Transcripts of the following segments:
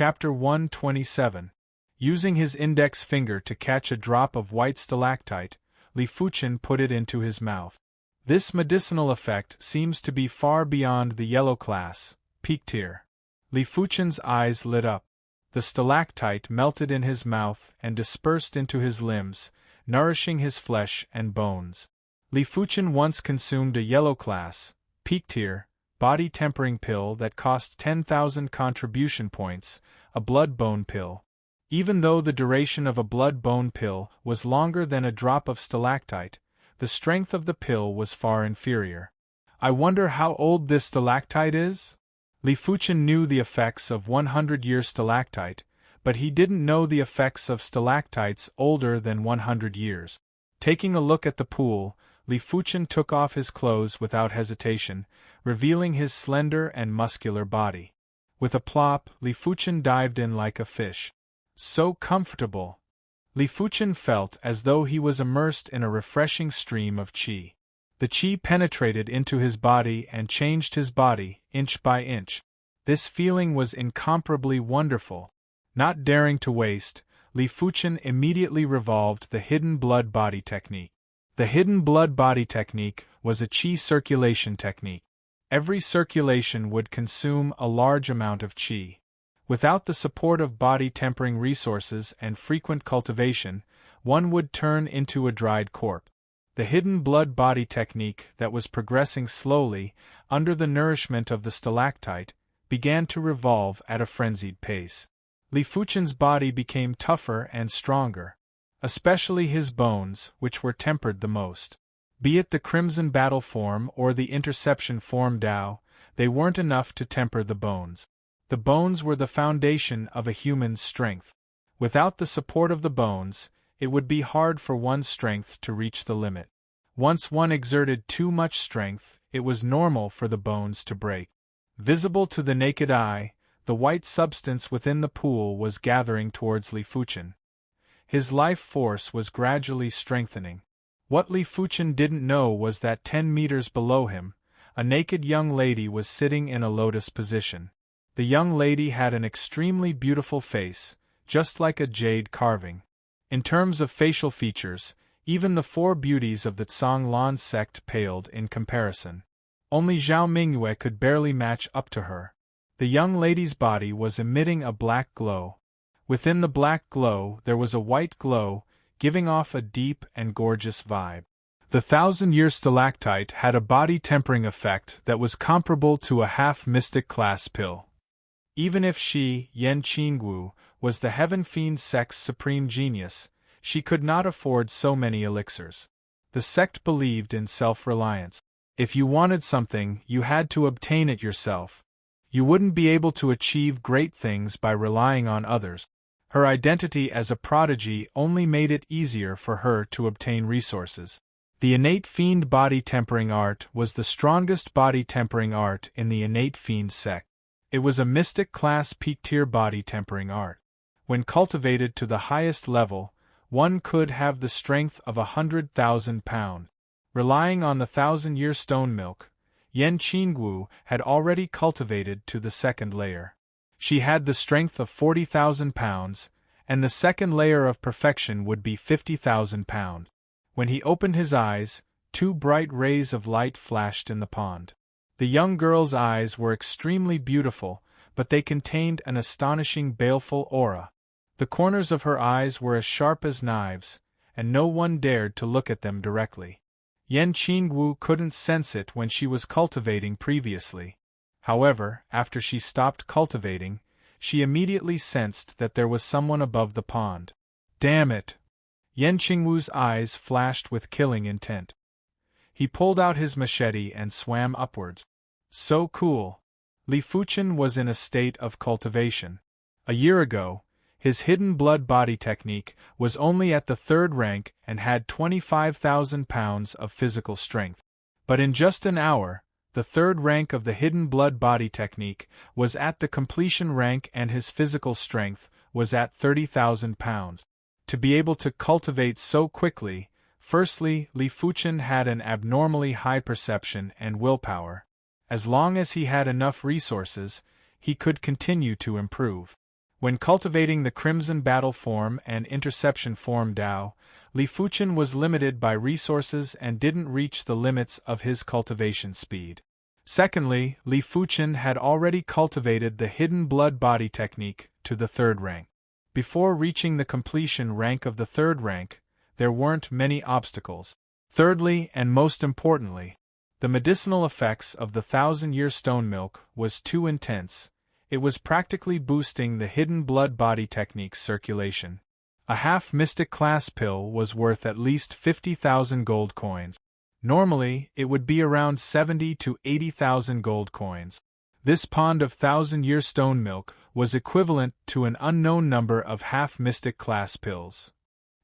Chapter 127. Using his index finger to catch a drop of white stalactite, Li Fuchen put it into his mouth. This medicinal effect seems to be far beyond the yellow class, peak tier. Li Fuchen's eyes lit up. The stalactite melted in his mouth and dispersed into his limbs, nourishing his flesh and bones. Li Fuchen once consumed a yellow class, peak tier, body tempering pill that cost 10,000 contribution points, a blood-bone pill. Even though the duration of a blood-bone pill was longer than a drop of stalactite, the strength of the pill was far inferior. I wonder how old this stalactite is? Li Fuchen knew the effects of 100-year stalactite, but he didn't know the effects of stalactites older than 100 years. Taking a look at the pool, Li Fuchen took off his clothes without hesitation, revealing his slender and muscular body. With a plop, Li Fuchen dived in like a fish. So comfortable! Li Fuchen felt as though he was immersed in a refreshing stream of qi. The qi penetrated into his body and changed his body, inch by inch. This feeling was incomparably wonderful. Not daring to waste, Li Fuchen immediately revolved the hidden blood body technique. The hidden blood body technique was a qi circulation technique. Every circulation would consume a large amount of qi. Without the support of body tempering resources and frequent cultivation, one would turn into a dried corpse. The hidden blood body technique that was progressing slowly, under the nourishment of the stalactite, began to revolve at a frenzied pace. Li Fuchen's body became tougher and stronger. Especially his bones, which were tempered the most. Be it the Crimson Battle form or the Interception form Dao, they weren't enough to temper the bones. The bones were the foundation of a human's strength. Without the support of the bones, it would be hard for one's strength to reach the limit. Once one exerted too much strength, it was normal for the bones to break. Visible to the naked eye, the white substance within the pool was gathering towards Li Fuchen. His life force was gradually strengthening. What Li Fuchen didn't know was that 10 meters below him, a naked young lady was sitting in a lotus position. The young lady had an extremely beautiful face, just like a jade carving. In terms of facial features, even the 4 beauties of the Zhang sect paled in comparison. Only Zhao Mingyue could barely match up to her. The young lady's body was emitting a black glow. Within the black glow there was a white glow, giving off a deep and gorgeous vibe. The 1,000-year stalactite had a body-tempering effect that was comparable to a half-mystic class pill. Even if she, Yan Qingwu, was the Heaven Fiend sect's supreme genius, she could not afford so many elixirs. The sect believed in self-reliance. If you wanted something, you had to obtain it yourself. You wouldn't be able to achieve great things by relying on others. Her identity as a prodigy only made it easier for her to obtain resources. The innate fiend body tempering art was the strongest body tempering art in the innate fiend sect. It was a mystic class peak tier body tempering art. When cultivated to the highest level, one could have the strength of 100,000 pounds. Relying on the 1,000-year stone milk, Yan Qingwu had already cultivated to the second layer. She had the strength of 40,000 pounds, and the second layer of perfection would be 50,000 pounds. When he opened his eyes, 2 bright rays of light flashed in the pond. The young girl's eyes were extremely beautiful, but they contained an astonishing baleful aura. The corners of her eyes were as sharp as knives, and no one dared to look at them directly. Yan Qingwu couldn't sense it when she was cultivating previously. However, after she stopped cultivating, she immediately sensed that there was someone above the pond. Damn it! Yan Qingwu's eyes flashed with killing intent. He pulled out his machete and swam upwards. So cool! Li Fuchen was in a state of cultivation. A year ago, his hidden blood body technique was only at the 3rd rank and had 25,000 pounds of physical strength. But in just an hour, the 3rd rank of the hidden blood body technique was at the completion rank and his physical strength was at 30,000 pounds. To be able to cultivate so quickly, firstly, Li Fuchen had an abnormally high perception and willpower. As long as he had enough resources, he could continue to improve. When cultivating the Crimson Battle form and Interception form Dao, Li Fuchen was limited by resources and didn't reach the limits of his cultivation speed. Secondly, Li Fuchen had already cultivated the Hidden Blood Body technique to the 3rd rank. Before reaching the completion rank of the 3rd rank, there weren't many obstacles. Thirdly, and most importantly, the medicinal effects of the 1,000-year stone milk was too intense. It was practically boosting the Hidden Blood Body technique's circulation. A half Mystic Class pill was worth at least 50,000 gold coins. Normally, it would be around 70 to 80,000 gold coins. This pond of 1,000-year stone milk was equivalent to an unknown number of half Mystic Class pills.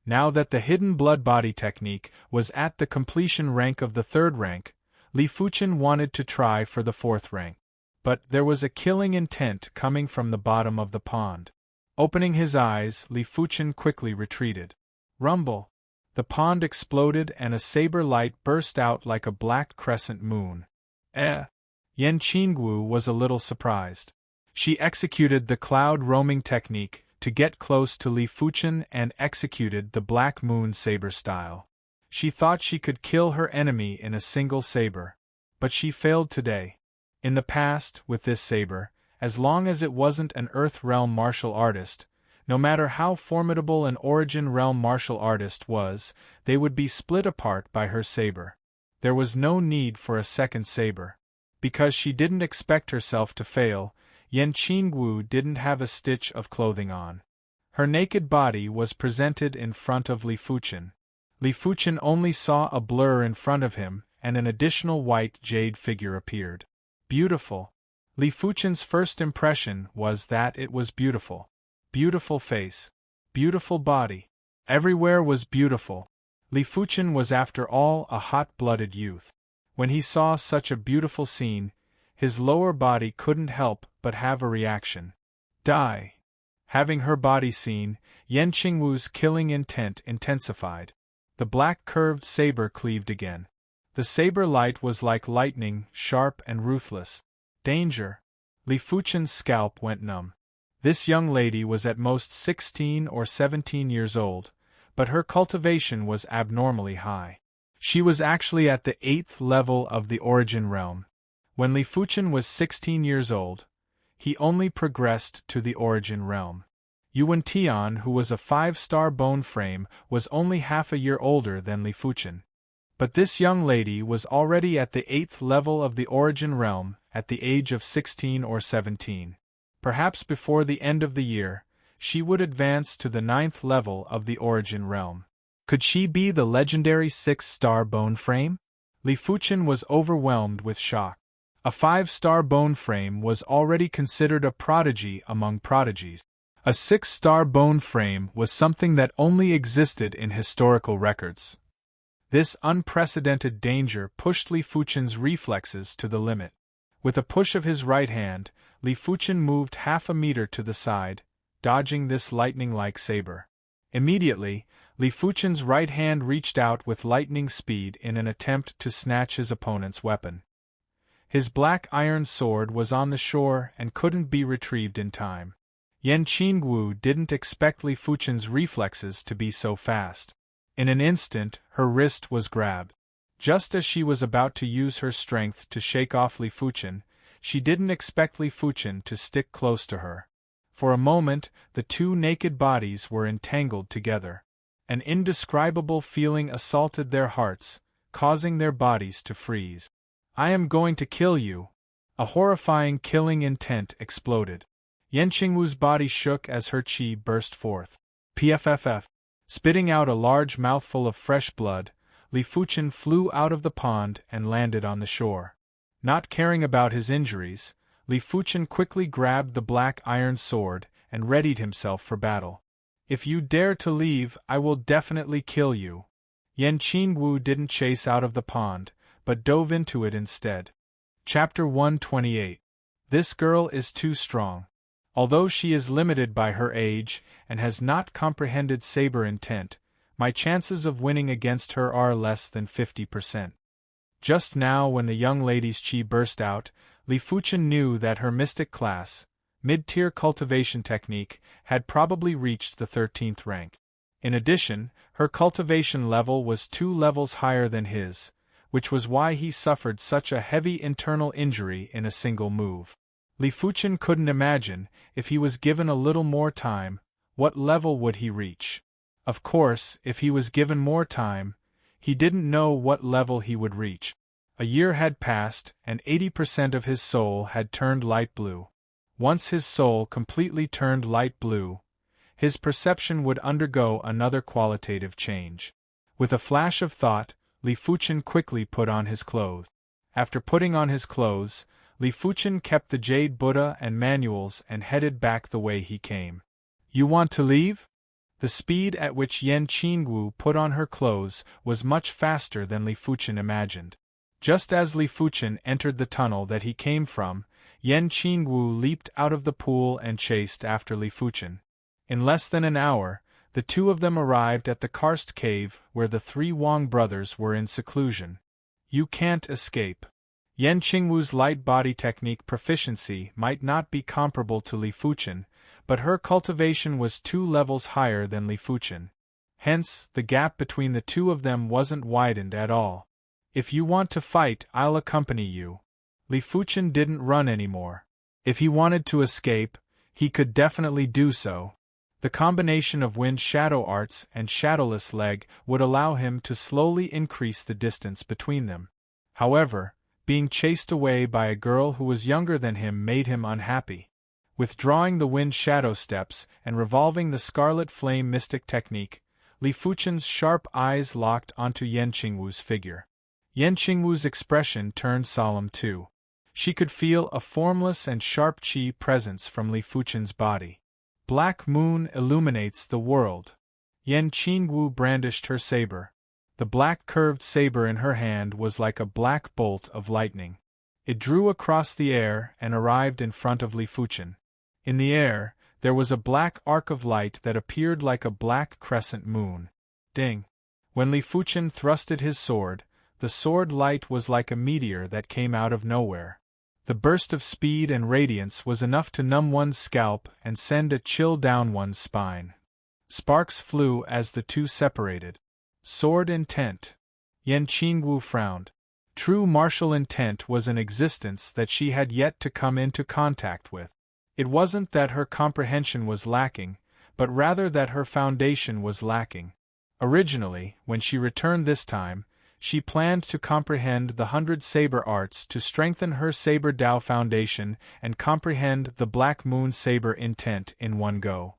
Now that the Hidden Blood Body technique was at the completion rank of the 3rd rank, Li Fuchen wanted to try for the 4th rank. But there was a killing intent coming from the bottom of the pond. Opening his eyes, Li Fuchen quickly retreated. Rumble! The pond exploded and a saber light burst out like a black crescent moon. Yan Qingwu was a little surprised. She executed the cloud roaming technique to get close to Li Fuchen and executed the Black Moon saber style. She thought she could kill her enemy in a single saber. But she failed today. In the past, with this saber, as long as it wasn't an Earth Realm martial artist, no matter how formidable an Origin Realm martial artist was, they would be split apart by her saber. There was no need for a second saber. Because she didn't expect herself to fail, Yan Qingwu didn't have a stitch of clothing on. Her naked body was presented in front of Li Fuchen. Li Fuchen only saw a blur in front of him, and an additional white jade figure appeared. Beautiful. Li Fuchen's first impression was that it was beautiful. Beautiful face. Beautiful body. Everywhere was beautiful. Li Fuchen was after all a hot-blooded youth. When he saw such a beautiful scene, his lower body couldn't help but have a reaction. Die. Having her body seen, Yan Qingwu's killing intent intensified. The black curved saber cleaved again. The saber light was like lightning, sharp and ruthless. Danger! Li Fuchen's scalp went numb. This young lady was at most 16 or 17 years old, but her cultivation was abnormally high. She was actually at the 8th level of the Origin Realm. When Li Fuchen was 16 years old, he only progressed to the Origin Realm. Yuan Tian, who was a 5-star bone frame, was only half a year older than Li Fuchen. But this young lady was already at the 8th level of the Origin Realm, at the age of 16 or 17. Perhaps before the end of the year, she would advance to the 9th level of the Origin Realm. Could she be the legendary 6-star bone frame? Li Fuchen was overwhelmed with shock. A 5-star bone frame was already considered a prodigy among prodigies. A 6-star bone frame was something that only existed in historical records. This unprecedented danger pushed Li Fuchen's reflexes to the limit. With a push of his right hand, Li Fuchen moved half a meter to the side, dodging this lightning-like saber. Immediately, Li Fuchen's right hand reached out with lightning speed in an attempt to snatch his opponent's weapon. His black iron sword was on the shore and couldn't be retrieved in time. Yan Qingwu didn't expect Li Fuchen's reflexes to be so fast. In an instant, her wrist was grabbed. Just as she was about to use her strength to shake off Li Fuchen, she didn't expect Li Fuchen to stick close to her. For a moment, the two naked bodies were entangled together. An indescribable feeling assaulted their hearts, causing their bodies to freeze. "I am going to kill you!" A horrifying killing intent exploded. Yan Qingwu's body shook as her qi burst forth. Pfff. Spitting out a large mouthful of fresh blood, Li Fuchen flew out of the pond and landed on the shore. Not caring about his injuries, Li Fuchen quickly grabbed the black iron sword and readied himself for battle. "If you dare to leave, I will definitely kill you." Yan Qingwu didn't chase out of the pond, but dove into it instead. Chapter 128. This girl is too strong. Although she is limited by her age and has not comprehended saber intent, my chances of winning against her are less than 50%. Just now when the young lady's qi burst out, Li Fuchen knew that her mystic class, mid-tier cultivation technique, had probably reached the 13th rank. In addition, her cultivation level was 2 levels higher than his, which was why he suffered such a heavy internal injury in a single move. Li Fuchen couldn't imagine, if he was given a little more time, what level would he reach. Of course, if he was given more time, he didn't know what level he would reach. A year had passed, and 80% of his soul had turned light blue. Once his soul completely turned light blue, his perception would undergo another qualitative change. With a flash of thought, Li Fuchen quickly put on his clothes. After putting on his clothes, Li Fuchen kept the Jade Buddha and manuals and headed back the way he came. You want to leave? The speed at which Yan Qingwu put on her clothes was much faster than Li Fuchen imagined. Just as Li Fuchen entered the tunnel that he came from, Yan Qingwu leaped out of the pool and chased after Li Fuchen. In less than an hour, the two of them arrived at the karst cave where the 3 Wang brothers were in seclusion. You can't escape. Yan Qingwu's light body technique proficiency might not be comparable to Li Fuchen, but her cultivation was 2 levels higher than Li Fuchen. Hence, the gap between the two of them wasn't widened at all. If you want to fight, I'll accompany you. Li Fuchen didn't run anymore. If he wanted to escape, he could definitely do so. The combination of wind shadow arts and shadowless leg would allow him to slowly increase the distance between them. However, being chased away by a girl who was younger than him made him unhappy. Withdrawing the wind shadow steps and revolving the scarlet flame mystic technique, Li Fuchen's sharp eyes locked onto Yan Qingwu's figure. Yan Qingwu's expression turned solemn too. She could feel a formless and sharp qi presence from Li Fuchen's body. Black moon illuminates the world. Yan Qingwu brandished her saber. The black curved saber in her hand was like a black bolt of lightning. It drew across the air and arrived in front of Li Fuchen. In the air, there was a black arc of light that appeared like a black crescent moon. Ding! When Li Fuchen thrusted his sword, the sword light was like a meteor that came out of nowhere. The burst of speed and radiance was enough to numb one's scalp and send a chill down one's spine. Sparks flew as the two separated. Sword intent. Yan Qingwu frowned. True martial intent was an existence that she had yet to come into contact with. It wasn't that her comprehension was lacking, but rather that her foundation was lacking. Originally, when she returned this time, she planned to comprehend the 100 saber arts to strengthen her saber Dao foundation and comprehend the Black Moon saber intent in one go.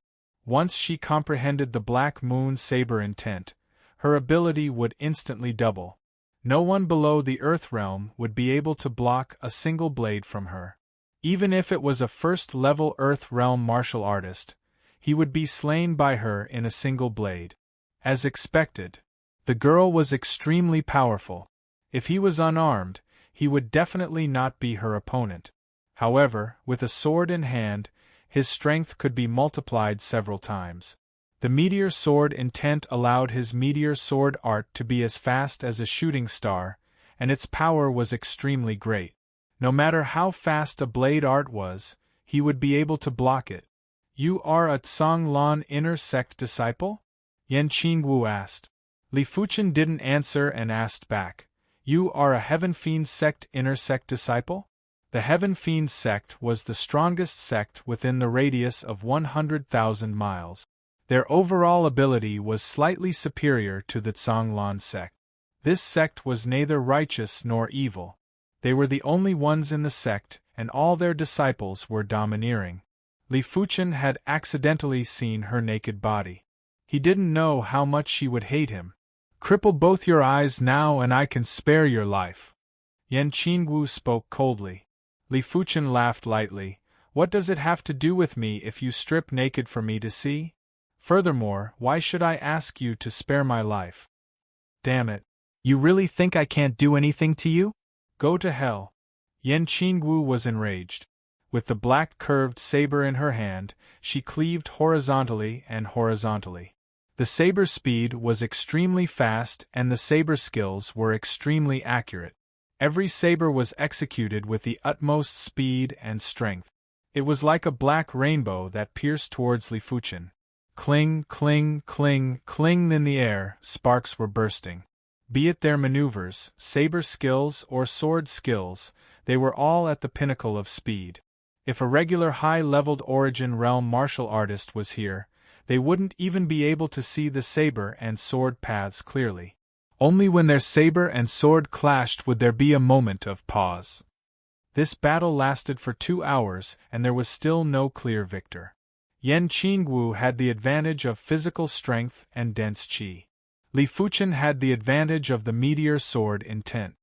Once she comprehended the Black Moon saber intent, her ability would instantly double. No one below the Earth realm would be able to block a single blade from her. Even if it was a first-level Earth realm martial artist, he would be slain by her in a single blade. As expected, the girl was extremely powerful. If he was unarmed, he would definitely not be her opponent. However, with a sword in hand, his strength could be multiplied several times. The meteor sword intent allowed his meteor sword art to be as fast as a shooting star, and its power was extremely great. No matter how fast a blade art was, he would be able to block it. You are a Tsanglan inner sect disciple? Yan Qingwu asked. Li Fuchen didn't answer and asked back. You are a Heaven Fiend sect inner sect disciple? The Heaven Fiend sect was the strongest sect within the radius of 100,000 miles. Their overall ability was slightly superior to the Tsanglan sect. This sect was neither righteous nor evil. They were the only ones in the sect, and all their disciples were domineering. Li Fuchen had accidentally seen her naked body. He didn't know how much she would hate him. Cripple both your eyes now and I can spare your life. Yan Qingwu spoke coldly. Li Fuchen laughed lightly. What does it have to do with me if you strip naked for me to see? Furthermore, why should I ask you to spare my life? Damn it. You really think I can't do anything to you? Go to hell. Yan Qingwu was enraged. With the black curved saber in her hand, she cleaved horizontally and horizontally. The saber speed was extremely fast and the saber skills were extremely accurate. Every saber was executed with the utmost speed and strength. It was like a black rainbow that pierced towards Li Fuchen. Cling, cling, cling, cling in the air, sparks were bursting. Be it their maneuvers, saber skills, or sword skills, they were all at the pinnacle of speed. If a regular high-leveled Origin Realm martial artist was here, they wouldn't even be able to see the saber and sword paths clearly. Only when their saber and sword clashed would there be a moment of pause. This battle lasted for 2 hours, and there was still no clear victor. Yan Qingwu had the advantage of physical strength and dense qi. Li Fuchen had the advantage of the meteor sword intent.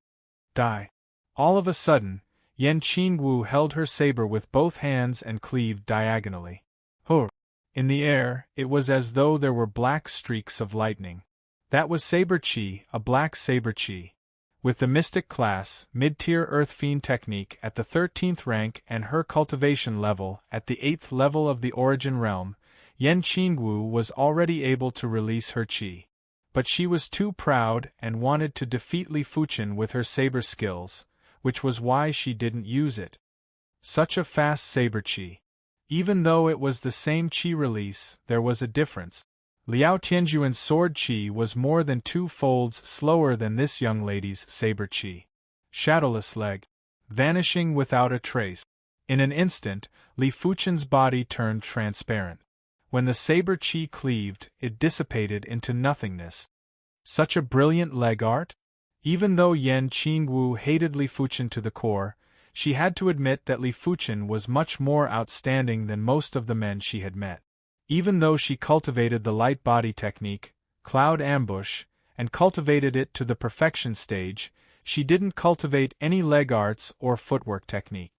Die. All of a sudden, Yan Qingwu held her saber with both hands and cleaved diagonally. Hur! In the air, it was as though there were black streaks of lightning. That was saber qi, a black saber qi. With the Mystic class, mid-tier Earth Fiend technique at the 13th rank and her cultivation level at the 8th level of the Origin Realm, Yan Qingwu was already able to release her qi. But she was too proud and wanted to defeat Li Fuchen with her saber skills, which was why she didn't use it. Such a fast saber qi. Even though it was the same qi release, there was a difference. Liao Tianjuan's sword qi was more than 2 folds slower than this young lady's saber qi. Shadowless leg. Vanishing without a trace. In an instant, Li Fuchen's body turned transparent. When the saber qi cleaved, it dissipated into nothingness. Such a brilliant leg art? Even though Yan Qingwu hated Li Fuchen to the core, she had to admit that Li Fuchen was much more outstanding than most of the men she had met. Even though she cultivated the light body technique, Cloud Ambush, and cultivated it to the perfection stage, she didn't cultivate any leg arts or footwork technique.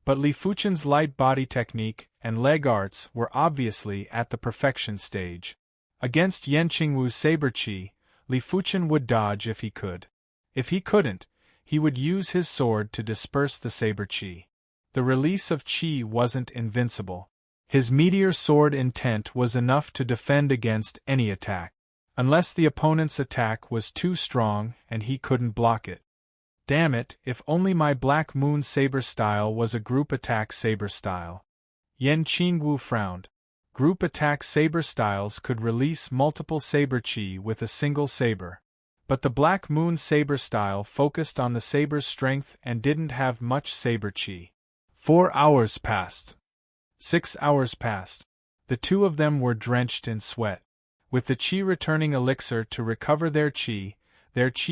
But Li Fuchen's light body technique and leg arts were obviously at the perfection stage. Against Yan Qingwu's saber qi, Li Fuchen would dodge if he could. If he couldn't, he would use his sword to disperse the saber qi. The release of qi wasn't invincible. His meteor sword intent was enough to defend against any attack, unless the opponent's attack was too strong and he couldn't block it. Damn it, if only my Black Moon saber style was a group attack saber style. Yan Qingwu frowned. Group attack saber styles could release multiple saber qi with a single saber. But the Black Moon saber style focused on the saber's strength and didn't have much saber qi. 4 hours passed. 6 hours passed. The two of them were drenched in sweat. With the qi returning elixir to recover their qi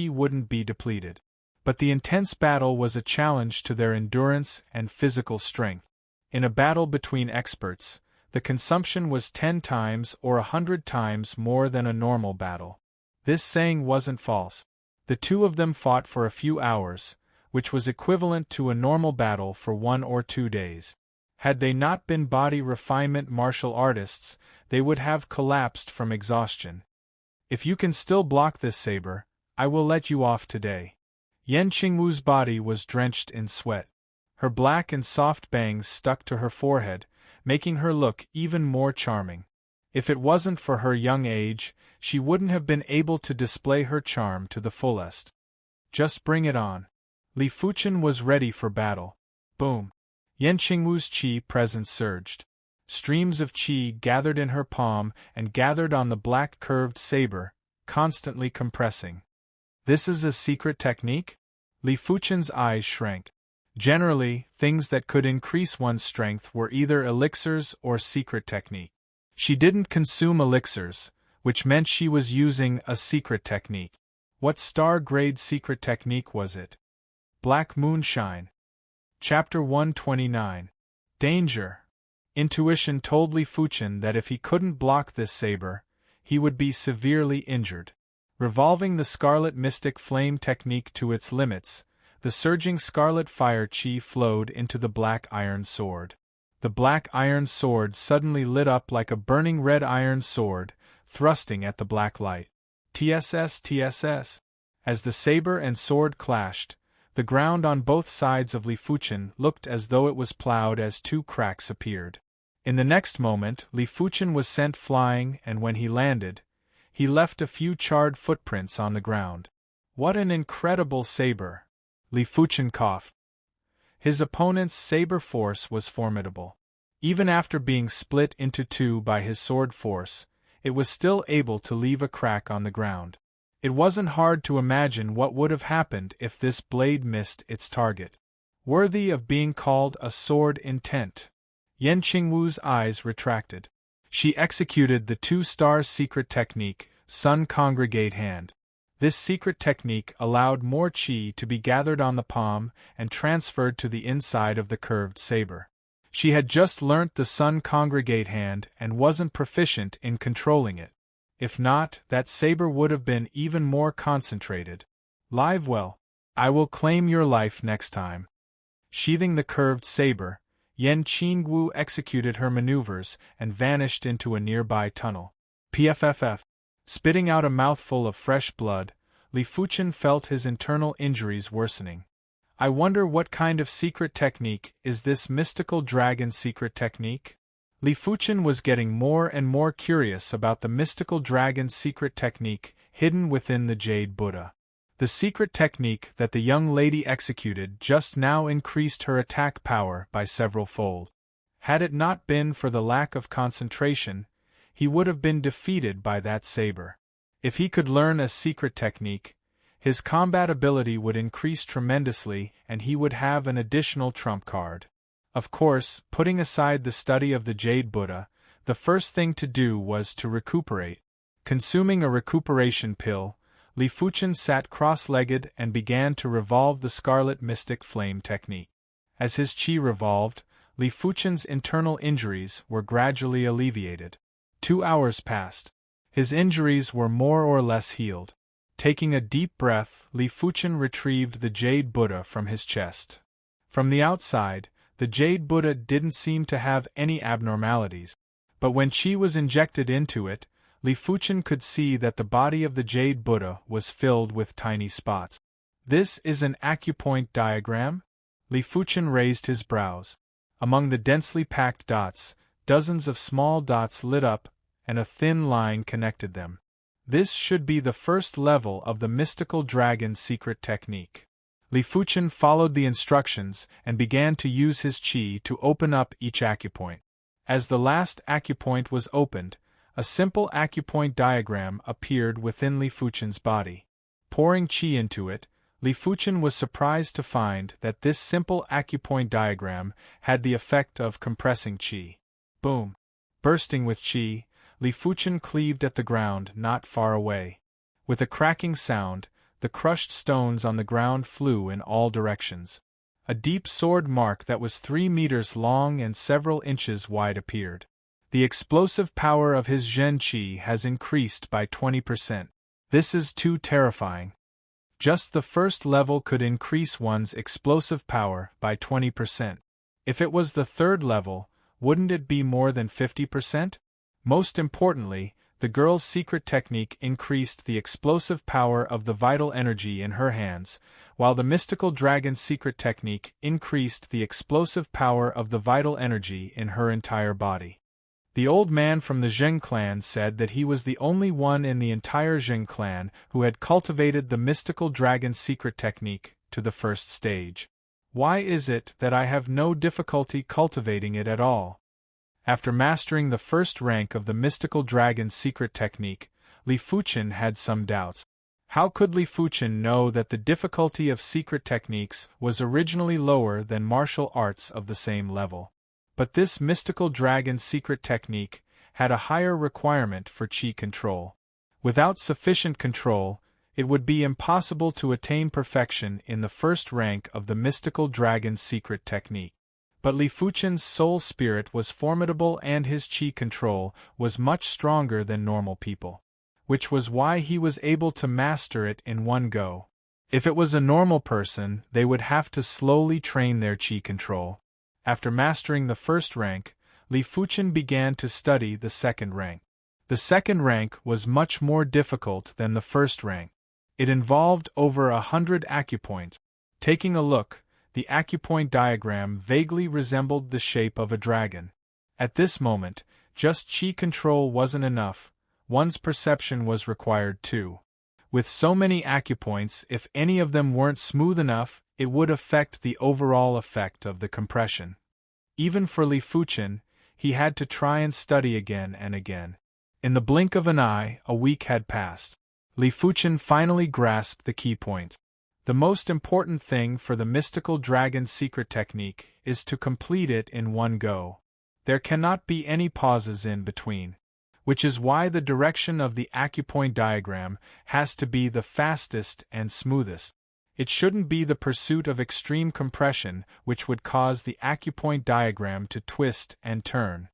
wouldn't be depleted. But the intense battle was a challenge to their endurance and physical strength. In a battle between experts, the consumption was 10 times or 100 times more than a normal battle. This saying wasn't false. The two of them fought for a few hours, which was equivalent to a normal battle for 1 or 2 days. Had they not been body refinement martial artists, they would have collapsed from exhaustion. If you can still block this saber, I will let you off today. Yan Qingwu's body was drenched in sweat. Her black and soft bangs stuck to her forehead, making her look even more charming. If it wasn't for her young age, she wouldn't have been able to display her charm to the fullest. Just bring it on. Li Fuchen was ready for battle. Boom. Yan Qingwu's qi presence surged. Streams of qi gathered in her palm and gathered on the black curved saber, constantly compressing. This is a secret technique? Li Fuchen's eyes shrank. Generally, things that could increase one's strength were either elixirs or secret technique. She didn't consume elixirs, which meant she was using a secret technique. What star-grade secret technique was it? Black Moonshine. Chapter 129. Danger. Intuition told Li Fuchen that if he couldn't block this saber, he would be severely injured. Revolving the Scarlet Mystic Flame technique to its limits, the surging Scarlet Fire Qi flowed into the Black Iron Sword. The Black Iron Sword suddenly lit up like a burning red iron sword, thrusting at the black light. TSS, TSS. As the saber and sword clashed, the ground on both sides of Li Fuchen looked as though it was plowed as 2 cracks appeared. In the next moment, Li Fuchen was sent flying, and when he landed, he left a few charred footprints on the ground. What an incredible saber! Li Fuchen coughed. His opponent's saber force was formidable. Even after being split into two by his sword force, it was still able to leave a crack on the ground. It wasn't hard to imagine what would have happened if this blade missed its target. Worthy of being called a sword intent. Yan Qingwu's eyes retracted. She executed the two-star secret technique, Sun Congregate Hand. This secret technique allowed more qi to be gathered on the palm and transferred to the inside of the curved saber. She had just learnt the Sun Congregate Hand and wasn't proficient in controlling it. If not, that saber would have been even more concentrated. Live well. I will claim your life next time. Sheathing the curved saber, Yan Qingwu executed her maneuvers and vanished into a nearby tunnel. PFFF. Spitting out a mouthful of fresh blood, Li Fuchen felt his internal injuries worsening. I wonder what kind of secret technique is this mystical dragon secret technique? Li Fuchen was getting more and more curious about the mystical dragon secret technique hidden within the Jade Buddha. The secret technique that the young lady executed just now increased her attack power by several fold. Had it not been for the lack of concentration, he would have been defeated by that saber. If he could learn a secret technique, his combat ability would increase tremendously and he would have an additional trump card. Of course, putting aside the study of the Jade Buddha, the first thing to do was to recuperate. Consuming a recuperation pill, Li Fuchen sat cross-legged and began to revolve the Scarlet Mystic Flame technique. As his qi revolved, Li Fuchen's internal injuries were gradually alleviated. 2 hours passed. His injuries were more or less healed. Taking a deep breath, Li Fuchen retrieved the Jade Buddha from his chest. From the outside, the Jade Buddha didn't seem to have any abnormalities, but when qi was injected into it, Li Fuchen could see that the body of the Jade Buddha was filled with tiny spots. This is an acupoint diagram? Li Fuchen raised his brows. Among the densely packed dots, dozens of small dots lit up, and a thin line connected them. This should be the first level of the mystical dragon secret technique. Li Fuchen followed the instructions and began to use his qi to open up each acupoint. As the last acupoint was opened, a simple acupoint diagram appeared within Li Fuchen's body. Pouring qi into it, Li Fuchen was surprised to find that this simple acupoint diagram had the effect of compressing qi. Boom! Bursting with qi, Li Fuchen cleaved at the ground not far away. With a cracking sound, the crushed stones on the ground flew in all directions. A deep sword mark that was 3 meters long and several inches wide appeared. The explosive power of his Zhen Qi has increased by 20%. This is too terrifying. Just the first level could increase one's explosive power by 20%. If it was the third level, wouldn't it be more than 50%? Most importantly, the girl's secret technique increased the explosive power of the vital energy in her hands, while the mystical dragon's secret technique increased the explosive power of the vital energy in her entire body. The old man from the Zheng clan said that he was the only one in the entire Zheng clan who had cultivated the mystical dragon secret technique to the first stage. Why is it that I have no difficulty cultivating it at all? After mastering the first rank of the mystical dragon secret technique, Li Fuchen had some doubts. How could Li Fuchen know that the difficulty of secret techniques was originally lower than martial arts of the same level? But this mystical dragon secret technique had a higher requirement for qi control. Without sufficient control, it would be impossible to attain perfection in the first rank of the mystical dragon secret technique. But Li Fuchen's soul spirit was formidable and his qi control was much stronger than normal people, which was why he was able to master it in one go. If it was a normal person, they would have to slowly train their qi control. After mastering the first rank, Li Fuchen began to study the second rank. The second rank was much more difficult than the first rank. It involved over 100 acupoints. Taking a look, the acupoint diagram vaguely resembled the shape of a dragon. At this moment, just qi control wasn't enough, one's perception was required too. With so many acupoints, if any of them weren't smooth enough, it would affect the overall effect of the compression. Even for Li Fuchen, he had to try and study again and again. In the blink of an eye, a week had passed. Li Fuchen finally grasped the key point. The most important thing for the mystical dragon's secret technique is to complete it in one go. There cannot be any pauses in between. Which is why the direction of the acupoint diagram has to be the fastest and smoothest. It shouldn't be the pursuit of extreme compression which would cause the acupoint diagram to twist and turn.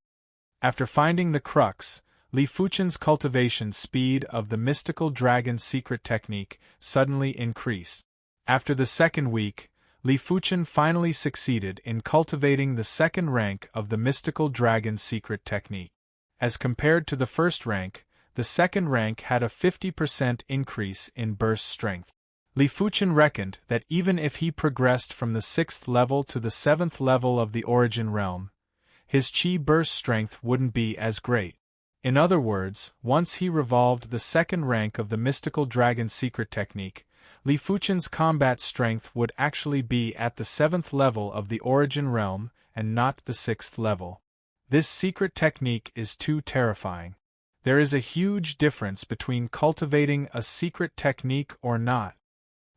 After finding the crux, Li Fuchen's cultivation speed of the mystical dragon's secret technique suddenly increased. After the second week, Li Fuchen finally succeeded in cultivating the second rank of the mystical dragon's secret technique. As compared to the first rank, the second rank had a 50% increase in burst strength. Li Fuchen reckoned that even if he progressed from the 6th level to the 7th level of the origin realm, his chi burst strength wouldn't be as great. In other words, once he revolved the second rank of the mystical dragon's secret technique, Li Fuchen's combat strength would actually be at the 7th level of the origin realm and not the 6th level. This secret technique is too terrifying. There is a huge difference between cultivating a secret technique or not.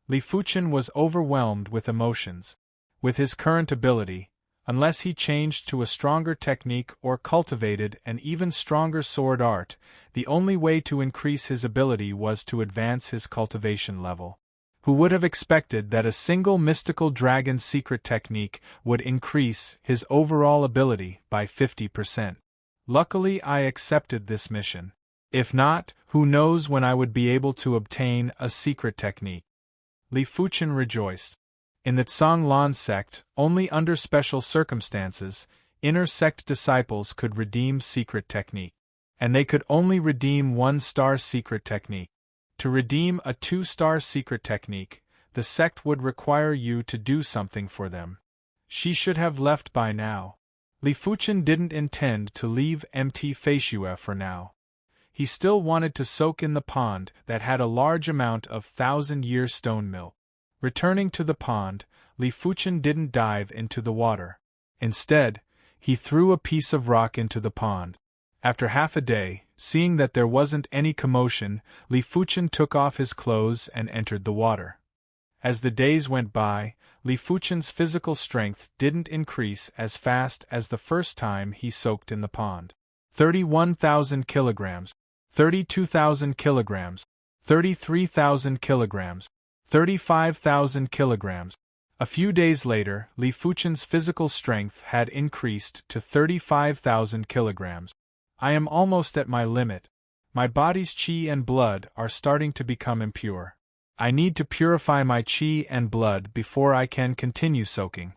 Li Fuchen was overwhelmed with emotions. With his current ability, unless he changed to a stronger technique or cultivated an even stronger sword art, the only way to increase his ability was to advance his cultivation level. Who would have expected that a single mystical dragon's secret technique would increase his overall ability by 50%? Luckily, I accepted this mission. If not, who knows when I would be able to obtain a secret technique. Li Fuchen rejoiced. In the Tsang-Lan sect, only under special circumstances, inner sect disciples could redeem secret technique. And they could only redeem 1-star secret technique. To redeem a 2-star secret technique, the sect would require you to do something for them. She should have left by now. Li Fuchen didn't intend to leave Mt. Feishue for now. He still wanted to soak in the pond that had a large amount of 1,000-year stone milk. Returning to the pond, Li Fuchen didn't dive into the water. Instead, he threw a piece of rock into the pond. After half a day, seeing that there wasn't any commotion, Li Fuchen took off his clothes and entered the water. As the days went by, Li Fuchen's physical strength didn't increase as fast as the first time he soaked in the pond. 31,000 kilograms, 32,000 kilograms, 33,000 kilograms, 35,000 kilograms. A few days later, Li Fuchen's physical strength had increased to 35,000 kilograms. I am almost at my limit. My body's qi and blood are starting to become impure. I need to purify my qi and blood before I can continue soaking.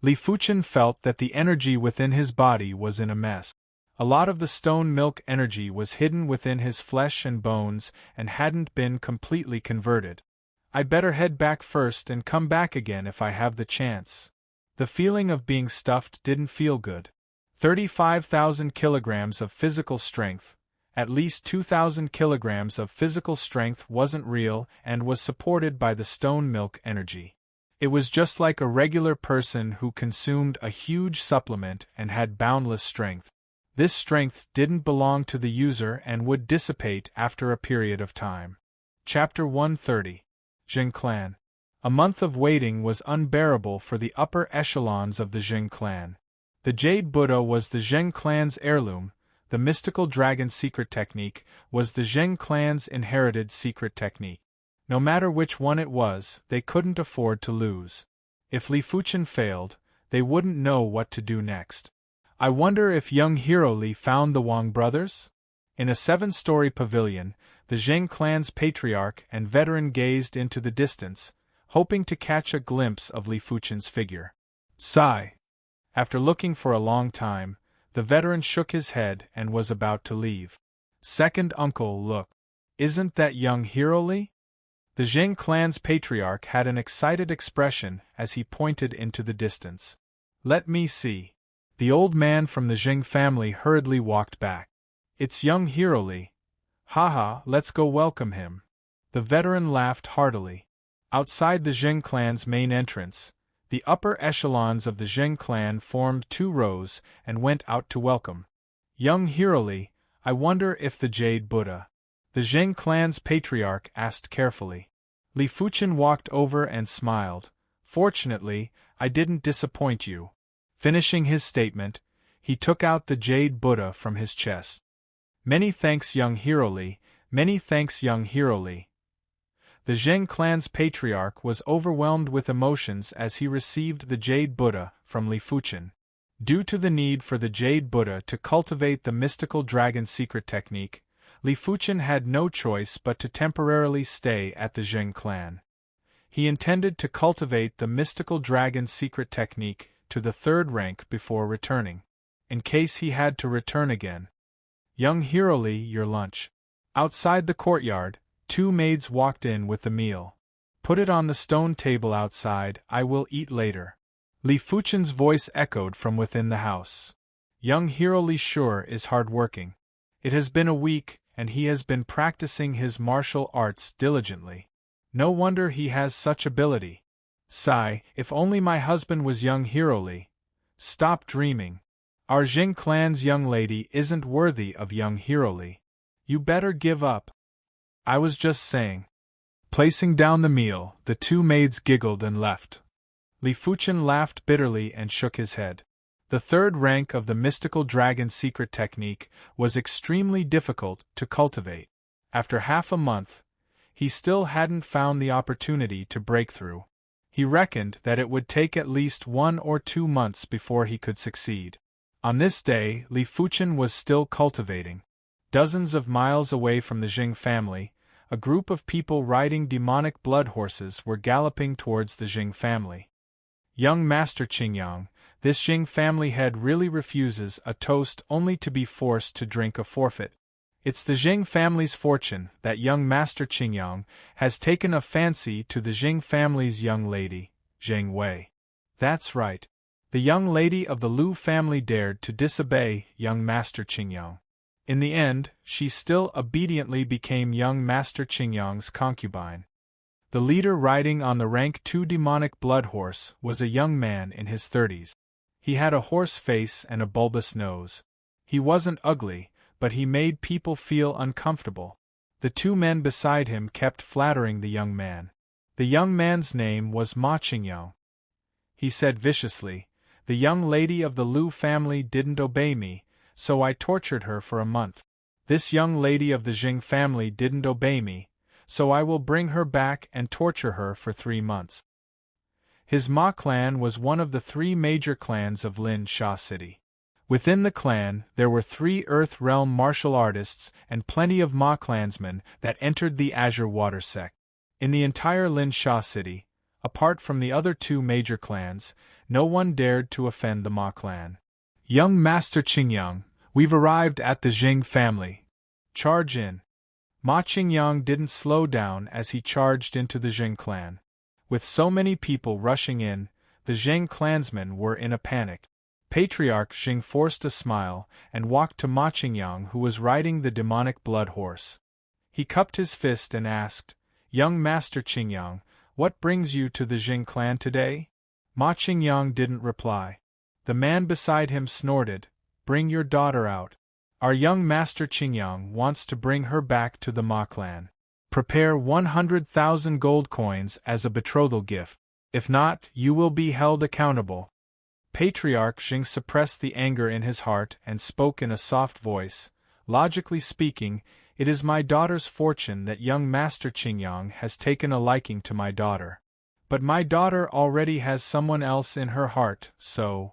Li Fuchen felt that the energy within his body was in a mess. A lot of the stone milk energy was hidden within his flesh and bones and hadn't been completely converted. I better head back first and come back again if I have the chance. The feeling of being stuffed didn't feel good. 35,000 kilograms of physical strength, at least 2,000 kilograms of physical strength wasn't real and was supported by the stone milk energy. It was just like a regular person who consumed a huge supplement and had boundless strength. This strength didn't belong to the user and would dissipate after a period of time. Chapter 130. Zheng Clan. A month of waiting was unbearable for the upper echelons of the Zheng clan. The Jade Buddha was the Zheng clan's heirloom, the mystical dragon secret technique was the Zheng clan's inherited secret technique. No matter which one it was, they couldn't afford to lose. If Li Fuchen failed, they wouldn't know what to do next. I wonder if young Hero Li found the Wang brothers? In a 7-story pavilion, the Zheng clan's patriarch and veteran gazed into the distance, hoping to catch a glimpse of Li Fuchen's figure. Sigh. After looking for a long time, the veteran shook his head and was about to leave. Second uncle, look. Isn't that young Hero Li? The Zheng clan's patriarch had an excited expression as he pointed into the distance. Let me see. The old man from the Zheng family hurriedly walked back. It's young Hero Li. Haha, let's go welcome him. The veteran laughed heartily. Outside the Zheng clan's main entrance, The upper echelons of the Zheng clan formed 2 rows and went out to welcome. Young Hiroli, I wonder if the Jade Buddha. The Zheng clan's patriarch asked carefully. Li Fuchen walked over and smiled. Fortunately, I didn't disappoint you. Finishing his statement, he took out the Jade Buddha from his chest. Many thanks, young Hiroli, many thanks, young Hiroli. The Zheng clan's patriarch was overwhelmed with emotions as he received the Jade Buddha from Li Fuchen. Due to the need for the Jade Buddha to cultivate the mystical dragon secret technique, Li Fuchen had no choice but to temporarily stay at the Zheng clan. He intended to cultivate the mystical dragon secret technique to the 3rd rank before returning, in case he had to return again. Young Hiroli, your lunch. Outside the courtyard, 2 maids walked in with the meal. Put it on the stone table outside, I will eat later. Li Fuchen's voice echoed from within the house. Young Hiroli sure is hard-working. It has been a week, and he has been practicing his martial arts diligently. No wonder he has such ability. Sigh, if only my husband was young Hiroli. Stop dreaming. Our Zheng clan's young lady isn't worthy of young Hiroli. You better give up. I was just saying. Placing down the meal, the 2 maids giggled and left. Li Fuchen laughed bitterly and shook his head. The 3rd rank of the mystical dragon secret technique was extremely difficult to cultivate. After half a month, he still hadn't found the opportunity to break through. He reckoned that it would take at least 1 or 2 months before he could succeed. On this day, Li Fuchen was still cultivating. Dozens of miles away from the Zheng family, a group of people riding demonic blood horses were galloping towards the Zheng family. Young Master Qingyang, this Zheng family head really refuses a toast only to be forced to drink a forfeit. It's the Zheng family's fortune that young Master Qingyang has taken a fancy to the Zheng family's young lady, Zheng Wei. That's right. The young lady of the Lu family dared to disobey young Master Qingyang. In the end, she still obediently became young Master Qingyang's concubine. The leader riding on the rank 2 demonic blood horse was a young man in his 30s. He had a horse face and a bulbous nose. He wasn't ugly, but he made people feel uncomfortable. The 2 men beside him kept flattering the young man. The young man's name was Ma Qingyang. He said viciously, "The young lady of the Lu family didn't obey me, so I tortured her for a month. This young lady of the Zheng family didn't obey me, so I will bring her back and torture her for 3 months." His Ma clan was one of the 3 major clans of Lin Sha City. Within the clan, there were 3 Earth Realm martial artists and plenty of Ma clansmen that entered the Azure Water sect. In the entire Lin Sha City, apart from the other 2 major clans, no one dared to offend the Ma clan. Young Master Qingyang, we've arrived at the Zheng family. Charge in. Ma Qingyang didn't slow down as he charged into the Zheng clan. With so many people rushing in, the Zheng clansmen were in a panic. Patriarch Zheng forced a smile and walked to Ma Qingyang, who was riding the demonic blood horse. He cupped his fist and asked, "Young Master Qingyang, what brings you to the Zheng clan today?" Ma Qingyang didn't reply. The man beside him snorted, "Bring your daughter out. Our young Master Qingyang wants to bring her back to the Ma clan. Prepare 100,000 gold coins as a betrothal gift. If not, you will be held accountable." Patriarch Zheng suppressed the anger in his heart and spoke in a soft voice, "Logically speaking, it is my daughter's fortune that young Master Qingyang has taken a liking to my daughter. But my daughter already has someone else in her heart, so...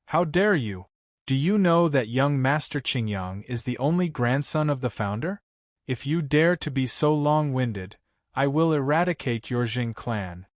How dare you? Do you know that young Master Qingyang is the only grandson of the founder? If you dare to be so long-winded, I will eradicate your Zheng clan."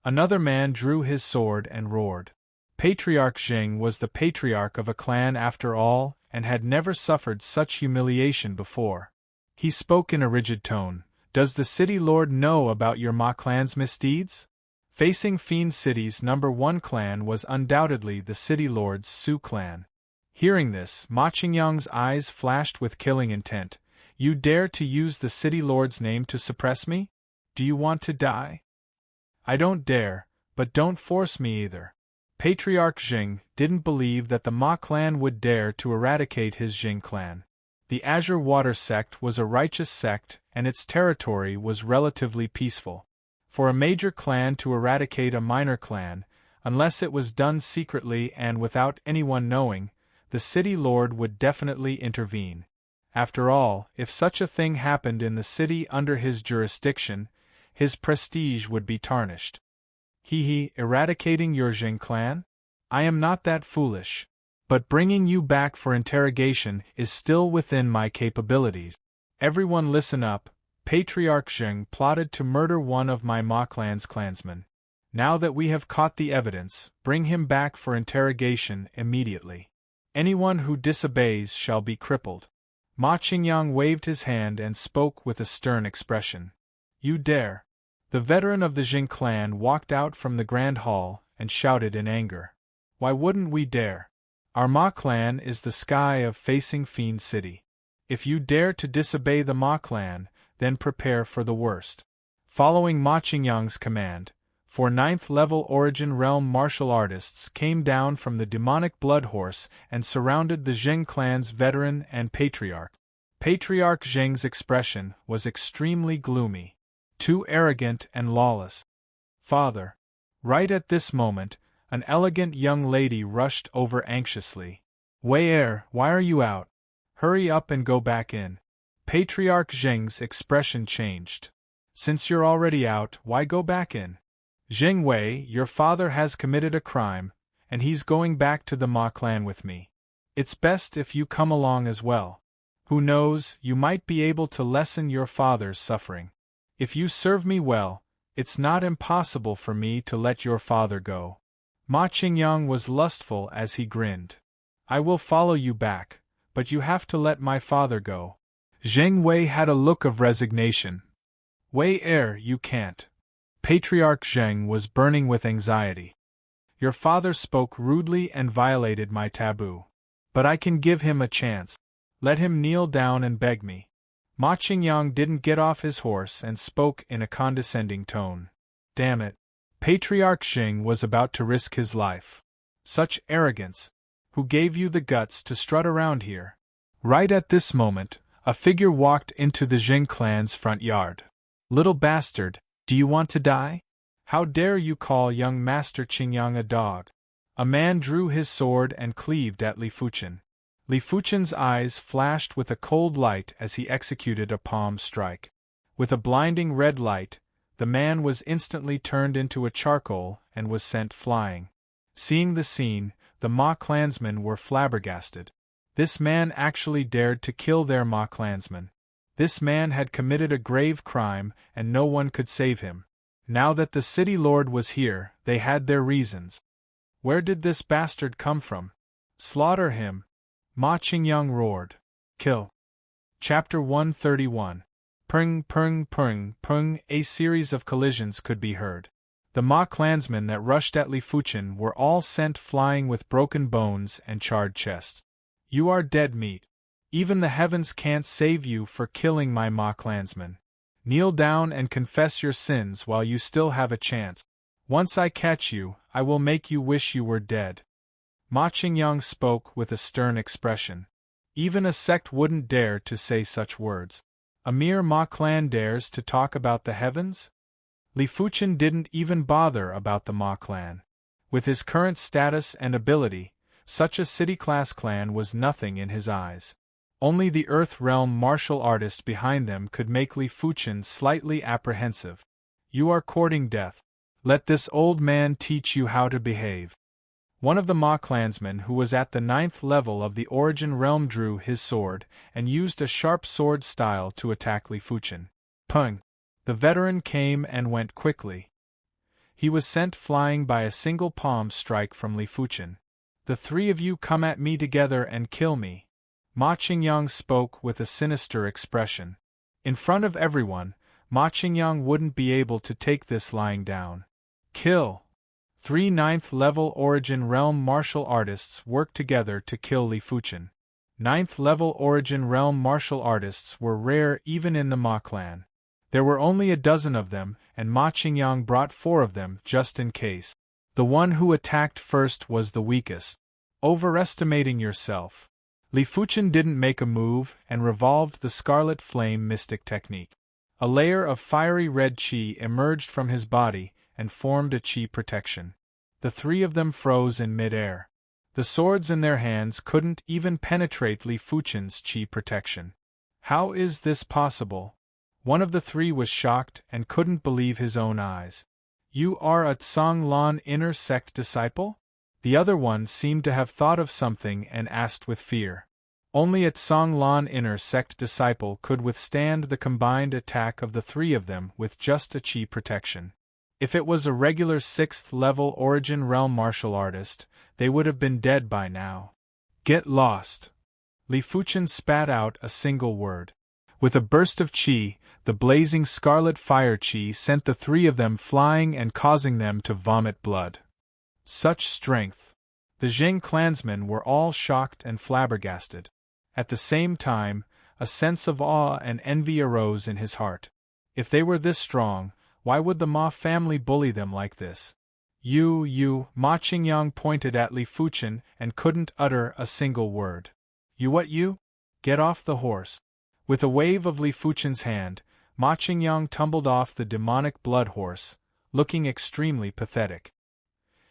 Another man drew his sword and roared. Patriarch Zheng was the patriarch of a clan after all, and had never suffered such humiliation before. He spoke in a rigid tone, "Does the city lord know about your Ma clan's misdeeds?" Facing Fiend City's #1 clan was undoubtedly the city lord's Su clan. Hearing this, Ma Qingyang's eyes flashed with killing intent. "You dare to use the city lord's name to suppress me? Do you want to die?" "I don't dare, but don't force me either. Patriarch Jing didn't believe that the Ma clan would dare to eradicate his Jing clan. The Azure Water sect was a righteous sect, and its territory was relatively peaceful. For a major clan to eradicate a minor clan, unless it was done secretly and without anyone knowing, the city lord would definitely intervene. After all, if such a thing happened in the city under his jurisdiction, his prestige would be tarnished. Eradicating your Jing clan? I am not that foolish. But bringing you back for interrogation is still within my capabilities. Everyone listen up. Patriarch Jing plotted to murder one of my Ma clan's clansmen. Now that we have caught the evidence, bring him back for interrogation immediately. Anyone who disobeys shall be crippled. Ma Qingyang waved his hand and spoke with a stern expression. You dare! The veteran of the Jing clan walked out from the grand hall and shouted in anger. Why wouldn't we dare? Our Ma clan is the sky of facing Fiend City. If you dare to disobey the Ma clan, then prepare for the worst. Following Ma Qingyang's command, 4 9th-level Origin Realm martial artists came down from the demonic blood horse and surrounded the Jing clan's veteran and patriarch. Patriarch Jing's expression was extremely gloomy, too arrogant and lawless. Father. Right at this moment, an elegant young lady rushed over anxiously. Wei, why are you out? Hurry up and go back in. Patriarch Jing's expression changed. Since you're already out, why go back in? Jing Wei, your father has committed a crime, and he's going back to the Ma clan with me. It's best if you come along as well. Who knows, you might be able to lessen your father's suffering. If you serve me well, it's not impossible for me to let your father go. Ma Qingyang was lustful as he grinned. I will follow you back, but you have to let my father go. Jing Wei had a look of resignation. Wei, you can't. Patriarch Zheng was burning with anxiety. Your father spoke rudely and violated my taboo. But I can give him a chance. Let him kneel down and beg me. Ma Qingyang didn't get off his horse and spoke in a condescending tone. Damn it. Patriarch Xing was about to risk his life. Such arrogance. Who gave you the guts to strut around here? Right at this moment, a figure walked into the Xing clan's front yard. Little bastard, do you want to die? How dare you call young Master Qingyang a dog? A man drew his sword and cleaved at Li Fuchen. Li Fuchen's eyes flashed with a cold light as he executed a palm strike. With a blinding red light, the man was instantly turned into a charcoal and was sent flying. Seeing the scene, the Ma clansmen were flabbergasted. This man actually dared to kill their Ma clansman. This man had committed a grave crime and no one could save him. Now that the city lord was here, they had their reasons. Where did this bastard come from? Slaughter him! Ma Qingyang roared. Kill. Chapter 131. Pung pung pung pung. A series of collisions could be heard. The Ma clansmen that rushed at Li Fuchen were all sent flying with broken bones and charred chests. You are dead meat. Even the heavens can't save you for killing my Ma clansmen. Kneel down and confess your sins while you still have a chance. Once I catch you, I will make you wish you were dead. Ma Qingyang spoke with a stern expression. Even a sect wouldn't dare to say such words. A mere Ma clan dares to talk about the heavens? Li Fuchen didn't even bother about the Ma clan. With his current status and ability, such a city-class clan was nothing in his eyes. Only the Earth Realm martial artist behind them could make Li Fuchen slightly apprehensive. You are courting death. Let this old man teach you how to behave. One of the Ma clansmen who was at the 9th level of the Origin Realm drew his sword and used a sharp sword style to attack Li Fuchen. Pung! The veteran came and went quickly. He was sent flying by a single palm strike from Li Fuchen. The three of you come at me together and kill me. Ma Qingyang spoke with a sinister expression. In front of everyone, Ma Qingyang wouldn't be able to take this lying down. Kill! 3 9th-level Origin Realm martial artists worked together to kill Li Fuchen. 9th-level Origin Realm martial artists were rare even in the Ma clan. There were only a dozen of them, and Ma Qingyang brought 4 of them just in case. The one who attacked first was the weakest. Overestimating yourself. Li Fuchen didn't make a move and revolved the scarlet flame mystic technique. A layer of fiery red qi emerged from his body and formed a qi protection. The 3 of them froze in mid-air. The swords in their hands couldn't even penetrate Li Fuchen's qi protection. How is this possible? One of the 3 was shocked and couldn't believe his own eyes. You are a Tsang Lan inner sect disciple? The other one seemed to have thought of something and asked with fear. Only a Tsang Lan inner sect disciple could withstand the combined attack of the 3 of them with just a qi protection. If it was a regular 6th-level origin realm martial artist, they would have been dead by now. Get lost. Li Fuchen spat out a single word. With a burst of qi, the blazing scarlet fire qi sent the 3 of them flying and causing them to vomit blood. Such strength! The Zheng clansmen were all shocked and flabbergasted. At the same time, a sense of awe and envy arose in his heart. If they were this strong, why would the Ma family bully them like this? Ma Qingyang pointed at Li Fuchen and couldn't utter a single word. You what you? Get off the horse. With a wave of Li Fuchen's hand, Ma Qingyang tumbled off the demonic blood horse, looking extremely pathetic.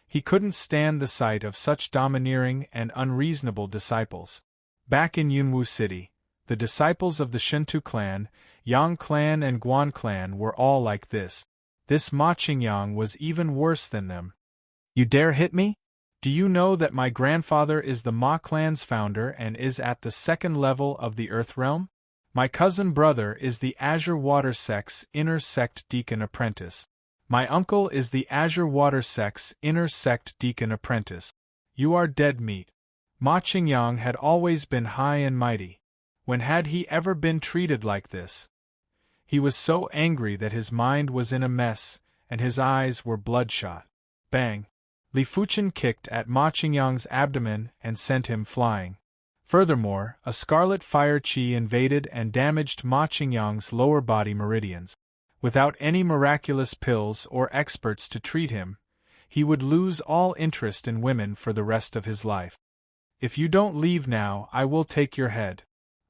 He couldn't stand the sight of such domineering and unreasonable disciples. Back in Yunwu City, the disciples of the Shintu clan, Yang clan and Guan clan were all like this. This Ma Qingyang was even worse than them. You dare hit me? Do you know that my grandfather is the Ma clan's founder and is at the 2nd level of the Earth Realm? My cousin brother is the Azure Water Sect's inner sect deacon apprentice. My uncle is the Azure Water Sect's inner sect deacon apprentice. You are dead meat. Ma Qingyang had always been high and mighty. When had he ever been treated like this? He was so angry that his mind was in a mess, and his eyes were bloodshot. Bang! Li Fuchen kicked at Ma Qingyang's abdomen and sent him flying. Furthermore, a scarlet fire qi invaded and damaged Ma Qingyang's lower body meridians. Without any miraculous pills or experts to treat him, he would lose all interest in women for the rest of his life. If you don't leave now, I will take your head,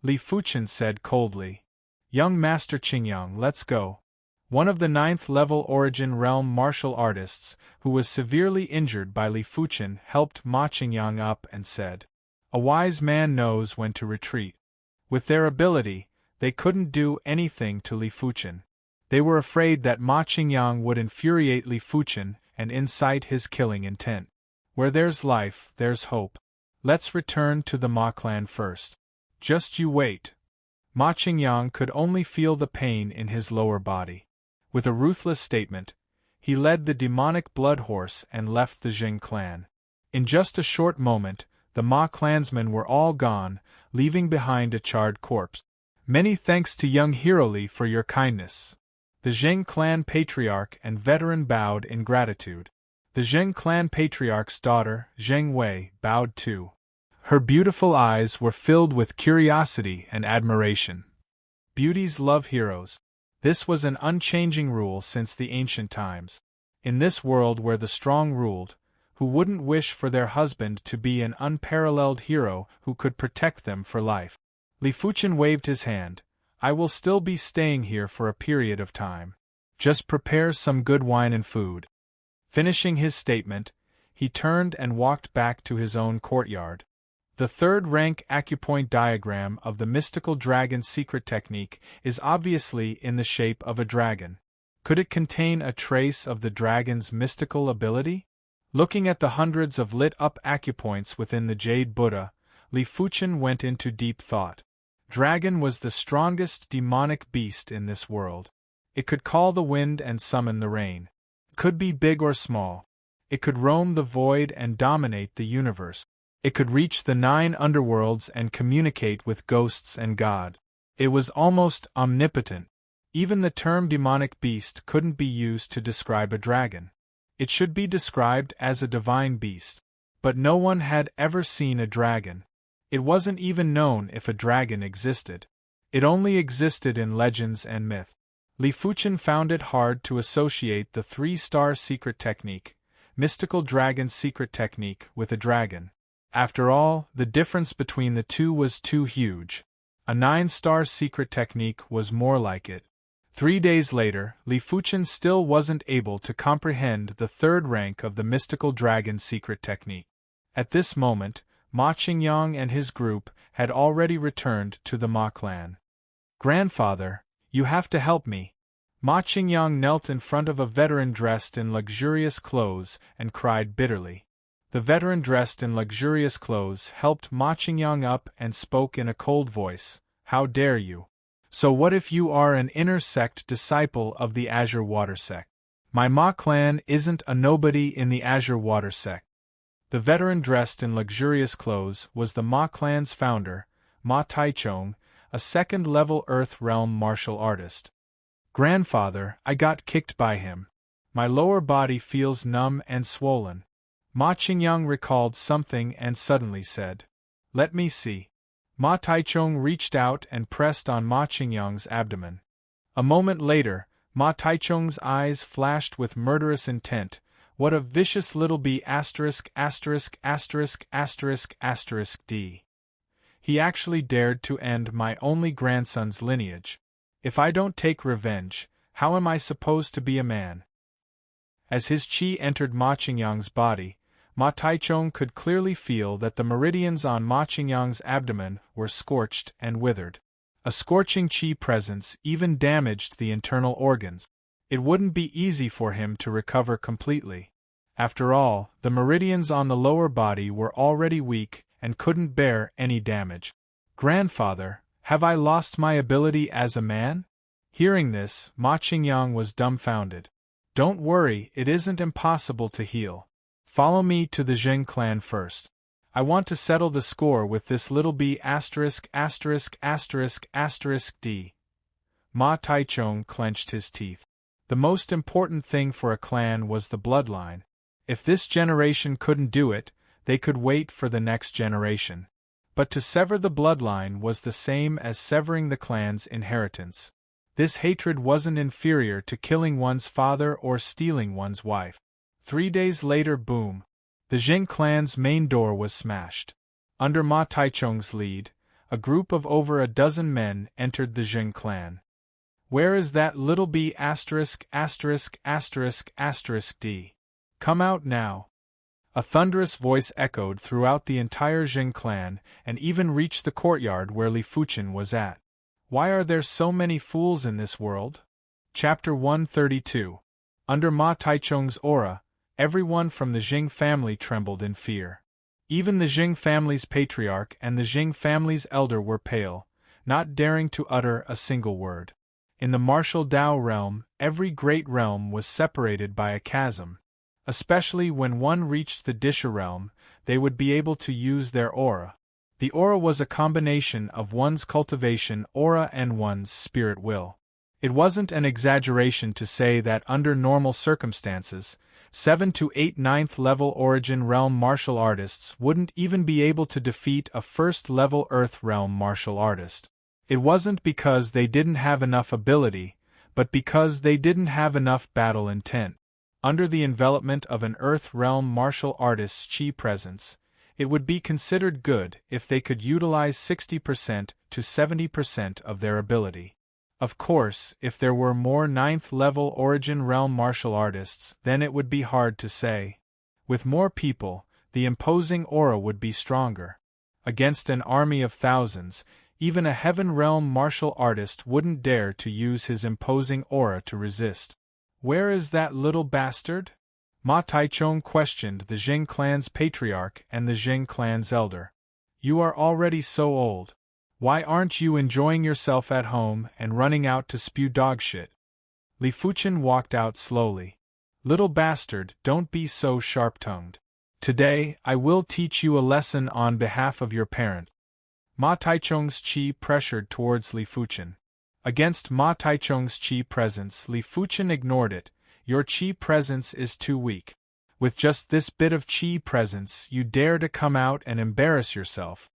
Li Fuchen said coldly. Young Master Qingyang, let's go. One of the 9th-level Origin Realm martial artists, who was severely injured by Li Fuchen, helped Ma Qingyang up and said, a wise man knows when to retreat. With their ability, they couldn't do anything to Li Fuchen. They were afraid that Ma Qingyang would infuriate Li Fuchen and incite his killing intent. Where there's life, there's hope. Let's return to the Ma clan first. Just you wait. Ma Qingyang could only feel the pain in his lower body. With a ruthless statement, he led the demonic blood horse and left the Zheng clan. In just a short moment, the Ma clansmen were all gone, leaving behind a charred corpse. Many thanks to young Hiroli for your kindness. The Zheng clan patriarch and veteran bowed in gratitude. The Zheng clan patriarch's daughter, Zheng Wei, bowed too. Her beautiful eyes were filled with curiosity and admiration. Beauties love heroes. This was an unchanging rule since the ancient times. In this world where the strong ruled, who wouldn't wish for their husband to be an unparalleled hero who could protect them for life? Li Fuchen waved his hand. I will still be staying here for a period of time. Just prepare some good wine and food. Finishing his statement, he turned and walked back to his own courtyard. The 3rd-rank acupoint diagram of the mystical dragon secret technique is obviously in the shape of a dragon. Could it contain a trace of the dragon's mystical ability? Looking at the hundreds of lit-up acupoints within the Jade Buddha, Li Fuchen went into deep thought. Dragon was the strongest demonic beast in this world. It could call the wind and summon the rain. It could be big or small. It could roam the void and dominate the universe. It could reach the 9 underworlds and communicate with ghosts and God. It was almost omnipotent. Even the term demonic beast couldn't be used to describe a dragon. It should be described as a divine beast. But no one had ever seen a dragon. It wasn't even known if a dragon existed. It only existed in legends and myth. Li Fuchen found it hard to associate the 3-star secret technique, mystical dragon secret technique, with a dragon. After all, the difference between the two was too huge. A 9-star secret technique was more like it. 3 days later, Li Fuchen still wasn't able to comprehend the 3rd rank of the mystical dragon secret technique. At this moment, Ma Qingyang and his group had already returned to the Ma clan. "Grandfather, you have to help me." Ma Qingyang knelt in front of a veteran dressed in luxurious clothes and cried bitterly. The veteran dressed in luxurious clothes helped Ma Qingyang up and spoke in a cold voice. "How dare you? So what if you are an inner sect disciple of the Azure Water sect? My Ma clan isn't a nobody in the Azure Water sect." The veteran dressed in luxurious clothes was the Ma clan's founder, Ma Taichung, a 2nd-level Earth Realm martial artist. "Grandfather, I got kicked by him. My lower body feels numb and swollen." Ma Qingyang recalled something and suddenly said, "Let me see." Ma Taichung reached out and pressed on Ma Qingyang's abdomen. A moment later, Ma Taichung's eyes flashed with murderous intent. "What a vicious little bee ****************** D. He actually dared to end my only grandson's lineage. If I don't take revenge, how am I supposed to be a man?" As his chi entered Ma Qingyang's body, Ma Taichung could clearly feel that the meridians on Ma Qingyang's abdomen were scorched and withered. A scorching chi presence even damaged the internal organs. It wouldn't be easy for him to recover completely. After all, the meridians on the lower body were already weak and couldn't bear any damage. "Grandfather, have I lost my ability as a man?" Hearing this, Ma Qingyang was dumbfounded. "Don't worry, it isn't impossible to heal. Follow me to the Jing clan first. I want to settle the score with this little bee ****************************** D. Ma Taichung clenched his teeth. The most important thing for a clan was the bloodline. If this generation couldn't do it, they could wait for the next generation. But to sever the bloodline was the same as severing the clan's inheritance. This hatred wasn't inferior to killing one's father or stealing one's wife. 3 days later, boom! The Jing clan's main door was smashed. Under Ma Taichung's lead, a group of over a dozen men entered the Jing clan. "Where is that little bee ************ D? Come out now!" A thunderous voice echoed throughout the entire Jing clan and even reached the courtyard where Li Fuchen was at. Why are there so many fools in this world? Chapter 132. Under Ma Taichung's aura, everyone from the Jing family trembled in fear. Even the Jing family's patriarch and the Jing family's elder were pale, not daring to utter a single word. In the martial Dao realm, every great realm was separated by a chasm. Especially when one reached the Disha realm, they would be able to use their aura. The aura was a combination of one's cultivation aura and one's spirit will. It wasn't an exaggeration to say that under normal circumstances, 7 to 8 9th-level Origin Realm martial artists wouldn't even be able to defeat a 1st-level Earth Realm martial artist. It wasn't because they didn't have enough ability, but because they didn't have enough battle intent. Under the envelopment of an Earth Realm martial artist's chi presence, it would be considered good if they could utilize 60% to 70% of their ability. Of course, if there were more 9th-level Origin Realm martial artists, then it would be hard to say. With more people, the imposing aura would be stronger. Against an army of thousands, even a Heaven Realm martial artist wouldn't dare to use his imposing aura to resist. "Where is that little bastard?" Ma Taichung questioned the Jing clan's patriarch and the Jing clan's elder. "You are already so old. Why aren't you enjoying yourself at home and running out to spew dog shit?" Li Fuchen walked out slowly. "Little bastard, don't be so sharp-tongued. Today, I will teach you a lesson on behalf of your parent." Ma Taichung's chi pressured towards Li Fuchen. Against Ma Taichung's chi presence, Li Fuchen ignored it. "Your chi presence is too weak. With just this bit of chi presence, you dare to come out and embarrass yourself."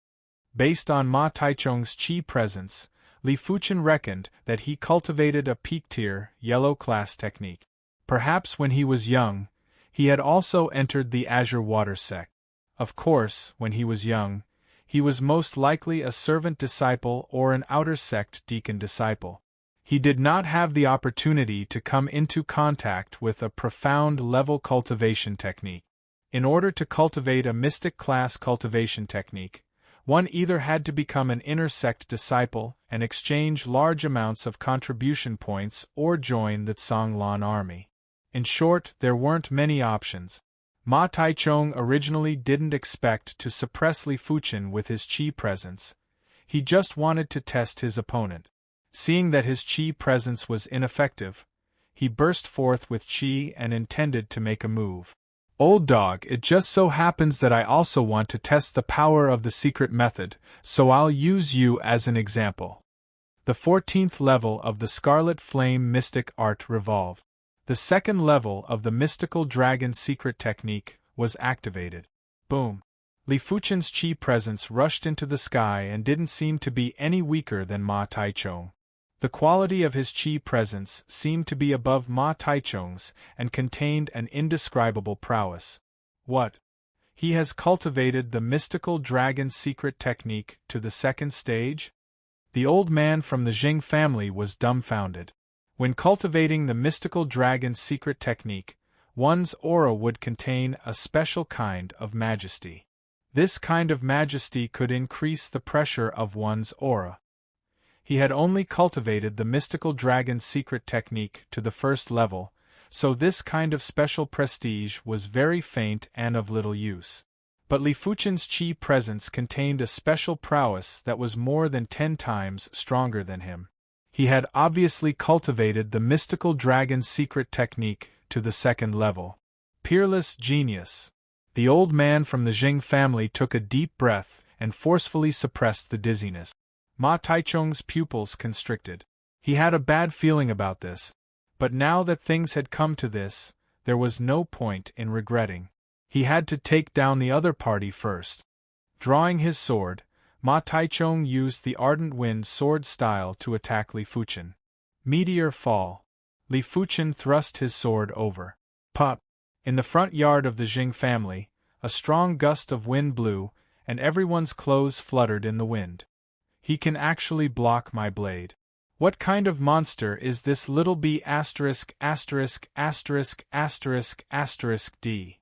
Based on Ma Taichung's chi presence, Li Fuchen reckoned that he cultivated a peak-tier, yellow-class technique. Perhaps when he was young, he had also entered the Azure Water sect. Of course, when he was young, he was most likely a servant disciple or an outer sect deacon disciple. He did not have the opportunity to come into contact with a profound level cultivation technique. In order to cultivate a mystic class cultivation technique, one either had to become an inner sect disciple and exchange large amounts of contribution points or join the Tsanglan army. In short, there weren't many options. Ma Taichung originally didn't expect to suppress Li Fuchen with his qi presence. He just wanted to test his opponent. Seeing that his qi presence was ineffective, he burst forth with qi and intended to make a move. Old dog, it just so happens that I also want to test the power of the secret method, so I'll use you as an example. The 14th level of the Scarlet Flame Mystic Art revolved. The second level of the Mystical Dragon Secret Technique was activated. Boom! Li Fuchen's qi presence rushed into the sky and didn't seem to be any weaker than Ma Taichung. The quality of his qi presence seemed to be above Ma Taichung's and contained an indescribable prowess. What? He has cultivated the Mystical Dragon Secret Technique to the second stage? The old man from the Jing family was dumbfounded. When cultivating the Mystical Dragon Secret Technique, one's aura would contain a special kind of majesty. This kind of majesty could increase the pressure of one's aura. He had only cultivated the Mystical Dragon Secret Technique to the first level, so this kind of special prestige was very faint and of little use. But Li Fuchen's qi presence contained a special prowess that was more than 10 times stronger than him. He had obviously cultivated the Mystical Dragon Secret Technique to the second level. Peerless genius! The old man from the Jing family took a deep breath and forcefully suppressed the dizziness. Ma Taichung's pupils constricted. He had a bad feeling about this, but now that things had come to this, there was no point in regretting. He had to take down the other party first. Drawing his sword, Ma Taichung used the Ardent Wind sword style to attack Li Fuchen. Meteor fall. Li Fuchen thrust his sword over. Pop! In the front yard of the Jing family, a strong gust of wind blew, and everyone's clothes fluttered in the wind. He can actually block my blade. What kind of monster is this little b******************************* D?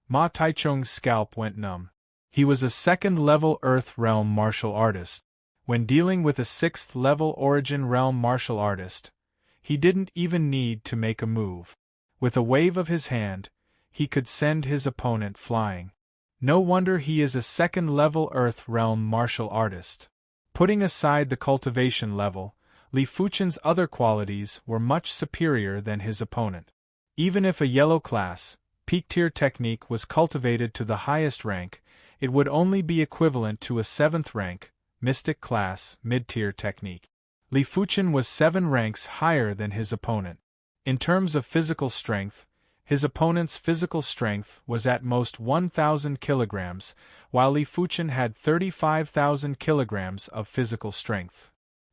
Ma Taichung's scalp went numb. He was a second-level Earth Realm martial artist. When dealing with a sixth-level Origin Realm martial artist, he didn't even need to make a move. With a wave of his hand, he could send his opponent flying. No wonder he is a second-level Earth Realm martial artist. Putting aside the cultivation level, Li Fuchen's other qualities were much superior than his opponent. Even if a yellow class, peak-tier technique was cultivated to the highest rank, it would only be equivalent to a 7th rank, mystic class, mid-tier technique. Li Fuchen was 7 ranks higher than his opponent. In terms of physical strength, his opponent's physical strength was at most 1,000 kilograms, while Li Fuchen had 35,000 kilograms of physical strength.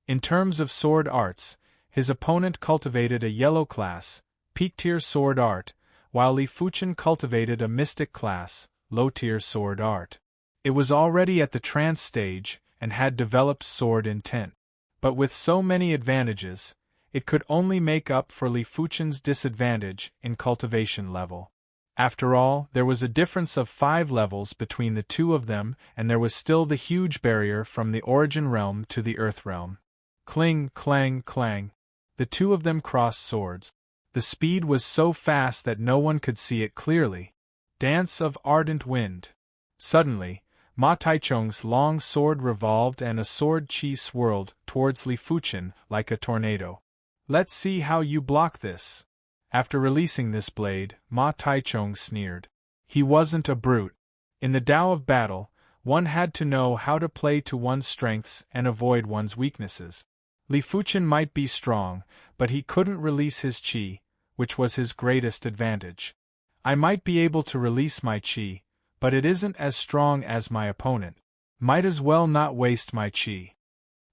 In terms of sword arts, his opponent cultivated a yellow class, peak-tier sword art, while Li Fuchen cultivated a mystic class, low-tier sword art. It was already at the trance stage and had developed sword intent. But with so many advantages, it could only make up for Li Fuchen's disadvantage in cultivation level. After all, there was a difference of 5 levels between the two of them, and there was still the huge barrier from the Origin Realm to the Earth Realm. Cling, clang, clang. The two of them crossed swords. The speed was so fast that no one could see it clearly. Dance of Ardent Wind. Suddenly, Ma Taichung's long sword revolved and a sword qi swirled towards Li Fuchen like a tornado. Let's see how you block this. After releasing this blade, Ma Taichung sneered. He wasn't a brute. In the Tao of battle, one had to know how to play to one's strengths and avoid one's weaknesses. Li Fuchen might be strong, but he couldn't release his qi, which was his greatest advantage. I might be able to release my qi, but it isn't as strong as my opponent. Might as well not waste my qi.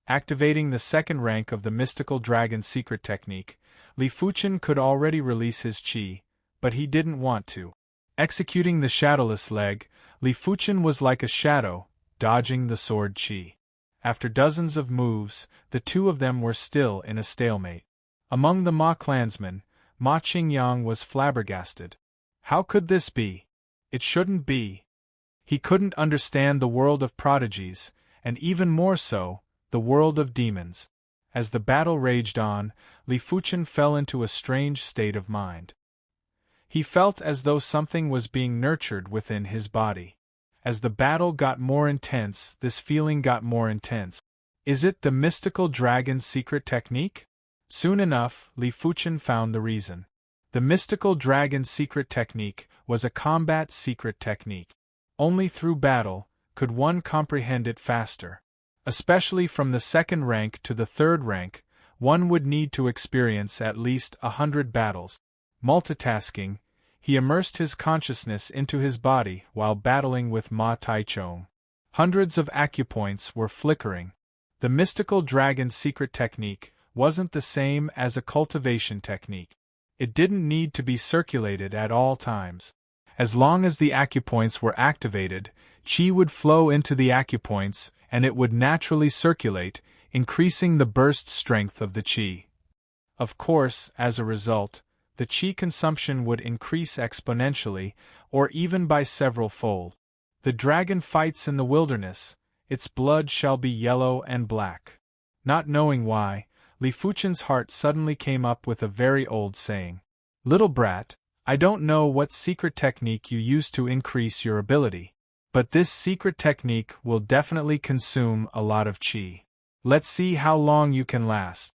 Activating the second rank of the mystical dragon secret technique, Li Fuchen could already release his qi, but he didn't want to. Executing the shadowless leg, Li Fuchen was like a shadow, dodging the sword qi. After dozens of moves, the two of them were still in a stalemate. Among the Ma clansmen, Ma Qingyang was flabbergasted. How could this be? It shouldn't be. He couldn't understand the world of prodigies, and even more so, the world of demons. As the battle raged on, Li Fuchen fell into a strange state of mind. He felt as though something was being nurtured within his body. As the battle got more intense, this feeling got more intense. Is it the mystical dragon secret technique? Soon enough, Li Fuchen found the reason. The mystical dragon secret technique was a combat secret technique. Only through battle could one comprehend it faster. Especially from the second rank to the third rank, one would need to experience at least 100 battles. Multitasking, he immersed his consciousness into his body while battling with Ma Taichung. Hundreds of acupoints were flickering. The mystical dragon secret technique wasn't the same as a cultivation technique. It didn't need to be circulated at all times. As long as the acupoints were activated, qi would flow into the acupoints and it would naturally circulate, increasing the burst strength of the qi. Of course, as a result, the qi consumption would increase exponentially, or even by several fold. The dragon fights in the wilderness, its blood shall be yellow and black. Not knowing why, Li Fuchen's heart suddenly came up with a very old saying. Little brat, I don't know what secret technique you use to increase your ability, but this secret technique will definitely consume a lot of qi. Let's see how long you can last.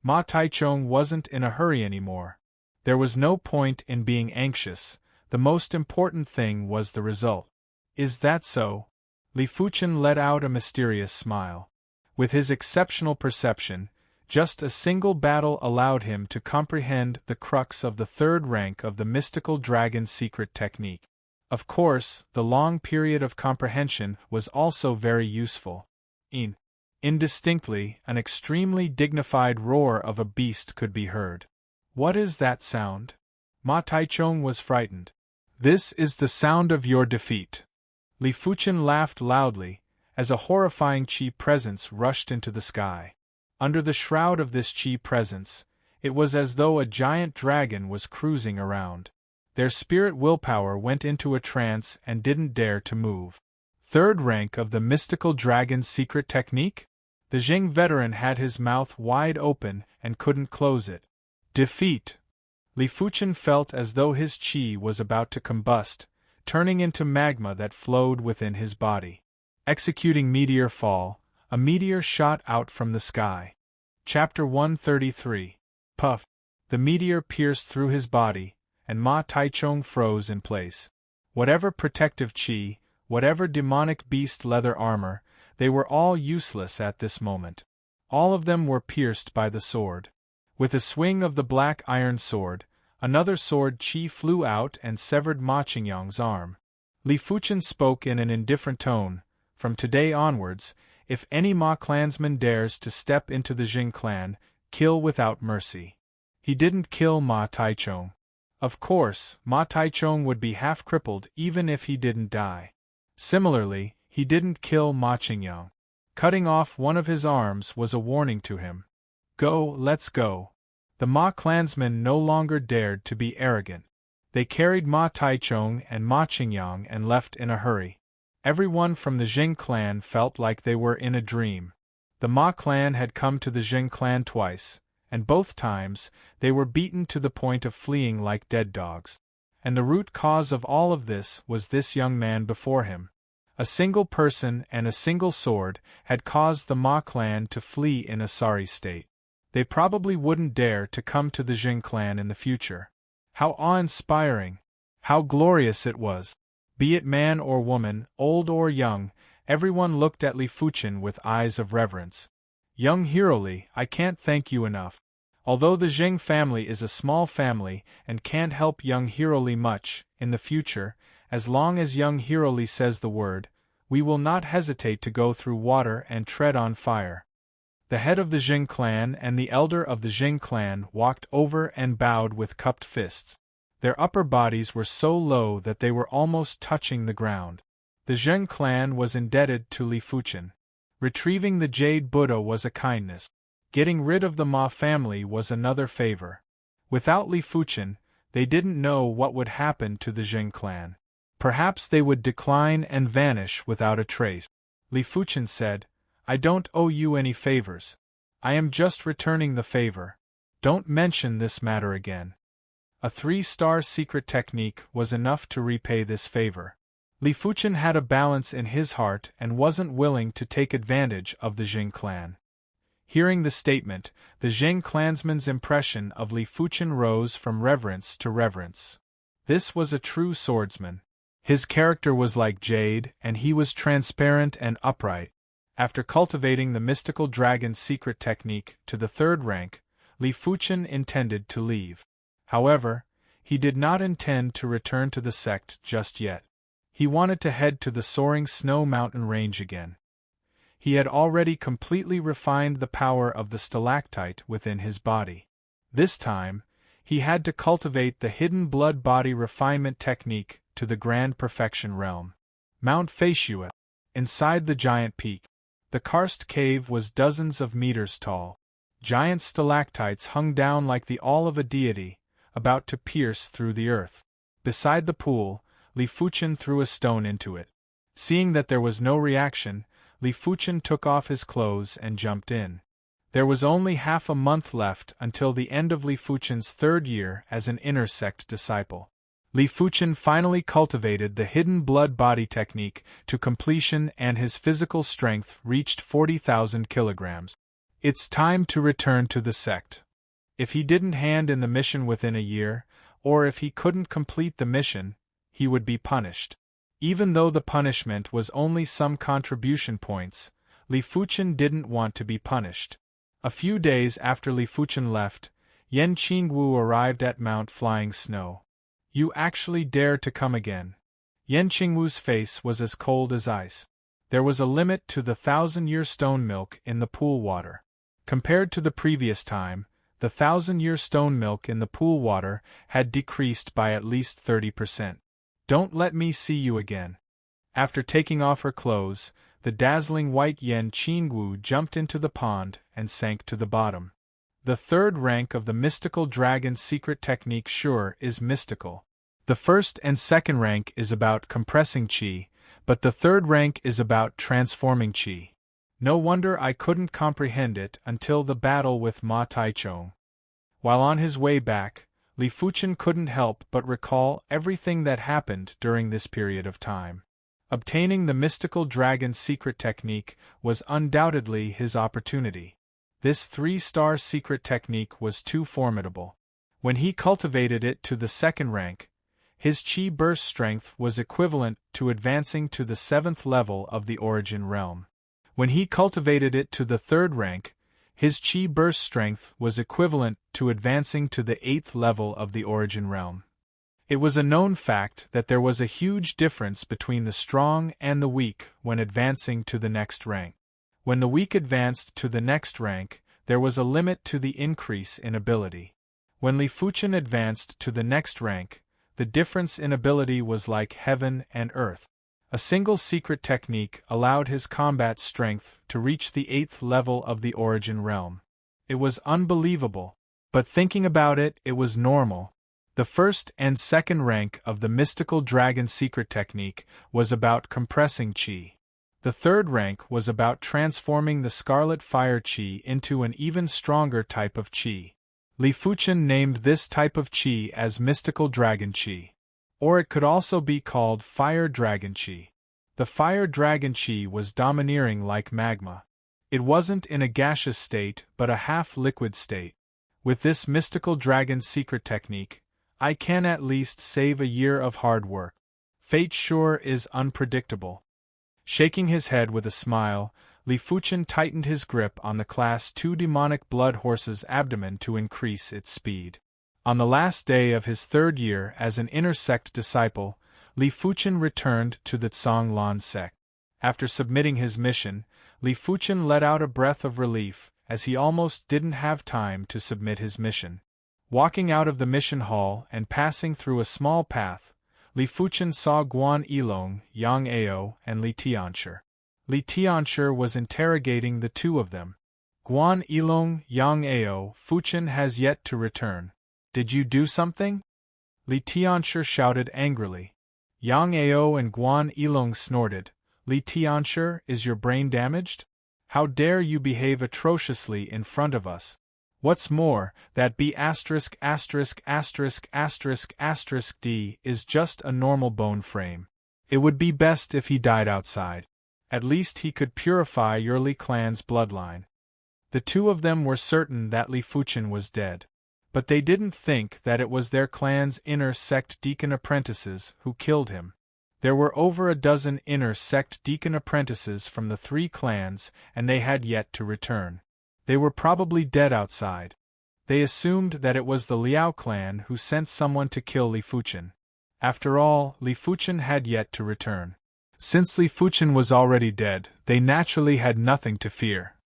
Ma Taichung wasn't in a hurry anymore. There was no point in being anxious, the most important thing was the result. Is that so? Li Fuchen let out a mysterious smile. With his exceptional perception, just a single battle allowed him to comprehend the crux of the third rank of the mystical dragon secret technique. Of course, the long period of comprehension was also very useful. Indistinctly, an extremely dignified roar of a beast could be heard. What is that sound? Ma Taichung was frightened. This is the sound of your defeat. Li Fuchen laughed loudly, as a horrifying qi presence rushed into the sky. Under the shroud of this qi presence, it was as though a giant dragon was cruising around. Their spirit willpower went into a trance and didn't dare to move. Third rank of the mystical dragon secret technique? The Jing veteran had his mouth wide open and couldn't close it. Defeat! Li Fuchen felt as though his qi was about to combust, turning into magma that flowed within his body. Executing meteor fall, a meteor shot out from the sky. Chapter 133. Puff! The meteor pierced through his body, and Ma Taichung froze in place. Whatever protective qi, whatever demonic beast leather armor, they were all useless at this moment. All of them were pierced by the sword. With a swing of the black iron sword, another sword qi flew out and severed Ma Qingyang's arm. Li Fuchen spoke in an indifferent tone. From today onwards, if any Ma clansman dares to step into the Jing clan, kill without mercy. He didn't kill Ma Taichung. Of course, Ma Taichung would be half crippled even if he didn't die. Similarly, he didn't kill Ma Qingyang. Cutting off one of his arms was a warning to him. Go, let's go. The Ma clansmen no longer dared to be arrogant. They carried Ma Taichung and Ma Qingyang and left in a hurry. Everyone from the Jing clan felt like they were in a dream. The Ma clan had come to the Jing clan twice, and both times, they were beaten to the point of fleeing like dead dogs. And the root cause of all of this was this young man before him. A single person and a single sword had caused the Ma clan to flee in a sorry state. They probably wouldn't dare to come to the Jing clan in the future. How awe-inspiring! How glorious it was! Be it man or woman, old or young, everyone looked at Li Fuchen with eyes of reverence. Young Hero Li, I can't thank you enough. Although the Jing family is a small family and can't help young Hero Li much, in the future, as long as young Hero Li says the word, we will not hesitate to go through water and tread on fire. The head of the Jing clan and the elder of the Jing clan walked over and bowed with cupped fists. Their upper bodies were so low that they were almost touching the ground. The Zheng clan was indebted to Li Fuchen. Retrieving the Jade Buddha was a kindness. Getting rid of the Ma family was another favor. Without Li Fuchen, they didn't know what would happen to the Zheng clan. Perhaps they would decline and vanish without a trace. Li Fuchen said, "I don't owe you any favors. I am just returning the favor. Don't mention this matter again." A 3-star secret technique was enough to repay this favor. Li Fuchen had a balance in his heart and wasn't willing to take advantage of the Jing clan. Hearing the statement, the Jing clansman's impression of Li Fuchen rose from reverence to reverence. This was a true swordsman. His character was like jade, and he was transparent and upright. After cultivating the mystical dragon secret technique to the 3rd rank, Li Fuchen intended to leave. However, he did not intend to return to the sect just yet. He wanted to head to the soaring snow mountain range again. He had already completely refined the power of the stalactite within his body. This time, he had to cultivate the hidden blood body refinement technique to the grand perfection realm. Mount Feishue, inside the giant peak. The karst cave was dozens of meters tall. Giant stalactites hung down like the awl of a deity, about to pierce through the earth. Beside the pool, Li Fuchen threw a stone into it. Seeing that there was no reaction, Li Fuchen took off his clothes and jumped in. There was only half a month left until the end of Li Fuchen's 3rd year as an inner sect disciple. Li Fuchen finally cultivated the hidden blood body technique to completion and his physical strength reached 40,000 kilograms. It's time to return to the sect. If he didn't hand in the mission within a year, or if he couldn't complete the mission, he would be punished. Even though the punishment was only some contribution points, Li Fuchen didn't want to be punished. A few days after Li Fuchen left, Yan Qingwu arrived at Mount Flying Snow. "You actually dare to come again." Yan Qingwu's face was as cold as ice. There was a limit to the 1,000-year stone milk in the pool water. Compared to the previous time, the 1,000-year stone milk in the pool water had decreased by at least 30%. "Don't let me see you again." After taking off her clothes, the dazzling white Yan Qingwu jumped into the pond and sank to the bottom. The 3rd rank of the mystical dragon secret technique sure is mystical. The 1st and 2nd rank is about compressing qi, but the 3rd rank is about transforming qi. No wonder I couldn't comprehend it until the battle with Ma Taichong. While on his way back, Li Fuchen couldn't help but recall everything that happened during this period of time. Obtaining the mystical dragon secret technique was undoubtedly his opportunity. This 3-star secret technique was too formidable. When he cultivated it to the 2nd rank, his qi burst strength was equivalent to advancing to the 7th level of the origin realm. When he cultivated it to the 3rd rank, his qi burst strength was equivalent to advancing to the 8th level of the origin realm. It was a known fact that there was a huge difference between the strong and the weak when advancing to the next rank. When the weak advanced to the next rank, there was a limit to the increase in ability. When Li Fuchen advanced to the next rank, the difference in ability was like heaven and earth. A single secret technique allowed his combat strength to reach the 8th level of the origin realm. It was unbelievable, but thinking about it, it was normal. The 1st and 2nd rank of the mystical dragon secret technique was about compressing qi. The 3rd rank was about transforming the scarlet fire qi into an even stronger type of qi. Li Fuchen named this type of qi as mystical dragon qi. Or it could also be called fire dragon qi. The fire dragon qi was domineering like magma. It wasn't in a gaseous state but a half-liquid state. With this mystical dragon secret technique, I can at least save a year of hard work. Fate sure is unpredictable. Shaking his head with a smile, Li Fuchen tightened his grip on the Class 2 demonic blood horse's abdomen to increase its speed. On the last day of his 3rd year as an inner sect disciple, Li Fuchen returned to the Tsonglan sect. After submitting his mission, Li Fuchen let out a breath of relief as he almost didn't have time to submit his mission. Walking out of the mission hall and passing through a small path, Li Fuchen saw Guan Yilong, Yang Ao, and Li Tianshi. Li Tianshi was interrogating the two of them. Guan Yilong, Yang Ao, Fuchen has yet to return. Did you do something? Li Tianshi shouted angrily. Yang Ao and Guan Yilong snorted. Li Tianshi, is your brain damaged? How dare you behave atrociously in front of us? What's more, that B**************** D is just a normal bone frame. It would be best if he died outside. At least he could purify your Li clan's bloodline. The two of them were certain that Li Fuchen was dead. But they didn't think that it was their clan's inner sect deacon apprentices who killed him. There were over a dozen inner sect deacon apprentices from the three clans, and they had yet to return. They were probably dead outside. They assumed that it was the Liao clan who sent someone to kill Li Fuchen. After all, Li Fuchen had yet to return. Since Li Fuchen was already dead, they naturally had nothing to fear.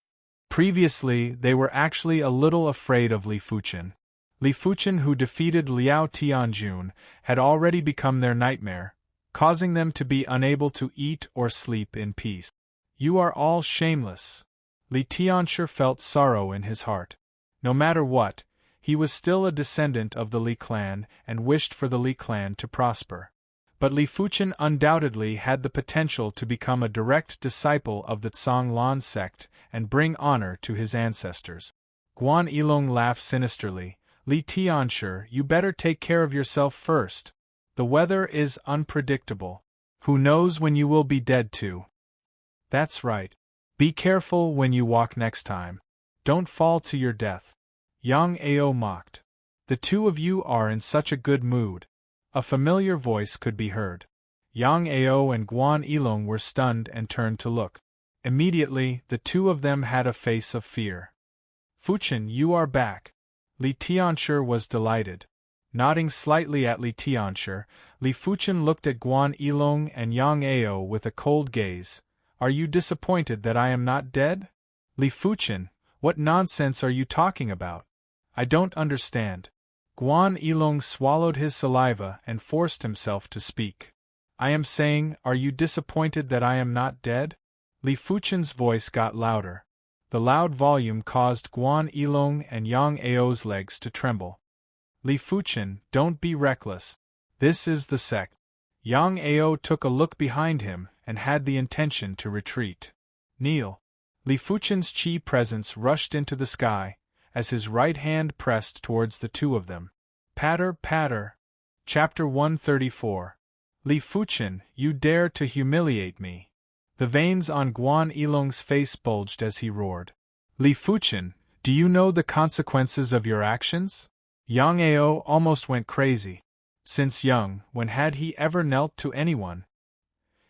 Previously, they were actually a little afraid of Li Fuchen. Li Fuchen, who defeated Liao Tianjun, had already become their nightmare, causing them to be unable to eat or sleep in peace. You are all shameless. Li Tianshi felt sorrow in his heart. No matter what, he was still a descendant of the Li clan and wished for the Li clan to prosper. But Li Fuchen undoubtedly had the potential to become a direct disciple of the Zhonglan sect and bring honor to his ancestors. Guan Yilong laughed sinisterly. Li Tianshi, you better take care of yourself first. The weather is unpredictable. Who knows when you will be dead too? That's right. Be careful when you walk next time. Don't fall to your death. Yang Ao mocked. The two of you are in such a good mood. A familiar voice could be heard. Yang Ao and Guan Yilong were stunned and turned to look. Immediately, the two of them had a face of fear. Fuchen, you are back. Li Tianshi was delighted. Nodding slightly at Li Tianshi, Li Fuchen looked at Guan Yilong and Yang Ao with a cold gaze. Are you disappointed that I am not dead? Li Fuchen, what nonsense are you talking about? I don't understand. Guan Yilong swallowed his saliva and forced himself to speak. I am saying, are you disappointed that I am not dead? Li Fuchen's voice got louder. The loud volume caused Guan Yilong and Yang Ao's legs to tremble. Li Fuchen, don't be reckless. This is the sect. Yang Ao took a look behind him and had the intention to retreat. Kneel. Li Fuchen's chi presence rushed into the sky, as his right hand pressed towards the two of them. Patter, patter. Chapter 134. Li Fuchen, you dare to humiliate me. The veins on Guan Yilong's face bulged as he roared. Li Fuchen, do you know the consequences of your actions? Yang Ao almost went crazy. Since young, when had he ever knelt to anyone?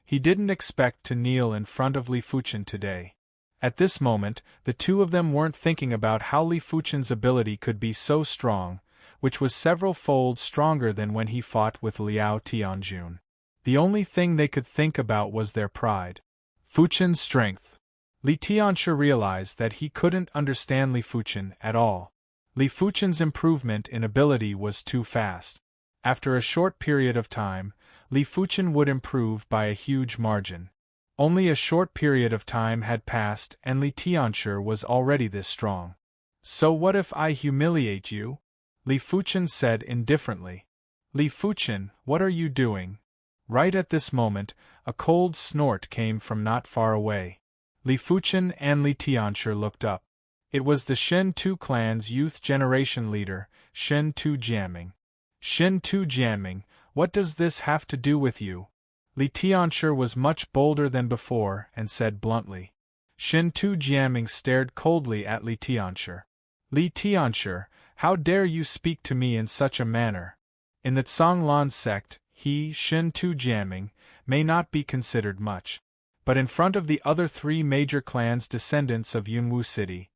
He didn't expect to kneel in front of Li Fuchen today. At this moment, the two of them weren't thinking about how Li Fuchen's ability could be so strong, which was several-fold stronger than when he fought with Liao Tianjun. The only thing they could think about was their pride. Fuchen's strength. Li Tianshi realized that he couldn't understand Li Fuchen at all. Li Fuchen's improvement in ability was too fast. After a short period of time, Li Fuchen would improve by a huge margin. Only a short period of time had passed and Li Tianshi was already this strong. So what if I humiliate you? Li Fuchen said indifferently. Li Fuchen, what are you doing? Right at this moment, a cold snort came from not far away. Li Fuchen and Li Tianshi looked up. It was the Shen Tu clan's youth generation leader, Shen Tu Jiaming. Shen Tu Jiaming, what does this have to do with you? Li Tianshi was much bolder than before and said bluntly. Shen Tu Jiaming stared coldly at Li Tianshi. Li Tianshi, how dare you speak to me in such a manner? In the Zhonglan sect, he, Shen Tu Jiaming, may not be considered much. But in front of the other three major clans descendants of Yunwu City,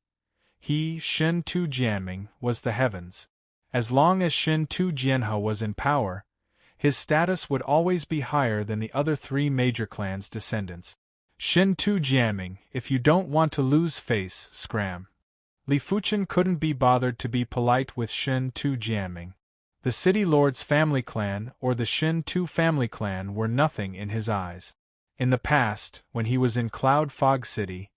he, Shen Tu Jiaming, was the heavens. As long as Shen Tu Jianhe was in power, his status would always be higher than the other three major clans' descendants. Shen Tu Jiaming, if you don't want to lose face, scram. Li Fuchen couldn't be bothered to be polite with Shen Tu Jianming. The city lord's family clan or the Shen Tu family clan were nothing in his eyes. In the past, when he was in Cloud Fog City,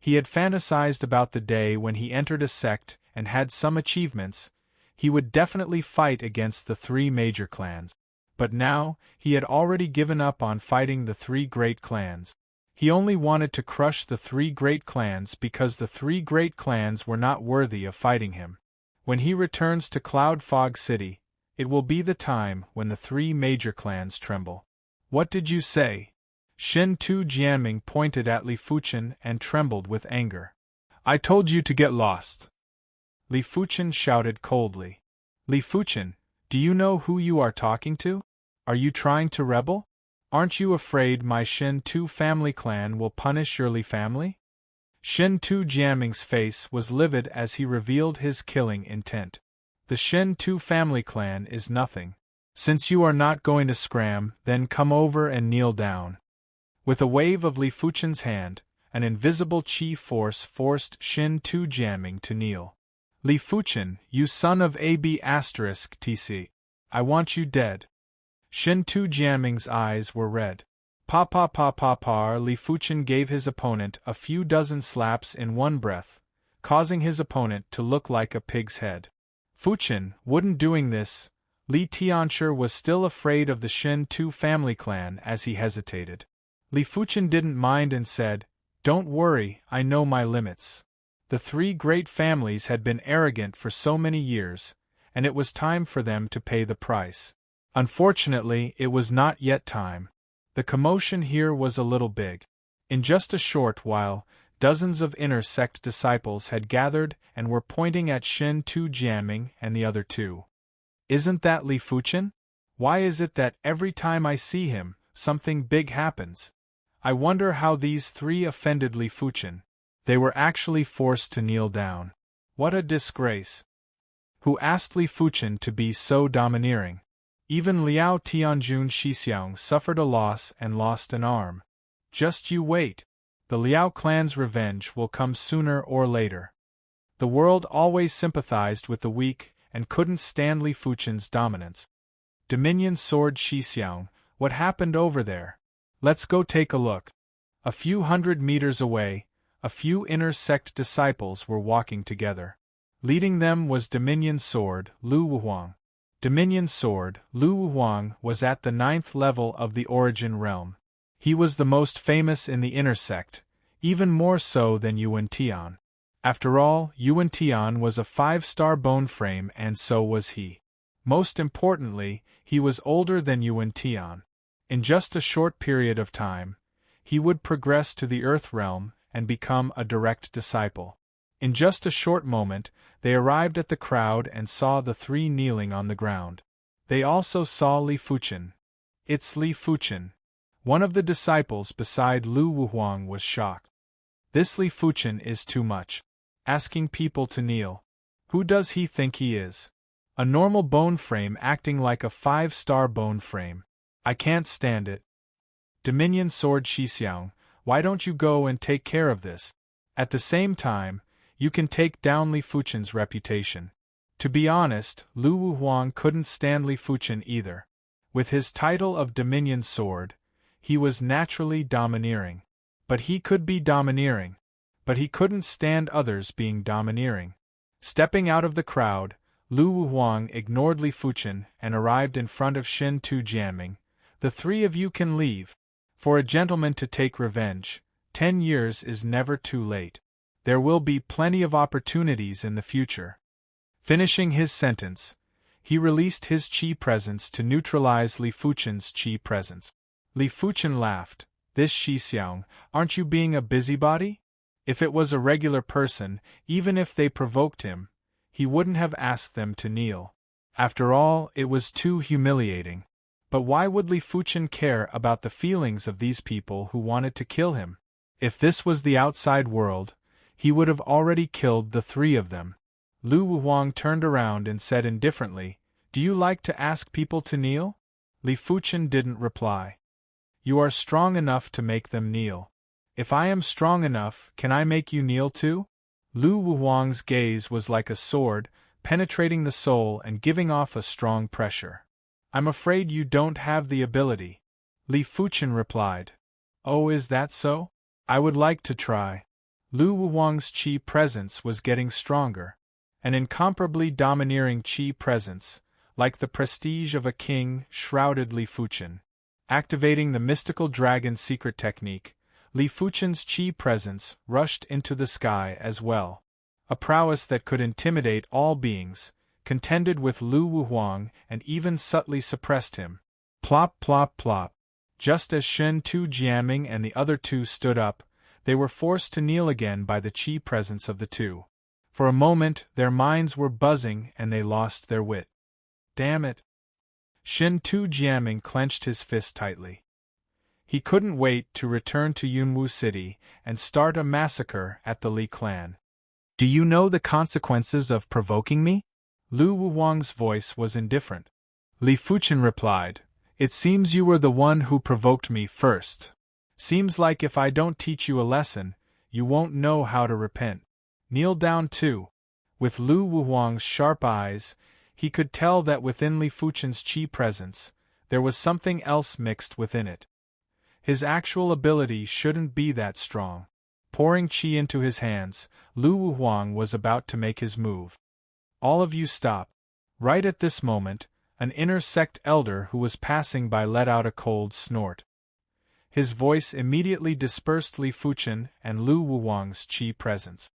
he had fantasized about the day when he entered a sect and had some achievements. He would definitely fight against the three major clans. But now, he had already given up on fighting the three great clans. He only wanted to crush the three great clans because the three great clans were not worthy of fighting him. When he returns to Cloud Fog City, it will be the time when the three major clans tremble. What did you say? Shen Tu Jianming pointed at Li Fuchen and trembled with anger. I told you to get lost. Li Fuchen shouted coldly. Li Fuchen, do you know who you are talking to? Are you trying to rebel? Aren't you afraid my Shen Tu family clan will punish your Li family? Shen Tu Jianming's face was livid as he revealed his killing intent. The Shen Tu family clan is nothing. Since you are not going to scram, then come over and kneel down. With a wave of Li Fuchen's hand, an invisible chi force forced Shen Tu Jianming to kneel. Li Fuchen, you son of AB*TC. I want you dead. Shen Tu Jianming's eyes were red. Pa. Li Fuchen gave his opponent a few dozen slaps in one breath, causing his opponent to look like a pig's head. Fuchen wouldn't doing this. Li Tianchi was still afraid of the Shen Tu family clan as he hesitated. Li Fuchen didn't mind and said, Don't worry, I know my limits. The three great families had been arrogant for so many years, and it was time for them to pay the price. Unfortunately, it was not yet time. The commotion here was a little big. In just a short while, dozens of inner sect disciples had gathered and were pointing at Shen Tu Jianming and the other two. Isn't that Li Fuchen? Why is it that every time I see him, something big happens? I wonder how these three offended Li Fuchen. They were actually forced to kneel down. What a disgrace! Who asked Li Fuchen to be so domineering? Even Liao Tianjun Shixiang suffered a loss and lost an arm. Just you wait. The Liao clan's revenge will come sooner or later. The world always sympathized with the weak and couldn't stand Li Fuchen's dominance. Dominion Sword Shixiang, what happened over there? Let's go take a look. A few hundred meters away, a few inner sect disciples were walking together. Leading them was Dominion Sword Lu Wuhuang. Dominion Sword Lu Wuhuang was at the 9th level of the Origin Realm. He was the most famous in the inner sect, even more so than Yuan Tian. After all, Yuan Tian was a 5-star bone frame and so was he. Most importantly, he was older than Yuan Tian. In just a short period of time, he would progress to the Earth Realm and become a direct disciple. In just a short moment, they arrived at the crowd and saw the three kneeling on the ground. They also saw Li Fuchen. It's Li Fuchen. One of the disciples beside Lu Wuhuang was shocked. This Li Fuchen is too much. Asking people to kneel. Who does he think he is? A normal bone frame acting like a 5-star bone frame. I can't stand it. Dominion Sword Shixiang, why don't you go and take care of this? At the same time, you can take down Li Fuchen's reputation. To be honest, Lu Wuhuang couldn't stand Li Fuchen either. With his title of Dominion Sword, he was naturally domineering. But he could be domineering. But he couldn't stand others being domineering. Stepping out of the crowd, Lu Wuhuang ignored Li Fuchen and arrived in front of Shen Tu Jianming. The three of you can leave. For a gentleman to take revenge, 10 years is never too late. There will be plenty of opportunities in the future. Finishing his sentence, he released his chi presence to neutralize Li Fuchen's chi presence. Li Fuchen laughed. This Shixiang, aren't you being a busybody? If it was a regular person, even if they provoked him, he wouldn't have asked them to kneel. After all, it was too humiliating. But why would Li Fuchen care about the feelings of these people who wanted to kill him? If this was the outside world, he would have already killed the three of them. Lu Wuhuang turned around and said indifferently, Do you like to ask people to kneel? Li Fuchen didn't reply. You are strong enough to make them kneel. If I am strong enough, can I make you kneel too? Lu Wuhuang's gaze was like a sword, penetrating the soul and giving off a strong pressure. I'm afraid you don't have the ability, Li Fuchen replied. Oh, is that so? I would like to try. Lu Wuhuang's qi presence was getting stronger. An incomparably domineering qi presence, like the prestige of a king, shrouded Li Fuchen. Activating the mystical dragon secret technique, Li Fuchen's qi presence rushed into the sky as well. A prowess that could intimidate all beings, contended with Lu Wuhuang and even subtly suppressed him. Plop plop plop. Just as Shen Tu Jiaming and the other two stood up, they were forced to kneel again by the qi presence of the two. For a moment their minds were buzzing and they lost their wit. Damn it! Shen Tu Jiaming clenched his fist tightly. He couldn't wait to return to Yunwu City and start a massacre at the Li clan. Do you know the consequences of provoking me? Lu Wuhuang's voice was indifferent. Li Fuchen replied, It seems you were the one who provoked me first. Seems like if I don't teach you a lesson, you won't know how to repent. Kneel down too. With Lu Wuhuang's sharp eyes, he could tell that within Li Fuchen's qi presence, there was something else mixed within it. His actual ability shouldn't be that strong. Pouring qi into his hands, Lu Wuhuang was about to make his move. All of you stop. Right at this moment, an inner sect elder who was passing by let out a cold snort. His voice immediately dispersed Li Fuchen and Lu Wuhuang's qi presence.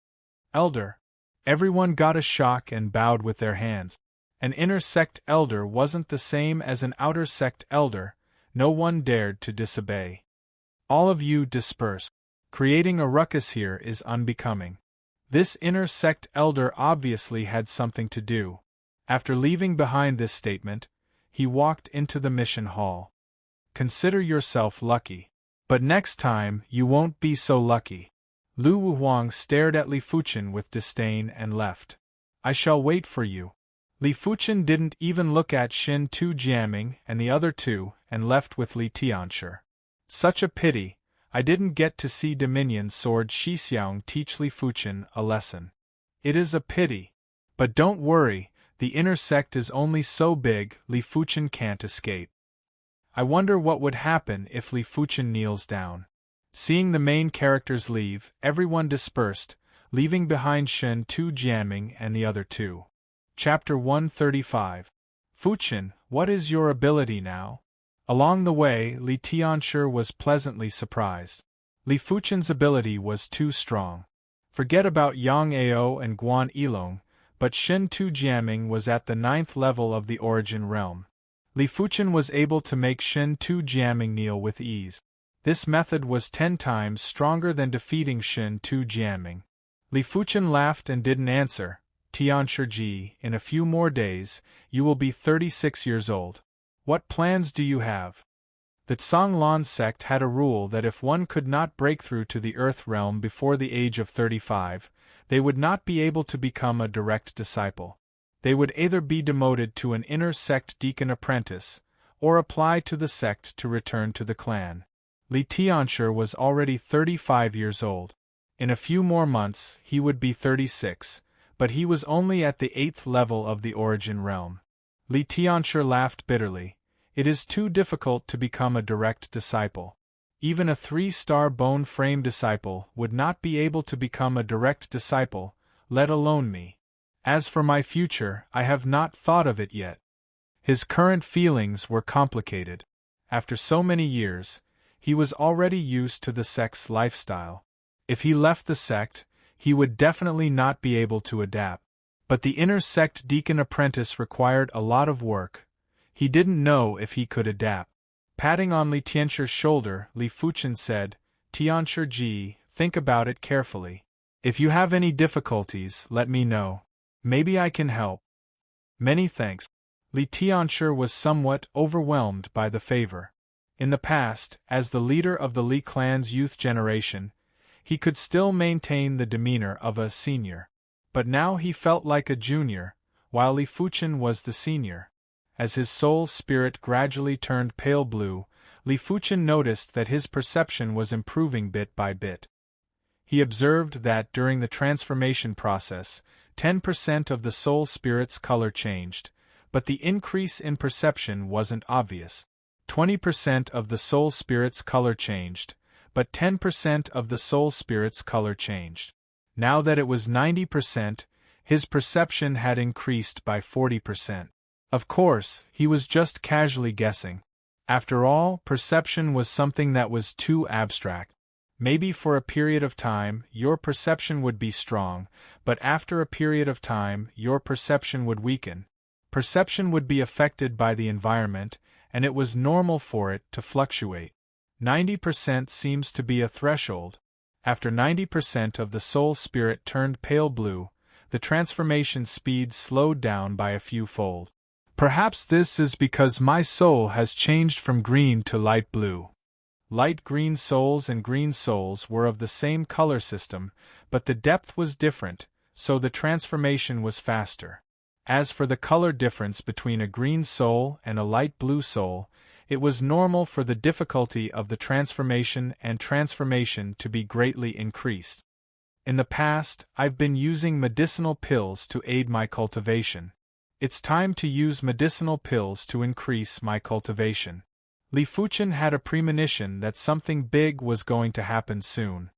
Elder. Everyone got a shock and bowed with their hands. An inner sect elder wasn't the same as an outer sect elder, no one dared to disobey. All of you disperse. Creating a ruckus here is unbecoming. This inner sect elder obviously had something to do. After leaving behind this statement, he walked into the mission hall. Consider yourself lucky. But next time you won't be so lucky. Lu Wuhuang stared at Li Fuchen with disdain and left. I shall wait for you. Li Fuchen didn't even look at Shen Tu Jiaming and the other two and left with Li Tianshi. Such a pity, I didn't get to see Dominion Sword Shixiang teach Li Fuchen a lesson. It is a pity. But don't worry, the inner sect is only so big Li Fuchen can't escape. I wonder what would happen if Li Fuchen kneels down. Seeing the main characters leave, everyone dispersed, leaving behind Shen Tu Jiaming and the other two. Chapter 135. Fuchen, what is your ability now? Along the way, Li Tianshi was pleasantly surprised. Li Fuchen's ability was too strong. Forget about Yang Ao and Guan Yilong, but Shen Tu Jiaming was at the 9th level of the Origin Realm. Li Fuchen was able to make Shen Tu Jiaming kneel with ease. This method was 10 times stronger than defeating Shen Tu Jiaming. Li Fuchen laughed and didn't answer. Tianshi Ji, in a few more days, you will be 36 years old. What plans do you have? The Zhonglan sect had a rule that if one could not break through to the Earth realm before the age of 35, they would not be able to become a direct disciple. They would either be demoted to an inner sect deacon apprentice, or apply to the sect to return to the clan. Li Tianshi was already 35 years old. In a few more months, he would be 36, but he was only at the 8th level of the Origin Realm. Li Tianshi laughed bitterly. It is too difficult to become a direct disciple. Even a 3-star bone frame disciple would not be able to become a direct disciple, let alone me. As for my future, I have not thought of it yet. His current feelings were complicated. After so many years, he was already used to the sect's lifestyle. If he left the sect, he would definitely not be able to adapt. But the inner sect deacon apprentice required a lot of work. He didn't know if he could adapt. Patting on Li Tianxi's shoulder, Li Fuchen said, Tianshi Ji, think about it carefully. If you have any difficulties, let me know. Maybe I can help. Many thanks. Li Tianshi was somewhat overwhelmed by the favor. In the past, as the leader of the Li clan's youth generation, he could still maintain the demeanor of a senior. But now he felt like a junior, while Li Fuchen was the senior. As his soul spirit gradually turned pale blue, Li Fuchen noticed that his perception was improving bit by bit. He observed that during the transformation process, 10% of the soul spirit's color changed, but the increase in perception wasn't obvious. 20% of the soul spirit's color changed, but 10% of the soul spirit's color changed. Now that it was 90%, his perception had increased by 40%. Of course, he was just casually guessing. After all, perception was something that was too abstract. Maybe for a period of time, your perception would be strong, but after a period of time, your perception would weaken. Perception would be affected by the environment, and it was normal for it to fluctuate. 90% seems to be a threshold. After 90% of the soul spirit turned pale blue, the transformation speed slowed down by a few fold. Perhaps this is because my soul has changed from green to light blue. Light green souls and green souls were of the same color system, but the depth was different, so the transformation was faster. As for the color difference between a green soul and a light blue soul, it was normal for the difficulty of the transformation to be greatly increased. In the past, I've been using medicinal pills to aid my cultivation. It's time to use medicinal pills to increase my cultivation. Li Fuchen had a premonition that something big was going to happen soon.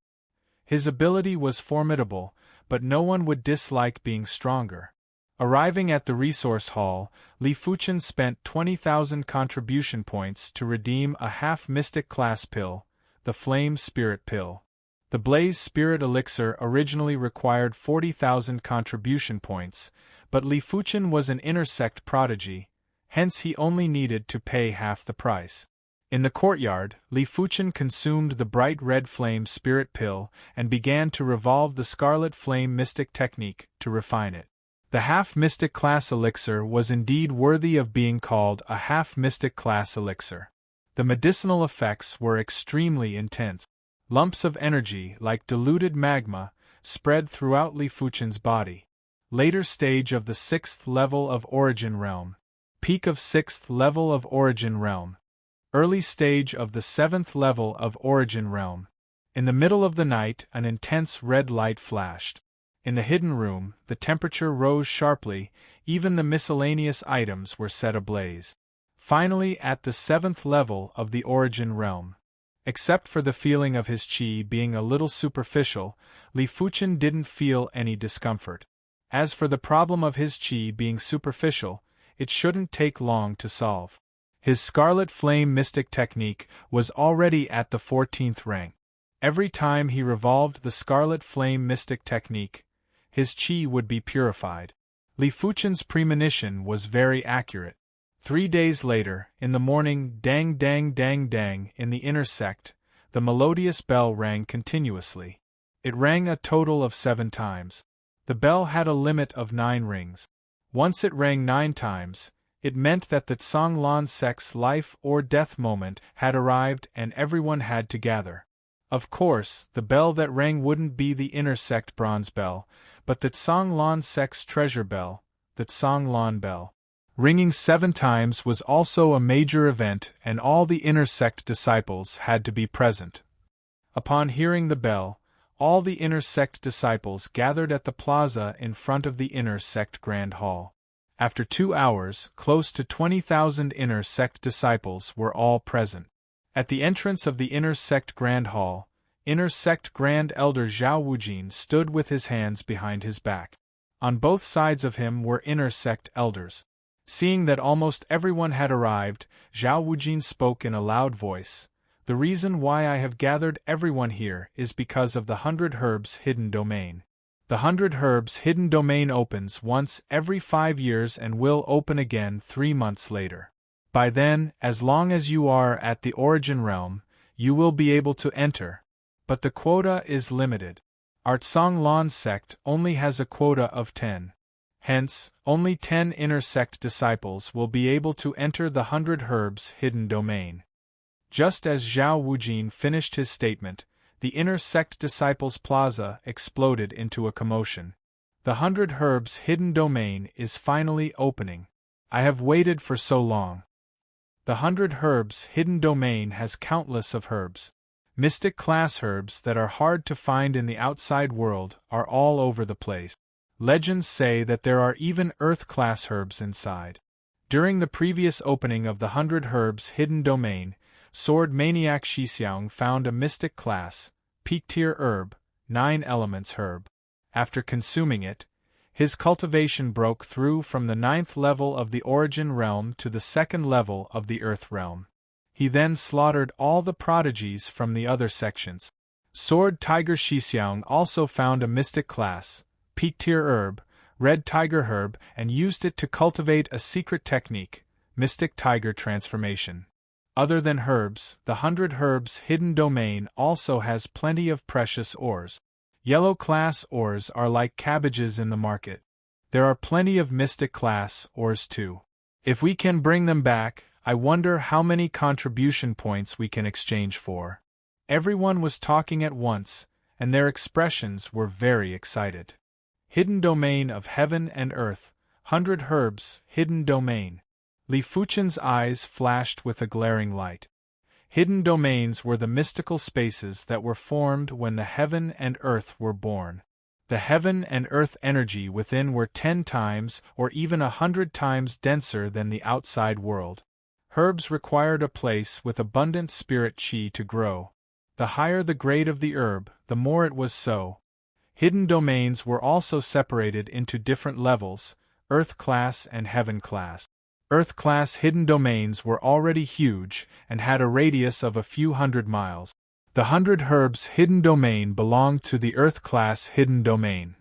His ability was formidable, but no one would dislike being stronger. Arriving at the resource hall, Li Fuchen spent 20,000 contribution points to redeem a half-mystic class pill, the Flame Spirit Pill. The Blaze Spirit Elixir originally required 40,000 contribution points, but Li Fuchen was an intersect prodigy, hence he only needed to pay half the price. In the courtyard, Li Fuchen consumed the bright red Flame Spirit Pill and began to revolve the Scarlet Flame Mystic technique to refine it. The half-mystic class elixir was indeed worthy of being called a half-mystic class elixir. The medicinal effects were extremely intense. Lumps of energy, like diluted magma, spread throughout Li Fuchen's body. Later stage of the 6th level of Origin Realm. Peak of 6th level of Origin Realm. Early stage of the 7th level of Origin Realm. In the middle of the night, an intense red light flashed. In the hidden room, the temperature rose sharply, even the miscellaneous items were set ablaze. Finally, at the 7th level of the Origin Realm. Except for the feeling of his qi being a little superficial, Li Fuchen didn't feel any discomfort. As for the problem of his qi being superficial, it shouldn't take long to solve. His Scarlet Flame Mystic technique was already at the 14th rank. Every time he revolved the Scarlet Flame Mystic technique, his qi would be purified. Li Fuchen's premonition was very accurate. 3 days later, in the morning, dang dang dang dang, in the inner sect, the melodious bell rang continuously. It rang a total of 7 times. The bell had a limit of 9 rings. Once it rang 9 times, it meant that the Tsonglan sect's life or death moment had arrived and everyone had to gather. Of course, the bell that rang wouldn't be the inner sect bronze bell, but the Tsonglan sect's treasure bell, the Tsonglan bell. Ringing 7 times was also a major event, and all the inner sect disciples had to be present. Upon hearing the bell, all the inner sect disciples gathered at the plaza in front of the inner sect grand hall. After 2 hours, close to 20,000 inner sect disciples were all present. At the entrance of the inner sect grand hall, inner sect grand elder Zhao Wujin stood with his hands behind his back. On both sides of him were inner sect elders. Seeing that almost everyone had arrived, Zhao Wujin spoke in a loud voice. The reason why I have gathered everyone here is because of the 100 Herbs Hidden Domain. The 100 Herbs Hidden Domain opens once every 5 years and will open again 3 months later. By then, as long as you are at the Origin Realm, you will be able to enter. But the quota is limited. Our Tsonglan sect only has a quota of 10. Hence, only 10 inner sect disciples will be able to enter the 100 Herbs Hidden Domain. Just as Zhao Wujin finished his statement, the inner sect disciples' plaza exploded into a commotion. The 100 Herbs Hidden Domain is finally opening. I have waited for so long. The 100 Herbs Hidden Domain has countless of herbs. Mystic class herbs that are hard to find in the outside world are all over the place. Legends say that there are even earth class herbs inside. During the previous opening of the 100 Herbs Hidden Domain, Sword Maniac Shixiang found a mystic class, peak tier herb, 9 elements herb. After consuming it, his cultivation broke through from the 9th level of the Origin Realm to the 2nd level of the Earth Realm. He then slaughtered all the prodigies from the other sections. Sword Tiger Shixiang also found a mystic class, peak tier herb, red tiger herb, and used it to cultivate a secret technique, mystic tiger transformation. Other than herbs, the 100 Herbs Hidden Domain also has plenty of precious ores. Yellow class ores are like cabbages in the market. There are plenty of mystic class ores too. If we can bring them back, I wonder how many contribution points we can exchange for. Everyone was talking at once, and their expressions were very excited. Hidden Domain of Heaven and Earth, 100 Herbs Hidden Domain. Li Fuchen's eyes flashed with a glaring light. Hidden domains were the mystical spaces that were formed when the heaven and earth were born. The heaven and earth energy within were 10 times or even 100 times denser than the outside world. Herbs required a place with abundant spirit chi to grow. The higher the grade of the herb, the more it was so. Hidden domains were also separated into different levels, earth class and heaven class. Earth class hidden domains were already huge and had a radius of a few hundred miles. The 100 Herbs Hidden Domain belonged to the Earth class hidden domain.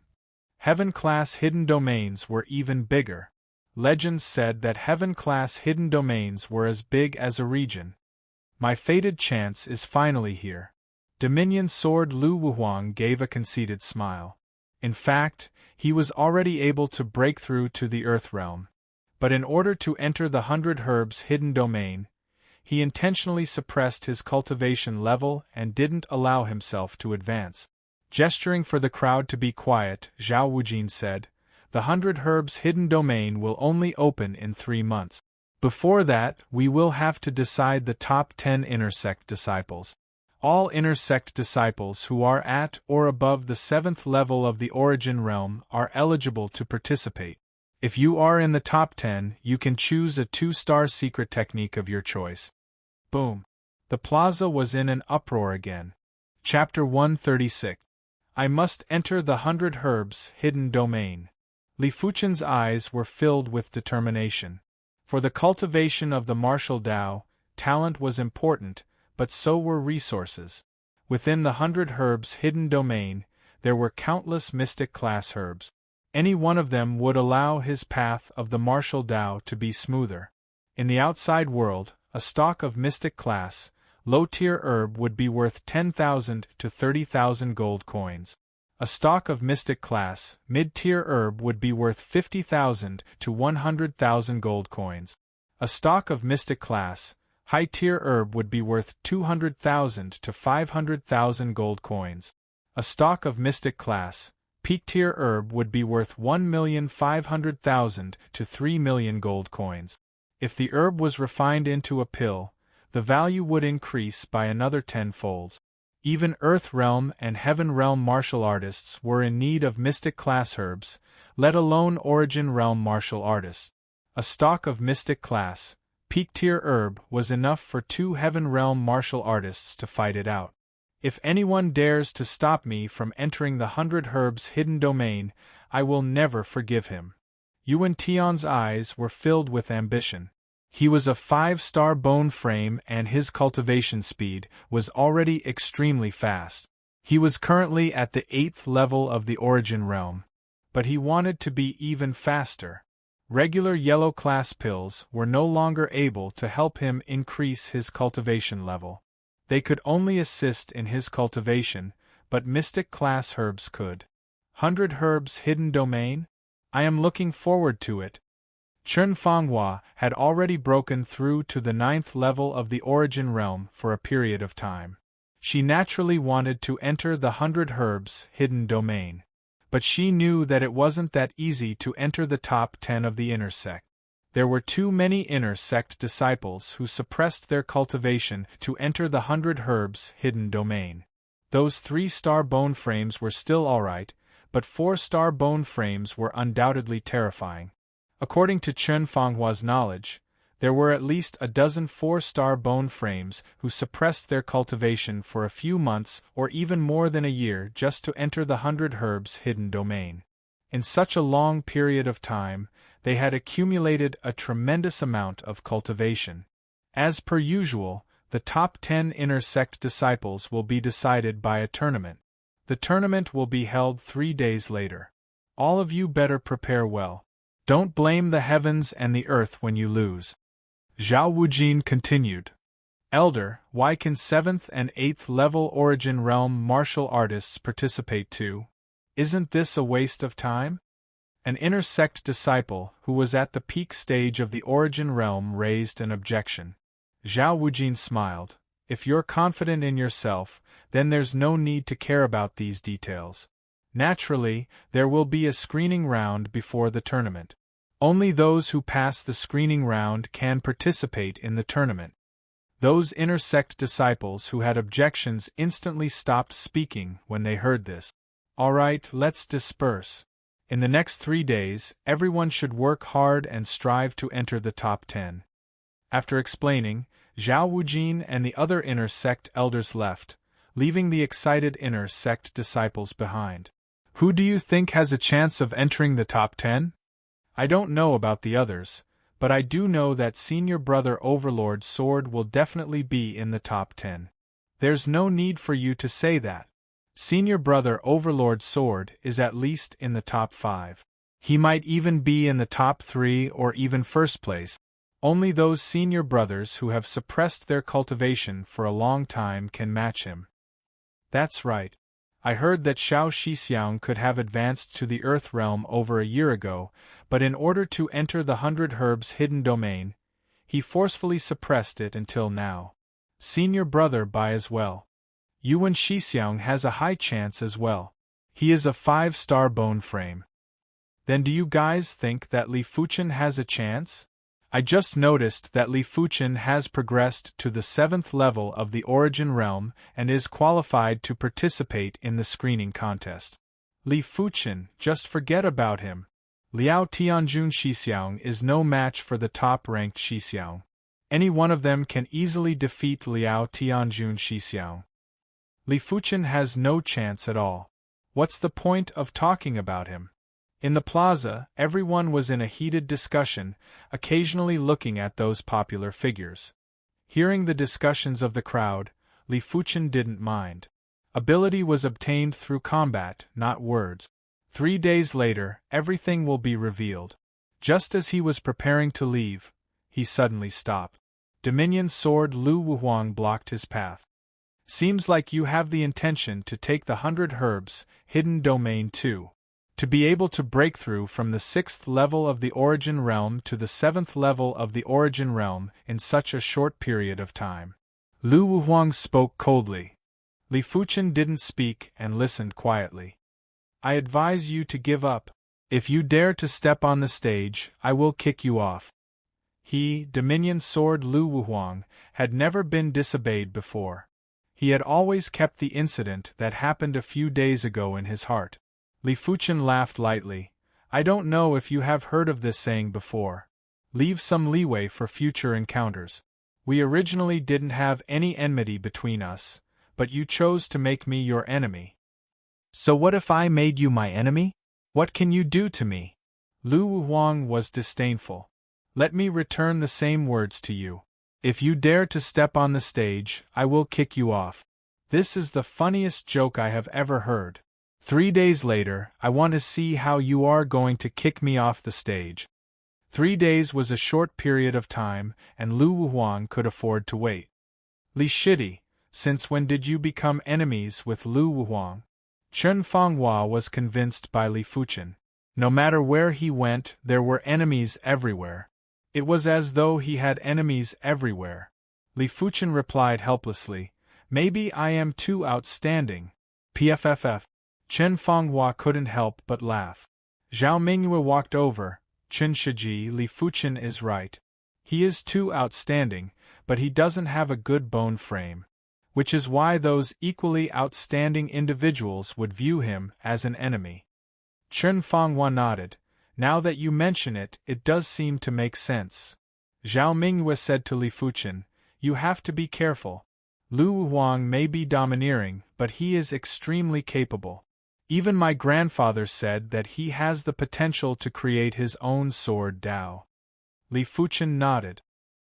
Heaven class hidden domains were even bigger. Legends said that heaven class hidden domains were as big as a region. My fated chance is finally here. Dominion Sword Lu Wuhuang gave a conceited smile. In fact, he was already able to break through to the Earth realm. But in order to enter the 100 Herbs Hidden Domain, he intentionally suppressed his cultivation level and didn't allow himself to advance. Gesturing for the crowd to be quiet, Zhao Wujin said, "The 100 Herbs Hidden Domain will only open in 3 months. Before that, we will have to decide the top 10 inner sect disciples. All inner sect disciples who are at or above the 7th level of the Origin Realm are eligible to participate. If you are in the top 10, you can choose a 2-star secret technique of your choice." Boom. The plaza was in an uproar again. Chapter 136. I must enter the 100 Herbs Hidden Domain. Li Fuchen's eyes were filled with determination. For the cultivation of the martial Tao, talent was important, but so were resources. Within the 100 Herbs Hidden Domain, there were countless mystic class herbs. Any one of them would allow his path of the martial Tao to be smoother. In the outside world, a stalk of mystic class, low-tier herb would be worth 10,000 to 30,000 gold coins. A stalk of mystic class, mid-tier herb would be worth 50,000 to 100,000 gold coins. A stalk of mystic class, high-tier herb would be worth 200,000 to 500,000 gold coins. A stalk of mystic class, peak-tier herb would be worth 1,500,000 to 3 million gold coins. If the herb was refined into a pill, the value would increase by another 10-fold. Even Earth Realm and Heaven Realm martial artists were in need of mystic class herbs, let alone Origin Realm martial artists. A stalk of mystic class, peak-tier herb was enough for 2 Heaven Realm martial artists to fight it out. If anyone dares to stop me from entering the 100 Herbs Hidden Domain, I will never forgive him. Yuan Tian's eyes were filled with ambition. He was a 5-star bone frame and his cultivation speed was already extremely fast. He was currently at the 8th level of the Origin Realm, but he wanted to be even faster. Regular yellow class pills were no longer able to help him increase his cultivation level. They could only assist in his cultivation, but mystic class herbs could. 100 Herbs Hidden Domain? I am looking forward to it. Chen Fanghua had already broken through to the 9th level of the Origin Realm for a period of time. She naturally wanted to enter the 100 Herbs Hidden Domain. But she knew that it wasn't that easy to enter the top 10 of the inner sect. There were too many inner sect disciples who suppressed their cultivation to enter the 100 Herbs hidden domain. Those 3-star bone frames were still alright, but 4-star bone frames were undoubtedly terrifying. According to Chen Fenghua's knowledge, there were at least a dozen 4-star bone frames who suppressed their cultivation for a few months or even more than a year just to enter the 100 Herbs hidden domain. In such a long period of time, they had accumulated a tremendous amount of cultivation. As per usual, the top 10 inner sect disciples will be decided by a tournament. The tournament will be held 3 days later. All of you better prepare well. Don't blame the heavens and the earth when you lose. Zhao Wujin continued. Elder, why can 7th and 8th level Origin Realm martial artists participate too? Isn't this a waste of time? An inner sect disciple who was at the peak stage of the Origin Realm raised an objection. Zhao Wujin smiled. If you're confident in yourself, then there's no need to care about these details. Naturally, there will be a screening round before the tournament. Only those who pass the screening round can participate in the tournament. Those inner sect disciples who had objections instantly stopped speaking when they heard this. All right, let's disperse. In the next 3 days, everyone should work hard and strive to enter the top 10. After explaining, Zhao Wujin and the other inner sect elders left, leaving the excited inner sect disciples behind. Who do you think has a chance of entering the top 10? I don't know about the others, but I do know that Senior Brother Overlord Sword will definitely be in the top 10. There's no need for you to say that. Senior Brother Overlord Sword is at least in the top 5. He might even be in the top 3 or even first place. Only those senior brothers who have suppressed their cultivation for a long time can match him. That's right. I heard that Xiao Shixiang could have advanced to the Earth Realm over a year ago, but in order to enter the 100 Herbs hidden domain, he forcefully suppressed it until now. Senior Brother Bai as well. Yuan Shixiang has a high chance as well. He is a 5-star bone frame. Then do you guys think that Li Fuchen has a chance? I just noticed that Li Fuchen has progressed to the 7th level of the Origin Realm and is qualified to participate in the screening contest. Li Fuchen, just forget about him. Liao Tianjun Shixiang is no match for the top-ranked Shixiang. Any one of them can easily defeat Liao Tianjun Shixiang. Li Fuchen has no chance at all. What's the point of talking about him? In the plaza, everyone was in a heated discussion, occasionally looking at those popular figures. Hearing the discussions of the crowd, Li Fuchen didn't mind. Ability was obtained through combat, not words. 3 days later, everything will be revealed. Just as he was preparing to leave, he suddenly stopped. Dominion Sword Lu Wuhuang blocked his path. Seems like you have the intention to take the 100 Herbs hidden domain too. To be able to break through from the 6th level of the Origin Realm to the 7th level of the Origin Realm in such a short period of time. Lu Wuhuang spoke coldly. Li Fuchen didn't speak and listened quietly. I advise you to give up. If you dare to step on the stage, I will kick you off. He, Dominion Sword Lu Wuhuang, had never been disobeyed before. He had always kept the incident that happened a few days ago in his heart. Li Fuchen laughed lightly. I don't know if you have heard of this saying before. Leave some leeway for future encounters. We originally didn't have any enmity between us, but you chose to make me your enemy. So what if I made you my enemy? What can you do to me? Lu Wuhuang was disdainful. Let me return the same words to you. If you dare to step on the stage, I will kick you off. This is the funniest joke I have ever heard. 3 days later, I want to see how you are going to kick me off the stage. 3 days was a short period of time, and Lu Wuhuang could afford to wait. Li Shidi, since when did you become enemies with Lu Wuhuang? Chen Fenghua was convinced by Li Fuchen. No matter where he went, there were enemies everywhere. It was as though he had enemies everywhere. Li Fuchen replied helplessly, Maybe I am too outstanding. PFFF. Chen Fenghua couldn't help but laugh. Zhao Mingyue walked over, Shiji, Li Fuchen is right. He is too outstanding, but he doesn't have a good bone frame. Which is why those equally outstanding individuals would view him as an enemy. Chen Fanghua nodded. Now that you mention it, it does seem to make sense. Zhao Mingyue said to Li Fuchen, you have to be careful. Lu Huang may be domineering, but he is extremely capable. Even my grandfather said that he has the potential to create his own sword Dao. Li Fuchen nodded.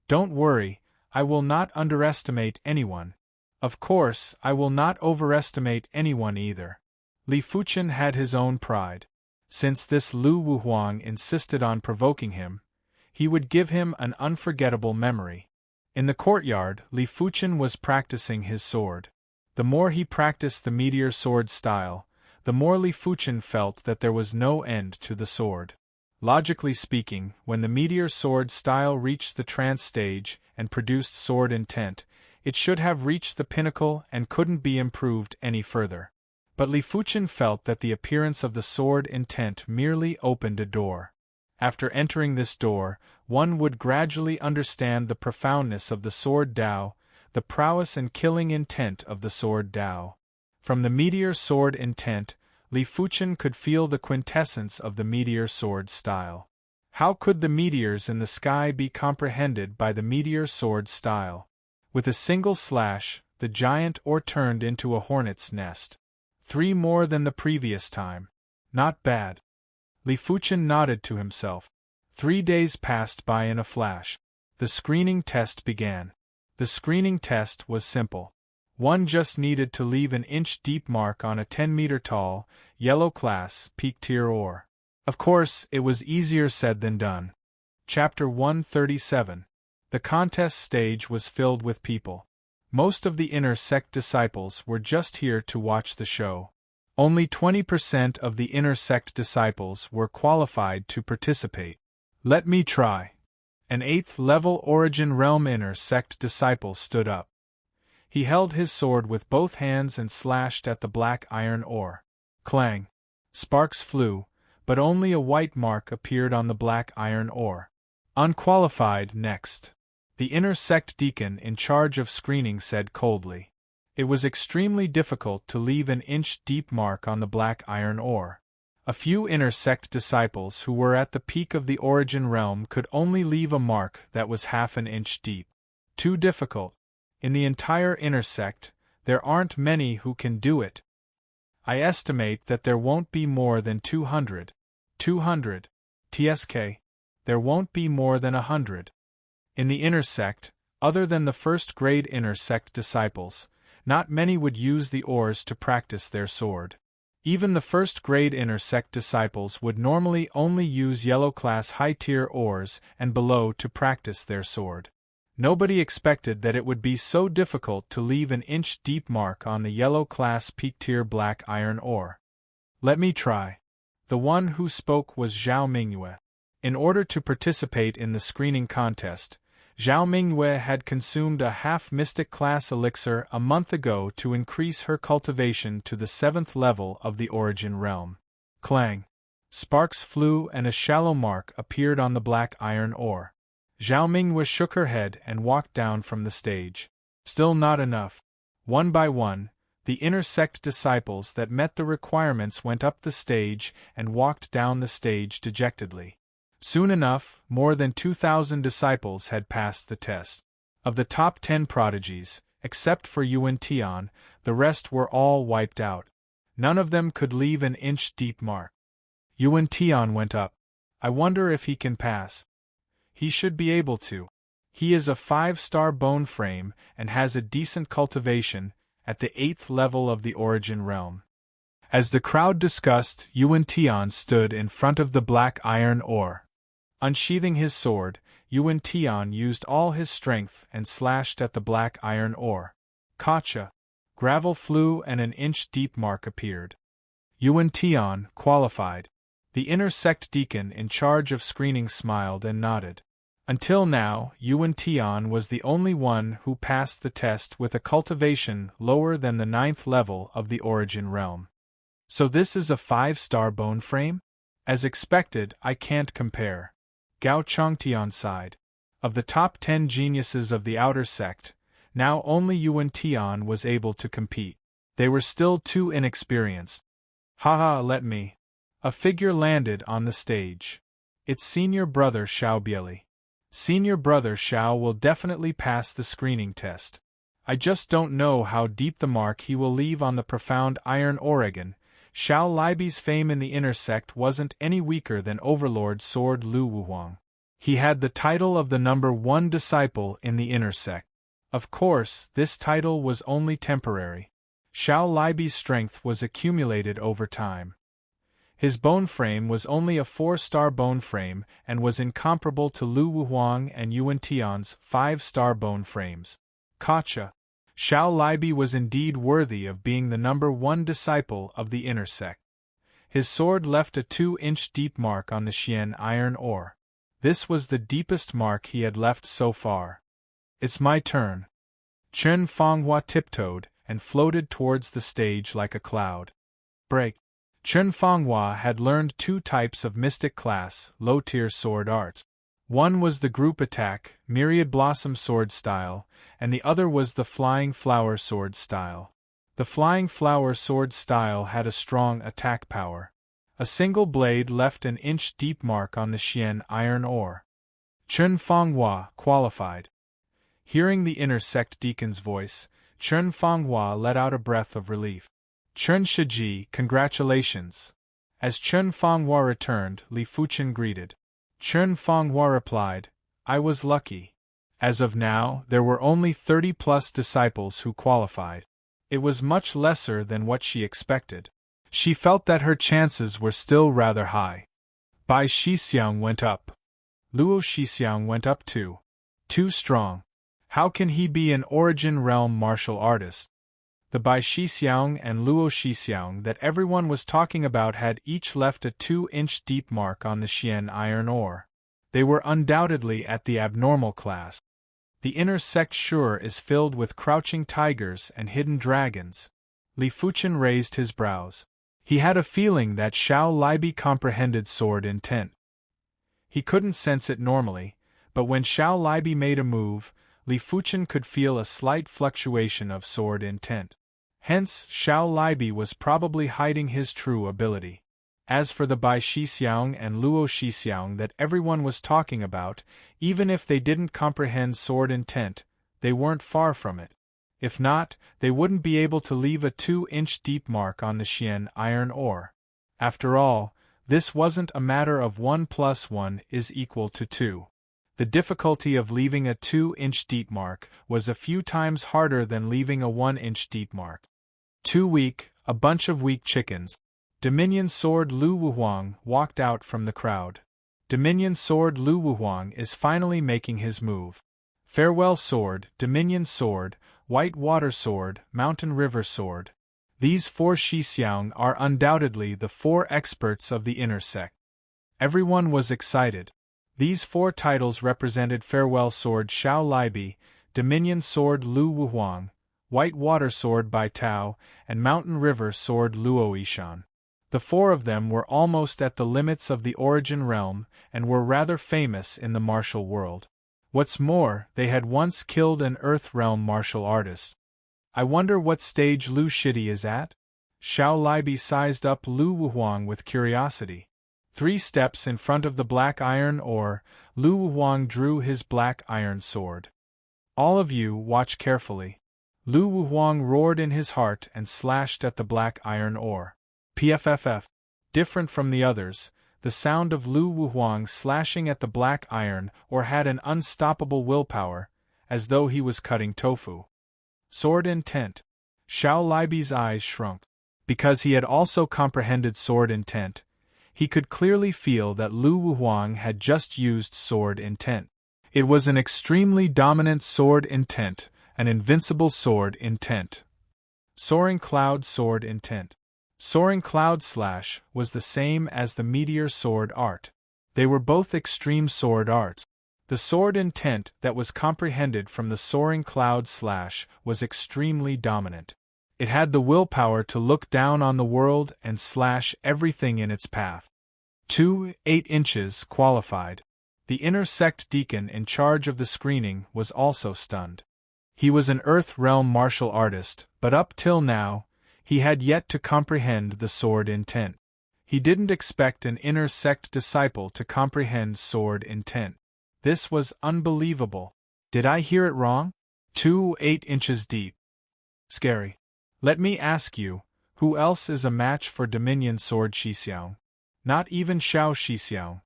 Don't worry, I will not underestimate anyone. Of course, I will not overestimate anyone either. Li Fuchen had his own pride. Since this Lu Wuhuang insisted on provoking him, he would give him an unforgettable memory. In the courtyard, Li Fuchen was practicing his sword. The more he practiced the meteor sword style, the more Li Fuchen felt that there was no end to the sword. Logically speaking, when the meteor sword style reached the trance stage and produced sword intent, it should have reached the pinnacle and couldn't be improved any further. But Li Fuchen felt that the appearance of the sword intent merely opened a door. After entering this door, one would gradually understand the profoundness of the sword Dao, the prowess and killing intent of the sword Dao. From the meteor sword intent, Li Fuchen could feel the quintessence of the meteor sword style. How could the meteors in the sky be comprehended by the meteor sword style? With a single slash, the giant ore turned into a hornet's nest. 3 more than the previous time. Not bad. Li Fuchen nodded to himself. 3 days passed by in a flash. The screening test began. The screening test was simple. One just needed to leave an inch-deep mark on a 10-meter-tall, yellow-class, peak-tier ore. Of course, it was easier said than done. Chapter 137. The contest stage was filled with people. Most of the inner sect disciples were just here to watch the show. Only 20% of the inner sect disciples were qualified to participate. Let me try. An 8th-level Origin Realm inner sect disciple stood up. He held his sword with both hands and slashed at the black iron ore. Clang! Sparks flew, but only a white mark appeared on the black iron ore. Unqualified next. The inner sect deacon in charge of screening said coldly. It was extremely difficult to leave an inch-deep mark on the black iron ore. A few inner sect disciples who were at the peak of the Origin Realm could only leave a mark that was half an inch deep. Too difficult. In the entire inner sect, there aren't many who can do it. I estimate that there won't be more than 200. 200. TSK. There won't be more than 100. In the inner sect, other than the first-grade inner sect disciples, not many would use the ores to practice their sword. Even the first-grade inner sect disciples would normally only use yellow-class high-tier ores and below to practice their sword. Nobody expected that it would be so difficult to leave an inch-deep mark on the yellow-class peak-tier black iron ore. Let me try. The one who spoke was Zhao Mingyue. In order to participate in the screening contest, Zhao Mingyue had consumed a half-mystic class elixir a month ago to increase her cultivation to the 7th level of the Origin Realm. Clang! Sparks flew and a shallow mark appeared on the black iron ore. Zhao Mingyue shook her head and walked down from the stage. Still not enough. One by one, the inner sect disciples that met the requirements went up the stage and walked down the stage dejectedly. Soon enough, more than 2,000 disciples had passed the test. Of the top 10 prodigies, except for Yuan Tian, the rest were all wiped out. None of them could leave an inch-deep mark. Yuan Tian went up. I wonder if he can pass. He should be able to. He is a 5-star bone frame and has a decent cultivation at the 8th level of the Origin Realm. As the crowd discussed, Yuan Tian stood in front of the black iron ore. Unsheathing his sword, Yuan Tian used all his strength and slashed at the black iron ore. Gotcha! Gravel flew and an inch-deep mark appeared. Yuan Tian qualified. The inner sect deacon in charge of screening smiled and nodded. Until now, Yuan Tian was the only one who passed the test with a cultivation lower than the 9th level of the Origin Realm. So this is a 5-star bone frame? As expected, I can't compare. Gao Chongtian sighed. Of the top 10 geniuses of the outer sect, now only Yuan Tian was able to compete. They were still too inexperienced. Haha, let me. A figure landed on the stage. It's senior brother Xiao Bieli. Senior brother Xiao will definitely pass the screening test. I just don't know how deep the mark he will leave on the profound Iron Oregon. Xiao Libi's fame in the inner sect wasn't any weaker than Overlord Sword Lu Wuhuang. He had the title of the #1 disciple in the inner sect. Of course, this title was only temporary. Xiao Libi's strength was accumulated over time. His bone frame was only a 4-star bone frame and was incomparable to Lu Wuhuang and Yuan Tian's 5-star bone frames. Gotcha. Xiao Libi was indeed worthy of being the #1 disciple of the inner sect. His sword left a 2-inch deep mark on the Xian iron ore. This was the deepest mark he had left so far. It's my turn. Chen Fanghua tiptoed and floated towards the stage like a cloud. Break. Chen Fanghua had learned 2 types of mystic class, low-tier sword arts. One was the group attack, myriad blossom sword style, and the other was the flying flower sword style. The flying flower sword style had a strong attack power. A single blade left an inch-deep mark on the Xian iron ore. Chen Fanghua qualified. Hearing the inner sect deacon's voice, Chen Fanghua let out a breath of relief. Chen Shiji, congratulations. As Chen Fanghua returned, Li Fuchen greeted. Chen Fanghua replied, I was lucky. As of now, there were only 30+ disciples who qualified. It was much lesser than what she expected. She felt that her chances were still rather high. Bai Shixiang went up. Luo Shixiang went up too. Too strong. How can he be an Origin Realm martial artist? The Bai Shixiang and Luo Shixiang that everyone was talking about had each left a 2-inch deep mark on the Xian iron ore. They were undoubtedly at the abnormal class. The inner sect sure is filled with crouching tigers and hidden dragons. Li Fuchen raised his brows. He had a feeling that Xiao Libi comprehended sword intent. He couldn't sense it normally, but when Xiao Libi made a move, Li Fuchen could feel a slight fluctuation of sword intent. Hence, Xiao Libi was probably hiding his true ability. As for the Bai Shixiang and Luo Shixiang that everyone was talking about, even if they didn't comprehend sword intent, they weren't far from it. If not, they wouldn't be able to leave a 2-inch deep mark on the Xian iron ore. After all, this wasn't a matter of 1 + 1 is equal to 2. The difficulty of leaving a 2-inch deep mark was a few times harder than leaving a 1-inch deep mark. Too weak, a bunch of weak chickens. Dominion Sword Lu Wuhuang walked out from the crowd. Dominion Sword Lu Wuhuang is finally making his move. Farewell Sword, Dominion Sword, White Water Sword, Mountain River Sword. These 4 Shixiang are undoubtedly the 4 experts of the inner sect. Everyone was excited. These 4 titles represented Farewell Sword Xiao Libi, Dominion Sword Lu Wuhuang, White Water Sword Bai Tao, and Mountain River Sword Luo Yishan. The 4 of them were almost at the limits of the Origin Realm and were rather famous in the martial world. What's more, they had once killed an Earth Realm martial artist. I wonder what stage Lu Shidi is at? Xiao Libi sized up Lu Wuhuang with curiosity. 3 steps in front of the black iron ore, Lu Wuhuang drew his black iron sword. All of you watch carefully. Lu Wuhuang roared in his heart and slashed at the black iron ore. PFFF. Different from the others, the sound of Lu Wuhuang slashing at the black iron ore had an unstoppable willpower, as though he was cutting tofu. Sword intent. Xiao Libi's eyes shrunk. Because he had also comprehended sword intent, he could clearly feel that Lu Wuhuang had just used sword intent. It was an extremely dominant sword intent, an invincible sword intent. Soaring Cloud Sword Intent. Soaring Cloud Slash was the same as the Meteor Sword Art. They were both extreme sword arts. The sword intent that was comprehended from the Soaring Cloud Slash was extremely dominant. It had the willpower to look down on the world and slash everything in its path. 2, 8 inches qualified. The inner sect deacon in charge of the screening was also stunned. He was an Earth Realm martial artist, but up till now, he had yet to comprehend the sword intent. He didn't expect an inner sect disciple to comprehend sword intent. This was unbelievable. Did I hear it wrong? 2, 8 inches deep. Scary. Let me ask you, who else is a match for Dominion Sword Shixiao? Not even Xiao Shixiao.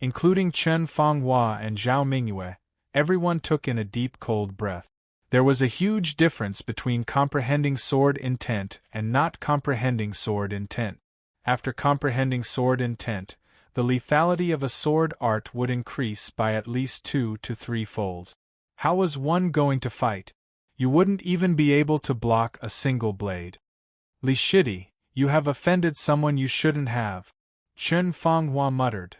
Including Chen Fonghua and Zhao Mingyue, everyone took in a deep cold breath. There was a huge difference between comprehending sword intent and not comprehending sword intent. After comprehending sword intent, the lethality of a sword art would increase by at least 2 to 3 folds. How was one going to fight? You wouldn't even be able to block a single blade. Li Shidi, you have offended someone you shouldn't have. Chen Fonghua muttered.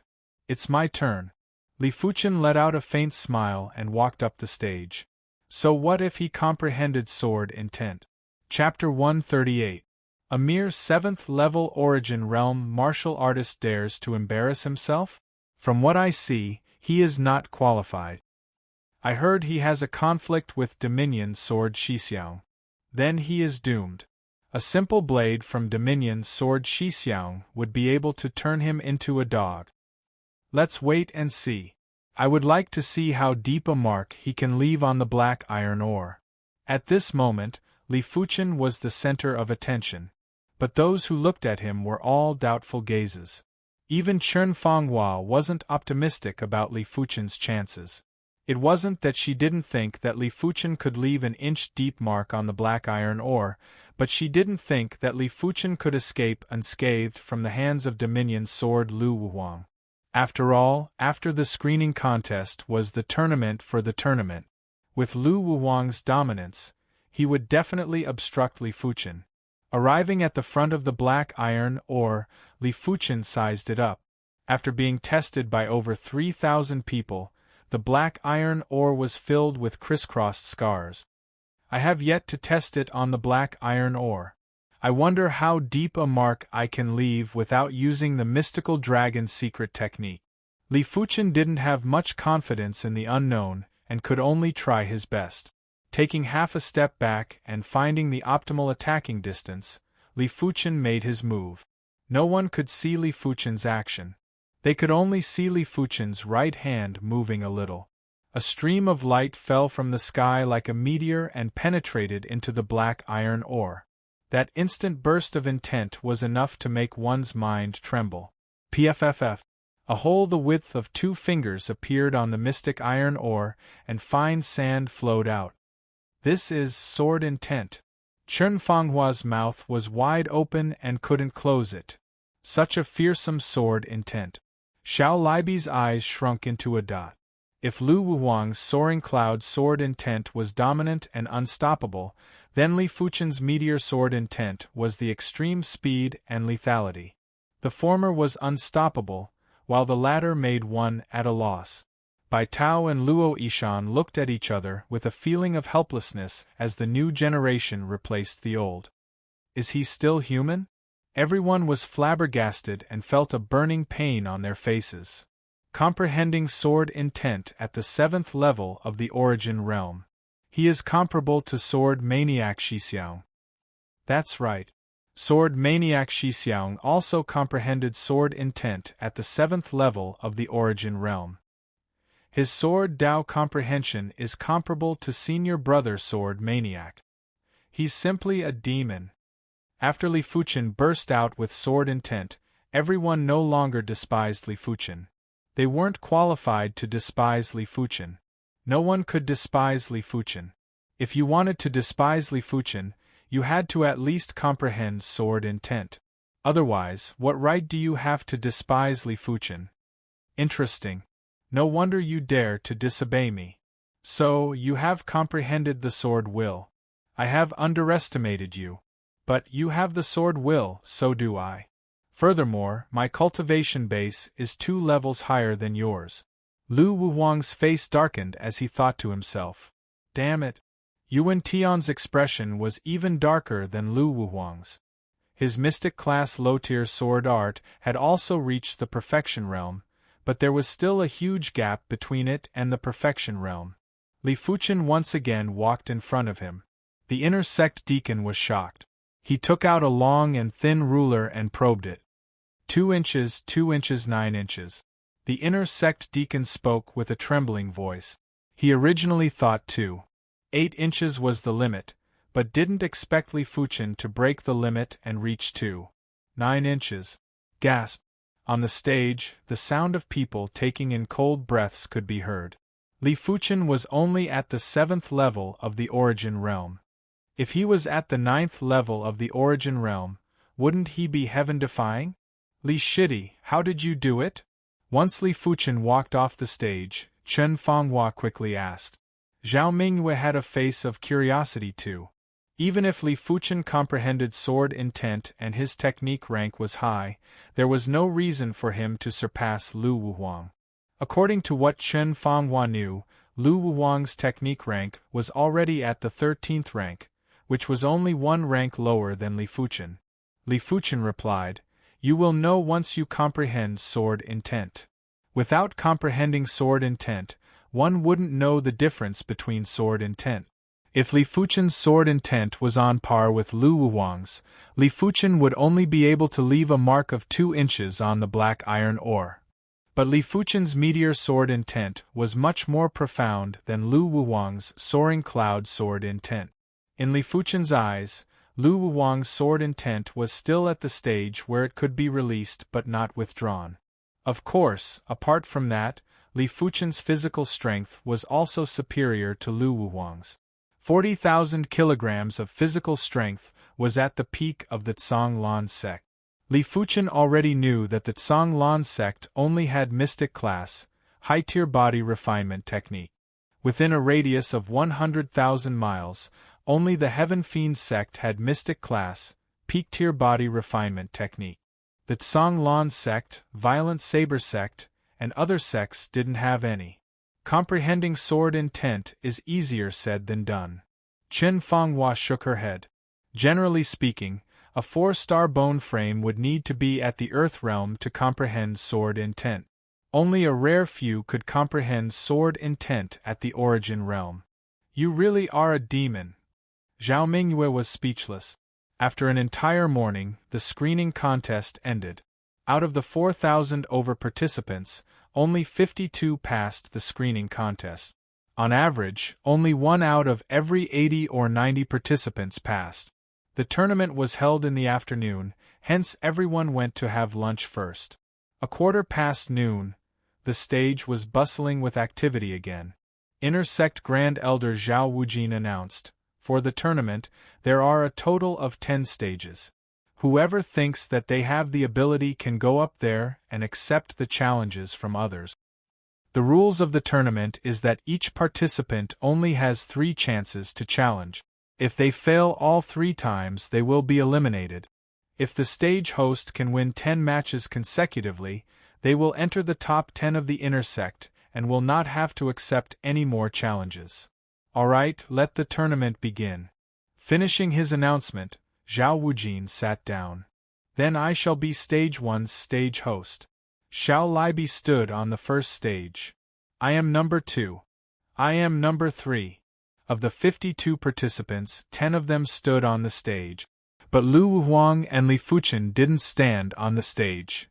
It's my turn. Li Fuchen let out a faint smile and walked up the stage. So what if he comprehended sword intent? Chapter 138. A mere 7th level Origin Realm martial artist dares to embarrass himself? From what I see, he is not qualified. I heard he has a conflict with Dominion Sword Shixiao. Then he is doomed. A simple blade from Dominion Sword Shixiao would be able to turn him into a dog. Let's wait and see. I would like to see how deep a mark he can leave on the black iron ore. At this moment, Li Fuchen was the center of attention. But those who looked at him were all doubtful gazes. Even Chen Fonghua wasn't optimistic about Li Fuchen's chances. It wasn't that she didn't think that Li Fuchen could leave an inch-deep mark on the black iron ore, but she didn't think that Li Fuchen could escape unscathed from the hands of Dominion Sword Lu Wuhuang. After all, after the screening contest was the tournament for the tournament. With Lu Wuhuang's dominance, he would definitely obstruct Li Fuchen. Arriving at the front of the black iron ore, Li Fuchen sized it up. After being tested by over 3,000 people, the black iron ore was filled with crisscrossed scars. I have yet to test it on the black iron ore. I wonder how deep a mark I can leave without using the mystical dragon secret technique. Li Fuchen didn't have much confidence in the unknown and could only try his best. Taking half a step back and finding the optimal attacking distance, Li Fuchen made his move. No one could see Li Fuchen's action. They could only see Li Fuchen's right hand moving a little. A stream of light fell from the sky like a meteor and penetrated into the black iron ore. That instant burst of intent was enough to make one's mind tremble. Pfff. A hole the width of 2 fingers appeared on the mystic iron ore, and fine sand flowed out. This is sword intent. Chen Fenghua's mouth was wide open and couldn't close it. Such a fearsome sword intent. Xiao Libi's eyes shrunk into a dot. If Lu Wuhuang's soaring cloud sword intent was dominant and unstoppable, then Li Fuchen's meteor sword intent was the extreme speed and lethality. The former was unstoppable, while the latter made one at a loss. Bai Tao and Luo Yishan looked at each other with a feeling of helplessness as the new generation replaced the old. Is he still human? Everyone was flabbergasted and felt a burning pain on their faces. Comprehending sword intent at the 7th level of the Origin Realm. He is comparable to Sword Maniac Shixiao. That's right. Sword Maniac Shixiao also comprehended sword intent at the 7th level of the Origin Realm. His sword Dao comprehension is comparable to senior brother Sword Maniac. He's simply a demon. After Li Fuchen burst out with sword intent, everyone no longer despised Li Fuchen. They weren't qualified to despise Li Fuchen. No one could despise Li Fuchen. If you wanted to despise Li Fuchen, you had to at least comprehend sword intent. Otherwise, what right do you have to despise Li Fuchen? Interesting. No wonder you dare to disobey me. So, you have comprehended the sword will. I have underestimated you. But you have the sword will, so do I. Furthermore, my cultivation base is 2 levels higher than yours. Lu Wuhuang's face darkened as he thought to himself. Damn it. Yuan Tian's expression was even darker than Lu Wuhuang's. His mystic-class low-tier sword art had also reached the perfection realm, but there was still a huge gap between it and the perfection realm. Li Fuchen once again walked in front of him. The inner sect deacon was shocked. He took out a long and thin ruler and probed it. 2 inches, 2 inches, 9 inches. The inner sect deacon spoke with a trembling voice. He originally thought 8 inches was the limit, but didn't expect Li Fuchen to break the limit and reach 9 inches. Gasp! On the stage, the sound of people taking in cold breaths could be heard. Li Fuchen was only at the 7th level of the origin realm. If he was at the 9th level of the origin realm, wouldn't he be heaven-defying? Li Shidi, how did you do it? Once Li Fuchen walked off the stage, Chen Fanghua quickly asked. Zhao Mingyue had a face of curiosity too. Even if Li Fuchen comprehended sword intent and his technique rank was high, there was no reason for him to surpass Lu Wuhuang. According to what Chen Fanghua knew, Lu Wuhuang's technique rank was already at the 13th rank, which was only 1 rank lower than Li Fuchen. Li Fuchen replied, "You will know once you comprehend sword intent. Without comprehending sword intent, one wouldn't know the difference between sword intent." If Li Fuchen's sword intent was on par with Lu Wuhuang's, Li Fuchen would only be able to leave a mark of 2 inches on the black iron ore. But Li Fuchen's meteor sword intent was much more profound than Lu Wuhuang's soaring cloud sword intent. In Li Fuchen's eyes, Lu Wuhuang's sword intent was still at the stage where it could be released but not withdrawn. Of course, apart from that, Li Fuchen's physical strength was also superior to Lu Wuhuang's. 40,000 kilograms of physical strength was at the peak of the Tsang-Lan sect. Li Fuchen already knew that the Tsang-Lan sect only had mystic class, high-tier body refinement technique. Within a radius of 100,000 miles, only the Heaven Fiend sect had mystic class, peak-tier body refinement technique. The Tsang-Lan sect, Violent Saber sect, and other sects didn't have any. Comprehending sword intent is easier said than done. Chen Fanghua shook her head. Generally speaking, a 4-star bone frame would need to be at the Earth realm to comprehend sword intent. Only a rare few could comprehend sword intent at the origin realm. You really are a demon. Zhao Mingyue was speechless. After an entire morning, the screening contest ended. Out of the 4,000 over participants, only 52 passed the screening contest. On average, only 1 out of every 80 or 90 participants passed. The tournament was held in the afternoon, hence everyone went to have lunch first. 12:15, the stage was bustling with activity again. Inner Sect Grand Elder Zhao Wujin announced, "For the tournament, there are a total of 10 stages. Whoever thinks that they have the ability can go up there and accept the challenges from others. The rules of the tournament is that each participant only has 3 chances to challenge. If they fail all 3 times, they will be eliminated. If the stage host can win 10 matches consecutively, they will enter the top 10 of the inner sect and will not have to accept any more challenges. Alright, let the tournament begin." Finishing his announcement, Zhao Wujin sat down. "Then I shall be Stage 1's stage host." Xiao Libi stood on the first stage. "I am number 2. I am number 3. Of the 52 participants, 10 of them stood on the stage. But Lu Wuhuang and Li Fuchen didn't stand on the stage.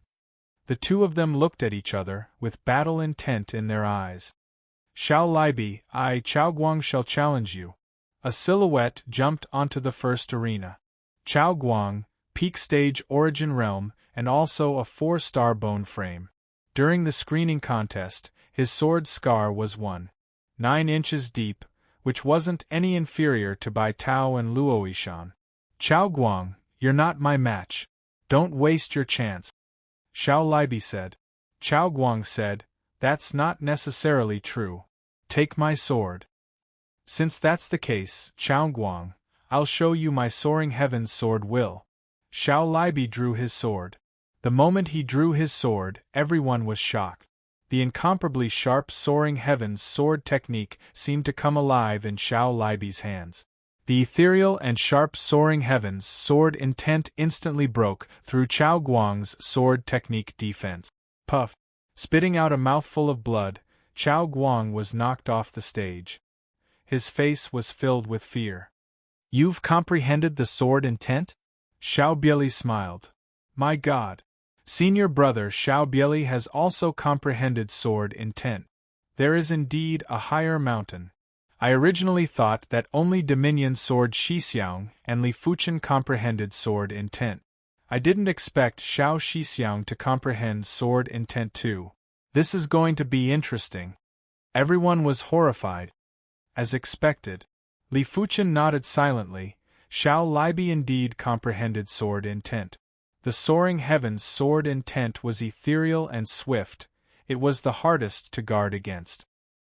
The 2 of them looked at each other, with battle intent in their eyes. "Xiao Libi, I, Chao Guang, shall challenge you." A silhouette jumped onto the first arena. Chao Guang, peak stage origin realm, and also a 4-star bone frame. During the screening contest, his sword scar was 9 inches deep, which wasn't any inferior to Bai Tao and Luoishan. "Chao Guang, you're not my match. Don't waste your chance," Xiao Libi said. Chao Guang said, "That's not necessarily true. Take my sword." "Since that's the case, Chao Guang, I'll show you my Soaring Heaven's sword will." Xiao Libi drew his sword. The moment he drew his sword, everyone was shocked. The incomparably sharp Soaring Heaven's sword technique seemed to come alive in Xiao Libi's hands. The ethereal and sharp soaring heavens sword intent instantly broke through Chao Guang's sword technique defense. Puff! Spitting out a mouthful of blood, Chao Guang was knocked off the stage. His face was filled with fear. "You've comprehended the sword intent?" Xiao Bieli smiled. "My God! Senior brother Xiao Bieli has also comprehended sword intent. There is indeed a higher mountain. I originally thought that only Dominion Sword Shixiang and Li Fuchen comprehended sword intent. I didn't expect Xiao Shixiang to comprehend sword intent too. This is going to be interesting." Everyone was horrified. As expected, Li Fuchen nodded silently. Xiao Libi indeed comprehended sword intent. The soaring heavens sword intent was ethereal and swift. It was the hardest to guard against.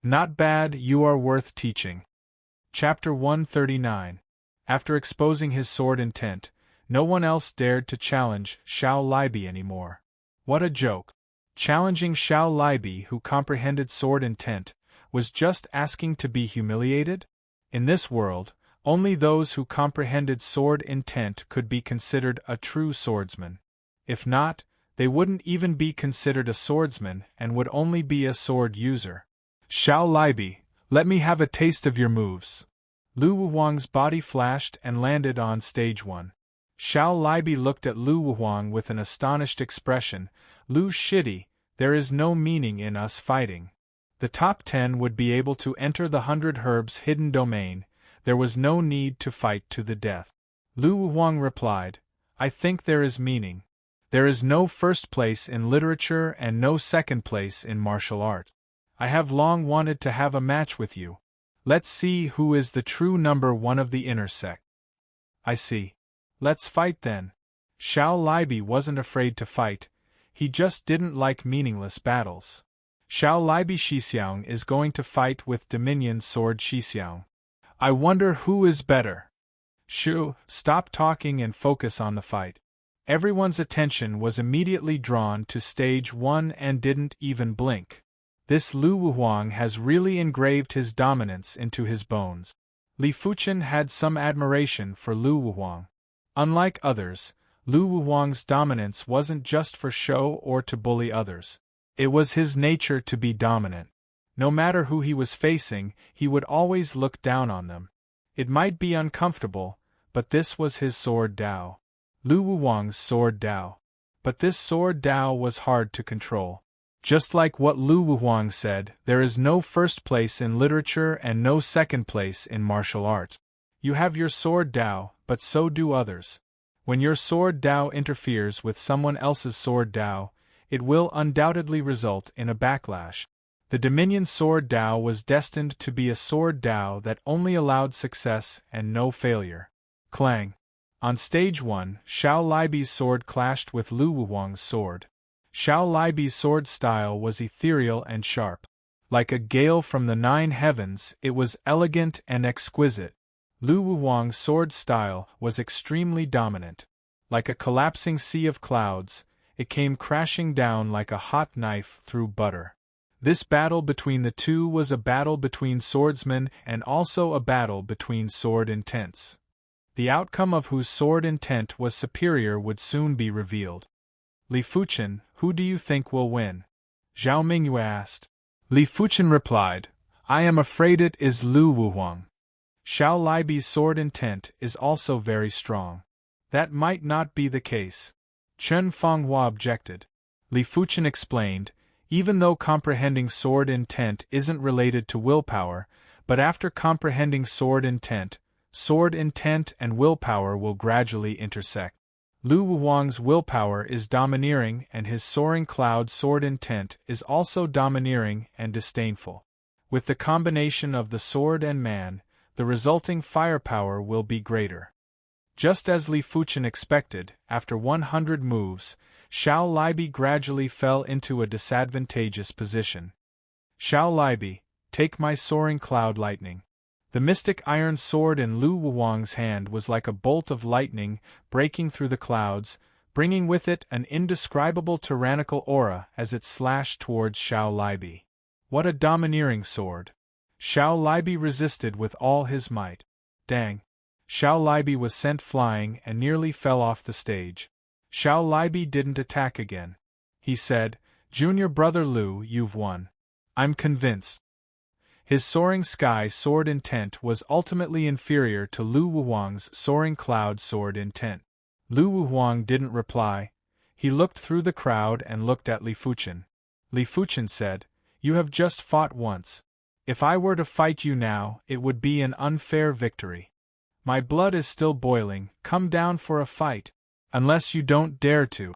Not bad, you are worth teaching. Chapter 139. After exposing his sword intent, no one else dared to challenge Xiao Libi anymore. What a joke! Challenging Xiao Libi, who comprehended sword intent, was just asking to be humiliated? In this world, only those who comprehended sword intent could be considered a true swordsman. If not, they wouldn't even be considered a swordsman and would only be a sword user. "Xiao Libi, let me have a taste of your moves." Lu Wuhuang's body flashed and landed on stage 1. Xiao Libi looked at Lu Wuhuang with an astonished expression. "Lu Shidi, there is no meaning in us fighting. The top 10 would be able to enter the 100 Herbs hidden domain. There was no need to fight to the death." Lu Wuhuang replied, "I think there is meaning. There is no first place in literature and no second place in martial art. I have long wanted to have a match with you. Let's see who is the true number 1 of the inner sect." "I see. Let's fight then." Xiao Libi wasn't afraid to fight, he just didn't like meaningless battles. Xiao Libi Shixiang is going to fight with Dominion Sword Shixiang. I wonder who is better. Shu, stop talking and focus on the fight. Everyone's attention was immediately drawn to stage 1 and didn't even blink. This Lu Wuhuang has really engraved his dominance into his bones. Li Fuchen had some admiration for Lu Wuhuang. Unlike others, Lu Wuhuang's dominance wasn't just for show or to bully others. It was his nature to be dominant. No matter who he was facing, he would always look down on them. It might be uncomfortable, but this was his sword Dao. Lu Wuhuang's sword Dao. But this sword Dao was hard to control. Just like what Lu Wuhuang said, there is no first place in literature and no second place in martial arts. You have your sword Dao, but so do others. When your sword Dao interferes with someone else's sword Dao, it will undoubtedly result in a backlash. The Dominion Sword Dao was destined to be a sword Dao that only allowed success and no failure. Clang! On stage 1, Xiao Libi's sword clashed with Lu Wuhuang's sword. Xiao Libi's sword style was ethereal and sharp. Like a gale from the 9 heavens, it was elegant and exquisite. Lu Wuhuang's sword style was extremely dominant. Like a collapsing sea of clouds, it came crashing down like a hot knife through butter. This battle between the two was a battle between swordsmen and also a battle between sword intents. The outcome of whose sword intent was superior would soon be revealed. "Li Fuchen, who do you think will win?" Zhao Mingyue asked. Li Fuchen replied, "I am afraid it is Lu Wuhuang. Xiao Libi's sword intent is also very strong." "That might not be the case," Chen Fenghua objected. Li Fuchen explained, "Even though comprehending sword intent isn't related to willpower, but after comprehending sword intent and willpower will gradually intersect. Lu Wuhuang's willpower is domineering and his soaring cloud sword intent is also domineering and disdainful. With the combination of the sword and man, the resulting firepower will be greater." Just as Li Fuchen expected, after 100 moves, Xiao Libi gradually fell into a disadvantageous position. "Xiao Libi, take my soaring cloud lightning." The mystic iron sword in Lu Wuhuang's hand was like a bolt of lightning breaking through the clouds, bringing with it an indescribable tyrannical aura as it slashed towards Xiao Libi. What a domineering sword! Xiao Libi resisted with all his might. Dang! Xiao Libi was sent flying and nearly fell off the stage. Xiao Libi didn't attack again. He said, "Junior brother Lu, you've won. I'm convinced." His soaring sky sword intent was ultimately inferior to Lu Wuhuang's soaring cloud sword intent. Lu Wuhuang didn't reply. He looked through the crowd and looked at Li Fuchen. Li Fuchen said, "You have just fought once. If I were to fight you now, it would be an unfair victory. My blood is still boiling, come down for a fight. Unless you don't dare to.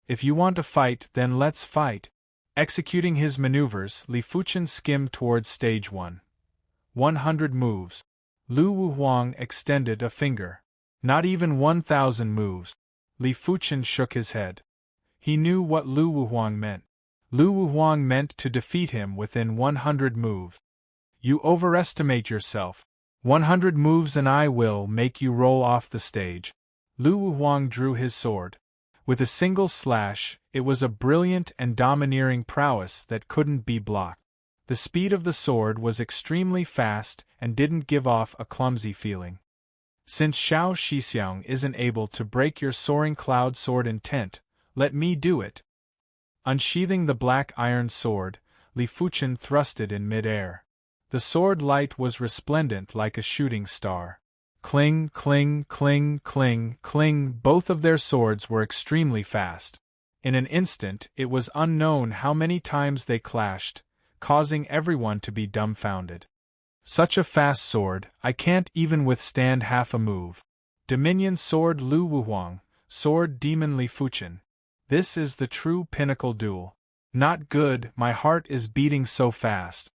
If you want to fight, then let's fight." Executing his maneuvers, Li Fuchen skimmed towards stage 1. 100 moves. Lu Wuhuang extended a finger. Not even 1,000 moves. Li Fuchen shook his head. He knew what Lu Wuhuang meant. Lu Wuhuang meant to defeat him within 100 moves. You overestimate yourself. 100 moves and I will make you roll off the stage. Lu Wuhuang drew his sword. With a single slash, it was a brilliant and domineering prowess that couldn't be blocked. The speed of the sword was extremely fast and didn't give off a clumsy feeling. Since Xiao Shixiang isn't able to break your soaring cloud sword intent, let me do it. Unsheathing the black iron sword, Li Fuchen thrust it in mid-air. The sword light was resplendent like a shooting star. Cling, cling, cling, cling, cling, both of their swords were extremely fast. In an instant, it was unknown how many times they clashed, causing everyone to be dumbfounded. Such a fast sword, I can't even withstand half a move. Dominion Sword Lu Wuhuang, Sword Demon Li Fuchen. This is the true pinnacle duel. Not good, my heart is beating so fast.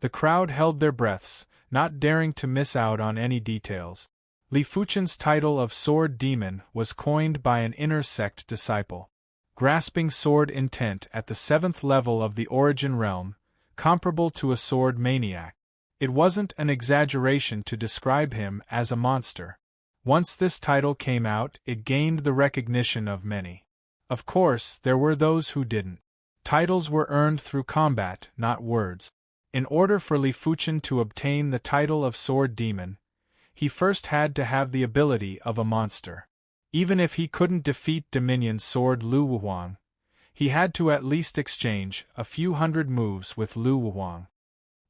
The crowd held their breaths, not daring to miss out on any details. Li Fuchen's title of Sword Demon was coined by an inner sect disciple. Grasping sword intent at the 7th level of the origin realm, comparable to a sword maniac. It wasn't an exaggeration to describe him as a monster. Once this title came out, it gained the recognition of many. Of course, there were those who didn't. Titles were earned through combat, not words. In order for Li Fuchen to obtain the title of Sword Demon, he first had to have the ability of a monster. Even if he couldn't defeat Dominion Sword Lu Wuhuang, he had to at least exchange a few hundred moves with Lu Wuhuang.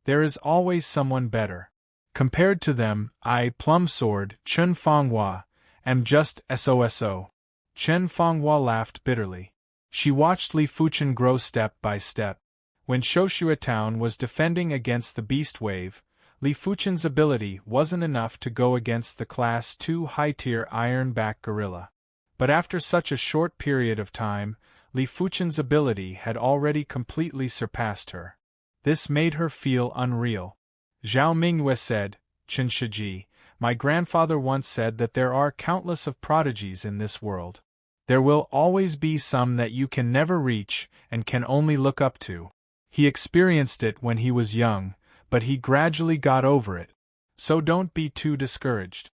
There is always someone better. Compared to them, I, Plum Sword, Chen Fonghua, am just SOSO. Chen Fonghua laughed bitterly. She watched Li Fuchen grow step by step. When Shoshua Town was defending against the Beast Wave, Li Fuchen's ability wasn't enough to go against the Class 2 high-tier Iron-back gorilla. But after such a short period of time, Li Fuchen's ability had already completely surpassed her. This made her feel unreal. Zhao Mingyue said, "Chen Shiji, my grandfather once said that there are countless of prodigies in this world. There will always be some that you can never reach and can only look up to. He experienced it when he was young, but he gradually got over it. So don't be too discouraged."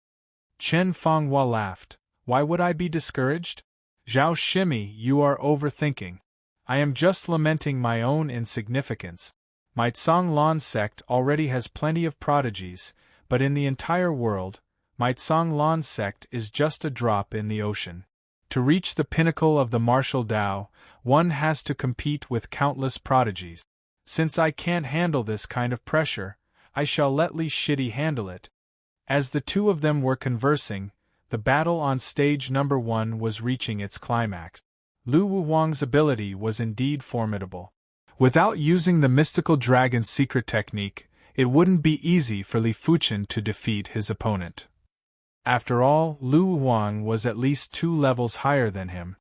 Chen Fonghua laughed. "Why would I be discouraged? Zhao Shimi, you are overthinking. I am just lamenting my own insignificance. My Tsang Lan sect already has plenty of prodigies, but in the entire world, my Tsang Lan sect is just a drop in the ocean. To reach the pinnacle of the martial Tao, one has to compete with countless prodigies. Since I can't handle this kind of pressure, I shall let Li Shidi handle it." As the two of them were conversing, the battle on stage number 1 was reaching its climax. Lu Wuhuang's ability was indeed formidable. Without using the mystical dragon's secret technique, it wouldn't be easy for Li Fuchen to defeat his opponent. After all, Lu Wuhuang was at least 2 levels higher than him.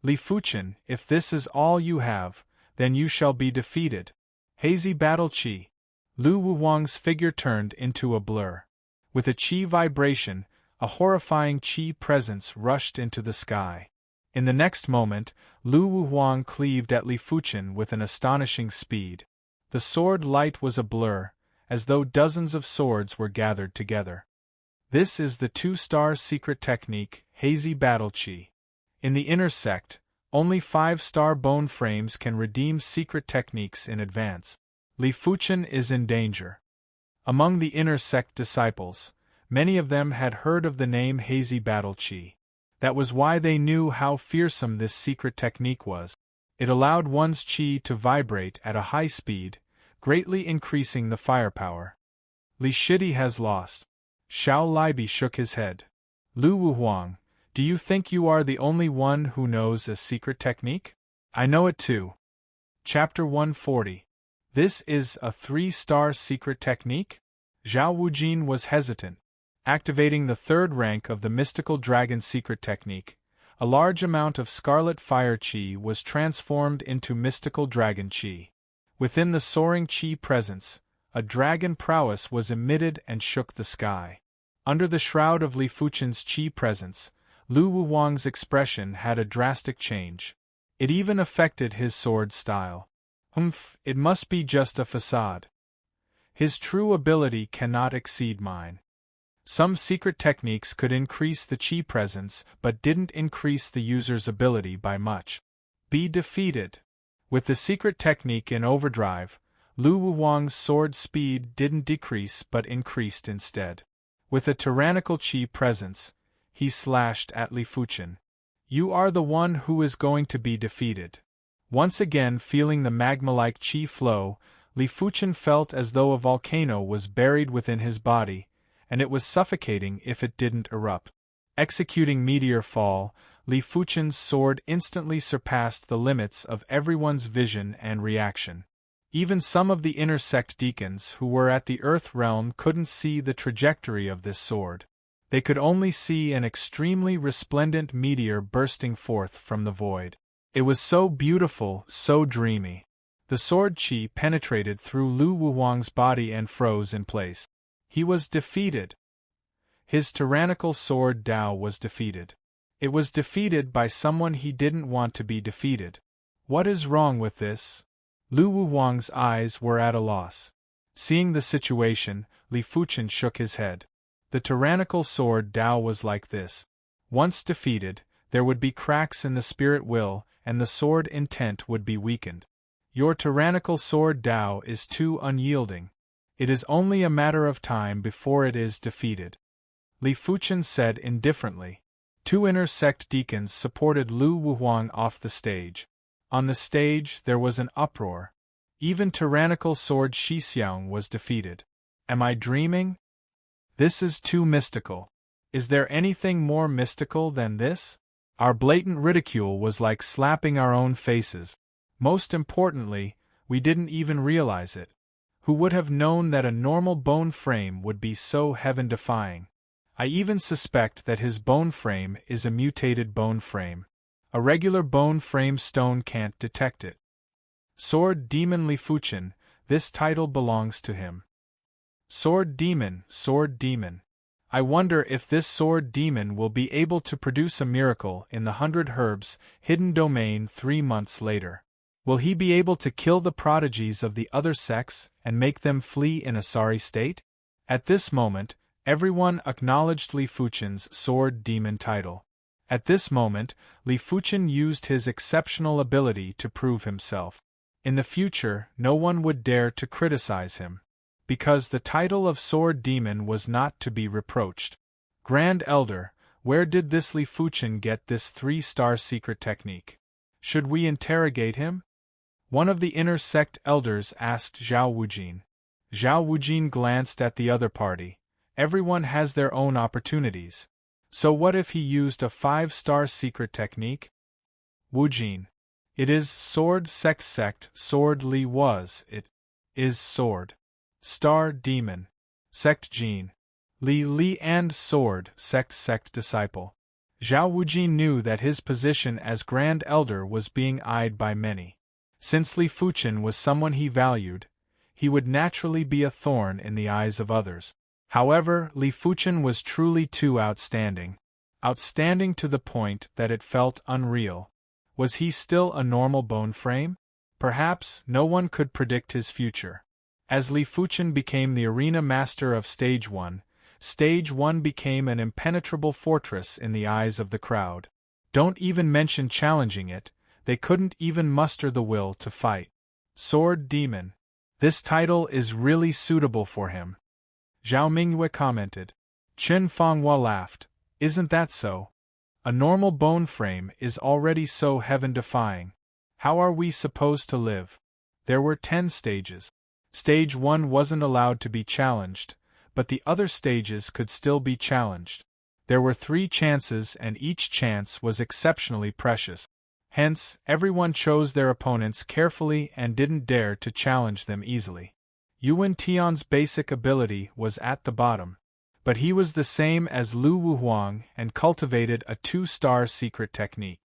"Li Fuchen, if this is all you have, then you shall be defeated. Hazy battle chi." Lu Wuhuang's figure turned into a blur. With a chi vibration, a horrifying chi presence rushed into the sky. In the next moment, Lu Wuhuang cleaved at Li Fuchen with an astonishing speed. The sword light was a blur, as though dozens of swords were gathered together. This is the 2-star secret technique, Hazy Battle Chi. In the inner sect, only 5-star bone frames can redeem secret techniques in advance. Li Fuchen is in danger. Among the inner sect disciples, Many of them had heard of the name Hazy Battle Chi. That was why they knew how fearsome this secret technique was. It allowed one's chi to vibrate at a high speed, greatly increasing the firepower. Li Shidi has lost. Xiao Libi shook his head. Lu Wuhuang, do you think you are the only one who knows a secret technique? I know it too. Chapter 140. This is a 3-star secret technique? Zhao Wujin was hesitant. Activating the 3rd rank of the mystical dragon secret technique, a large amount of scarlet fire chi was transformed into mystical dragon chi. Within the soaring chi presence, a dragon prowess was emitted and shook the sky. Under the shroud of Li Fuchen's chi presence, Lu Wuhuang's expression had a drastic change. It even affected his sword style. It must be just a facade. His true ability cannot exceed mine. Some secret techniques could increase the chi presence but didn't increase the user's ability by much. Be defeated. With the secret technique in overdrive, Lu Wuhuang's sword speed didn't decrease but increased instead. With a tyrannical chi presence, he slashed at Li Fuchen. You are the one who is going to be defeated. Once again feeling the magma-like chi flow, Li Fuchen felt as though a volcano was buried within his body, and it was suffocating if it didn't erupt. Executing Meteor Fall, Li Fuchen's sword instantly surpassed the limits of everyone's vision and reaction. Even some of the inner sect deacons who were at the Earth realm couldn't see the trajectory of this sword. They could only see an extremely resplendent meteor bursting forth from the void. It was so beautiful, so dreamy. The sword chi penetrated through Lu Wuhuang's body and froze in place. He was defeated. His tyrannical sword Dao was defeated. It was defeated by someone he didn't want to be defeated. What is wrong with this? Lu Wuhuang's eyes were at a loss. Seeing the situation, Li Fuchen shook his head. The tyrannical sword Dao was like this. Once defeated, there would be cracks in the spirit will, and the sword intent would be weakened. Your tyrannical sword Dao is too unyielding. It is only a matter of time before it is defeated. Li Fuchen said indifferently. 2 inner sect deacons supported Lu Wuhuang off the stage. On the stage there was an uproar. Even tyrannical sword Shixiang was defeated. Am I dreaming? This is too mystical. Is there anything more mystical than this? Our blatant ridicule was like slapping our own faces. Most importantly, we didn't even realize it. Who would have known that a normal bone frame would be so heaven-defying? I even suspect that his bone frame is a mutated bone frame. A regular bone frame stone can't detect it. Sword Demon Li Fuchen, this title belongs to him. Sword Demon, Sword Demon. I wonder if this Sword Demon will be able to produce a miracle in the 100 Herbs hidden domain 3 months later. Will he be able to kill the prodigies of the other sects and make them flee in a sorry state? At this moment, everyone acknowledged Li Fuchen's Sword Demon title. At this moment, Li Fuchen used his exceptional ability to prove himself. In the future, no one would dare to criticize him. Because the title of Sword Demon was not to be reproached. Grand Elder, where did this Li Fuchen get this 3-star secret technique? Should we interrogate him? One of the inner sect elders asked Zhao Wujin. Zhao Wujin glanced at the other party. Everyone has their own opportunities. So what if he used a 5-star secret technique? Wujin. It is sword sect sword Li was, it is sword. Star Demon. Sect Jin. Li and sword sect disciple. Zhao Wujin knew that his position as Grand Elder was being eyed by many. Since Li Fuchen was someone he valued, he would naturally be a thorn in the eyes of others. However, Li Fuchen was truly too outstanding. Outstanding to the point that it felt unreal. Was he still a normal bone frame? Perhaps no one could predict his future. As Li Fuchen became the arena master of Stage 1, Stage 1 became an impenetrable fortress in the eyes of the crowd. Don't even mention challenging it, they couldn't even muster the will to fight. Sword Demon. This title is really suitable for him. Zhao Mingyue commented. Chen Fanghua laughed. Isn't that so? A normal bone frame is already so heaven-defying. How are we supposed to live? There were 10 stages. Stage 1 wasn't allowed to be challenged, but the other stages could still be challenged. There were 3 chances and each chance was exceptionally precious. Hence, everyone chose their opponents carefully and didn't dare to challenge them easily. Yuan Tian's basic ability was at the bottom, but he was the same as Lu Wuhuang and cultivated a 2-star secret technique.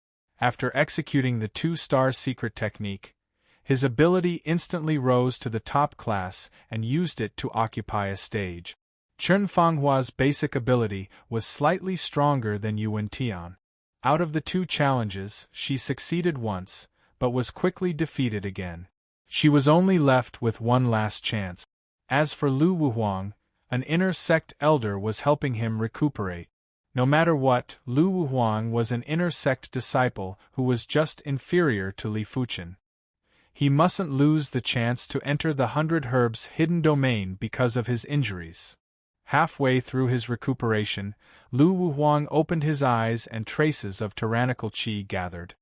After executing the 2-star secret technique, his ability instantly rose to the top class and used it to occupy a stage. Chen Fanghua's basic ability was slightly stronger than Yuan Tian. Out of the 2 challenges, she succeeded once, but was quickly defeated again. She was only left with one last chance. As for Lu Wuhuang, an inner sect elder was helping him recuperate. No matter what, Lu Wuhuang was an inner sect disciple who was just inferior to Li Fuchen. He mustn't lose the chance to enter the 100 Herbs hidden domain because of his injuries. Halfway through his recuperation, Lu Wuhuang opened his eyes and traces of tyrannical qi gathered.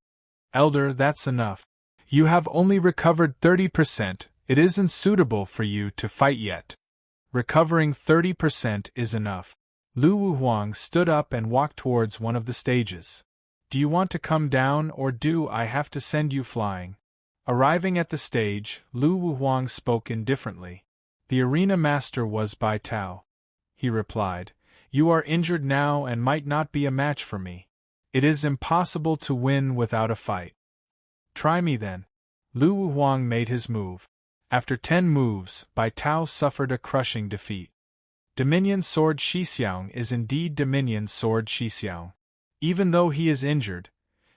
Elder, that's enough. You have only recovered 30%, it isn't suitable for you to fight yet. Recovering 30% is enough. Lu Wuhuang stood up and walked towards one of the stages. Do you want to come down or do I have to send you flying? Arriving at the stage, Lu Wuhuang spoke indifferently. The arena master was Bai Tao. He replied, You are injured now and might not be a match for me. It is impossible to win without a fight. Try me then. Lu Wuhuang made his move. After 10 moves, Bai Tao suffered a crushing defeat. Dominion Sword Shixiang is indeed Dominion Sword Shixiang. Even though he is injured,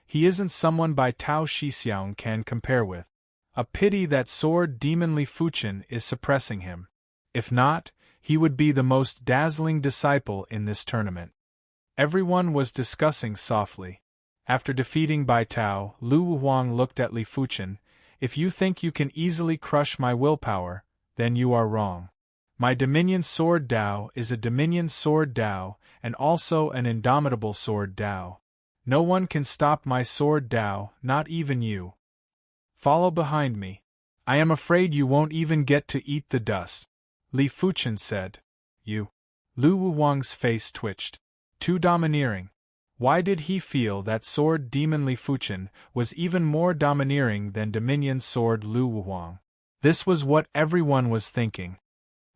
he isn't someone Bai Tao Shixiang can compare with. A pity that Sword Demon Li Fuchen is suppressing him. If not, he would be the most dazzling disciple in this tournament. Everyone was discussing softly. After defeating Bai Tao, Lu Wuhuang looked at Li Fuchen. If you think you can easily crush my willpower, then you are wrong. My Dominion Sword Dao is a Dominion Sword Dao, and also an indomitable Sword Dao. No one can stop my Sword Dao, not even you. Follow behind me. I am afraid you won't even get to eat the dust. Li Fuchen said. You. Lu Wuhuang's face twitched. Too domineering. Why did he feel that Sword Demon Li Fuchen was even more domineering than Dominion Sword Lu Wuhuang? This was what everyone was thinking.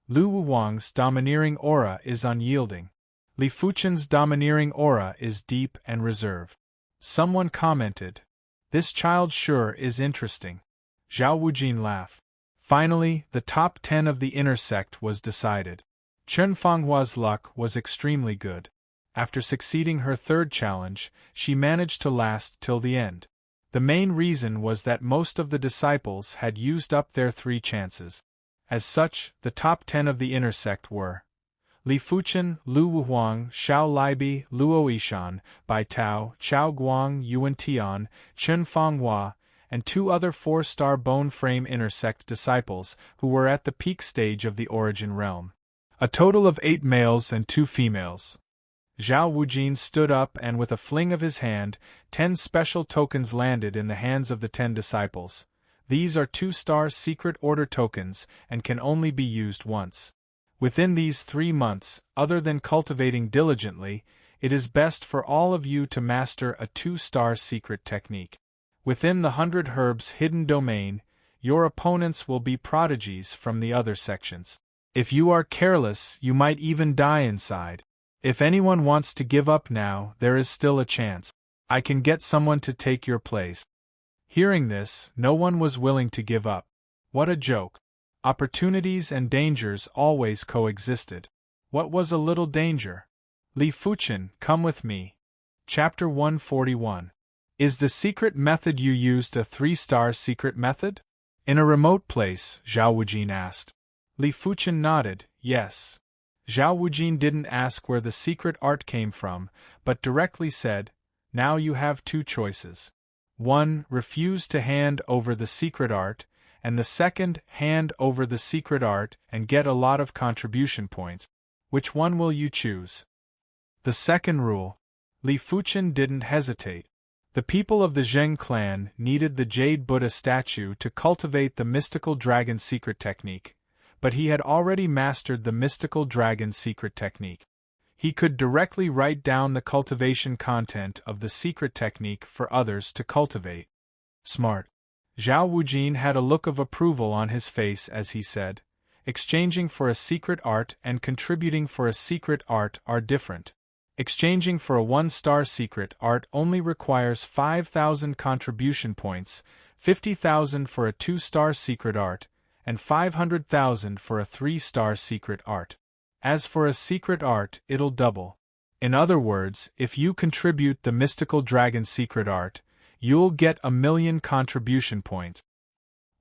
Lu Wuhuang's domineering aura is unyielding. Li Fuchen's domineering aura is deep and reserved. Someone commented, This child sure is interesting. Zhao Wujin laughed. Finally, the top 10 of the inner sect was decided. Chen Fanghua's luck was extremely good. After succeeding her 3rd challenge, she managed to last till the end. The main reason was that most of the disciples had used up their 3 chances. As such, the top 10 of the inner sect were Li Fuchen, Lu Wuhuang, Xiao Libi, Luo Yishan, Bai Tao, Chao Guang, Yuan Tian, Chen Fanghua, and 2 other 4-star bone frame inner sect disciples who were at the peak stage of the origin realm. A total of 8 males and 2 females. Zhao Wujin stood up and with a fling of his hand, 10 special tokens landed in the hands of the 10 disciples. These are 2-star secret order tokens and can only be used once. Within these 3 months, other than cultivating diligently, it is best for all of you to master a 2-star secret technique. Within the 100 Herbs hidden domain, your opponents will be prodigies from the other sections. If you are careless, you might even die inside. If anyone wants to give up now, there is still a chance. I can get someone to take your place. Hearing this, no one was willing to give up. What a joke. Opportunities and dangers always coexisted. What was a little danger? Li Fuchen, come with me. Chapter 141. Is the secret method you used a 3-star secret method? In a remote place, Zhao Wujin asked. Li Fuchen nodded, yes. Zhao Wujin didn't ask where the secret art came from, but directly said, Now you have 2 choices. 1. Refuse to hand over the secret art, and the second, hand over the secret art and get a lot of contribution points. Which one will you choose? The second rule. Li Fuchen didn't hesitate. The people of the Zheng clan needed the Jade Buddha statue to cultivate the mystical dragon secret technique, but he had already mastered the mystical dragon secret technique. He could directly write down the cultivation content of the secret technique for others to cultivate. Smart. Zhao Wujin had a look of approval on his face as he said, exchanging for a secret art and contributing for a secret art are different. Exchanging for a 1-star secret art only requires 5,000 contribution points, 50,000 for a 2-star secret art, and 500,000 for a 3-star secret art. As for a secret art, it'll double. In other words, if you contribute the mystical dragon secret art, you'll get 1,000,000 contribution points.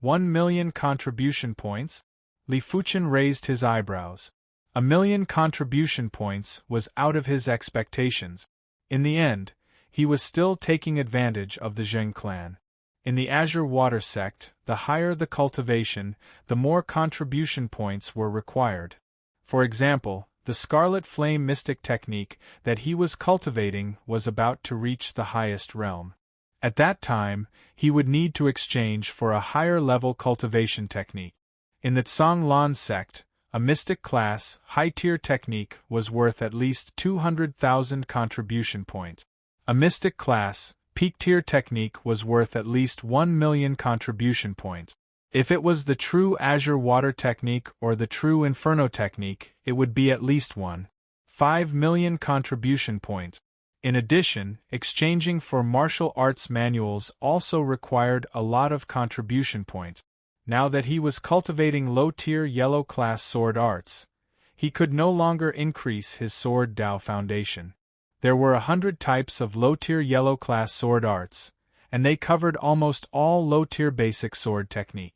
1,000,000 contribution points? Li Fuchen raised his eyebrows. 1,000,000 contribution points was out of his expectations. In the end, he was still taking advantage of the Zheng clan. In the Azure Water sect, the higher the cultivation, the more contribution points were required. For example, the Scarlet Flame Mystic technique that he was cultivating was about to reach the highest realm. At that time, he would need to exchange for a higher-level cultivation technique. In the Tsang Lan sect, a mystic class, high-tier technique was worth at least 200,000 contribution points. A mystic class, peak-tier technique was worth at least 1,000,000 contribution points. If it was the true Azure Water technique or the true Inferno technique, it would be at least 1.5 million contribution points. In addition, exchanging for martial arts manuals also required a lot of contribution points. Now that he was cultivating low-tier yellow-class sword arts, he could no longer increase his sword Dao foundation. There were 100 types of low-tier yellow-class sword arts, and they covered almost all low-tier basic sword technique.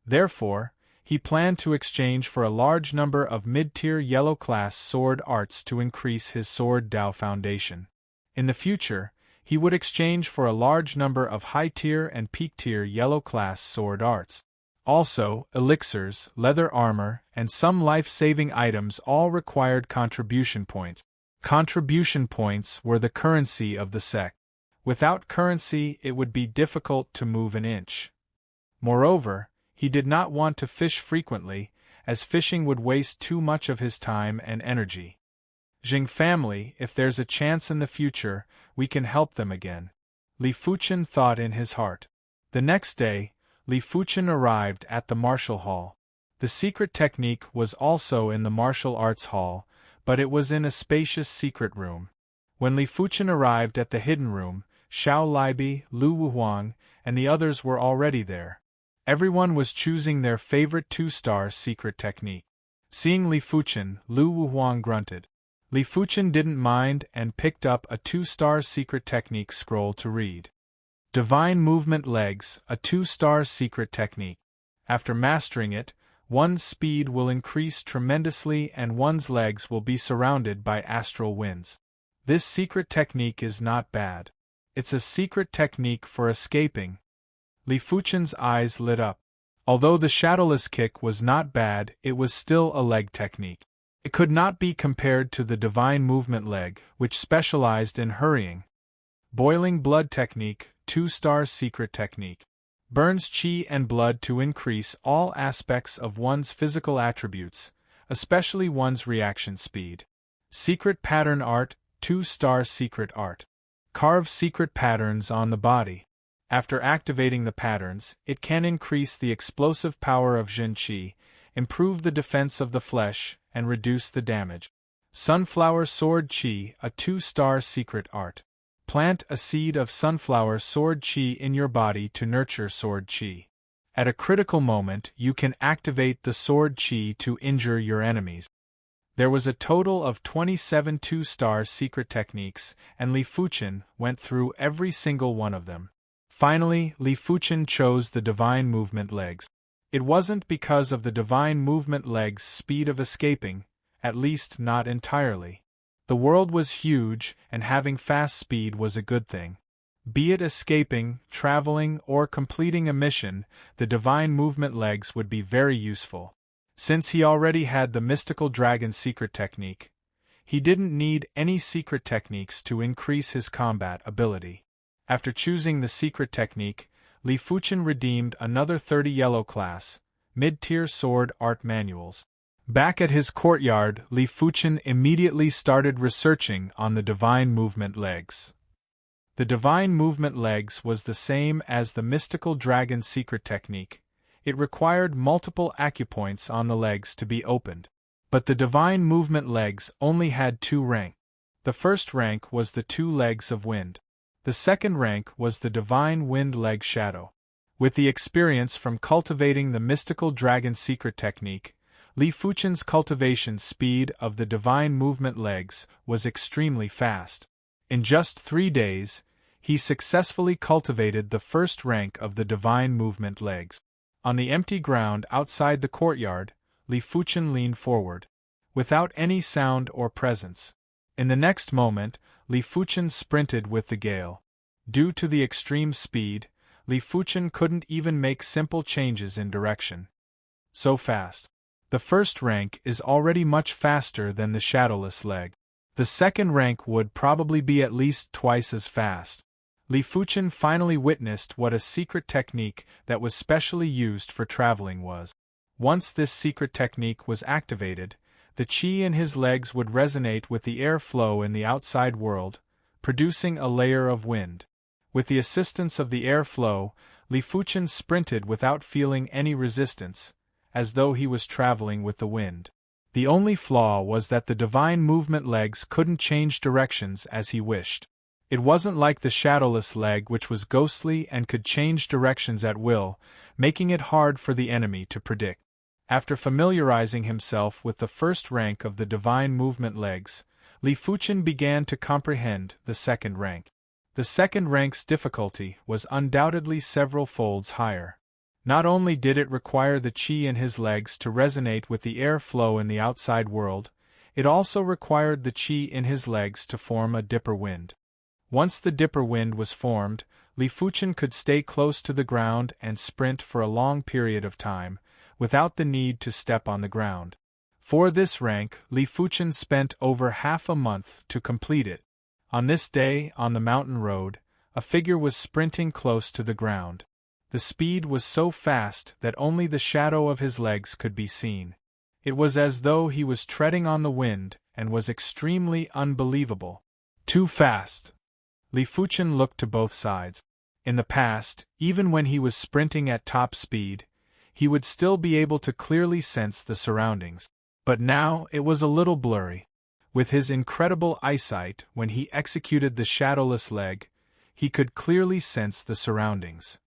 Therefore, he planned to exchange for a large number of mid-tier yellow-class sword arts to increase his sword Dao foundation. In the future, he would exchange for a large number of high-tier and peak-tier yellow-class sword arts. Also, elixirs, leather armor, and some life-saving items all required contribution points. Contribution points were the currency of the sect. Without currency, it would be difficult to move an inch. Moreover, he did not want to fish frequently, as fishing would waste too much of his time and energy. Jing family, if there's a chance in the future, we can help them again. Li Fuchen thought in his heart. The next day, Li Fuchen arrived at the martial hall. The secret technique was also in the martial arts hall, but it was in a spacious secret room. When Li Fuchen arrived at the hidden room, Xiao Libi, Lu Wuhuang, and the others were already there. Everyone was choosing their favorite 2-star secret technique. Seeing Li Fuchen, Lu Wuhuang grunted. Li Fuchen didn't mind and picked up a 2-star secret technique scroll to read. Divine Movement Legs, a 2-star secret technique. After mastering it, one's speed will increase tremendously and one's legs will be surrounded by astral winds. This secret technique is not bad. It's a secret technique for escaping. Li Fuchen's eyes lit up. Although the shadowless kick was not bad, it was still a leg technique. It could not be compared to the Divine Movement Leg, which specialized in hurrying. Boiling Blood Technique, 2-star secret technique. Burns chi and blood to increase all aspects of one's physical attributes, especially one's reaction speed. Secret Pattern Art, 2-star secret art. Carve secret patterns on the body. After activating the patterns, it can increase the explosive power of Jin Qi, improve the defense of the flesh, and reduce the damage. Sunflower Sword Qi, a 2-star secret art. Plant a seed of sunflower sword qi in your body to nurture sword qi. At a critical moment, you can activate the sword qi to injure your enemies. There was a total of 27 2-star secret techniques, and Li Fuchen went through every single one of them. Finally, Li Fuchen chose the Divine Movement Legs. It wasn't because of the Divine Movement Legs' speed of escaping, at least not entirely. The world was huge, and having fast speed was a good thing. Be it escaping, traveling, or completing a mission, the Divine Movement Legs would be very useful. Since he already had the mystical dragon secret technique, he didn't need any secret techniques to increase his combat ability. After choosing the secret technique, Li Fuchen redeemed another 30 yellow class, mid-tier sword art manuals. Back at his courtyard, Li Fuchen immediately started researching on the divine movement legs. The divine movement legs was the same as the mystical dragon secret technique. It required multiple acupoints on the legs to be opened. But the divine movement legs only had 2 ranks. The first rank was the 2 legs of wind. The second rank was the divine wind leg shadow. With the experience from cultivating the mystical dragon secret technique, Li Fuchen's cultivation speed of the divine movement legs was extremely fast. In just 3 days, he successfully cultivated the first rank of the divine movement legs. On the empty ground outside the courtyard, Li Fuchen leaned forward, without any sound or presence. In the next moment, Li Fuchen sprinted with the gale. Due to the extreme speed, Li Fuchen couldn't even make simple changes in direction. So fast. The first rank is already much faster than the shadowless leg. The second rank would probably be at least twice as fast. Li Fuchen finally witnessed what a secret technique that was specially used for traveling was. Once this secret technique was activated, the qi in his legs would resonate with the air flow in the outside world, producing a layer of wind. With the assistance of the air flow, Li Fuchen sprinted without feeling any resistance, as though he was traveling with the wind. The only flaw was that the divine movement legs couldn't change directions as he wished. It wasn't like the shadowless leg, which was ghostly and could change directions at will, making it hard for the enemy to predict. After familiarizing himself with the first rank of the divine movement legs, Li Fuchen began to comprehend the second rank. The second rank's difficulty was undoubtedly several folds higher. Not only did it require the qi in his legs to resonate with the air flow in the outside world, it also required the qi in his legs to form a dipper wind. Once the dipper wind was formed, Li Fuchen could stay close to the ground and sprint for a long period of time, without the need to step on the ground. For this rank, Li Fuchen spent over half a month to complete it. On this day, on the mountain road, a figure was sprinting close to the ground. The speed was so fast that only the shadow of his legs could be seen. It was as though he was treading on the wind and was extremely unbelievable. Too fast. Li Fuchen looked to both sides. In the past, even when he was sprinting at top speed, he would still be able to clearly sense the surroundings. But now it was a little blurry. With his incredible eyesight, when he executed the shadowless leg, he could clearly sense the surroundings.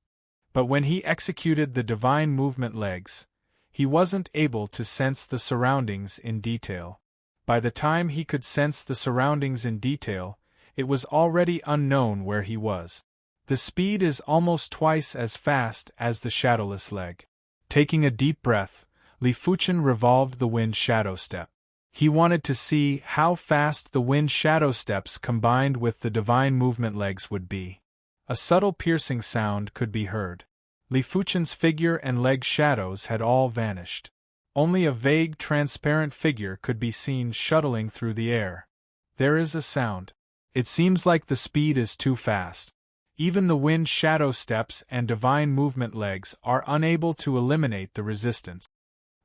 But when he executed the divine movement legs, he wasn't able to sense the surroundings in detail. By the time he could sense the surroundings in detail, it was already unknown where he was. The speed is almost twice as fast as the shadowless leg. Taking a deep breath, Li Fuchen revolved the wind shadow step. He wanted to see how fast the wind shadow steps combined with the divine movement legs would be. A subtle piercing sound could be heard. Li Fuchen's figure and leg shadows had all vanished. Only a vague, transparent figure could be seen shuttling through the air. There is a sound. It seems like the speed is too fast. Even the wind shadow steps and divine movement legs are unable to eliminate the resistance.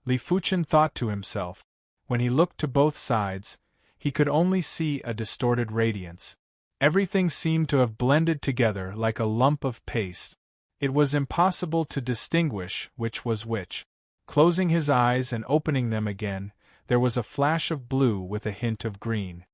Li Fuchen thought to himself. When he looked to both sides, he could only see a distorted radiance. Everything seemed to have blended together like a lump of paste. It was impossible to distinguish which was which. Closing his eyes and opening them again, there was a flash of blue with a hint of green.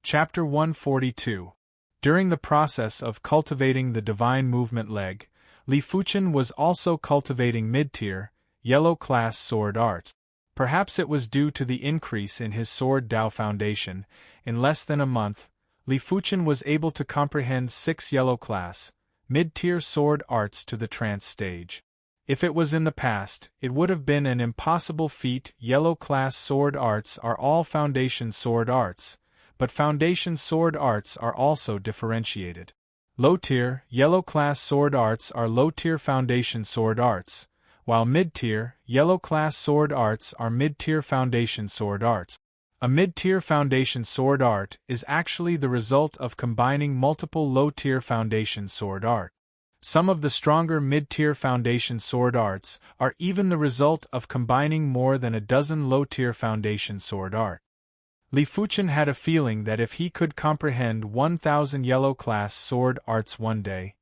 Chapter 142. During the process of cultivating the divine movement leg, Li Fuchen was also cultivating mid-tier, yellow-class sword art. Perhaps it was due to the increase in his sword Dao foundation. In less than a month, Li Fuchen was able to comprehend 6 yellow-class, mid-tier sword arts to the trance stage. If it was in the past, it would have been an impossible feat. Yellow-class sword arts are all foundation sword arts, but foundation sword arts are also differentiated. Low-tier, yellow-class sword arts are low-tier foundation sword arts, while mid-tier, yellow-class sword arts are mid-tier foundation sword arts. A mid-tier foundation sword art is actually the result of combining multiple low-tier foundation sword art. Some of the stronger mid-tier foundation sword arts are even the result of combining more than a dozen low-tier foundation sword art. Li Fuchen had a feeling that if he could comprehend 1,000 yellow-class sword arts one day,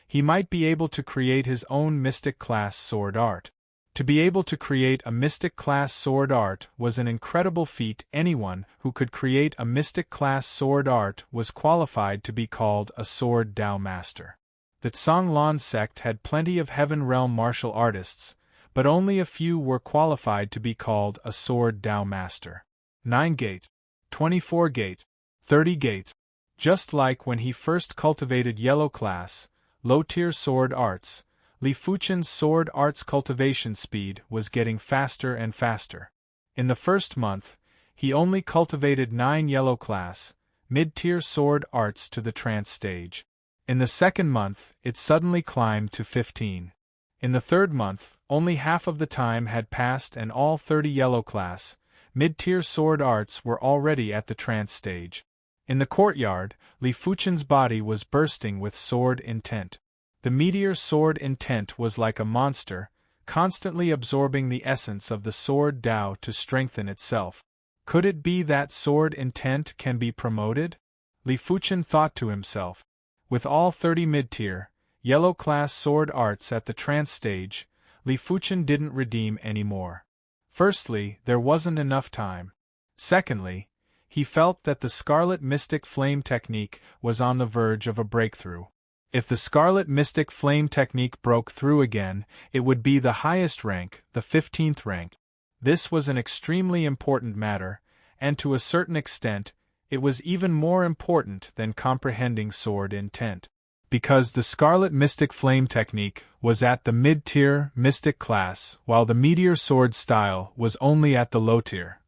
he might be able to create his own mystic-class sword art. To be able to create a mystic-class sword art was an incredible feat. Anyone who could create a mystic-class sword art was qualified to be called a sword Dao master. The Zhonglan sect had plenty of Heaven Realm martial artists, but only a few were qualified to be called a sword Dao master. 9 gate, 24 gate, 30 gate. Just like when he first cultivated yellow-class, low-tier sword arts, Li Fuchen's sword arts cultivation speed was getting faster and faster. In the first month, he only cultivated 9 yellow-class, mid-tier sword arts to the trance stage. In the second month, it suddenly climbed to 15. In the third month, only half of the time had passed and all 30 yellow-class, mid-tier sword arts were already at the trance stage. In the courtyard, Li Fuchen's body was bursting with sword intent. The meteor sword intent was like a monster, constantly absorbing the essence of the sword Dao to strengthen itself. Could it be that sword intent can be promoted? Li Fuchen thought to himself. With all 30 mid-tier, yellow-class sword arts at the trance stage, Li Fuchen didn't redeem any more. Firstly, there wasn't enough time. Secondly, he felt that the Scarlet Mystic Flame technique was on the verge of a breakthrough. If the Scarlet Mystic Flame technique broke through again, it would be the highest rank, the 15th rank. This was an extremely important matter, and to a certain extent, it was even more important than comprehending sword intent. Because the Scarlet Mystic Flame technique was at the mid-tier mystic class while the meteor sword style was only at the low tier.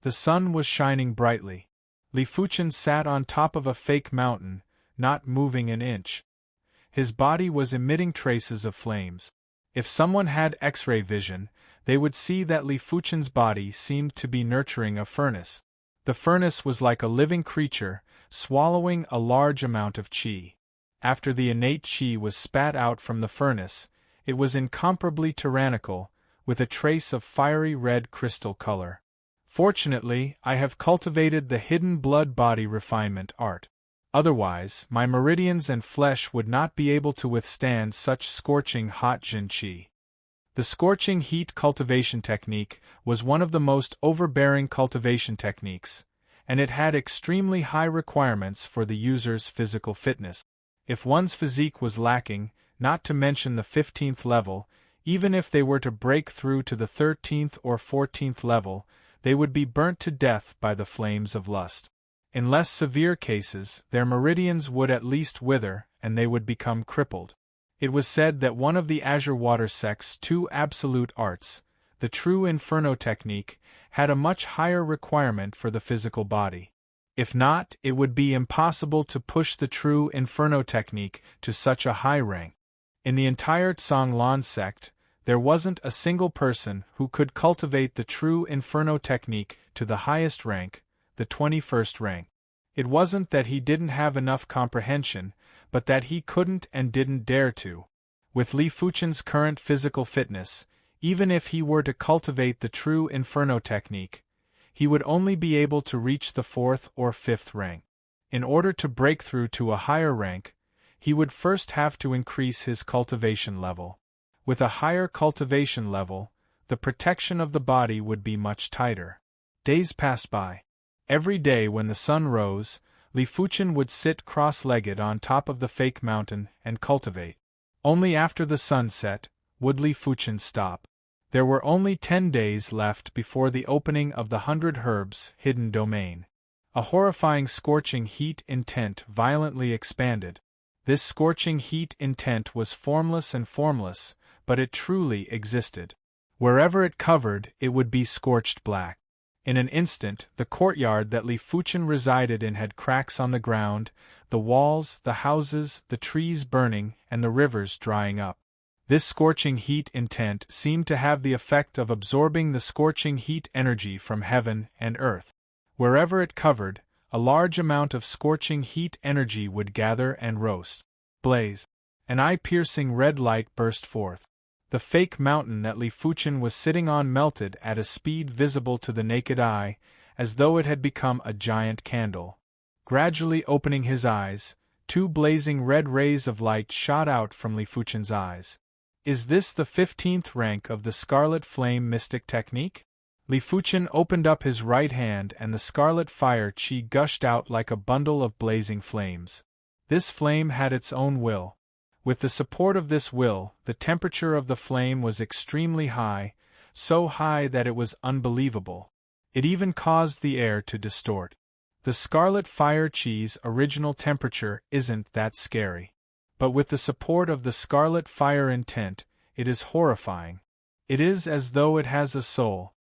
The sun was shining brightly. Li Fuchen sat on top of a fake mountain, not moving an inch. His body was emitting traces of flames. If someone had X-ray vision, they would see that Li Fuchen's body seemed to be nurturing a furnace. The furnace was like a living creature, swallowing a large amount of qi. After the innate qi was spat out from the furnace, it was incomparably tyrannical, with a trace of fiery red crystal color. Fortunately, I have cultivated the hidden blood-body refinement art. Otherwise, my meridians and flesh would not be able to withstand such scorching hot jin qi. The scorching heat cultivation technique was one of the most overbearing cultivation techniques, and it had extremely high requirements for the user's physical fitness. If one's physique was lacking, not to mention the 15th level, even if they were to break through to the 13th or 14th level, they would be burnt to death by the flames of lust. In less severe cases, their meridians would at least wither, and they would become crippled. It was said that one of the Azure Water sect's 2 absolute arts, the true Inferno technique, had a much higher requirement for the physical body. If not, it would be impossible to push the true Inferno technique to such a high rank. In the entire Zhonglan sect, there wasn't a single person who could cultivate the true Inferno technique to the highest rank, the 21st rank. It wasn't that he didn't have enough comprehension, but that he couldn't and didn't dare to. With Li Fuchen's current physical fitness, even if he were to cultivate the true Inferno technique, he would only be able to reach the 4th or 5th rank. In order to break through to a higher rank, he would first have to increase his cultivation level. With a higher cultivation level, the protection of the body would be much tighter. Days passed by. Every day when the sun rose, Li Fuchen would sit cross-legged on top of the fake mountain and cultivate. Only after the sun set would Li Fuchen stop. There were only 10 days left before the opening of the 100 Herbs hidden domain. A horrifying scorching heat intent violently expanded. This scorching heat intent was formless and formless, but it truly existed. Wherever it covered, it would be scorched black. In an instant, the courtyard that Li Fuchen resided in had cracks on the ground, the walls, the houses, the trees burning, and the rivers drying up. This scorching heat intent seemed to have the effect of absorbing the scorching heat energy from heaven and earth. Wherever it covered, a large amount of scorching heat energy would gather and roast. Blaze. An eye-piercing red light burst forth. The fake mountain that Li Fuchen was sitting on melted at a speed visible to the naked eye, as though it had become a giant candle. Gradually opening his eyes, 2 blazing red rays of light shot out from Li Fuchen's eyes. Is this the 15th rank of the Scarlet Flame Mystic Technique? Li Fuchen opened up his right hand and the scarlet fire qi gushed out like a bundle of blazing flames. This flame had its own will. With the support of this will, the temperature of the flame was extremely high, so high that it was unbelievable. It even caused the air to distort. The scarlet fire qi's original temperature isn't that scary. But with the support of the scarlet fire intent, it is horrifying. It is as though it has a soul.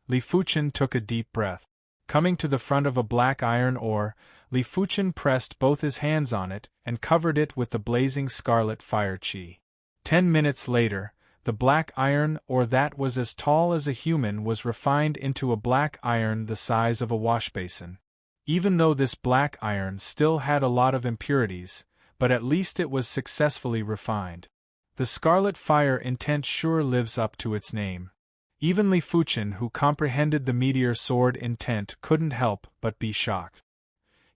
Li Fuchen took a deep breath. Coming to the front of a black iron ore, Li Fuchen pressed both his hands on it and covered it with the blazing scarlet fire qi. 10 minutes later, the black iron ore that was as tall as a human was refined into a black iron the size of a washbasin. Even though this black iron still had a lot of impurities, but at least it was successfully refined. The scarlet fire intent sure lives up to its name. Even Li Fuchen, who comprehended the meteor sword intent, couldn't help but be shocked.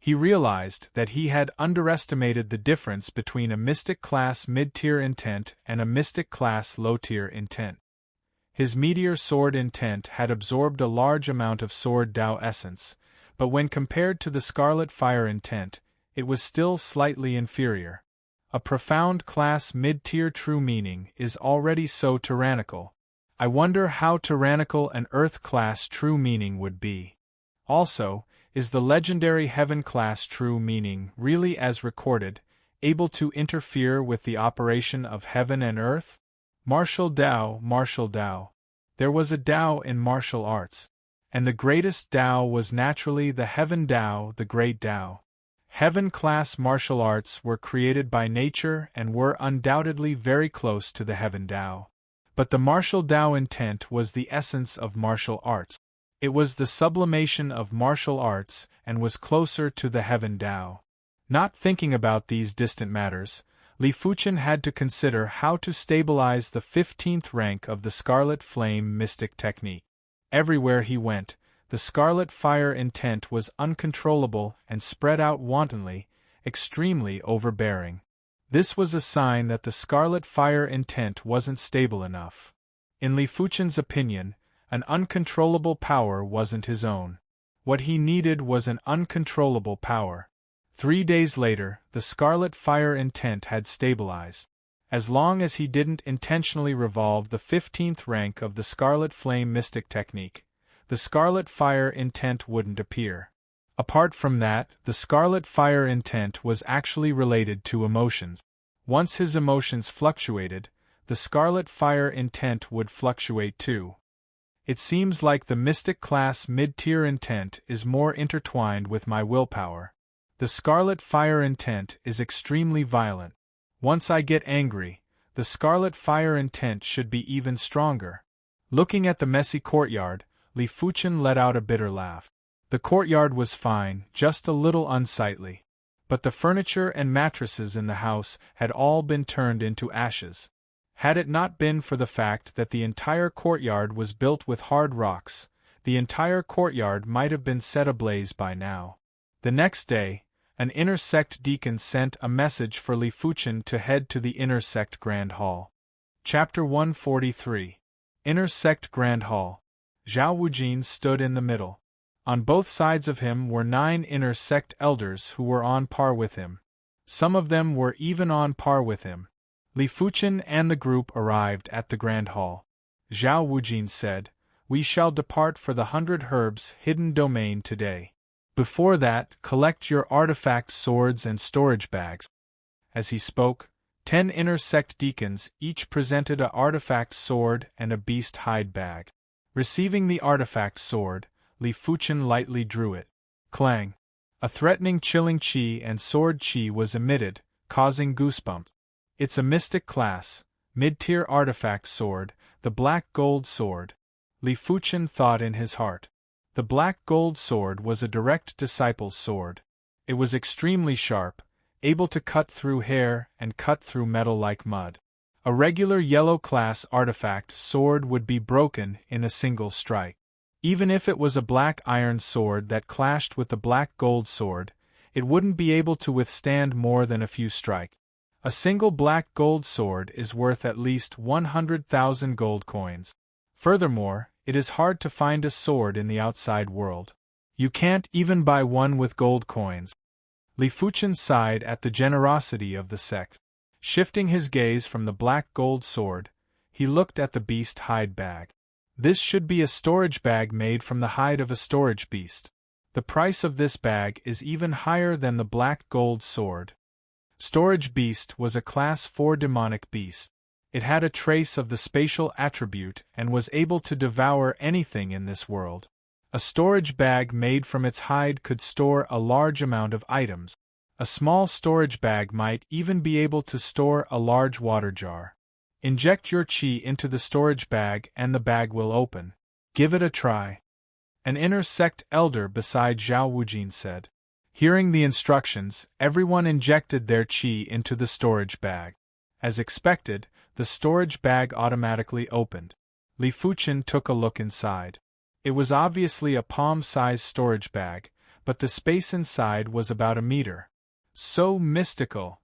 He realized that he had underestimated the difference between a mystic class mid-tier intent and a mystic class low-tier intent. His meteor sword intent had absorbed a large amount of sword Dao essence, but when compared to the scarlet fire intent, it was still slightly inferior. A profound class mid-tier true meaning is already so tyrannical. I wonder how tyrannical an Earth-class true meaning would be. Also, is the legendary Heaven-class true meaning really, as recorded, able to interfere with the operation of Heaven and Earth? Martial Dao, martial Dao. There was a Dao in martial arts, and the greatest Dao was naturally the Heaven Dao, the Great Dao. Heaven-class martial arts were created by nature and were undoubtedly very close to the Heaven Dao. But the martial Dao intent was the essence of martial arts. It was the sublimation of martial arts and was closer to the Heaven Dao. Not thinking about these distant matters, Li Fuchen had to consider how to stabilize the 15th rank of the Scarlet Flame Mystic Technique. Everywhere he went, the scarlet fire intent was uncontrollable and spread out wantonly, extremely overbearing. This was a sign that the scarlet fire intent wasn't stable enough. In Li Fuchen's opinion, an uncontrollable power wasn't his own. What he needed was an uncontrollable power. 3 days later, the scarlet fire intent had stabilized. As long as he didn't intentionally revolve the 15th rank of the Scarlet Flame Mystic Technique, the scarlet fire intent wouldn't appear. Apart from that, the scarlet fire intent was actually related to emotions. Once his emotions fluctuated, the scarlet fire intent would fluctuate too. It seems like the mystic class mid-tier intent is more intertwined with my willpower. The scarlet fire intent is extremely violent. Once I get angry, the scarlet fire intent should be even stronger. Looking at the messy courtyard, Li Fuchen let out a bitter laugh. The courtyard was fine, just a little unsightly. But the furniture and mattresses in the house had all been turned into ashes. Had it not been for the fact that the entire courtyard was built with hard rocks, the entire courtyard might have been set ablaze by now. The next day, an inner sect deacon sent a message for Li Fuchen to head to the inner sect Grand Hall. Chapter 143. Inner Sect Grand Hall. Zhao Wujin stood in the middle. On both sides of him were 9 inner sect elders who were on par with him. Some of them were even on par with him. Li Fuchen and the group arrived at the Grand Hall. Zhao Wujin said, "We shall depart for the 100 Herbs hidden domain today. Before that, collect your artifact swords and storage bags." As he spoke, 10 inner sect deacons each presented a artifact sword and a beast hide bag. Receiving the artifact sword, Li Fuchen lightly drew it. Clang! A threatening chilling chi and sword chi was emitted, causing goosebumps. It's a mystic class, Mid-tier artifact sword, the black gold sword. Li Fuchen thought in his heart. The black gold sword was a direct disciple's sword. It was extremely sharp, able to cut through hair and cut through metal like mud. A regular yellow-class artifact sword would be broken in a single strike. Even if it was a black iron sword that clashed with the black gold sword, it wouldn't be able to withstand more than a few strikes. A single black gold sword is worth at least 100,000 gold coins. Furthermore, it is hard to find a sword in the outside world. You can't even buy one with gold coins. Li Fuchen sighed at the generosity of the sect. Shifting his gaze from the black gold sword, he looked at the beast hide bag. This should be a storage bag made from the hide of a storage beast. The price of this bag is even higher than the black gold sword. Storage beast was a class 4 demonic beast. It had a trace of the spatial attribute and was able to devour anything in this world. A storage bag made from its hide could store a large amount of items. A small storage bag might even be able to store a large water jar. Inject your chi into the storage bag and the bag will open. Give it a try. An inner sect elder beside Zhao Wujin said. Hearing the instructions, everyone injected their chi into the storage bag. As expected, the storage bag automatically opened. Li Fuchen took a look inside. It was obviously a palm-sized storage bag, but the space inside was about a meter. So mystical.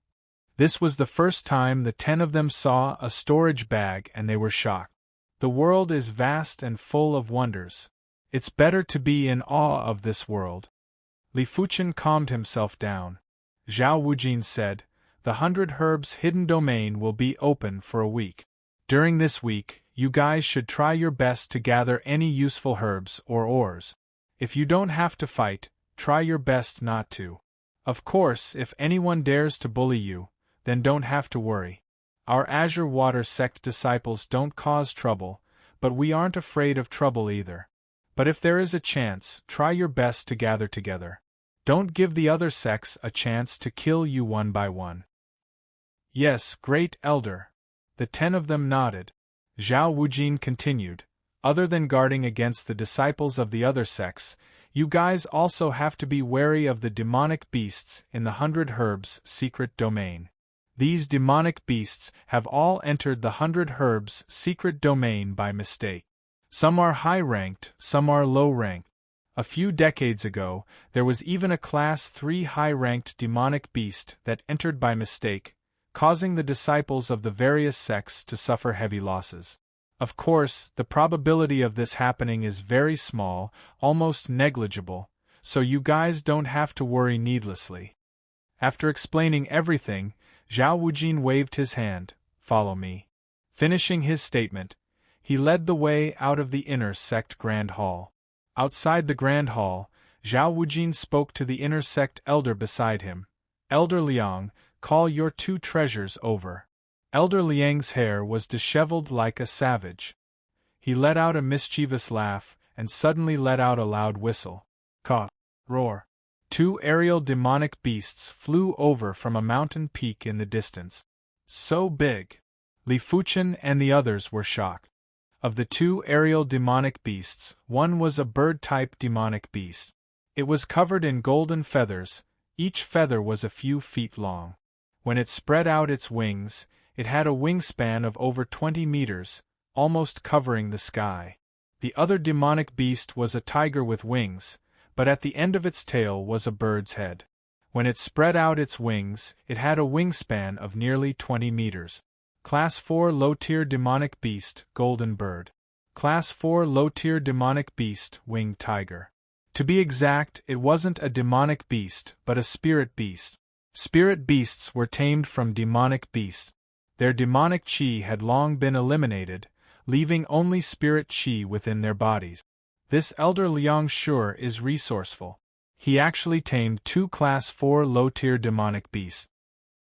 This was the first time the 10 of them saw a storage bag and they were shocked. The world is vast and full of wonders. It's better to be in awe of this world. Li Fuchen calmed himself down. Zhao Wujin said, the 100 herbs hidden domain will be open for a week. During this week, you guys should try your best to gather any useful herbs or ores. If you don't have to fight, try your best not to. Of course, if anyone dares to bully you, then don't have to worry. Our Azure Water sect disciples don't cause trouble, but we aren't afraid of trouble either. But if there is a chance, try your best to gather together. Don't give the other sects a chance to kill you one by one. Yes, great elder. The 10 of them nodded. Zhao Wujin continued, other than guarding against the disciples of the other sects, you guys also have to be wary of the demonic beasts in the 100 herbs secret domain. These demonic beasts have all entered the 100 herbs secret domain by mistake. Some are high-ranked, some are low-ranked. A few decades ago, there was even a Class 3 high-ranked demonic beast that entered by mistake, causing the disciples of the various sects to suffer heavy losses. Of course, the probability of this happening is very small, almost negligible, so you guys don't have to worry needlessly. After explaining everything, Zhao Wujin waved his hand, follow me. Finishing his statement, he led the way out of the inner sect Grand Hall. Outside the Grand Hall, Zhao Wujin spoke to the inner sect elder beside him. Elder Liang, call your 2 treasures over. Elder Liang's hair was disheveled like a savage. He let out a mischievous laugh, and suddenly let out a loud whistle. Caw! Roar! 2 aerial demonic beasts flew over from a mountain peak in the distance. So big! Li Fuchen and the others were shocked. Of the 2 aerial demonic beasts, one was a bird-type demonic beast. It was covered in golden feathers, each feather was a few feet long. When it spread out its wings, it had a wingspan of over 20 meters, almost covering the sky. The other demonic beast was a tiger with wings, but at the end of its tail was a bird's head. When it spread out its wings, it had a wingspan of nearly 20 meters. Class 4 low-tier demonic beast, golden bird. Class 4 low-tier demonic beast, winged tiger. To be exact, it wasn't a demonic beast, but a spirit beast. Spirit beasts were tamed from demonic beasts. Their demonic chi had long been eliminated, leaving only spirit chi within their bodies. This elder Liang sure is resourceful. He actually tamed 2 Class 4 low-tier demonic beasts.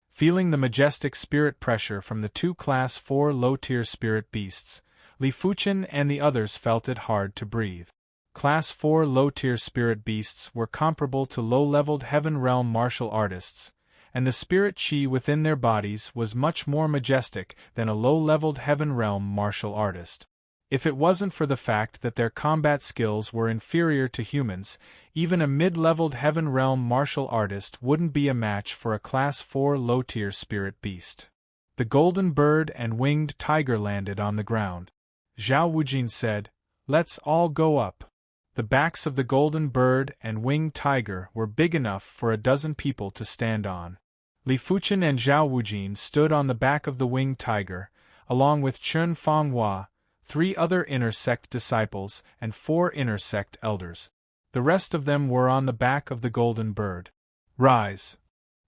Feeling the majestic spirit pressure from the 2 Class 4 low-tier spirit beasts, Li Fuchen and the others felt it hard to breathe. Class 4 low-tier spirit beasts were comparable to low-leveled Heaven Realm martial artists, and the spirit chi within their bodies was much more majestic than a low-leveled heaven realm martial artist. If it wasn't for the fact that their combat skills were inferior to humans, even a mid-leveled heaven realm martial artist wouldn't be a match for a Class 4 low-tier spirit beast. The golden bird and winged tiger landed on the ground. Zhao Wujin said, "Let's all go up." The backs of the golden bird and winged tiger were big enough for a dozen people to stand on. Li Fuchen and Zhao Wujin stood on the back of the winged tiger, along with Chen Fanghua, 3 other inner sect disciples, and 4 inner sect elders. The rest of them were on the back of the golden bird. "Rise!"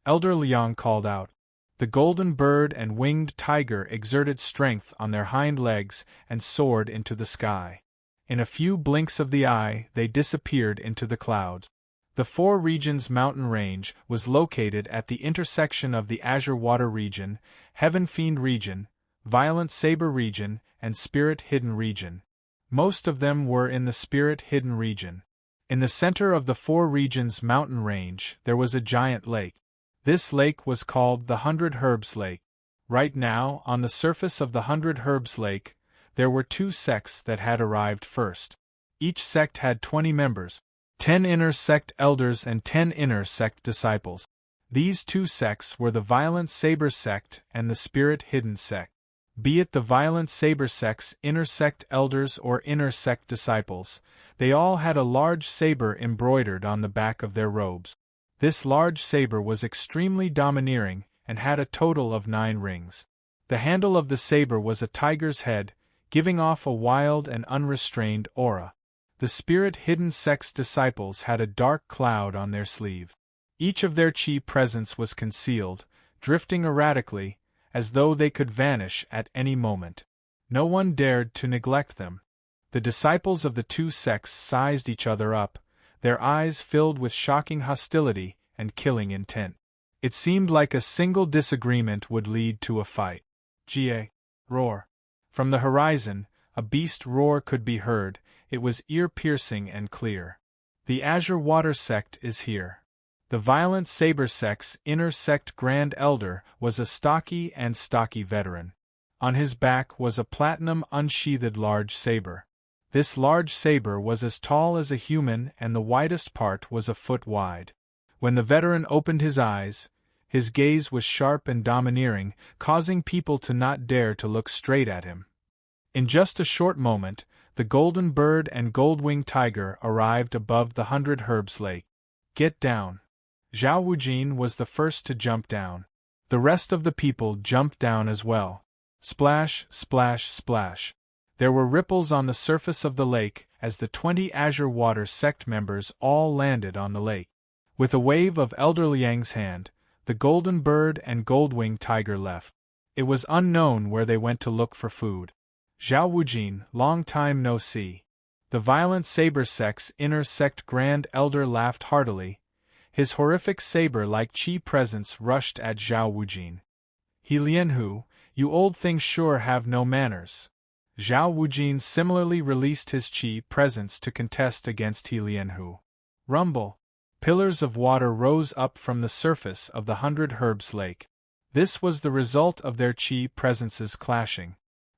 Elder Liang called out. The golden bird and winged tiger exerted strength on their hind legs and soared into the sky. In a few blinks of the eye, they disappeared into the clouds. The Four Regions mountain range was located at the intersection of the Azure Water region, Heaven Fiend region, Violent Saber region, and Spirit Hidden region. Most of them were in the Spirit Hidden region. In the center of the Four Regions mountain range, there was a giant lake. This lake was called the 100 Herbs Lake. Right now, on the surface of the 100 Herbs Lake, there were 2 sects that had arrived first. Each sect had 20 members, 10 inner sect elders and 10 inner sect disciples. These 2 sects were the Violent Saber sect and the Spirit Hidden sect. Be it the Violent Saber sect's inner sect elders or inner sect disciples, they all had a large saber embroidered on the back of their robes. This large saber was extremely domineering and had a total of 9 rings. The handle of the saber was a tiger's head, giving off a wild and unrestrained aura. The Spirit Hidden sect's disciples had a dark cloud on their sleeve. Each of their chi presence was concealed, drifting erratically, as though they could vanish at any moment. No one dared to neglect them. The disciples of the 2 sects sized each other up, their eyes filled with shocking hostility and killing intent. It seemed like a single disagreement would lead to a fight. Jie! Roar! From the horizon, a beast roar could be heard. It was ear-piercing and clear. The Azure Water sect is here. The Violent Saber sect's inner sect Grand Elder was a stocky veteran. On his back was a platinum unsheathed large saber. This large saber was as tall as a human and the widest part was a foot wide. When the veteran opened his eyes, his gaze was sharp and domineering, causing people to not dare to look straight at him. In just a short moment, the golden bird and gold-winged tiger arrived above the 100 Herbs Lake. "Get down!" Zhao Wujin was the first to jump down. The rest of the people jumped down as well. Splash, splash, splash. There were ripples on the surface of the lake as the 20 Azure Water sect members all landed on the lake. With a wave of Elder Liang's hand, the golden bird and gold-winged tiger left. It was unknown where they went to look for food. Zhao Wujin, long time no see. The Violent Saber sect's inner sect Grand Elder laughed heartily. His horrific saber-like chi presence rushed at Zhao Wujin. "He Lianhu, you old thing sure have no manners." Zhao Wujin similarly released his chi presence to contest against He Lianhu. Rumble! Pillars of water rose up from the surface of the 100 Herbs Lake. This was the result of their chi presences clashing.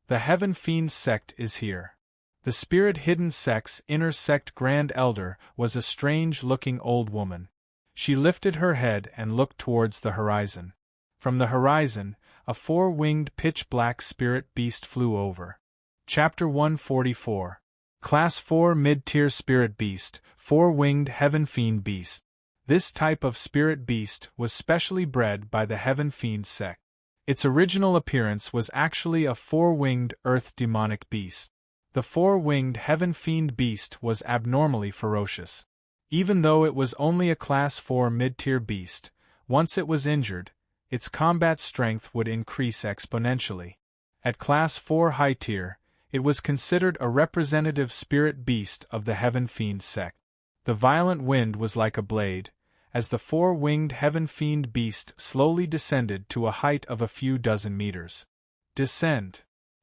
The Heaven Fiend sect is here. The Spirit Hidden sect's inner sect Grand Elder was a strange-looking old woman. She lifted her head and looked towards the horizon. From the horizon, a 4-winged pitch-black spirit beast flew over. Chapter 144. Class 4 Mid-Tier Spirit Beast, 4-Winged Heaven Fiend Beast. This type of spirit beast was specially bred by the Heaven Fiend sect. Its original appearance was actually a 4-winged earth demonic beast. The 4-winged Heaven Fiend beast was abnormally ferocious. Even though it was only a Class 4 mid-tier beast, once it was injured, its combat strength would increase exponentially. At Class 4 high tier, it was considered a representative spirit beast of the Heaven Fiend sect. The violent wind was like a blade, as the 4-winged Heaven Fiend beast slowly descended to a height of a few dozen meters. Descend.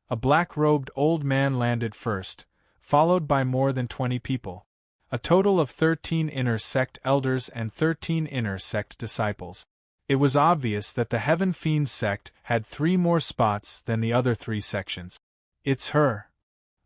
A black-robed old man landed first, followed by more than 20 people. A total of 13 inner sect elders and 13 inner sect disciples. It was obvious that the Heaven Fiend sect had 3 more spots than the other 3 sections. It's her.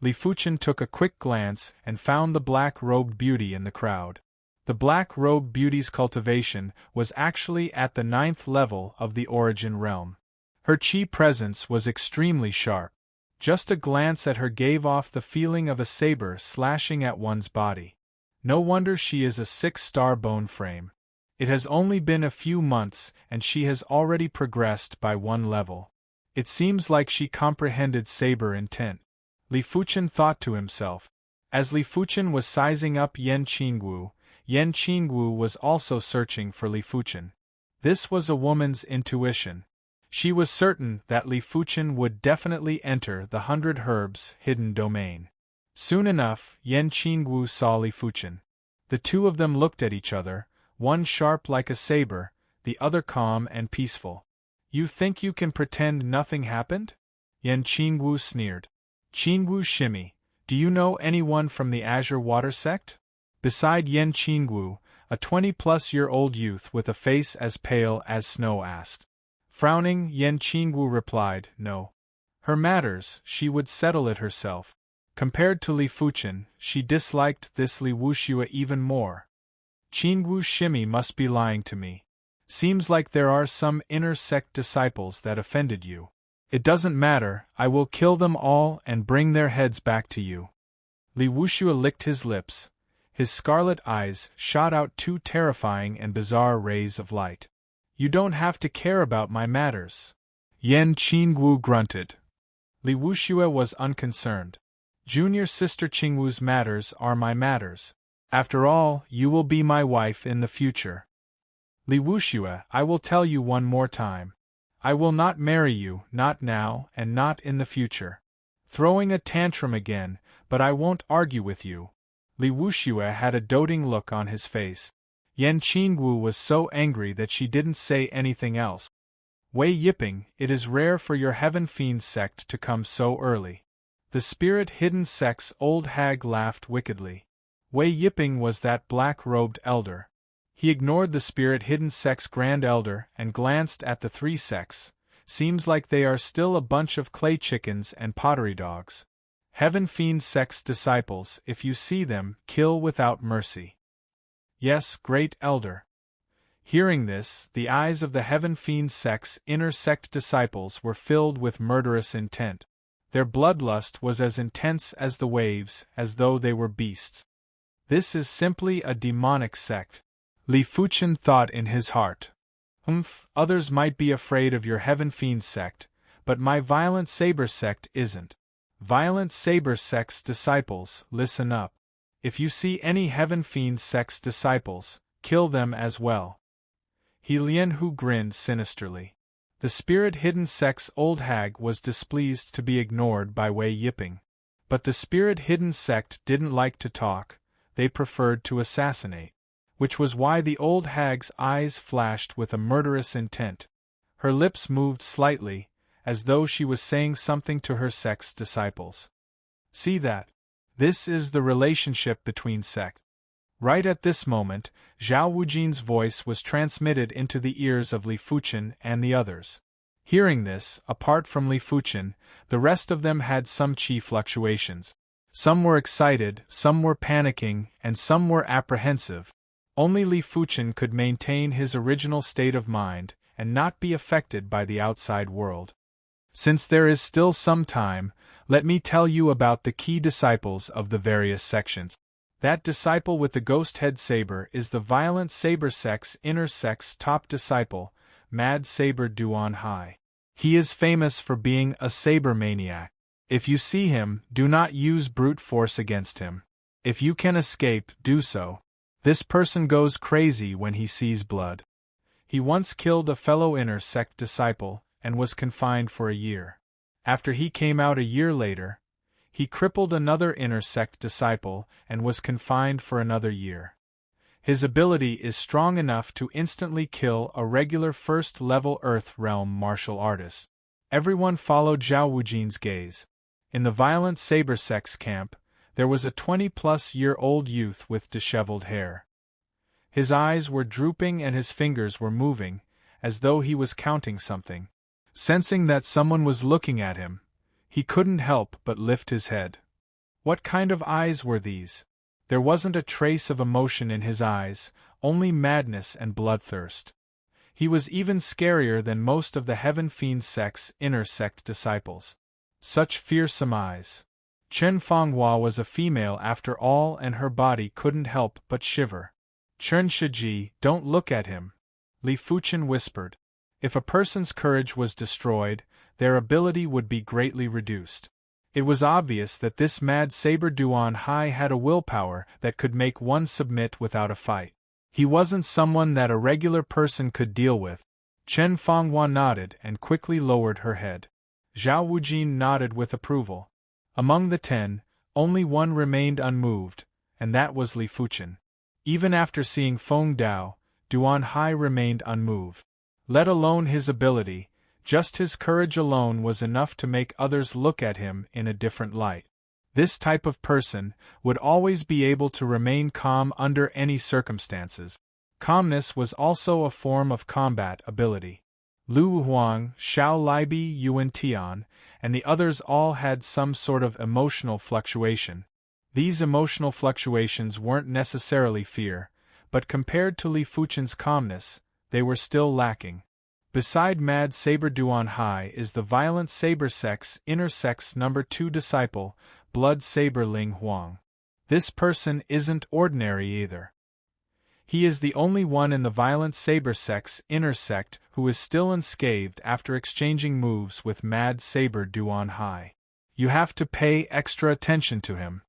Li Fuchen took a quick glance and found the black-robed beauty in the crowd. The black-robed beauty's cultivation was actually at the 9th level of the Origin realm. Her chi presence was extremely sharp. Just a glance at her gave off the feeling of a saber slashing at one's body. No wonder she is a 6-star bone frame. It has only been a few months and she has already progressed by 1 level. It seems like she comprehended saber intent. Li Fuchen thought to himself. As Li Fuchen was sizing up Yan Qingwu was also searching for Li Fuchen. This was a woman's intuition. She was certain that Li Fuchen would definitely enter the 100 Herbs hidden domain. Soon enough, Yan Qingwu saw Li Fuchen. The two of them looked at each other, one sharp like a saber, the other calm and peaceful. You think you can pretend nothing happened? Yan Qingwu sneered. Qingwu Shimi, do you know anyone from the Azure Water sect? Beside Yan Qingwu, a 20-plus-year-old youth with a face as pale as snow asked. Frowning, Yan Qingwu replied, no. Her matters, she would settle it herself. Compared to Li Fuchen, she disliked this Li Wuxue even more. Qingwu Shimi must be lying to me. Seems like there are some inner sect disciples that offended you. It doesn't matter, I will kill them all and bring their heads back to you. Li Wuxue licked his lips. His scarlet eyes shot out 2 terrifying and bizarre rays of light. You don't have to care about my matters. Yan Qingwu grunted. Li Wuxue was unconcerned. Junior sister Qingwu's matters are my matters. After all, you will be my wife in the future. Li Wuxue, I will tell you one more time. I will not marry you, not now and not in the future. Throwing a tantrum again, but I won't argue with you. Li Wuxue had a doting look on his face. Yan Qingwu was so angry that she didn't say anything else. Wei Yiping, it is rare for your Heaven Fiend sect to come so early. The Spirit Hidden sect's old hag laughed wickedly. Wei Yiping was that black-robed elder. He ignored the Spirit Hidden sect's grand elder and glanced at the 3 sects. Seems like they are still a bunch of clay chickens and pottery dogs. Heaven Fiend sect's disciples, if you see them, kill without mercy. Yes, great elder. Hearing this, the eyes of the Heaven Fiend sect's inner sect disciples were filled with murderous intent. Their bloodlust was as intense as the waves, as though they were beasts. This is simply a demonic sect. Li Fuchen thought in his heart. Others might be afraid of your Heaven Fiend sect, but my Violent Saber sect isn't. Violent Saber sect's disciples, listen up. If you see any Heaven Fiend sect's disciples, kill them as well. He Lianhu grinned sinisterly. The Spirit Hidden sect's old hag was displeased to be ignored by Wei Yiping. But the Spirit Hidden sect didn't like to talk, they preferred to assassinate. Which was why the old hag's eyes flashed with a murderous intent. Her lips moved slightly, as though she was saying something to her sect's disciples. See that? This is the relationship between sects. Right at this moment, Zhao Wujin's voice was transmitted into the ears of Li Fuchen and the others. Hearing this, apart from Li Fuchen, the rest of them had some chi fluctuations. Some were excited, some were panicking, and some were apprehensive. Only Li Fuchen could maintain his original state of mind and not be affected by the outside world. Since there is still some time, let me tell you about the key disciples of the various sections. That disciple with the ghost head saber is the Violent Saber sect's inner sect's top disciple, Mad Saber Duan Hai. He is famous for being a saber maniac. If you see him, do not use brute force against him. If you can escape, do so. This person goes crazy when he sees blood. He once killed a fellow inner sect disciple and was confined for a year. After he came out a year later, he crippled another inner sect disciple and was confined for another year. His ability is strong enough to instantly kill a regular first-level Earth Realm martial artist. Everyone followed Zhao Wujin's gaze. In the Violent Saber sect's camp, there was a 20-plus-year-old youth with disheveled hair. His eyes were drooping and his fingers were moving, as though he was counting something. Sensing that someone was looking at him, he couldn't help but lift his head. What kind of eyes were these? There wasn't a trace of emotion in his eyes, only madness and bloodthirst. He was even scarier than most of the Heaven Fiend sect's inner sect disciples. Such fearsome eyes. Chen Fenghua was a female after all, and her body couldn't help but shiver. Chen Shiji, don't look at him, Li Fuchen whispered. If a person's courage was destroyed, their ability would be greatly reduced. It was obvious that this mad saber Duan Hai had a willpower that could make one submit without a fight. He wasn't someone that a regular person could deal with. Chen Fenghua nodded and quickly lowered her head. Zhao Wujin nodded with approval. Among the 10, only one remained unmoved, and that was Li Fuchen. Even after seeing Feng Dao, Duan Hai remained unmoved. Let alone his ability, just his courage alone was enough to make others look at him in a different light. This type of person would always be able to remain calm under any circumstances. Calmness was also a form of combat ability. Lu Huang, Xiao Libi, Yuan Tian, and the others all had some sort of emotional fluctuation. These emotional fluctuations weren't necessarily fear, but compared to Li Fuchen's calmness, they were still lacking. Beside Mad Saber Duan Hai is the Violent Saber Sect's inner sect's number 2 disciple, Blood Saber Ling Huang. This person isn't ordinary either. He is the only one in the Violent Saber Sect's inner sect who is still unscathed after exchanging moves with Mad Saber Duan Hai. You have to pay extra attention to him.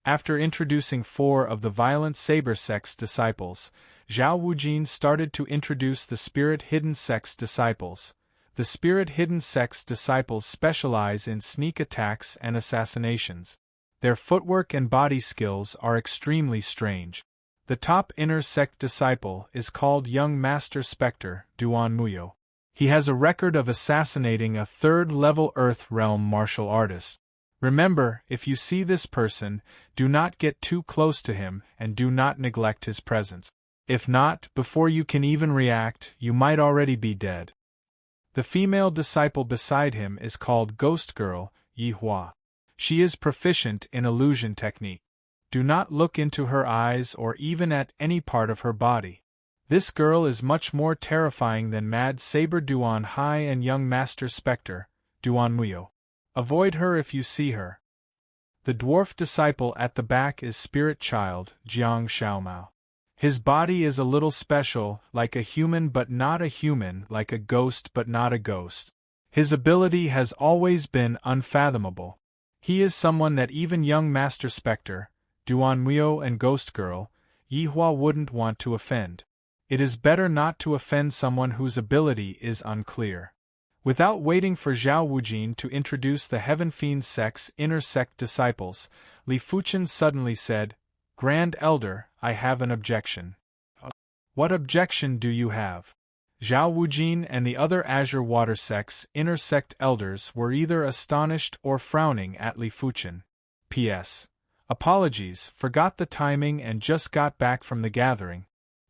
After introducing 4 of the Violent Saber Sect's disciples, Zhao Wujin started to introduce the Spirit Hidden Sect's disciples. The Spirit Hidden Sect's disciples specialize in sneak attacks and assassinations. Their footwork and body skills are extremely strange. The top inner sect disciple is called Young Master Spectre, Duan Muyo. He has a record of assassinating a 3rd-level Earth Realm martial artist. Remember, if you see this person, do not get too close to him and do not neglect his presence. If not, before you can even react, you might already be dead. The female disciple beside him is called Ghost Girl, Yi Hua. She is proficient in illusion technique. Do not look into her eyes or even at any part of her body. This girl is much more terrifying than Mad Saber Duan Hai and Young Master Spectre, Duan Muyo. Avoid her if you see her. The dwarf disciple at the back is Spirit Child, Jiang Xiaomao. His body is a little special, like a human but not a human, like a ghost but not a ghost. His ability has always been unfathomable. He is someone that even Young Master Spectre, Duan Muyo and Ghost Girl, Yi Hua wouldn't want to offend. It is better not to offend someone whose ability is unclear. Without waiting for Zhao Wujin to introduce the Heaven Fiend sect's inner sect disciples, Li Fuchen suddenly said, "Grand Elder, I have an objection." "What objection do you have?" Zhao Wujin and the other Azure Water sect's inner sect elders were either astonished or frowning at Li Fuchen. P.S. Apologies, forgot the timing and just got back from the gathering.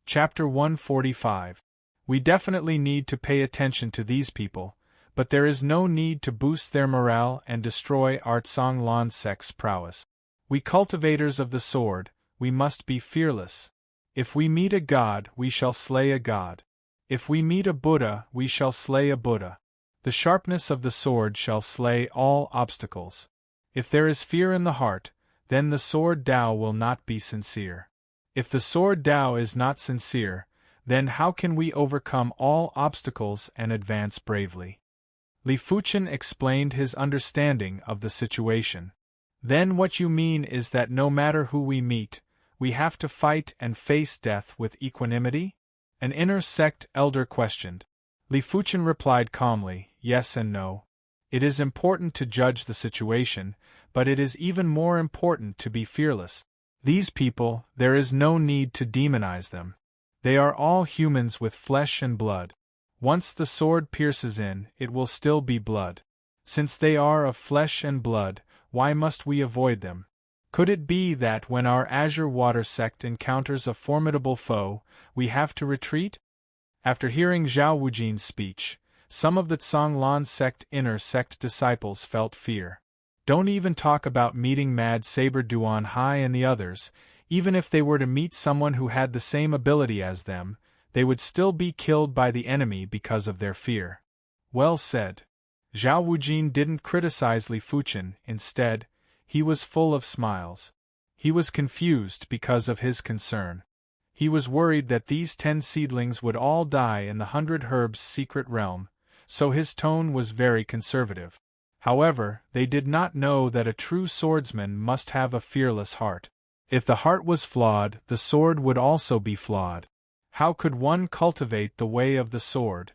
Chapter 145. We definitely need to pay attention to these people, but there is no need to boost their morale and destroy Artsong Lan sect's prowess. We cultivators of the sword, we must be fearless. If we meet a god, we shall slay a god. If we meet a Buddha, we shall slay a Buddha. The sharpness of the sword shall slay all obstacles. If there is fear in the heart, then the sword Tao will not be sincere. If the sword Tao is not sincere, then how can we overcome all obstacles and advance bravely? Li Fuchen explained his understanding of the situation. Then what you mean is that no matter who we meet, we have to fight and face death with equanimity? An inner sect elder questioned. Li Fuchen replied calmly, yes and no. It is important to judge the situation, but it is even more important to be fearless. These people, there is no need to demonize them. They are all humans with flesh and blood. Once the sword pierces in, it will still be blood. Since they are of flesh and blood, why must we avoid them? Could it be that when our Azure Water sect encounters a formidable foe, we have to retreat? After hearing Zhao Wujin's speech, some of the Tsang sect inner sect disciples felt fear. Don't even talk about meeting Mad Saber Duan Hai and the others. Even if they were to meet someone who had the same ability as them, they would still be killed by the enemy because of their fear. Well said. Zhao Wujin didn't criticize Li Fuchen, instead, he was full of smiles. He was confused because of his concern. He was worried that these 10 seedlings would all die in the 100 Herbs secret realm, so his tone was very conservative. However, they did not know that a true swordsman must have a fearless heart. If the heart was flawed, the sword would also be flawed. How could one cultivate the way of the sword?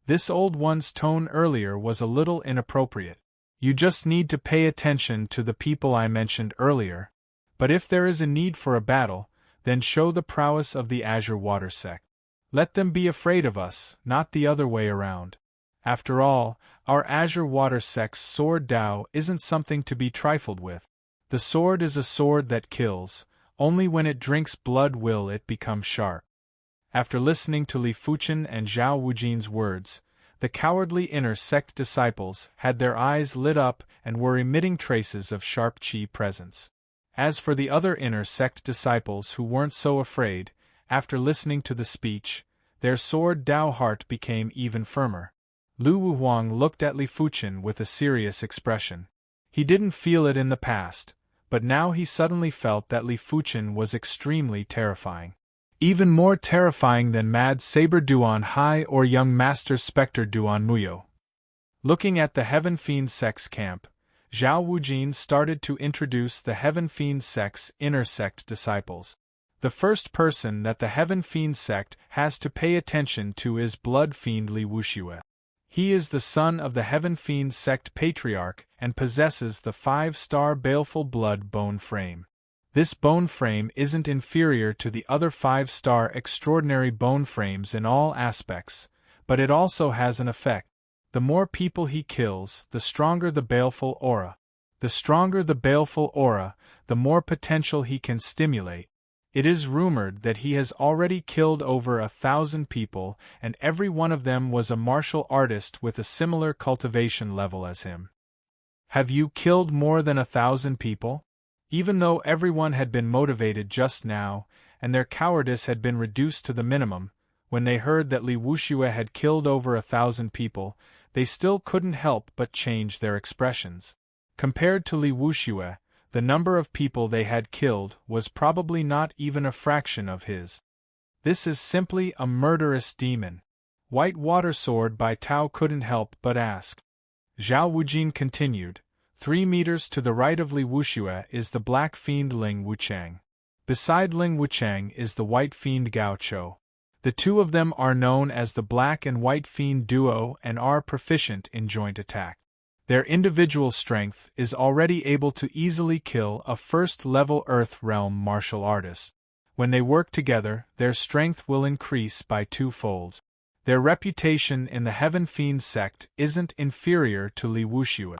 This old one's tone earlier was a little inappropriate. You just need to pay attention to the people I mentioned earlier. But if there is a need for a battle, then show the prowess of the Azure Water Sect. Let them be afraid of us, not the other way around. After all, our Azure Water Sect's sword Dao isn't something to be trifled with. The sword is a sword that kills, only when it drinks blood will it become sharp. After listening to Li Fuchen and Zhao Wujin's words, the cowardly inner sect disciples had their eyes lit up and were emitting traces of sharp qi presence. As for the other inner sect disciples who weren't so afraid, after listening to the speech, their sword Dao heart became even firmer. Lu Wuhuang looked at Li Fuchen with a serious expression. He didn't feel it in the past, but now he suddenly felt that Li Fuchen was extremely terrifying. Even more terrifying than Mad Saber Duan Hai or young Master Spectre Duan Muyo. Looking at the Heaven Fiend Sect's camp, Zhao Wujin started to introduce the Heaven Fiend Sect's inner sect disciples. The first person that the Heaven Fiend Sect has to pay attention to is Blood Fiend Li Wuxue. He is the son of the Heaven Fiend Sect Patriarch and possesses the 5-star Baleful Blood bone frame. This bone frame isn't inferior to the other 5-star extraordinary bone frames in all aspects, but it also has an effect. The more people he kills, the stronger the baleful aura. The stronger the baleful aura, the more potential he can stimulate. It is rumored that he has already killed over 1,000 people, and every one of them was a martial artist with a similar cultivation level as him. Have you killed more than 1,000 people? Even though everyone had been motivated just now, and their cowardice had been reduced to the minimum, when they heard that Li Wuxue had killed over 1,000 people, they still couldn't help but change their expressions. Compared to Li Wuxue, the number of people they had killed was probably not even a fraction of his. This is simply a murderous demon. White Water Sword by Tao couldn't help but ask. Zhao Wujin continued. 3 meters to the right of Li Wuxue is the Black Fiend Ling Wuchang. Beside Ling Wuchang is the White Fiend Gao Chou. The two of them are known as the Black and White Fiend Duo and are proficient in joint attack. Their individual strength is already able to easily kill a first-level Earth Realm martial artist. When they work together, their strength will increase by 2-fold. Their reputation in the Heaven Fiend Sect isn't inferior to Li Wuxue.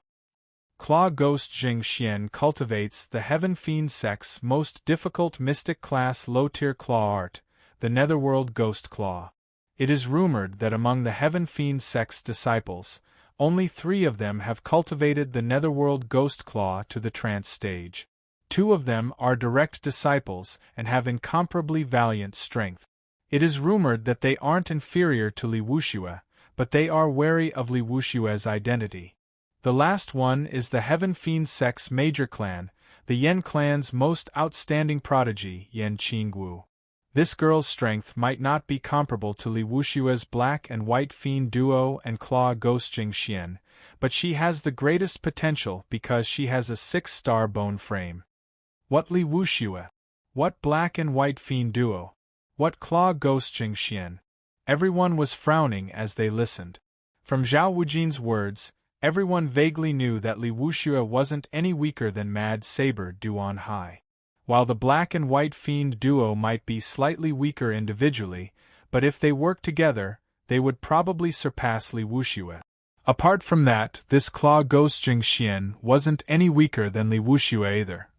Claw Ghost Jing Xian cultivates the Heaven Fiend Sect's most difficult mystic class low-tier claw art, the Netherworld Ghost Claw. It is rumored that among the Heaven Fiend Sect's disciples, only 3 of them have cultivated the Netherworld Ghost Claw to the trance stage. 2 of them are direct disciples and have incomparably valiant strength. It is rumored that they aren't inferior to Li Wuxue, but they are wary of Li Wuxue's identity. The last one is the Heaven Fiend Sect's major clan, the Yen clan's most outstanding prodigy, Yen Qingwu. This girl's strength might not be comparable to Li Wuxue's Black and White Fiend Duo and Claw Ghost Jing Xian, but she has the greatest potential because she has a 6-star bone frame. What Li Wuxue? What Black and White Fiend Duo? What Claw Ghost Jing Xian? Everyone was frowning as they listened. From Zhao Wujin's words, everyone vaguely knew that Li Wuxue wasn't any weaker than Mad Saber Duan Hai. While the Black and White Fiend Duo might be slightly weaker individually, but if they worked together, they would probably surpass Li Wuxue. Apart from that, this Claw Ghost Jing Xian wasn't any weaker than Li Wuxue either.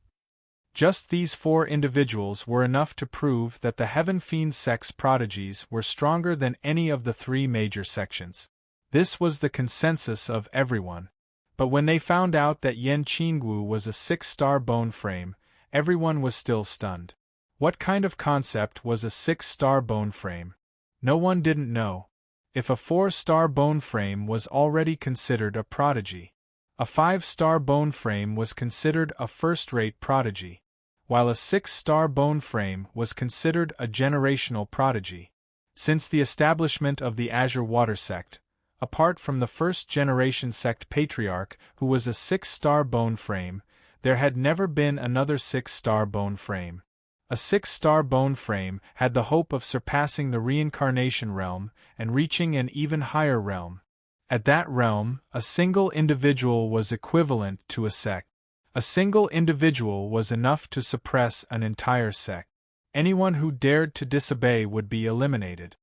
Just these 4 individuals were enough to prove that the Heaven Fiend sex prodigies were stronger than any of the 3 major sections. This was the consensus of everyone. But when they found out that Yan Qingwu was a 6-star bone frame, everyone was still stunned. What kind of concept was a 6-star bone frame? No one didn't know. If a 4-star bone frame was already considered a prodigy, a 5-star bone frame was considered a first-rate prodigy, while a 6-star bone frame was considered a generational prodigy. Since the establishment of the Azure Water sect, apart from the first-generation sect patriarch who was a 6-star bone frame, there had never been another 6-star bone frame. A 6-star bone frame had the hope of surpassing the reincarnation realm and reaching an even higher realm. At that realm, a single individual was equivalent to a sect. A single individual was enough to suppress an entire sect. Anyone who dared to disobey would be eliminated.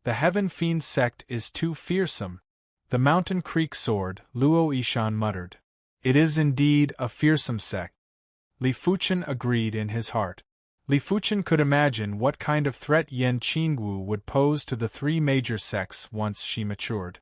The Heaven Fiend sect is too fearsome. The Mountain Creek Sword, Luo Yishan muttered. It is indeed a fearsome sect. Li Fuchen agreed in his heart. Li Fuchen could imagine what kind of threat Yan Qingwu would pose to the 3 major sects once she matured.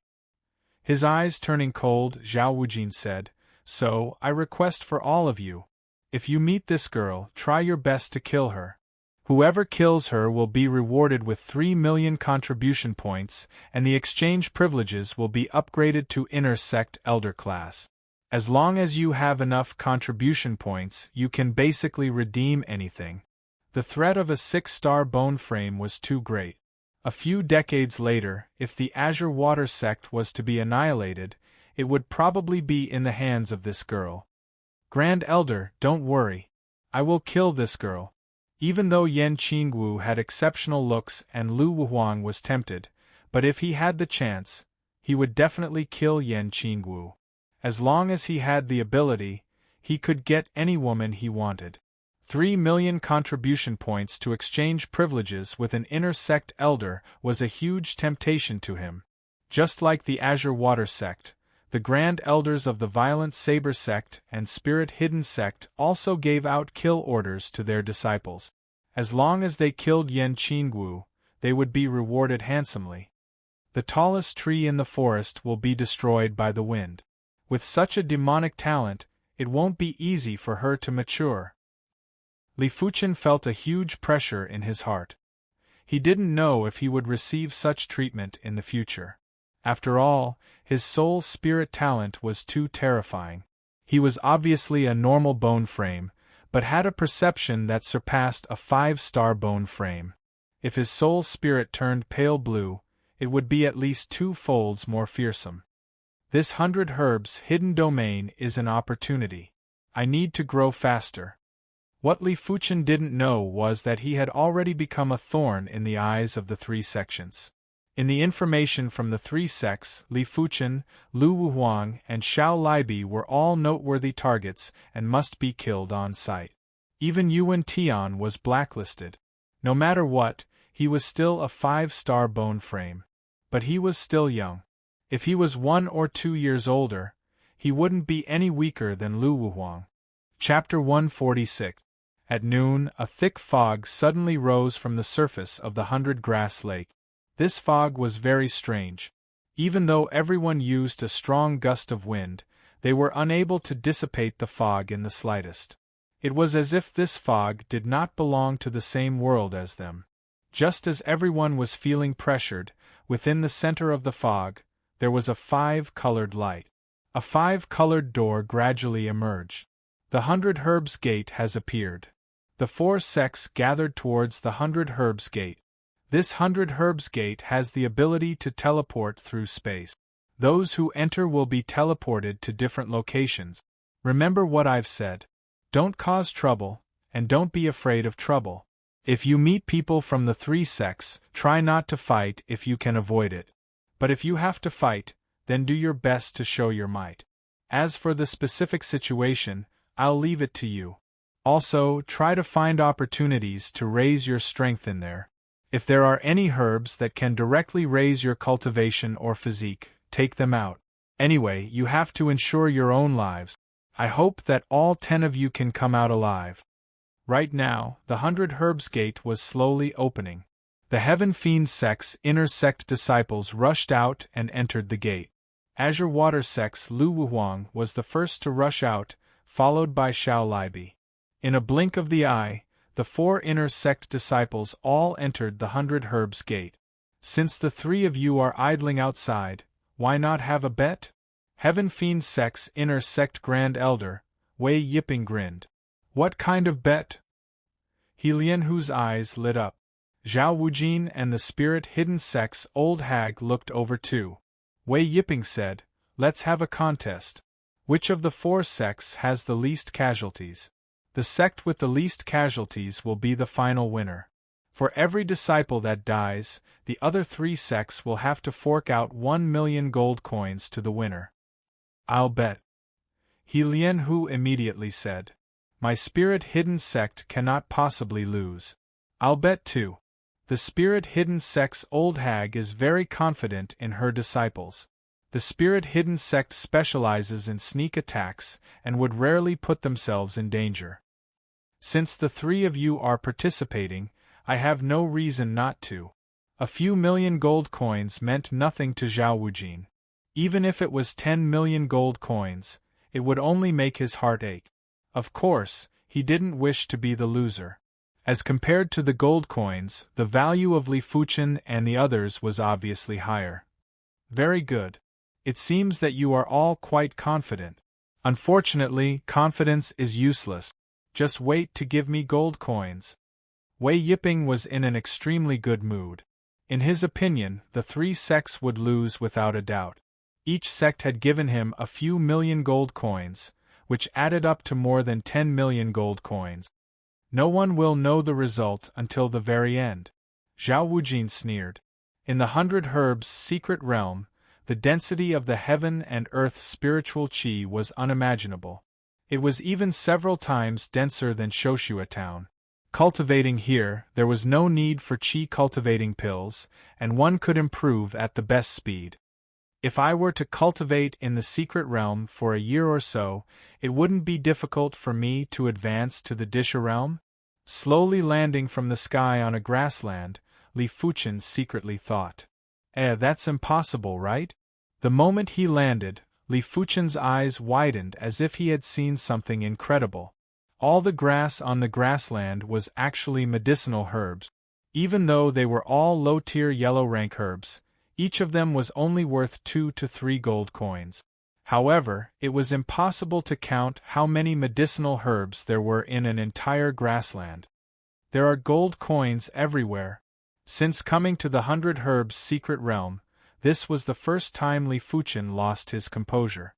His eyes turning cold, Zhao Wujin said, "So, I request for all of you. If you meet this girl, try your best to kill her. Whoever kills her will be rewarded with 3 million contribution points, and the exchange privileges will be upgraded to inner sect elder class. As long as you have enough contribution points, you can basically redeem anything." The threat of a 6-star bone frame was too great. A few decades later, if the Azure Water sect was to be annihilated, it would probably be in the hands of this girl. "Grand Elder, don't worry. I will kill this girl." Even though Yan Qingwu had exceptional looks and Lu Wuhuang was tempted, but if he had the chance, he would definitely kill Yan Qingwu. As long as he had the ability, he could get any woman he wanted. 3 million contribution points to exchange privileges with an inner sect elder was a huge temptation to him. Just like the Azure Water sect, the Grand Elders of the Violent Saber sect and Spirit Hidden sect also gave out kill orders to their disciples. As long as they killed Yan Qingwu, they would be rewarded handsomely. The tallest tree in the forest will be destroyed by the wind. With such a demonic talent, it won't be easy for her to mature. Li Fuchen felt a huge pressure in his heart. He didn't know if he would receive such treatment in the future. After all, his soul spirit talent was too terrifying. He was obviously a normal bone frame, but had a perception that surpassed a 5-star bone frame. If his soul spirit turned pale blue, it would be at least 2 folds more fearsome. This 100 herbs hidden domain is an opportunity. I need to grow faster. What Li Fuchen didn't know was that he had already become a thorn in the eyes of the 3 sections. In the information from the 3 sects, Li Fuchen, Lu Wuhuang, and Xiao Libi were all noteworthy targets and must be killed on sight. Even Yuan Tian was blacklisted. No matter what, he was still a 5-star bone frame. But he was still young. If he was 1 or 2 years older, he wouldn't be any weaker than Lu Wuhuang. Chapter 146. At noon, a thick fog suddenly rose from the surface of the 100-grass lake. This fog was very strange. Even though everyone used a strong gust of wind, they were unable to dissipate the fog in the slightest. It was as if this fog did not belong to the same world as them. Just as everyone was feeling pressured, within the center of the fog, there was a 5-colored light. A 5-colored door gradually emerged. The 100 Herbs Gate has appeared. The 4 sects gathered towards the 100 Herbs Gate. This 100 Herbs Gate has the ability to teleport through space. Those who enter will be teleported to different locations. Remember what I've said. Don't cause trouble, and don't be afraid of trouble. If you meet people from the 3 sects, try not to fight if you can avoid it. But if you have to fight, then do your best to show your might. As for the specific situation, I'll leave it to you. Also, try to find opportunities to raise your strength in there. If there are any herbs that can directly raise your cultivation or physique, take them out. Anyway, you have to ensure your own lives. I hope that all 10 of you can come out alive. Right now, the 100 Herbs Gate was slowly opening. The Heaven Fiend Sect's inner sect disciples rushed out and entered the gate. Azure Water Sect's Lu Wuhuang was the first to rush out, followed by Xiao Libi. In a blink of the eye, the 4 inner sect disciples all entered the 100 Herbs Gate. Since the 3 of you are idling outside, why not have a bet? Heaven Fiend Sect's inner sect Grand Elder, Wei Yiping grinned. What kind of bet? He Lianhu's eyes lit up. Zhao Wujin and the Spirit Hidden Sect's old hag looked over too. Wei Yiping said, let's have a contest. Which of the 4 sects has the least casualties? The sect with the least casualties will be the final winner. For every disciple that dies, the other 3 sects will have to fork out 1 million gold coins to the winner. I'll bet. He Lianhu immediately said. My Spirit Hidden Sect cannot possibly lose. I'll bet too. The Spirit Hidden Sect's old hag is very confident in her disciples. The Spirit Hidden Sect specializes in sneak attacks and would rarely put themselves in danger. Since the 3 of you are participating, I have no reason not to. A few million gold coins meant nothing to Zhao Wujin. Even if it was 10 million gold coins, it would only make his heart ache. Of course, he didn't wish to be the loser. As compared to the gold coins, the value of Li Fuchen and the others was obviously higher. Very good. It seems that you are all quite confident. Unfortunately, confidence is useless. Just wait to give me gold coins. Wei Yiping was in an extremely good mood. In his opinion, the 3 sects would lose without a doubt. Each sect had given him a few million gold coins, which added up to more than 10 million gold coins. No one will know the result until the very end. Zhao Wujin sneered. In the 100 Herbs' secret realm, the density of the heaven and earth spiritual qi was unimaginable. It was even several times denser than Shoshua Town. Cultivating here, there was no need for qi cultivating pills, and one could improve at the best speed. If I were to cultivate in the secret realm for a year or so, it wouldn't be difficult for me to advance to the Disha realm? Slowly landing from the sky on a grassland, Li Fuchen secretly thought. That's impossible, right? The moment he landed, Li Fuchen's eyes widened as if he had seen something incredible. All the grass on the grassland was actually medicinal herbs. Even though they were all low-tier yellow-rank herbs, each of them was only worth 2 to 3 gold coins. However, it was impossible to count how many medicinal herbs there were in an entire grassland. There are gold coins everywhere. Since coming to the 100 Herbs' secret realm, this was the first time Li Fuchen lost his composure.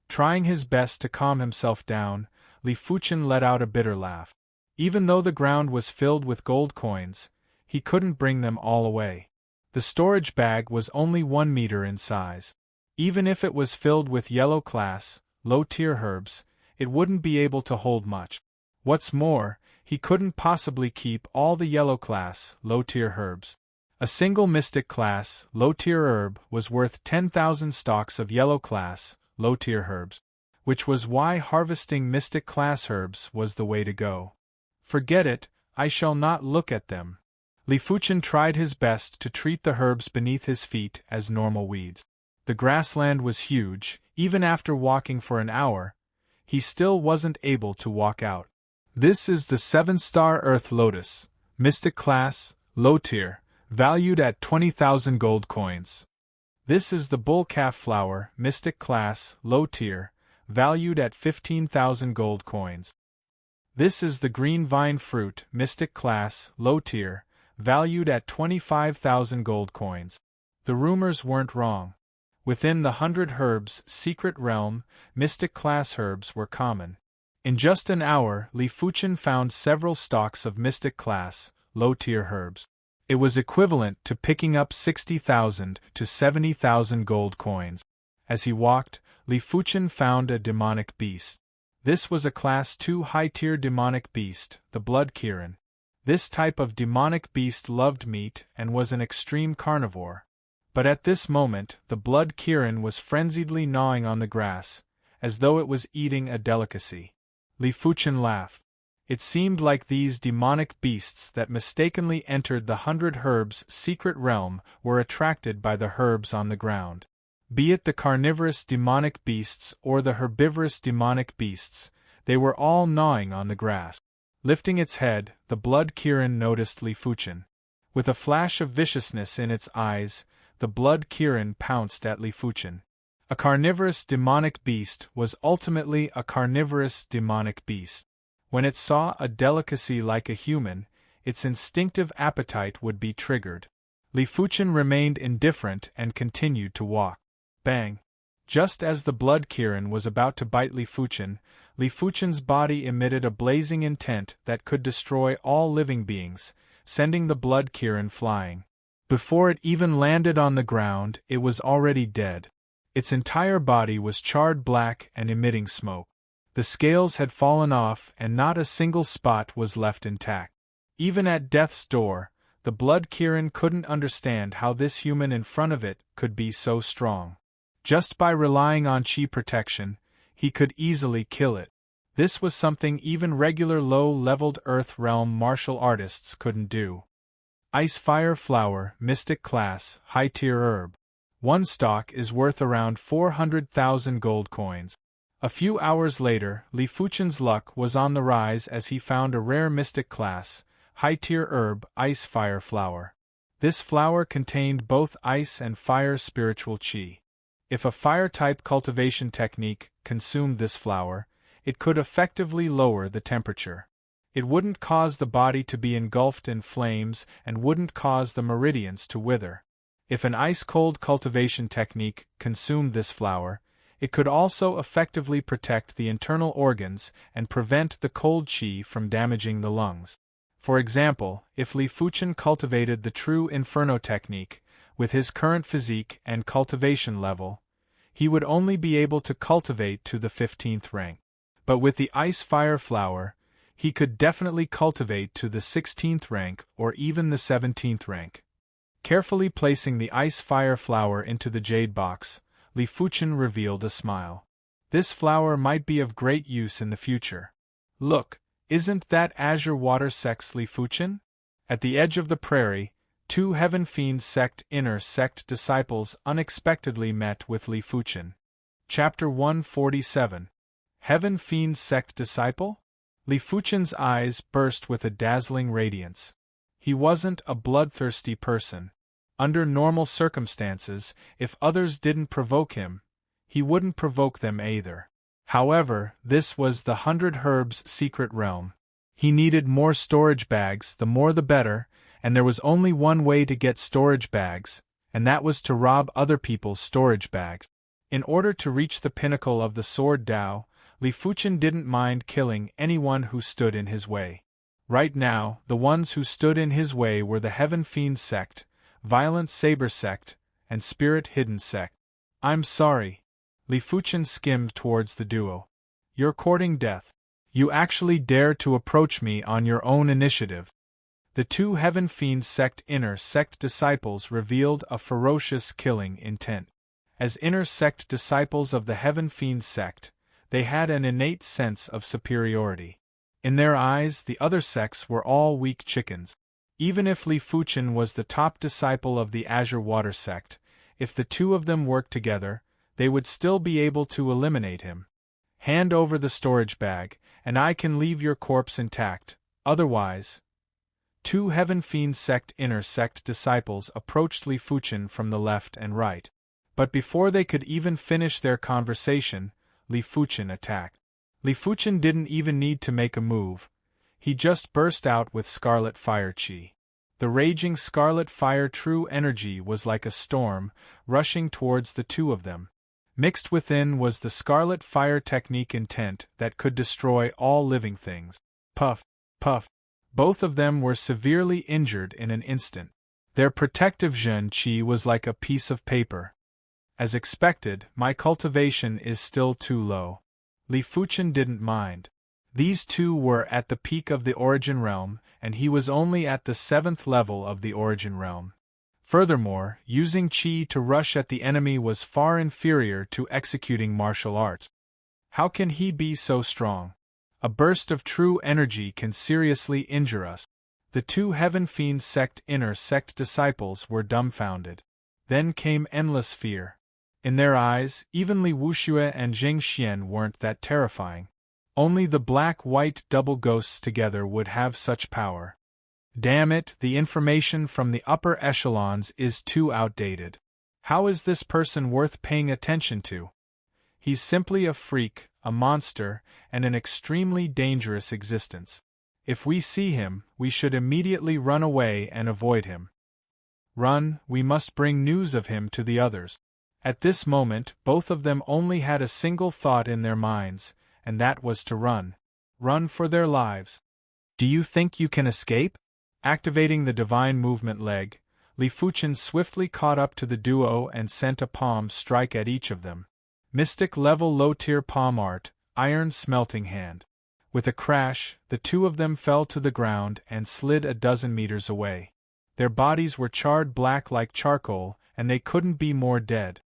Trying his best to calm himself down, Li Fuchen let out a bitter laugh. Even though the ground was filled with gold coins, he couldn't bring them all away. The storage bag was only 1 meter in size. Even if it was filled with yellow class, low-tier herbs, it wouldn't be able to hold much. What's more, he couldn't possibly keep all the yellow class, low-tier herbs. A single mystic class, low-tier herb was worth 10,000 stalks of yellow class, low-tier herbs, which was why harvesting mystic class herbs was the way to go. Forget it, I shall not look at them. Li Fuchen tried his best to treat the herbs beneath his feet as normal weeds. The grassland was huge. Even after walking for an hour, he still wasn't able to walk out. This is the 7-star Earth Lotus, Mystic Class, Low Tier, valued at 20,000 gold coins. This is the Bull Calf Flower, Mystic Class, Low Tier, valued at 15,000 gold coins. This is the Green Vine Fruit, Mystic Class, Low Tier, valued at 25,000 gold coins. The rumors weren't wrong. Within the 100 Herbs' secret realm, mystic class herbs were common. In just an hour, Li Fuchen found several stalks of mystic class, low-tier herbs. It was equivalent to picking up 60,000 to 70,000 gold coins. As he walked, Li Fuchen found a demonic beast. This was a Class 2 high-tier demonic beast, the Blood Kirin. This type of demonic beast loved meat and was an extreme carnivore. But at this moment, the Blood Kirin was frenziedly gnawing on the grass, as though it was eating a delicacy. Li Fuchen laughed. It seemed like these demonic beasts that mistakenly entered the 100 Herbs' secret realm were attracted by the herbs on the ground. Be it the carnivorous demonic beasts or the herbivorous demonic beasts, they were all gnawing on the grass. Lifting its head, the blood Kirin noticed Li Fuchen. With a flash of viciousness in its eyes, the blood Kirin pounced at Li Fuchen. A carnivorous demonic beast was ultimately a carnivorous demonic beast. When it saw a delicacy like a human, its instinctive appetite would be triggered. Li Fuchen remained indifferent and continued to walk. Bang! Just as the blood Kirin was about to bite Li Fuchen's body emitted a blazing intent that could destroy all living beings, sending the blood Kirin flying. Before it even landed on the ground, it was already dead. Its entire body was charred black and emitting smoke. The scales had fallen off and not a single spot was left intact. Even at death's door, the blood Kirin couldn't understand how this human in front of it could be so strong. Just by relying on chi protection, he could easily kill it. This was something even regular low-leveled Earth Realm martial artists couldn't do. Ice Fire Flower, Mystic Class, High-Tier Herb. One stalk is worth around 400,000 gold coins. A few hours later, Li Fuchen's luck was on the rise as he found a rare Mystic Class, High-Tier Herb, Ice Fire Flower. This flower contained both ice and fire spiritual chi. If a fire-type cultivation technique consumed this flower, it could effectively lower the temperature. It wouldn't cause the body to be engulfed in flames and wouldn't cause the meridians to wither. If an ice-cold cultivation technique consumed this flower, it could also effectively protect the internal organs and prevent the cold chi from damaging the lungs. For example, if Li Fuchen cultivated the true Inferno technique, with his current physique and cultivation level, he would only be able to cultivate to the 15th rank. But with the Ice Fire Flower, he could definitely cultivate to the 16th rank or even the 17th rank. Carefully placing the Ice Fire Flower into the jade box, Li Fuchen revealed a smile. This flower might be of great use in the future. Look, isn't that azure water sex Li Fuchen? At the edge of the prairie, two Heaven Fiend inner sect disciples unexpectedly met with Li Fuchen. Chapter 147. Heaven Fiend sect disciple? Li Fuchen's eyes burst with a dazzling radiance. He wasn't a bloodthirsty person. Under normal circumstances, if others didn't provoke him, he wouldn't provoke them either. However, this was the 100 Herbs' secret realm. He needed more storage bags, the more the better, and there was only one way to get storage bags, and that was to rob other people's storage bags. In order to reach the pinnacle of the Sword Dao, Li Fuchen didn't mind killing anyone who stood in his way. Right now, the ones who stood in his way were the Heaven Fiend sect, Violent Saber sect, and Spirit Hidden sect. I'm sorry. Li Fuchen skimmed towards the duo. You're courting death. You actually dare to approach me on your own initiative. The two Heaven Fiend sect inner sect disciples revealed a ferocious killing intent. As inner sect disciples of the Heaven Fiend sect, they had an innate sense of superiority. In their eyes, the other sects were all weak chickens. Even if Li Fuchen was the top disciple of the Azure Water sect, if the two of them worked together, they would still be able to eliminate him. Hand over the storage bag, and I can leave your corpse intact, otherwise. Two Heaven Fiend sect inner sect disciples approached Li Fuchen from the left and right. But before they could even finish their conversation, Li Fuchen attacked. Li Fuchen didn't even need to make a move. He just burst out with Scarlet Fire Chi. The raging Scarlet Fire true energy was like a storm, rushing towards the two of them. Mixed within was the Scarlet Fire technique intent that could destroy all living things. Puff, puff. Both of them were severely injured in an instant. Their protective Zhen Qi was like a piece of paper. As expected, my cultivation is still too low. Li Fuchen didn't mind. These two were at the peak of the Origin Realm, and he was only at the 7th level of the Origin Realm. Furthermore, using Qi to rush at the enemy was far inferior to executing martial arts. How can he be so strong? A burst of true energy can seriously injure us. The two Heaven Fiend sect inner sect disciples were dumbfounded. Then came endless fear. In their eyes, even Li Wuxue and Jing Xian weren't that terrifying. Only the black-white double ghosts together would have such power. Damn it, the information from the upper echelons is too outdated. How is this person worth paying attention to? He's simply a freak, a monster, and an extremely dangerous existence. If we see him, we should immediately run away and avoid him. Run, we must bring news of him to the others. At this moment, both of them only had a single thought in their minds, and that was to run. Run for their lives. Do you think you can escape? Activating the divine movement leg, Li Fuchen swiftly caught up to the duo and sent a palm strike at each of them. Mystic level low-tier palm art, iron smelting hand. With a crash, the two of them fell to the ground and slid a dozen meters away. Their bodies were charred black like charcoal, and they couldn't be more dead.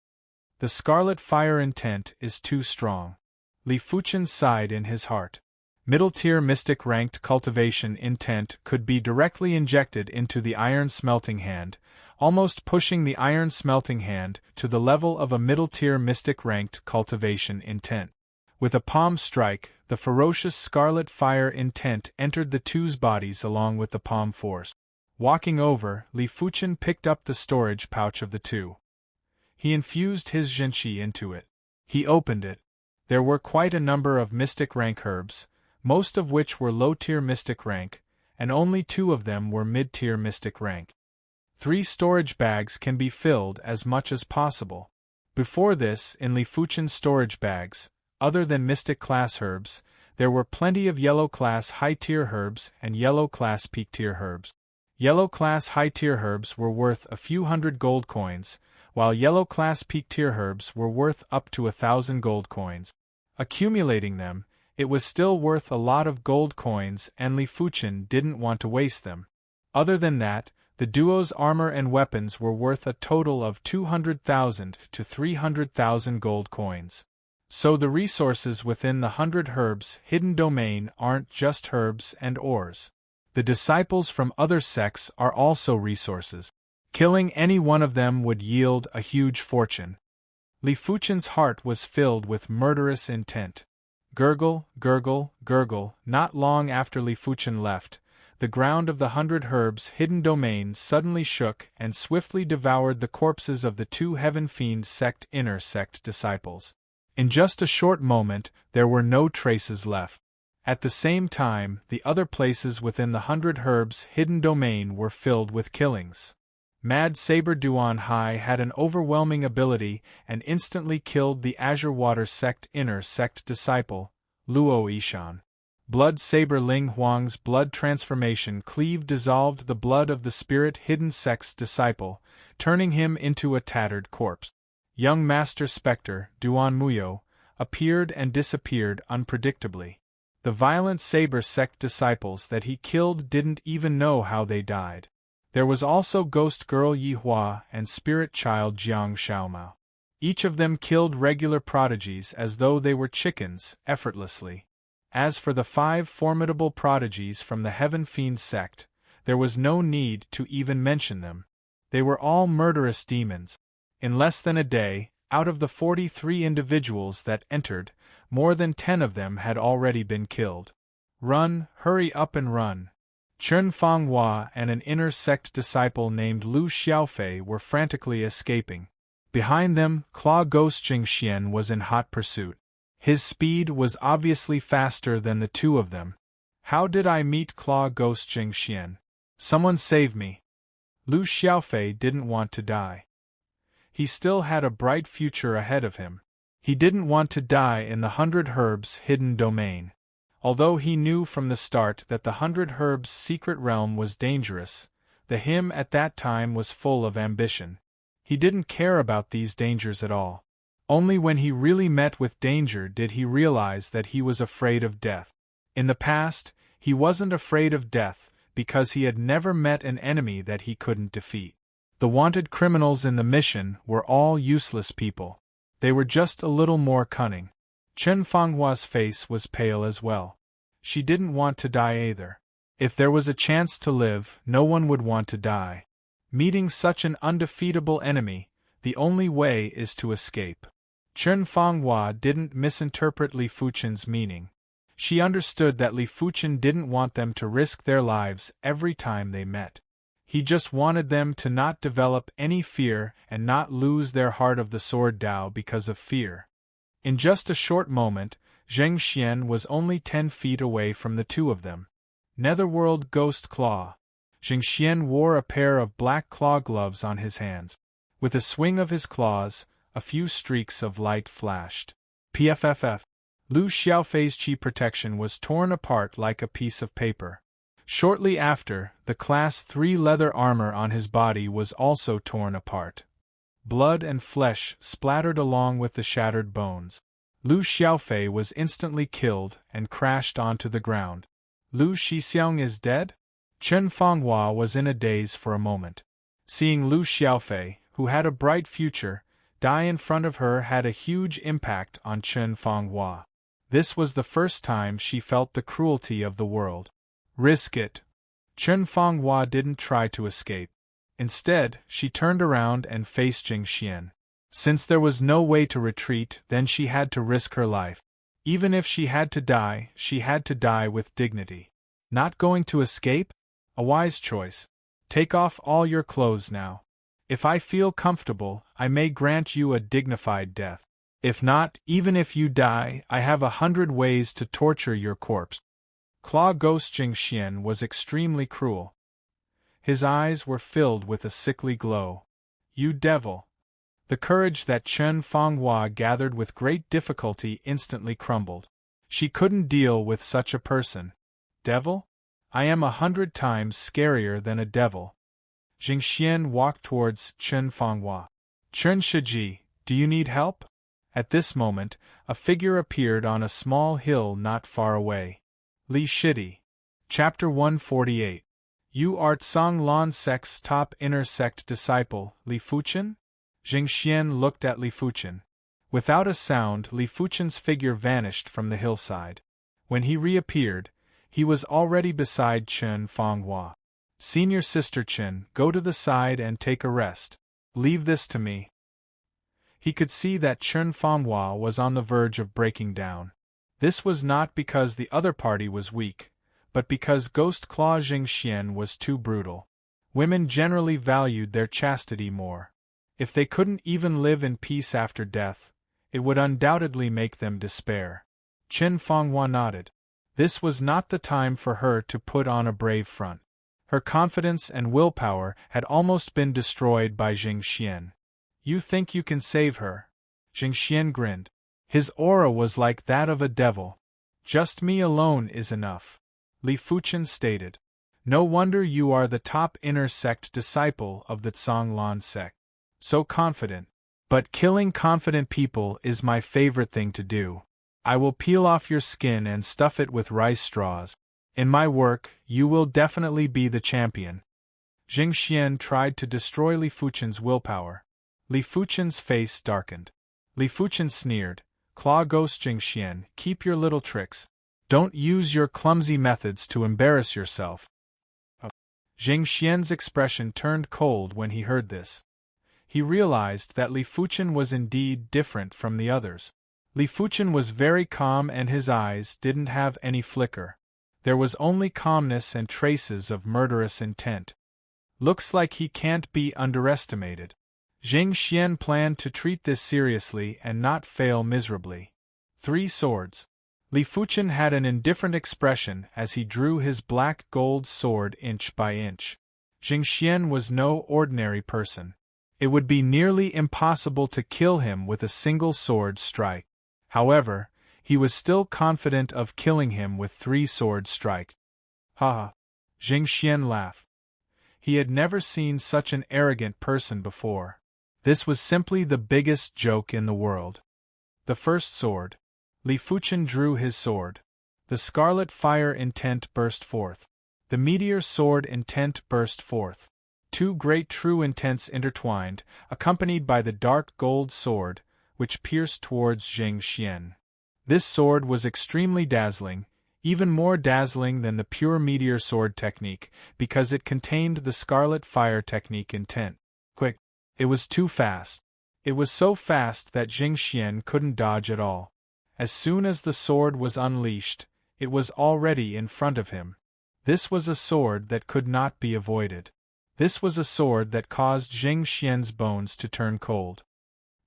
The scarlet fire intent is too strong. Li Fuchen sighed in his heart. Middle-tier mystic ranked cultivation intent could be directly injected into the iron smelting hand, almost pushing the iron smelting hand to the level of a middle-tier mystic ranked cultivation intent. With a palm strike, the ferocious scarlet fire intent entered the two's bodies along with the palm force. Walking over, Li Fuchen picked up the storage pouch of the two. He infused his zhenqi into it. He opened it. There were quite a number of mystic rank herbs, most of which were low-tier mystic rank, and only 2 of them were mid-tier mystic rank. 3 storage bags can be filled as much as possible. Before this, in Li Fuchen's storage bags, other than mystic class herbs, there were plenty of yellow class high-tier herbs and yellow class peak-tier herbs. Yellow class high-tier herbs were worth a few hundred gold coins, while yellow class peak-tier herbs were worth up to 1,000 gold coins. Accumulating them, it was still worth a lot of gold coins, and Li Fuchen didn't want to waste them. Other than that, the duo's armor and weapons were worth a total of 200,000 to 300,000 gold coins. So the resources within the 100 herbs hidden domain aren't just herbs and ores. The disciples from other sects are also resources. Killing any one of them would yield a huge fortune. Li Fuchen's heart was filled with murderous intent. Gurgle, gurgle, gurgle. Not long after Li Fuchen left, the ground of the 100 herbs hidden domain suddenly shook and swiftly devoured the corpses of the 2 Heaven Fiend sect inner sect disciples. In just a short moment, there were no traces left. At the same time, the other places within the 100 herbs hidden domain were filled with killings. Mad Saber Duan Hai had an overwhelming ability and instantly killed the Azure Water sect inner sect disciple, Luo Yishan. Blood Saber Ling Huang's blood transformation cleave dissolved the blood of the spirit hidden sect's disciple, turning him into a tattered corpse. Young Master Spectre, Duan Muyo, appeared and disappeared unpredictably. The violent Saber sect disciples that he killed didn't even know how they died. There was also Ghost Girl Yi Hua and Spirit Child Jiang Xiaomao. Each of them killed regular prodigies as though they were chickens, effortlessly. As for the 5 formidable prodigies from the Heaven Fiend sect, there was no need to even mention them. They were all murderous demons. In less than a day, out of the 43 individuals that entered, more than 10 of them had already been killed. Run, hurry up and run. Chen Fanghua and an inner sect disciple named Lu Xiaofei were frantically escaping. Behind them, Claw Ghost Jingxian was in hot pursuit. His speed was obviously faster than the 2 of them. How did I meet Claw Ghost Jingxian? Someone save me. Lu Xiaofei didn't want to die. He still had a bright future ahead of him. He didn't want to die in the 100 herbs hidden domain. Although he knew from the start that the 100 herbs secret realm was dangerous, the him at that time was full of ambition. He didn't care about these dangers at all. Only when he really met with danger did he realize that he was afraid of death. In the past, he wasn't afraid of death because he had never met an enemy that he couldn't defeat. The wanted criminals in the mission were all useless people. They were just a little more cunning. Chen Fanghua's face was pale as well. she didn't want to die either. If there was a chance to live, no one would want to die. Meeting such an undefeatable enemy, the only way is to escape. Chen Fanghua didn't misinterpret Li Fuchen's meaning. She understood that Li Fuchen didn't want them to risk their lives every time they met. He just wanted them to not develop any fear and not lose their heart of the sword Dao because of fear. In just a short moment, Zheng Xian was only 10 feet away from the two of them. Netherworld Ghost Claw. Zheng Xian wore a pair of black claw gloves on his hands. With a swing of his claws, a few streaks of light flashed. PFFF. Lu Xiaofei's chi protection was torn apart like a piece of paper. Shortly after, the Class 3 leather armor on his body was also torn apart. Blood and flesh splattered along with the shattered bones. Lu Xiaofei was instantly killed and crashed onto the ground. Lu Shixiang is dead? Chen Fanghua was in a daze for a moment. Seeing Lu Xiaofei, who had a bright future, die in front of her had a huge impact on Chen Fanghua. This was the first time she felt the cruelty of the world. Risk it. Chen Fanghua didn't try to escape. Instead, she turned around and faced Zheng Xian. Since there was no way to retreat, then she had to risk her life. Even if she had to die with dignity. Not going to escape? A wise choice. Take off all your clothes now. If I feel comfortable, I may grant you a dignified death. If not, even if you die, I have 100 ways to torture your corpse. Claw Ghost Zheng Xian was extremely cruel. His eyes were filled with a sickly glow. You devil! The courage that Chen Fanghua gathered with great difficulty instantly crumbled. She couldn't deal with such a person. Devil? I am 100 times scarier than a devil. Zheng Xian walked towards Chen Fanghua. Chen Shiji, do you need help? At this moment, a figure appeared on a small hill not far away. Li Shidi. Chapter 148. You art Song Lan sect's top inner sect disciple, Li Fuchen? Zheng Xian looked at Li Fuchen. Without a sound, Li Fuchen's figure vanished from the hillside. When he reappeared, he was already beside Chen Fanghua. Senior Sister Chen, go to the side and take a rest. Leave this to me. He could see that Chen Fanghua was on the verge of breaking down. This was not because the other party was weak, but because Ghost Claw Zheng Xian was too brutal. Women generally valued their chastity more. If they couldn't even live in peace after death, it would undoubtedly make them despair. Chen Fanghua nodded. This was not the time for her to put on a brave front. Her confidence and willpower had almost been destroyed by Zheng Xian. You think you can save her? Zheng Xian grinned. His aura was like that of a devil. Just me alone is enough. Li Fuchen stated. No wonder you are the top inner sect disciple of the Zhonglan sect. So confident. But killing confident people is my favorite thing to do. I will peel off your skin and stuff it with rice straws. In my work, you will definitely be the champion. Zheng Xian tried to destroy Li Fuchen's willpower. Li Fuchen's face darkened. Li Fuchen sneered. Claw Ghost Zheng Xian, keep your little tricks. Don't use your clumsy methods to embarrass yourself. Zheng Xian's expression turned cold when he heard this. He realized that Li Fuchen was indeed different from the others. Li Fuchen was very calm and his eyes didn't have any flicker. There was only calmness and traces of murderous intent. Looks like he can't be underestimated. Zheng Xian planned to treat this seriously and not fail miserably. 3 swords. Li Fuchen had an indifferent expression as he drew his black gold sword inch by inch. Zheng Xian was no ordinary person. It would be nearly impossible to kill him with a single sword strike. However, he was still confident of killing him with 3 sword strikes. Ha! Zheng Xian laughed. He had never seen such an arrogant person before. This was simply the biggest joke in the world. The first sword. Li Fuchen drew his sword. The scarlet fire intent burst forth. The meteor sword intent burst forth. 2 great true intents intertwined, accompanied by the dark gold sword, which pierced towards Zheng Xian. This sword was extremely dazzling, even more dazzling than the pure meteor sword technique, because it contained the scarlet fire technique intent. Quick. It was too fast. It was so fast that Jing Xian couldn't dodge at all. As soon as the sword was unleashed, it was already in front of him. This was a sword that could not be avoided. This was a sword that caused Jing Xian's bones to turn cold.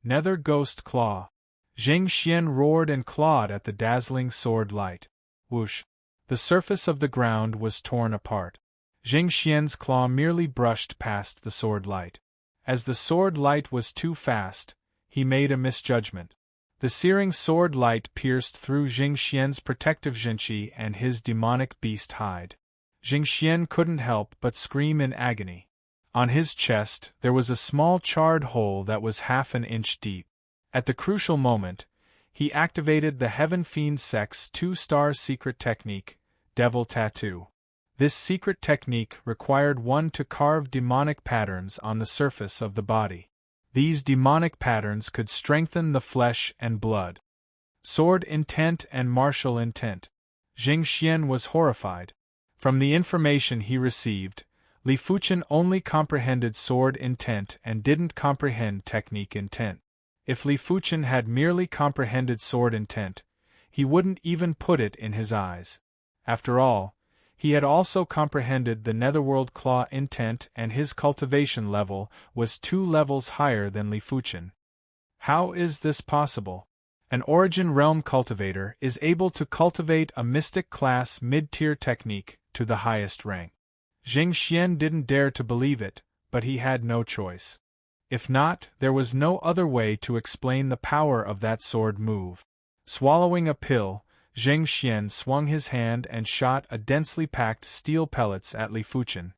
Nether Ghost Claw. Jing Xian roared and clawed at the dazzling sword light. Whoosh! The surface of the ground was torn apart. Jing Xian's claw merely brushed past the sword light. As the sword light was too fast, he made a misjudgment. The searing sword light pierced through Jing Xian's protective jinchi and his demonic beast hide. Jing Xian couldn't help but scream in agony. On his chest, there was a small charred hole that was half an inch deep. At the crucial moment, he activated the Heaven Fiend Sect's 2-star secret technique, Devil Tattoo. This secret technique required one to carve demonic patterns on the surface of the body. These demonic patterns could strengthen the flesh and blood. Sword intent and martial intent. Jing Xian was horrified. From the information he received, Li Fuchen only comprehended sword intent and didn't comprehend technique intent. If Li Fuchen had merely comprehended sword intent, he wouldn't even put it in his eyes. After all, he had also comprehended the Netherworld Claw intent, and his cultivation level was 2 levels higher than Li Fuchen. How is this possible? An Origin Realm cultivator is able to cultivate a mystic class mid-tier technique to the highest rank. Jing Xian didn't dare to believe it, but he had no choice. If not, there was no other way to explain the power of that sword move. Swallowing a pill, Jing Xian swung his hand and shot a densely packed steel pellets at Li Fuchen.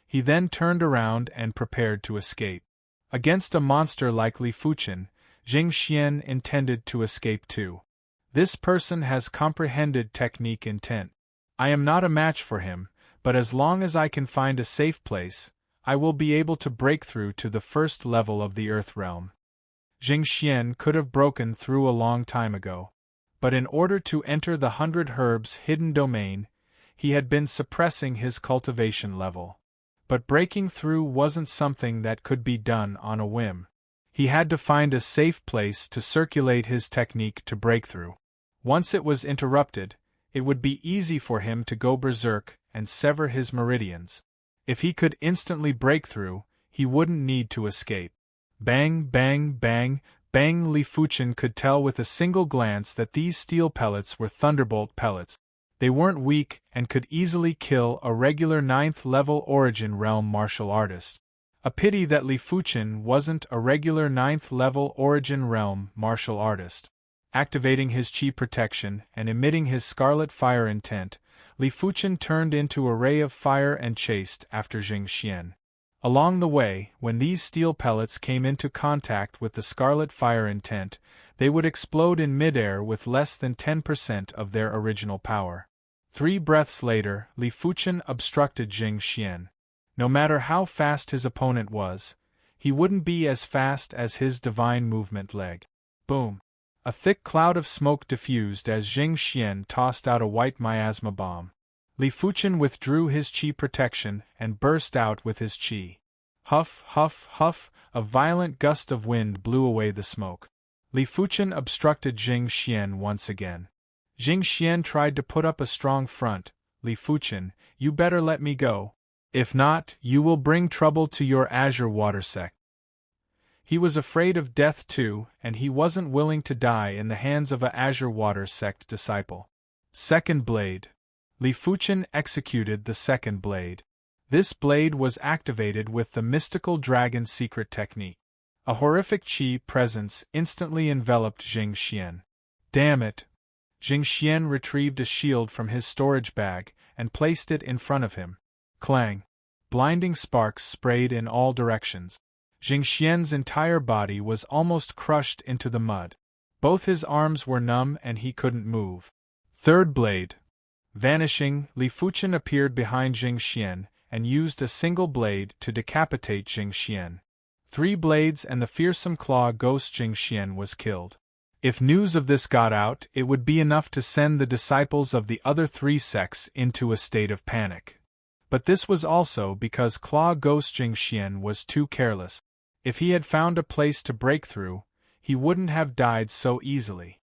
He then turned around and prepared to escape. Against a monster like Li Fuchen, Jing Xian intended to escape too. This person has comprehended technique intent. I am not a match for him, but as long as I can find a safe place, I will be able to break through to the first level of the Earth Realm. Jing Xian could have broken through a long time ago. But in order to enter the 100 Herbs hidden domain, he had been suppressing his cultivation level. But breaking through wasn't something that could be done on a whim. He had to find a safe place to circulate his technique to break through. Once it was interrupted, it would be easy for him to go berserk and sever his meridians. If he could instantly break through, he wouldn't need to escape. Bang, bang, bang, bang! Li Fuchen could tell with a single glance that these steel pellets were thunderbolt pellets. They weren't weak and could easily kill a regular 9th-level Origin Realm martial artist. A pity that Li Fuchen wasn't a regular 9th-level Origin Realm martial artist. Activating his chi protection and emitting his scarlet fire intent, Li Fuchen turned into a ray of fire and chased after Jing Xian. Along the way, when these steel pellets came into contact with the scarlet fire intent, they would explode in midair with less than 10% of their original power. 3 breaths later, Li Fuchen obstructed Jing Xian. No matter how fast his opponent was, he wouldn't be as fast as his divine movement leg. Boom! A thick cloud of smoke diffused as Jing Xian tossed out a white miasma bomb. Li Fuchen withdrew his chi protection and burst out with his chi. Huff, huff, huff, a violent gust of wind blew away the smoke. Li Fuchen obstructed Jing Xian once again. Jing Xian tried to put up a strong front. Li Fuchen, you better let me go. If not, you will bring trouble to your Azure Water sect. He was afraid of death too, and he wasn't willing to die in the hands of a Azure Water sect disciple. Second blade. Li Fuchen executed the second blade. This blade was activated with the mystical dragon secret technique. A horrific chi presence instantly enveloped Jing Xian. Damn it! Jing Xian retrieved a shield from his storage bag and placed it in front of him. Clang! Blinding sparks sprayed in all directions. Jing Xian's entire body was almost crushed into the mud. Both his arms were numb and he couldn't move. Third blade. Vanishing, Li Fuchen appeared behind Jing Xian and used a single blade to decapitate Jing Xian. 3 blades and the fearsome claw ghost Jing Xian was killed. If news of this got out, it would be enough to send the disciples of the other three sects into a state of panic. But this was also because Claw Ghost Jingxian was too careless. If he had found a place to break through, he wouldn't have died so easily.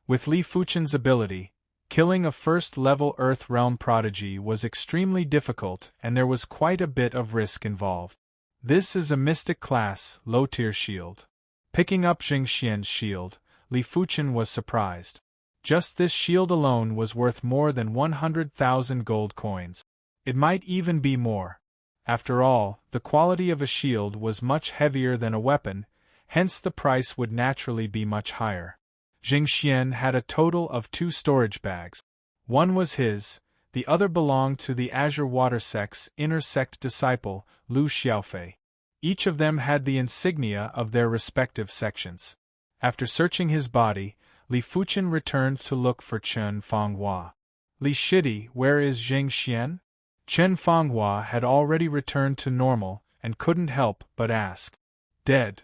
With Li Fuchen's ability, killing a first-level Earth Realm prodigy was extremely difficult and there was quite a bit of risk involved. This is a mystic class, low-tier shield. Picking up Jingxian's shield, Li Fuchen was surprised. Just this shield alone was worth more than 100,000 gold coins. It might even be more. After all, the quality of a shield was much heavier than a weapon, hence the price would naturally be much higher. Jingxian had a total of 2 storage bags. One was his, the other belonged to the Azure Water Sect's inner sect disciple, Lu Xiaofei. Each of them had the insignia of their respective sections. After searching his body, Li Fuchen returned to look for Chen Fanghua. Li Shidi, where is Jingxian? Chen Fanghua had already returned to normal and couldn't help but ask. Dead.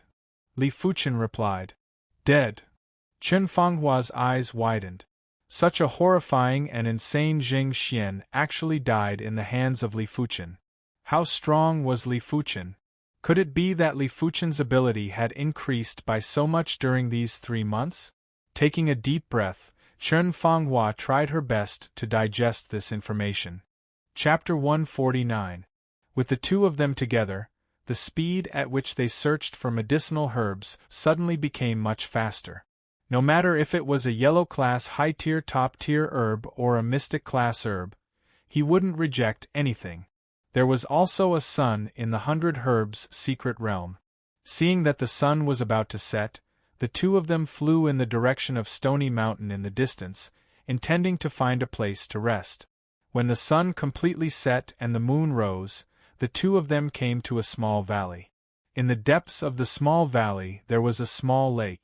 Li Fuchen replied. Dead. Chen Fanghua's eyes widened. Such a horrifying and insane Jingxian actually died in the hands of Li Fuchen. How strong was Li Fuchen? Could it be that Li Fuchen's ability had increased by so much during these 3 months? Taking a deep breath, Chen Fanghua tried her best to digest this information. Chapter 149. With the two of them together, the speed at which they searched for medicinal herbs suddenly became much faster. No matter if it was a yellow-class high-tier top-tier herb or a mystic-class herb, he wouldn't reject anything. There was also a sun in the 100 Herbs secret realm. Seeing that the sun was about to set, the two of them flew in the direction of Stony Mountain in the distance, intending to find a place to rest. When the sun completely set and the moon rose, the two of them came to a small valley. In the depths of the small valley there was a small lake.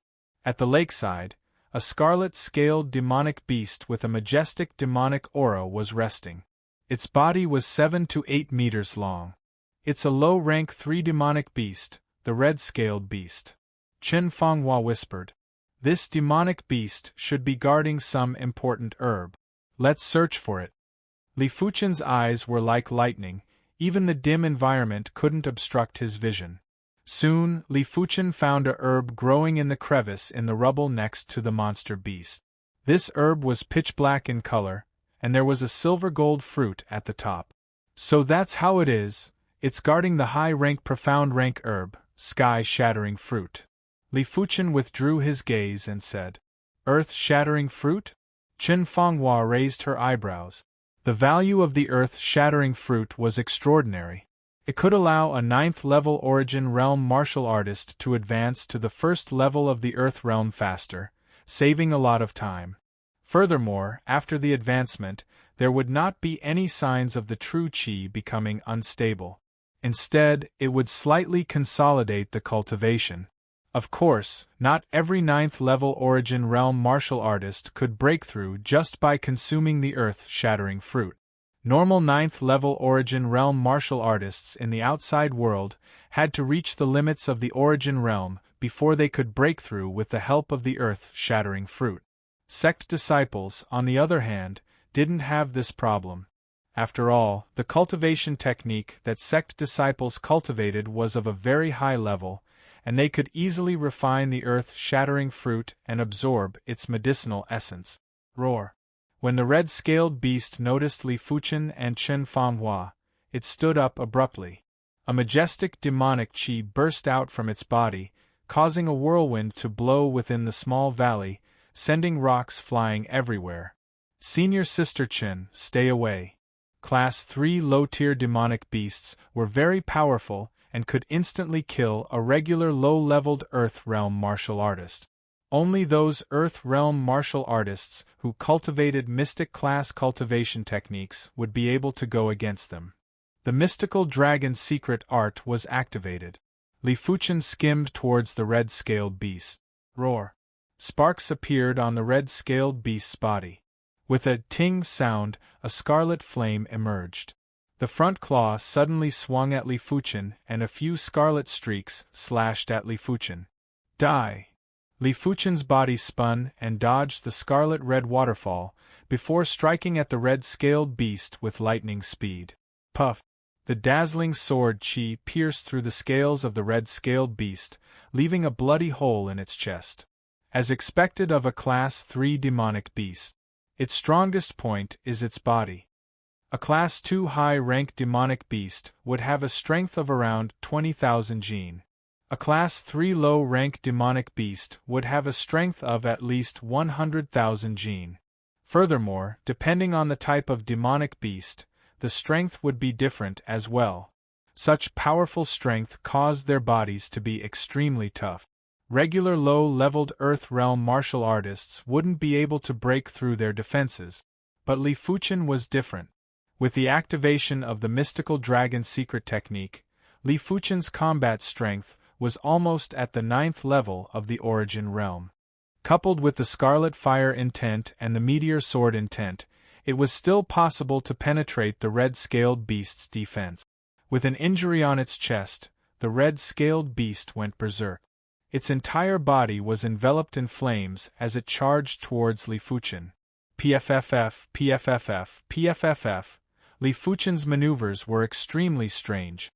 At the lakeside, a scarlet-scaled demonic beast with a majestic demonic aura was resting. Its body was 7 to 8 meters long. It's a low-rank 3 demonic beast, the red-scaled beast. Chen Fanghua whispered. This demonic beast should be guarding some important herb. Let's search for it. Li Fuchen's eyes were like lightning, even the dim environment couldn't obstruct his vision. Soon, Li Fuchen found a herb growing in the crevice in the rubble next to the monster beast. This herb was pitch-black in color, and there was a silver-gold fruit at the top. So that's how it is, it's guarding the high-rank profound-rank herb, sky-shattering fruit. Li Fuchen withdrew his gaze and said, Earth-shattering fruit? Chen Fanghua raised her eyebrows. The value of the earth-shattering fruit was extraordinary. It could allow a 9th-level Origin Realm martial artist to advance to the 1st level of the Earth Realm faster, saving a lot of time. Furthermore, after the advancement, there would not be any signs of the true qi becoming unstable. Instead, it would slightly consolidate the cultivation. Of course, not every 9th-level Origin Realm martial artist could break through just by consuming the earth-shattering fruit. Normal 9th-level Origin Realm martial artists in the outside world had to reach the limits of the Origin Realm before they could break through with the help of the earth-shattering fruit. Sect disciples, on the other hand, didn't have this problem. After all, the cultivation technique that sect disciples cultivated was of a very high level, and they could easily refine the earth-shattering fruit and absorb its medicinal essence. Roar. When the red-scaled beast noticed Li Fuchen and Chen Fanghua, it stood up abruptly. A majestic demonic qi burst out from its body, causing a whirlwind to blow within the small valley, sending rocks flying everywhere. Senior Sister Chen, stay away. Class 3 low-tier demonic beasts were very powerful and could instantly kill a regular low-leveled Earth Realm martial artist. Only those Earth Realm martial artists who cultivated mystic class cultivation techniques would be able to go against them. The mystical dragon secret art was activated. Li Fuchen skimmed towards the red-scaled beast. Roar. Sparks appeared on the red-scaled beast's body. With a ting sound, a scarlet flame emerged. The front claw suddenly swung at Li Fuchen and a few scarlet streaks slashed at Li Fuchen. Die! Li Fuchen's body spun and dodged the scarlet-red waterfall, before striking at the red-scaled beast with lightning speed. Puff! The dazzling sword qi pierced through the scales of the red-scaled beast, leaving a bloody hole in its chest. As expected of a Class 3 demonic beast, its strongest point is its body. A Class 2 high-rank demonic beast would have a strength of around 20,000 jin. A Class 3 low-rank demonic beast would have a strength of at least 100,000 jin. Furthermore, depending on the type of demonic beast, the strength would be different as well. Such powerful strength caused their bodies to be extremely tough. Regular low-leveled Earth Realm martial artists wouldn't be able to break through their defenses. But Li Fuchen was different. With the activation of the mystical dragon secret technique, Li Fuchen's combat strength was almost at the 9th level of the origin realm. Coupled with the scarlet fire intent and the meteor sword intent, it was still possible to penetrate the red-scaled beast's defense. With an injury on its chest, the red-scaled beast went berserk. Its entire body was enveloped in flames as it charged towards Li Fuchen. PFFF, PFFF, PFFF. Li Fuchen's maneuvers were extremely strange.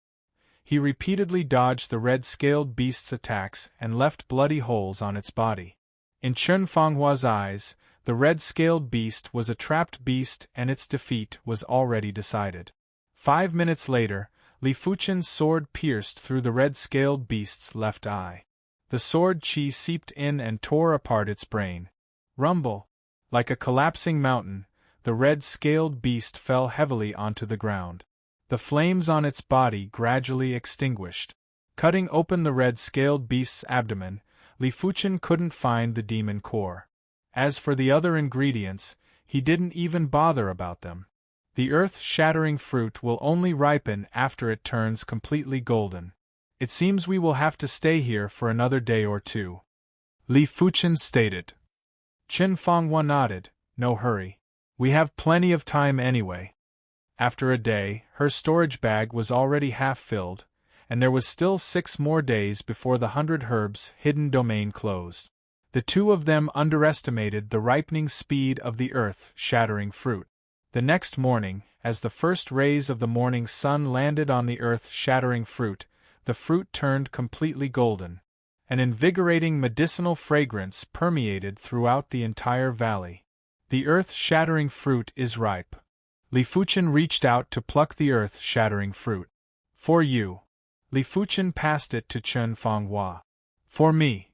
He repeatedly dodged the red-scaled beast's attacks and left bloody holes on its body. In Chen Fenghua's eyes, the red-scaled beast was a trapped beast and its defeat was already decided. 5 minutes later, Li Fuchen's sword pierced through the red-scaled beast's left eye. The sword qi seeped in and tore apart its brain. Rumble! Like a collapsing mountain, the red-scaled beast fell heavily onto the ground. The flames on its body gradually extinguished. Cutting open the red-scaled beast's abdomen, Li Fuchen couldn't find the demon core. As for the other ingredients, he didn't even bother about them. The earth-shattering fruit will only ripen after it turns completely golden. It seems we will have to stay here for another day or two, Li Fuchen stated. Chen Fenghua nodded. No hurry. We have plenty of time anyway. After a day, her storage bag was already half filled, and there was still 6 more days before the 100 Herbs hidden domain closed. The two of them underestimated the ripening speed of the earth-shattering fruit. The next morning, as the first rays of the morning sun landed on the earth-shattering fruit, the fruit turned completely golden. An invigorating medicinal fragrance permeated throughout the entire valley. The earth-shattering fruit is ripe. Li Fuchen reached out to pluck the earth-shattering fruit. For you. Li Fuchen passed it to Chen Fenghua. For me.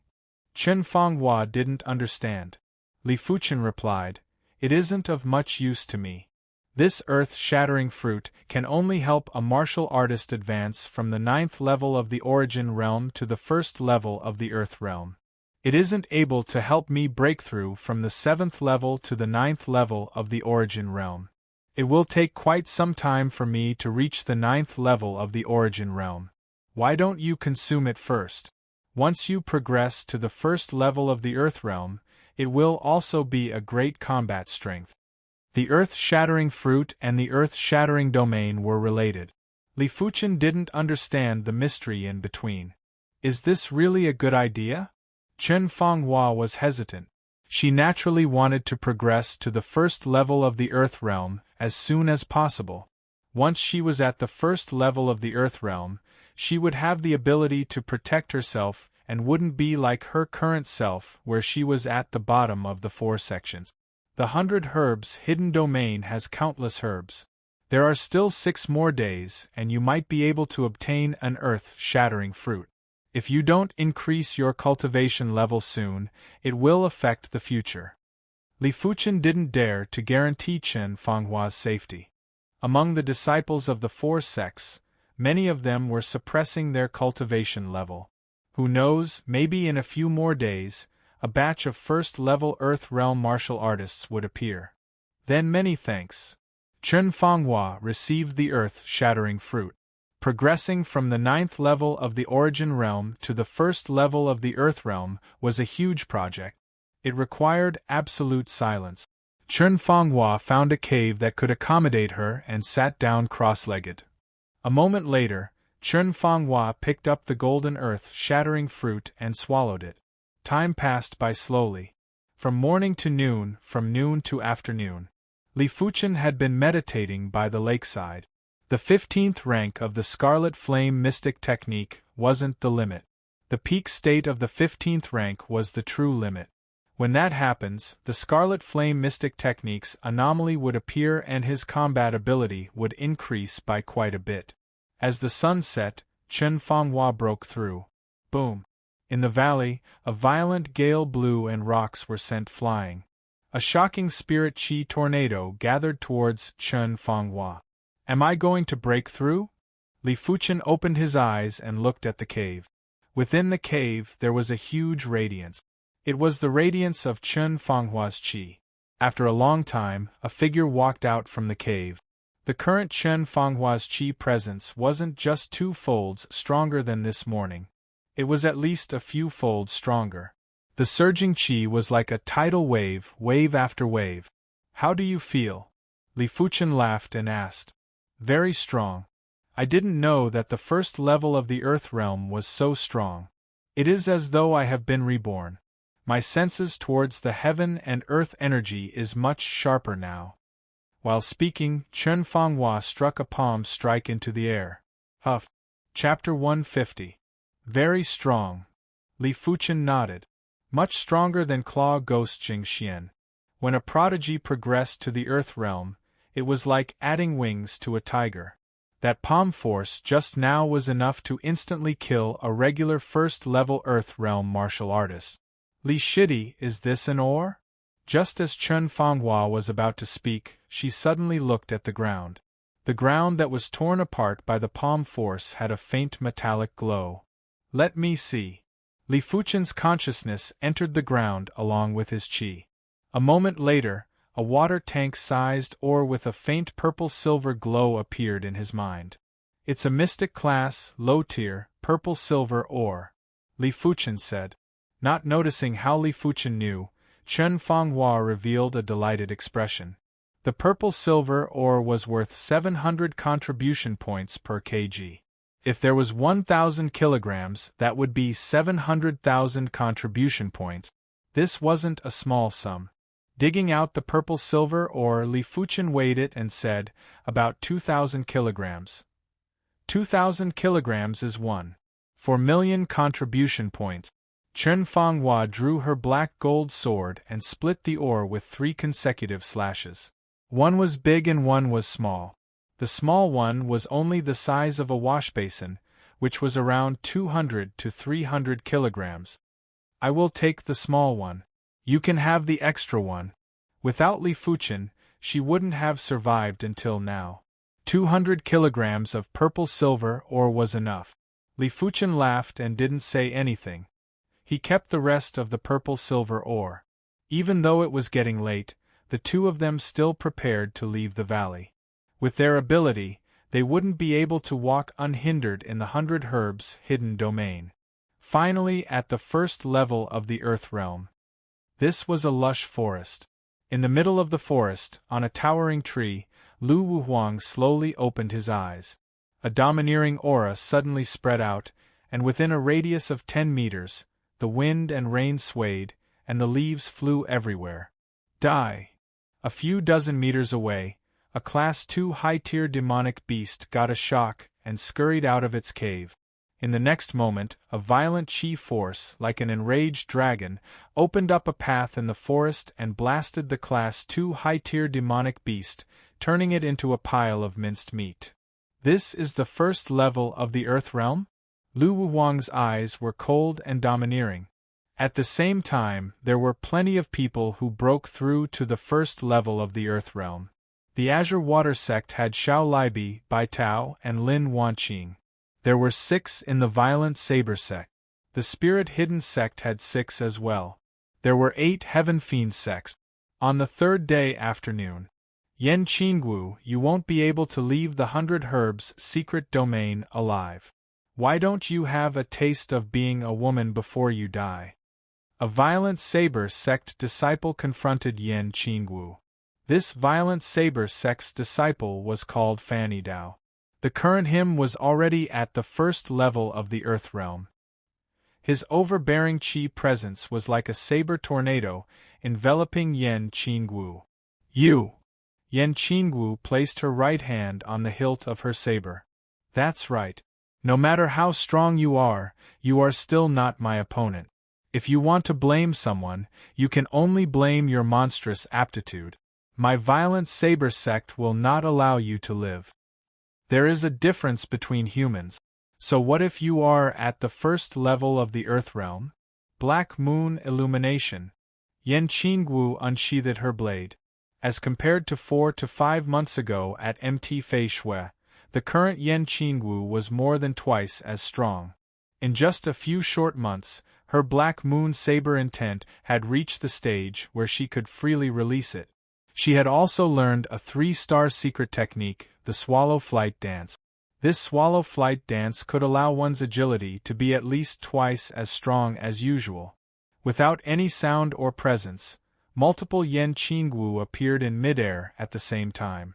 Chen Fenghua didn't understand. Li Fuchen replied, It isn't of much use to me. This earth-shattering fruit can only help a martial artist advance from the 9th level of the origin realm to the 1st level of the earth realm. It isn't able to help me break through from the 7th level to the 9th level of the origin realm. It will take quite some time for me to reach the 9th level of the origin realm. Why don't you consume it first? Once you progress to the 1st level of the earth realm, it will also be a great combat strength. The earth-shattering fruit and the earth-shattering domain were related. Li Fuchen didn't understand the mystery in between. Is this really a good idea? Chen Fenghua was hesitant. She naturally wanted to progress to the 1st level of the earth realm as soon as possible. Once she was at the 1st level of the earth realm, she would have the ability to protect herself and wouldn't be like her current self where she was at the bottom of the 4 sections. The 100 Herbs hidden domain has countless herbs. There are still 6 more days and you might be able to obtain an earth-shattering fruit. If you don't increase your cultivation level soon, it will affect the future. Li Fuchen didn't dare to guarantee Chen Fenghua's safety. Among the disciples of the 4 sects, many of them were suppressing their cultivation level. Who knows, maybe in a few more days, a batch of 1st-level Earth Realm martial artists would appear. Then many thanks. Chen Fenghua received the earth-shattering fruit. Progressing from the 9th level of the origin realm to the 1st level of the earth realm was a huge project. It required absolute silence. Chen Fenghua found a cave that could accommodate her and sat down cross-legged. A moment later, Chen Fenghua picked up the golden earth-shattering fruit and swallowed it. time passed by slowly. From morning to noon, from noon to afternoon. Li Fuchen had been meditating by the lakeside. The 15th rank of the Scarlet Flame Mystic Technique wasn't the limit. The peak state of the 15th rank was the true limit. When that happens, the Scarlet Flame Mystic Technique's anomaly would appear and his combat ability would increase by quite a bit. As the sun set, Chen Fanghua broke through. Boom! In the valley, a violent gale blew and rocks were sent flying. A shocking spirit chi tornado gathered towards Chen Fanghua. Am I going to break through? Li Fuchen opened his eyes and looked at the cave. Within the cave there was a huge radiance. It was the radiance of Chen Fanghua's chi. After a long time, a figure walked out from the cave. The current Chen Fanghua's chi presence wasn't just 2 folds stronger than this morning. It was at least a few folds stronger. The surging chi was like a tidal wave, wave after wave. How do you feel? Li Fuchen laughed and asked. Very strong. I didn't know that the first level of the Earth realm was so strong. It is as though I have been reborn. My senses towards the heaven and earth energy is much sharper now. While speaking, Chen Fanghua struck a palm strike into the air. Huff. Chapter 150. Very strong. Li Fuchen nodded. Much stronger than Claw Ghost Jingxian. When a prodigy progressed to the Earth realm, it was like adding wings to a tiger. That palm force just now was enough to instantly kill a regular first-level Earth realm martial artist. Li Shidi, is this an ore? Just as Chen Fanghua was about to speak, she suddenly looked at the ground. The ground that was torn apart by the palm force had a faint metallic glow. Let me see. Li Fuchen's consciousness entered the ground along with his chi. A moment later, a water tank-sized ore with a faint purple-silver glow appeared in his mind. It's a mystic class, low-tier, purple-silver ore, Li Fuchen said. Not noticing how Li Fuchen knew, Chen Fanghua revealed a delighted expression. The purple-silver ore was worth 700 contribution points per kg. If there was 1,000 kilograms, that would be 700,000 contribution points. This wasn't a small sum. Digging out the purple-silver ore, Li Fuchen weighed it and said, about 2,000 kilograms. 2,000 kilograms is 1.4 million contribution points. Chen Fanghua drew her black gold sword and split the ore with 3 consecutive slashes. One was big and one was small. The small one was only the size of a washbasin, which was around 200 to 300 kilograms. I will take the small one. You can have the extra one. Without Li Fuchen, she wouldn't have survived until now. 200 kilograms of purple-silver ore was enough. Li Fuchen laughed and didn't say anything. He kept the rest of the purple-silver ore. Even though it was getting late, the two of them still prepared to leave the valley. With their ability, they wouldn't be able to walk unhindered in the 100 Herbs hidden domain. Finally, at the first level of the Earth realm. This was a lush forest. In the middle of the forest, on a towering tree, Lu Wuhuang slowly opened his eyes. A domineering aura suddenly spread out, and within a radius of 10 meters, the wind and rain swayed, and the leaves flew everywhere. Die! A few dozen meters away, a Class 2 high-tier demonic beast got a shock and scurried out of its cave. In the next moment, a violent chi force, like an enraged dragon, opened up a path in the forest and blasted the Class 2 high-tier demonic beast, turning it into a pile of minced meat. This is the first level of the Earth realm? Lu Wuhuang's eyes were cold and domineering. At the same time, there were plenty of people who broke through to the first level of the Earth realm. The Azure Water sect had Xiao Libi, Bai Tao, and Lin Wanqing. There were 6 in the Violent Saber sect. The Spirit Hidden sect had 6 as well. There were 8 Heaven Fiend sects. On the 3rd day afternoon. Yen Qingwu, you won't be able to leave the 100 Herbs secret domain alive. Why don't you have a taste of being a woman before you die? A Violent Saber sect disciple confronted Yen Qingwu. This Violent Saber sect's disciple was called Fanny Dao. The current him was already at the first level of the Earth realm. His overbearing qi presence was like a saber tornado, enveloping Yan Qingwu. You! Yan Qingwu placed her right hand on the hilt of her saber. That's right. No matter how strong you are still not my opponent. If you want to blame someone, you can only blame your monstrous aptitude. My violent saber sect will not allow you to live. There is a difference between humans. So what if you are at the first level of the Earth realm? Black Moon Illumination. Yan Qingwu unsheathed her blade. As compared to 4 to 5 months ago at Mt. Fei Shui, the current Yan Qingwu was more than twice as strong. In just a few short months, her Black Moon saber intent had reached the stage where she could freely release it. She had also learned a 3-star secret technique, the Swallow Flight Dance. This Swallow Flight Dance could allow one's agility to be at least twice as strong as usual. Without any sound or presence, multiple Yan Qingwu appeared in midair at the same time.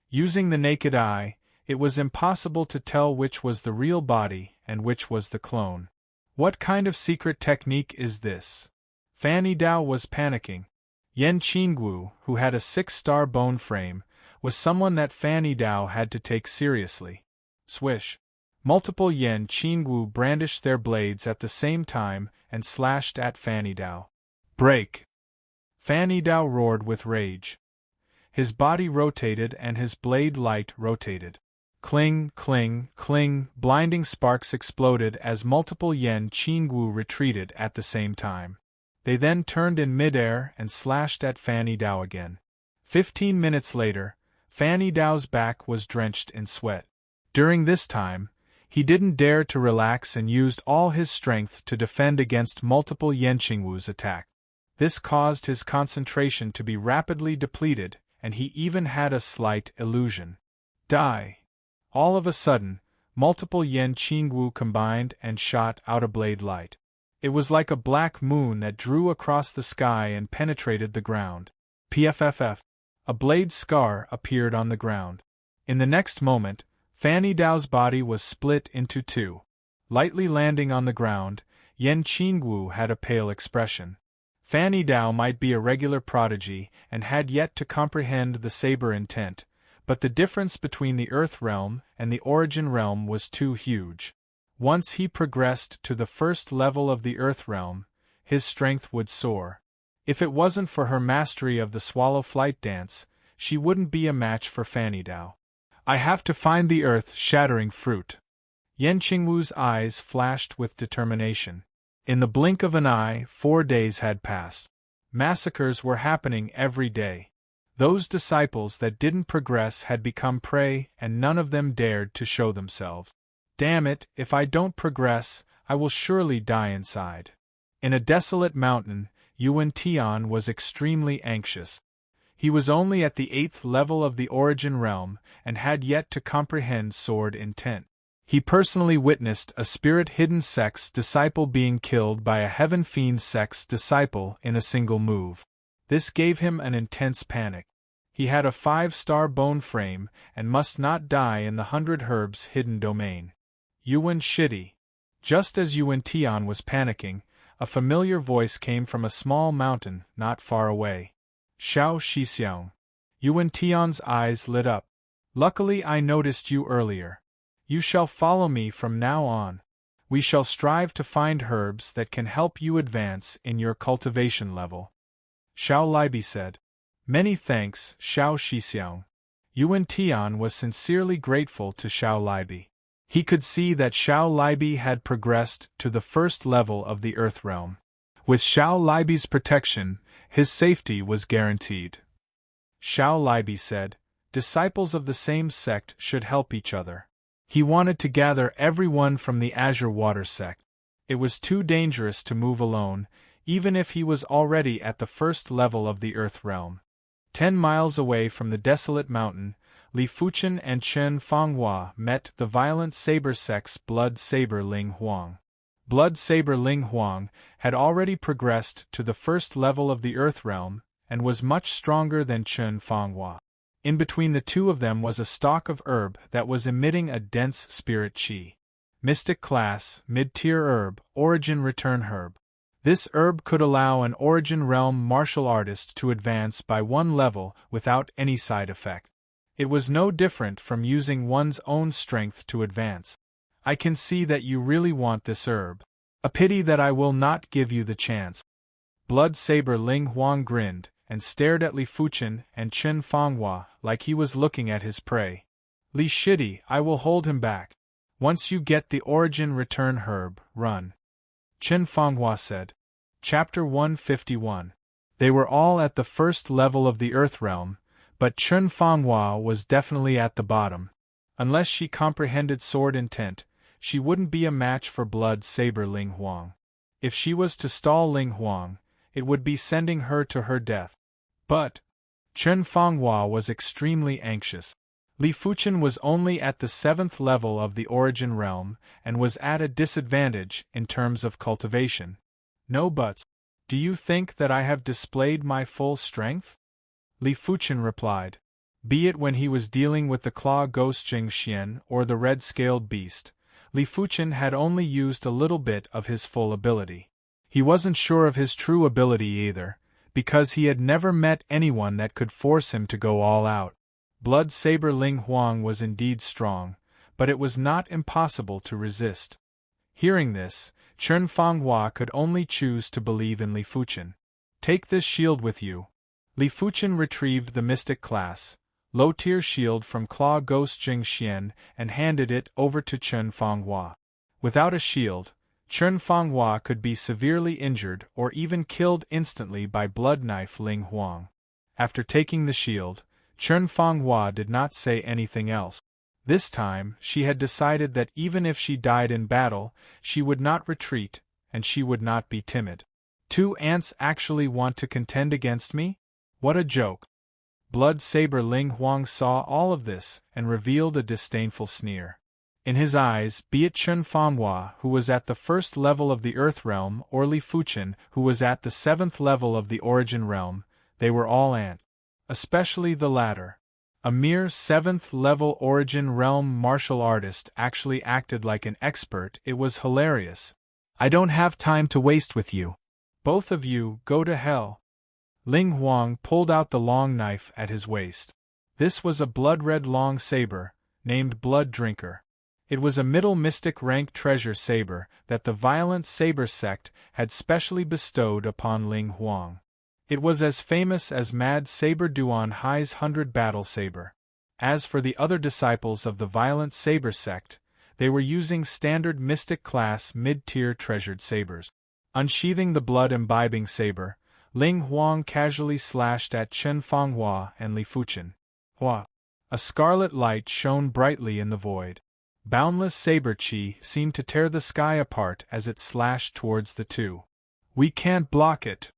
Using the naked eye, it was impossible to tell which was the real body and which was the clone. What kind of secret technique is this? Fanny Dao was panicking. Yan Qingwu, who had a 6-star bone frame, was someone that Fanny Dao had to take seriously. Swish! Multiple Yan Qingwu brandished their blades at the same time and slashed at Fanny Dao. Break! Fanny Dao roared with rage. His body rotated and his blade light rotated. Cling, cling, cling, blinding sparks exploded as multiple Yan Qingwu retreated at the same time. They then turned in midair and slashed at Fanny Dao again. 15 minutes later, Fanny Dao's back was drenched in sweat. During this time, he didn't dare to relax and used all his strength to defend against multiple Yan Qingwu's attack. This caused his concentration to be rapidly depleted, and he even had a slight illusion. Die! All of a sudden, multiple Yan Qingwu combined and shot out a blade light. It was like a black moon that drew across the sky and penetrated the ground. PFFF. A blade scar appeared on the ground. In the next moment, Fanny Dao's body was split into 2. Lightly landing on the ground, Yan Qingwu had a pale expression. Fanny Dao might be a regular prodigy and had yet to comprehend the saber intent, but the difference between the Earth realm and the Origin realm was too huge. Once he progressed to the first level of the Earth realm, his strength would soar. If it wasn't for her mastery of the Swallow Flight Dance, she wouldn't be a match for Fanny Dao. I have to find the earth-shattering fruit. Yan Qingwu's eyes flashed with determination. In the blink of an eye, 4 days had passed. Massacres were happening every day. Those disciples that didn't progress had become prey, and none of them dared to show themselves. Damn it, if I don't progress, I will surely die inside. In a desolate mountain, Yuan Tian was extremely anxious. He was only at the 8th level of the Origin realm, and had yet to comprehend sword intent. He personally witnessed a spirit-hidden sex disciple being killed by a heaven fiend sex disciple in a single move. This gave him an intense panic. He had a 5-star bone frame and must not die in the 100 Herbs hidden domain. Yuan Shitty. Just as Yuan Tian was panicking, a familiar voice came from a small mountain not far away. Xiao Shixiang. Yuan Tian's eyes lit up. Luckily I noticed you earlier. You shall follow me from now on. We shall strive to find herbs that can help you advance in your cultivation level. Xiao Libi said. Many thanks, Xiao Shixiang. Yuan Tian was sincerely grateful to Xiao Libi. He could see that Xiao Libi had progressed to the first level of the Earth realm. With Xiao Libi's protection, his safety was guaranteed. Xiao Libi said, disciples of the same sect should help each other. He wanted to gather everyone from the Azure Water sect. It was too dangerous to move alone, even if he was already at the first level of the Earth realm. 10 miles away from the desolate mountain, Li Fuchen and Chen Fanghua met the violent saber sex Blood Saber Ling Huang. Blood Saber Ling Huang had already progressed to the first level of the Earth realm, and was much stronger than Chen Fanghua. In between the two of them was a stalk of herb that was emitting a dense spirit qi. Mystic Class, Mid-Tier Herb, Origin Return Herb. This herb could allow an Origin Realm martial artist to advance by one level without any side effect. It was no different from using one's own strength to advance. I can see that you really want this herb. A pity that I will not give you the chance. Blood Saber Ling Huang grinned and stared at Li Fuchen and Chen Fanghua like he was looking at his prey. Li Shidi, I will hold him back. Once you get the Origin Return herb, run. Chen Fanghua said. Chapter 151. They were all at the first level of the Earth Realm, but Chen Fanghua was definitely at the bottom. Unless she comprehended sword intent, she wouldn't be a match for Blood Saber Ling Huang. If she was to stall Ling Huang, it would be sending her to her death. But Chen Fanghua was extremely anxious. Li Fuchen was only at the 7th level of the Origin Realm and was at a disadvantage in terms of cultivation. No buts. Do you think that I have displayed my full strength? Li Fuchen replied. Be it when he was dealing with the Claw Ghost Jing Xian or the Red-Scaled Beast, Li Fuchen had only used a little bit of his full ability. He wasn't sure of his true ability either, because he had never met anyone that could force him to go all out. Blood Saber Ling Huang was indeed strong, but it was not impossible to resist. Hearing this, Chen Fanghua could only choose to believe in Li Fuchen. Take this shield with you. Li Fuchen retrieved the Mystic Class, low-tier shield from Claw Ghost Jing Xian and handed it over to Chen Fanghua. Without a shield, Chen Fanghua could be severely injured or even killed instantly by Blood Knife Ling Huang. After taking the shield, Chen Fanghua did not say anything else. This time, she had decided that even if she died in battle, she would not retreat, and she would not be timid. 2 ants actually want to contend against me? What a joke! Blood Saber Ling Huang saw all of this and revealed a disdainful sneer. In his eyes, be it Chen Fanghua, who was at the 1st level of the Earth Realm, or Li Fuchen, who was at the 7th level of the Origin Realm, they were all ants. Especially the latter. A mere 7th level Origin Realm martial artist actually acted like an expert. It was hilarious. I don't have time to waste with you. Both of you, go to hell. Ling Huang pulled out the long knife at his waist. This was a blood-red long saber, named Blood Drinker. It was a middle mystic rank treasure saber that the Violent Saber sect had specially bestowed upon Ling Huang. It was as famous as Mad Saber Duan Hai's 100 Battle Saber. As for the other disciples of the Violent Saber sect, they were using standard Mystic Class mid-tier treasured sabers. Unsheathing the blood-imbibing saber, Ling Huang casually slashed at Chen Fanghua and Li Fuchen. Hua! A scarlet light shone brightly in the void. Boundless saber chi seemed to tear the sky apart as it slashed towards the two. We can't block it.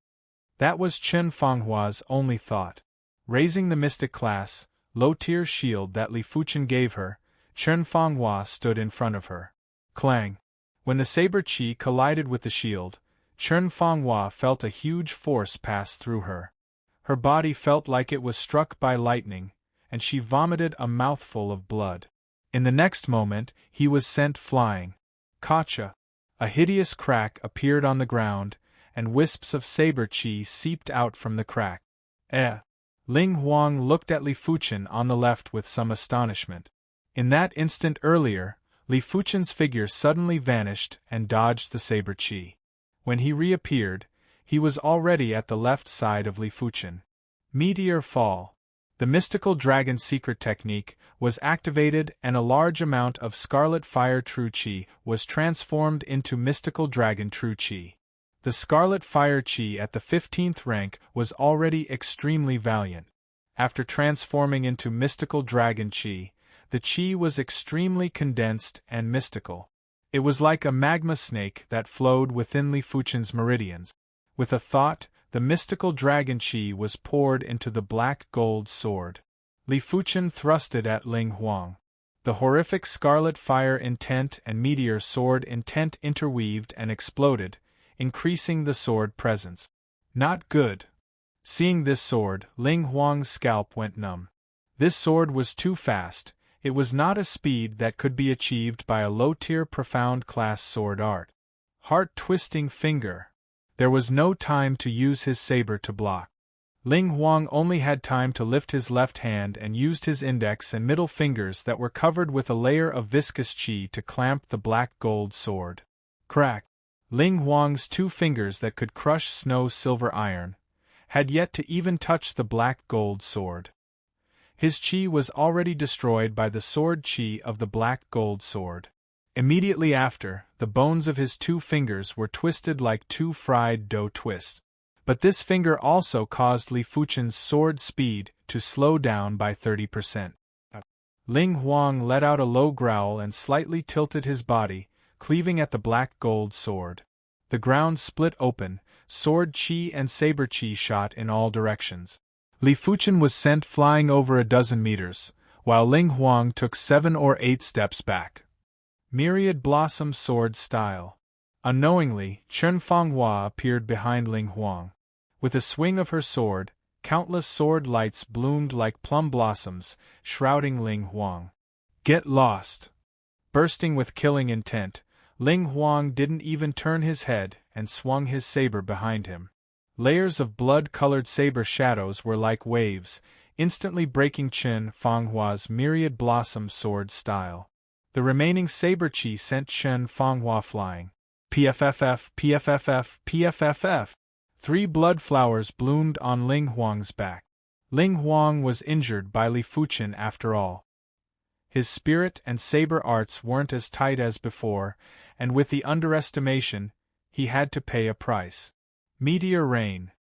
That was Chen Fanghua's only thought. Raising the Mystic Class, low-tier shield that Li Fuchen gave her, Chen Fanghua stood in front of her. Clang! When the saber chi collided with the shield, Chen Fanghua felt a huge force pass through her. Her body felt like it was struck by lightning, and she vomited a mouthful of blood. In the next moment, he was sent flying. Kacha! A hideous crack appeared on the ground, and wisps of saber chi seeped out from the crack. Ling Huang looked at Li Fuchen on the left with some astonishment. In that instant earlier, Li Fuchen's figure suddenly vanished and dodged the saber chi. When he reappeared, he was already at the left side of Li Fuchen. Meteor Fall. The mystical dragon secret technique was activated and a large amount of Scarlet Fire True Chi was transformed into Mystical Dragon True Chi. The Scarlet Fire Chi at the 15th rank was already extremely valiant. After transforming into Mystical Dragon Chi, the Chi was extremely condensed and mystical. It was like a magma snake that flowed within Li Fuchen's meridians. With a thought, the mystical dragon chi was poured into the black gold sword. Li Fuchen thrusted at Ling Huang. The horrific scarlet fire intent and meteor sword intent interweaved and exploded, increasing the sword presence. Not good. Seeing this sword, Ling Huang's scalp went numb. This sword was too fast, It was not a speed that could be achieved by a low-tier profound class sword art. Heart-twisting finger. There was no time to use his saber to block. Ling Huang only had time to lift his left hand and used his index and middle fingers that were covered with a layer of viscous qi to clamp the black gold sword. Crack! Ling Huang's 2 fingers that could crush snow-silver iron had yet to even touch the black gold sword. His qi was already destroyed by the sword qi of the black gold sword. Immediately after, the bones of his 2 fingers were twisted like 2 fried dough twists. But this finger also caused Li Fuchen's sword speed to slow down by 30%. Ling Huang let out a low growl and slightly tilted his body, cleaving at the black gold sword. The ground split open, sword qi and saber qi shot in all directions. Li Fuchen was sent flying over a dozen meters, while Ling Huang took 7 or 8 steps back. Myriad Blossom Sword Style. Unknowingly, Chen Fanghua appeared behind Ling Huang. With a swing of her sword, countless sword lights bloomed like plum blossoms, shrouding Ling Huang. Get lost! Bursting with killing intent, Ling Huang didn't even turn his head and swung his saber behind him. Layers of blood-colored saber shadows were like waves, instantly breaking Chen Fanghua's Myriad Blossom Sword Style. The remaining saber qi sent Chen Fanghua flying. PFFF, PFFF, PFFF. 3 blood flowers bloomed on Ling Huang's back. Ling Huang was injured by Li Fuchen after all. His spirit and saber arts weren't as tight as before, and with the underestimation, he had to pay a price. Meteor rain.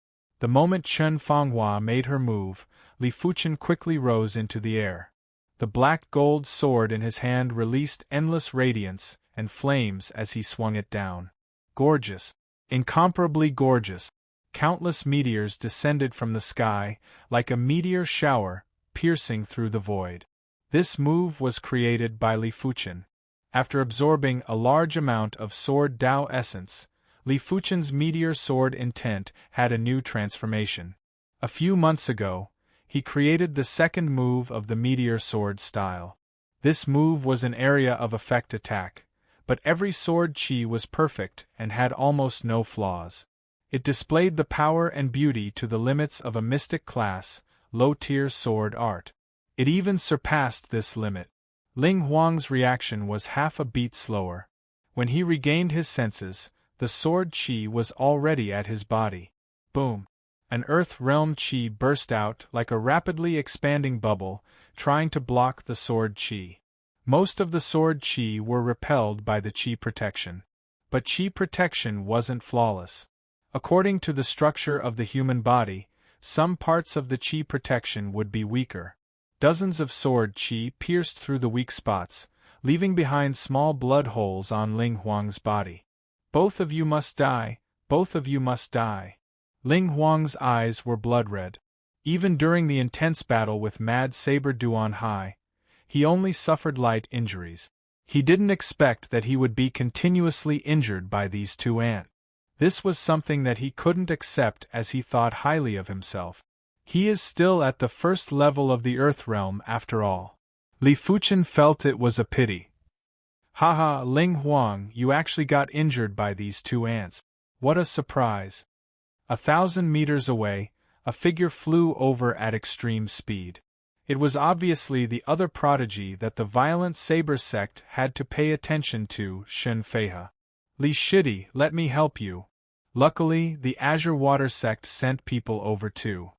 The moment Chen Fanghua made her move, Li Fuchen quickly rose into the air. The black gold sword in his hand released endless radiance and flames as he swung it down. Gorgeous. Incomparably gorgeous. Countless meteors descended from the sky, like a meteor shower, piercing through the void. This move was created by Li Fuchen. After absorbing a large amount of sword Dao essence, Li Fuchen's meteor sword intent had a new transformation. A few months ago, he created the second move of the meteor sword style. This move was an area of effect attack, but every sword qi was perfect and had almost no flaws. It displayed the power and beauty to the limits of a mystic class, low-tier sword art. It even surpassed this limit. Ling Huang's reaction was half a beat slower. When he regained his senses, the sword qi was already at his body. Boom! An earth realm qi burst out like a rapidly expanding bubble, trying to block the sword qi. Most of the sword qi were repelled by the qi protection. But qi protection wasn't flawless. According to the structure of the human body, some parts of the qi protection would be weaker. Dozens of sword qi pierced through the weak spots, leaving behind small blood holes on Ling Huang's body. Both of you must die, both of you must die. Ling Huang's eyes were blood-red. Even during the intense battle with Mad Saber Duan Hai, he only suffered light injuries. He didn't expect that he would be continuously injured by these 2 ants. This was something that he couldn't accept as he thought highly of himself. He is still at the first level of the Earth realm after all. Li Fuchen felt it was a pity. Haha, Ling Huang, you actually got injured by these 2 ants. What a surprise. 1,000 meters away, a figure flew over at extreme speed. It was obviously the other prodigy that the violent saber sect had to pay attention to, Shen Feihe. Li Shidi, let me help you. Luckily, the Azure Water sect sent people over too.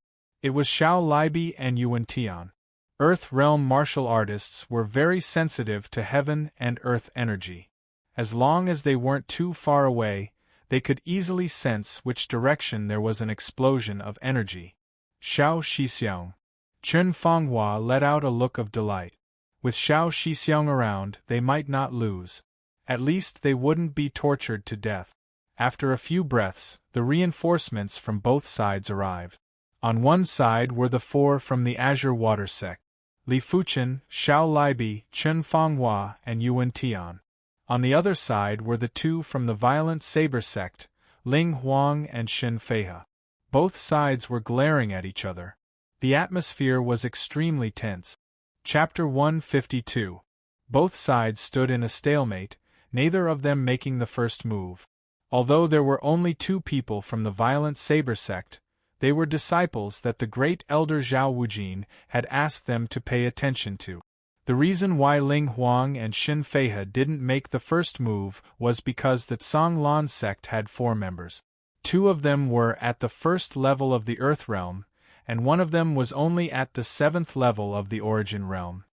It was Xiao Libi and Yuan Tian. Earth realm martial artists were very sensitive to heaven and earth energy. As long as they weren't too far away, they could easily sense which direction there was an explosion of energy. Xiao Shixiang. Chen Fanghua let out a look of delight. With Xiao Shixiang around, they might not lose. At least they wouldn't be tortured to death. After a few breaths, the reinforcements from both sides arrived. On one side were the 4 from the Azure Water sect: Li Fuchen, Xiao Libi, Chen Fanghua, and Yuan Tian. On the other side were the 2 from the Violent Saber sect, Ling Huang and Shen Feihe. Both sides were glaring at each other. The atmosphere was extremely tense. Chapter 152. Both sides stood in a stalemate, neither of them making the first move. Although there were only 2 people from the violent saber sect, they were disciples that the great elder Zhao Wujin had asked them to pay attention to. The reason why Ling Huang and Xin Feihe didn't make the first move was because the Tsang Lan sect had 4 members. 2 of them were at the first level of the Earth Realm, and one of them was only at the 7th level of the Origin Realm.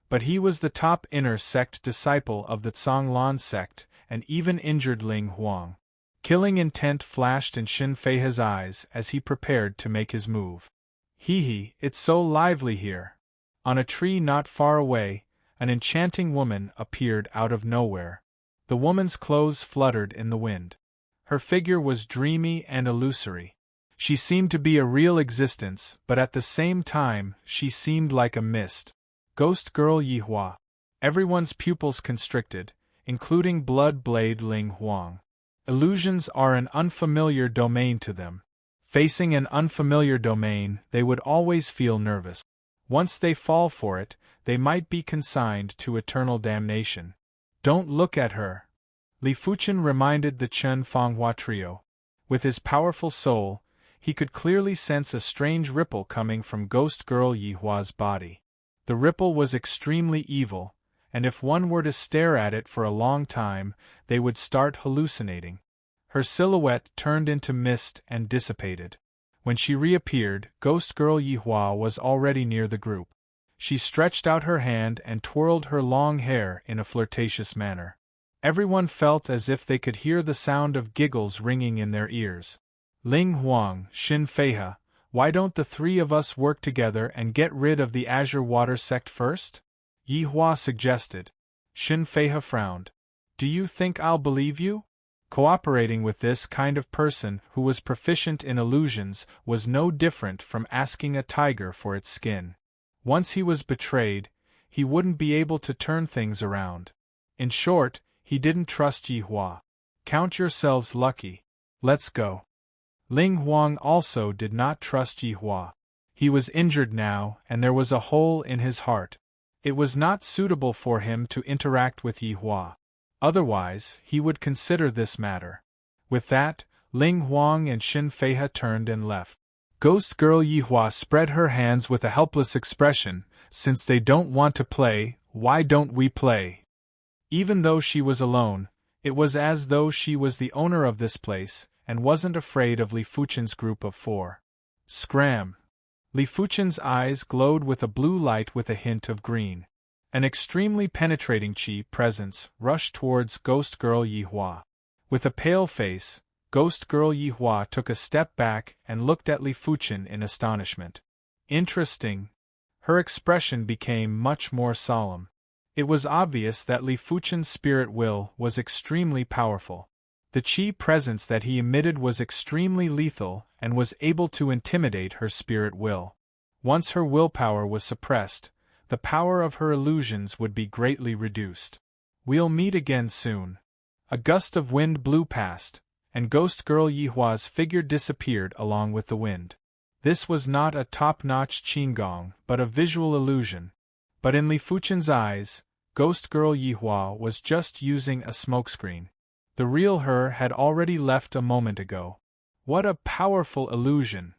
But he was the top inner sect disciple of the Tsang Lan sect, and even injured Ling Huang. Killing intent flashed in Xin Feihe's eyes as he prepared to make his move. Hee, it's so lively here. On a tree not far away, an enchanting woman appeared out of nowhere. The woman's clothes fluttered in the wind. Her figure was dreamy and illusory. She seemed to be a real existence, but at the same time, she seemed like a mist. Ghost Girl Yihua. Everyone's pupils constricted, including Blood Blade Ling Huang. Illusions are an unfamiliar domain to them. Facing an unfamiliar domain, they would always feel nervous. Once they fall for it, they might be consigned to eternal damnation. Don't look at her. Li Fuchen reminded the Chen Fanghua trio. With his powerful soul, he could clearly sense a strange ripple coming from Ghost Girl Yihua's body. The ripple was extremely evil, and if one were to stare at it for a long time, they would start hallucinating. Her silhouette turned into mist and dissipated. When she reappeared, Ghost Girl Yihua was already near the group. She stretched out her hand and twirled her long hair in a flirtatious manner. Everyone felt as if they could hear the sound of giggles ringing in their ears. Ling Huang, Xin Feihe, why don't the 3 of us work together and get rid of the Azure Water sect first? Yihua suggested. Xin Feihe frowned. Do you think I'll believe you? Cooperating with this kind of person who was proficient in illusions was no different from asking a tiger for its skin. Once he was betrayed, he wouldn't be able to turn things around. In short, he didn't trust Yihua. Count yourselves lucky. Let's go. Ling Huang also did not trust Yihua. He was injured now, and there was a hole in his heart. It was not suitable for him to interact with Yihua. Otherwise, he would consider this matter. With that, Ling Huang and Xin Feihe turned and left. Ghost Girl Yihua spread her hands with a helpless expression. Since they don't want to play, why don't we play? Even though she was alone, it was as though she was the owner of this place, and wasn't afraid of Li Fuchen's group of 4. Scram! Li Fuchen's eyes glowed with a blue light with a hint of green. An extremely penetrating chi presence rushed towards Ghost Girl Yihua. With a pale face, Ghost Girl Yihua took a step back and looked at Li Fuchen in astonishment. Interesting. Her expression became much more solemn. It was obvious that Li Fuchen's spirit will was extremely powerful. The chi presence that he emitted was extremely lethal and was able to intimidate her spirit will. Once her willpower was suppressed, the power of her illusions would be greatly reduced. We'll meet again soon. A gust of wind blew past, and Ghost Girl Yihua's figure disappeared along with the wind. This was not a top-notch qigong, but a visual illusion. But in Li Fuchen's eyes, Ghost Girl Yihua was just using a smokescreen. The real her had already left a moment ago. What a powerful illusion!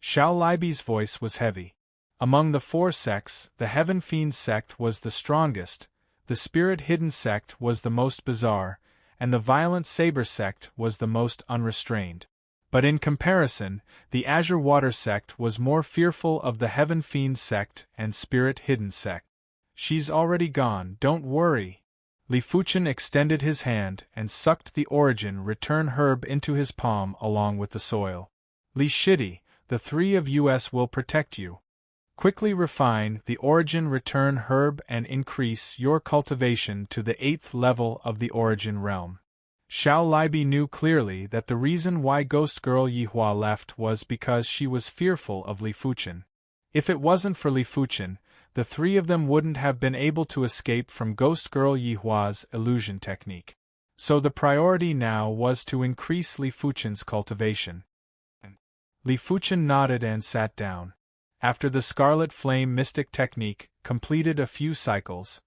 Xiao Libi's voice was heavy. Among the 4 sects, the Heaven Fiend sect was the strongest, the Spirit Hidden sect was the most bizarre, and the Violent Saber sect was the most unrestrained. But in comparison, the Azure Water sect was more fearful of the Heaven Fiend sect and Spirit Hidden sect. She's already gone, don't worry. Li Fuchen extended his hand and sucked the Origin Return herb into his palm along with the soil. Li Shidi, the 3 of us will protect you. Quickly refine the Origin Return herb and increase your cultivation to the 8th level of the Origin realm. Xiao Libi knew clearly that the reason why Ghost Girl Yihua left was because she was fearful of Li Fuchen. If it wasn't for Li Fuchen, the 3 of them wouldn't have been able to escape from Ghost Girl Yihua's illusion technique. So the priority now was to increase Li Fuchen's cultivation. Li Fuchen nodded and sat down. After the Scarlet Flame mystic technique completed a few cycles,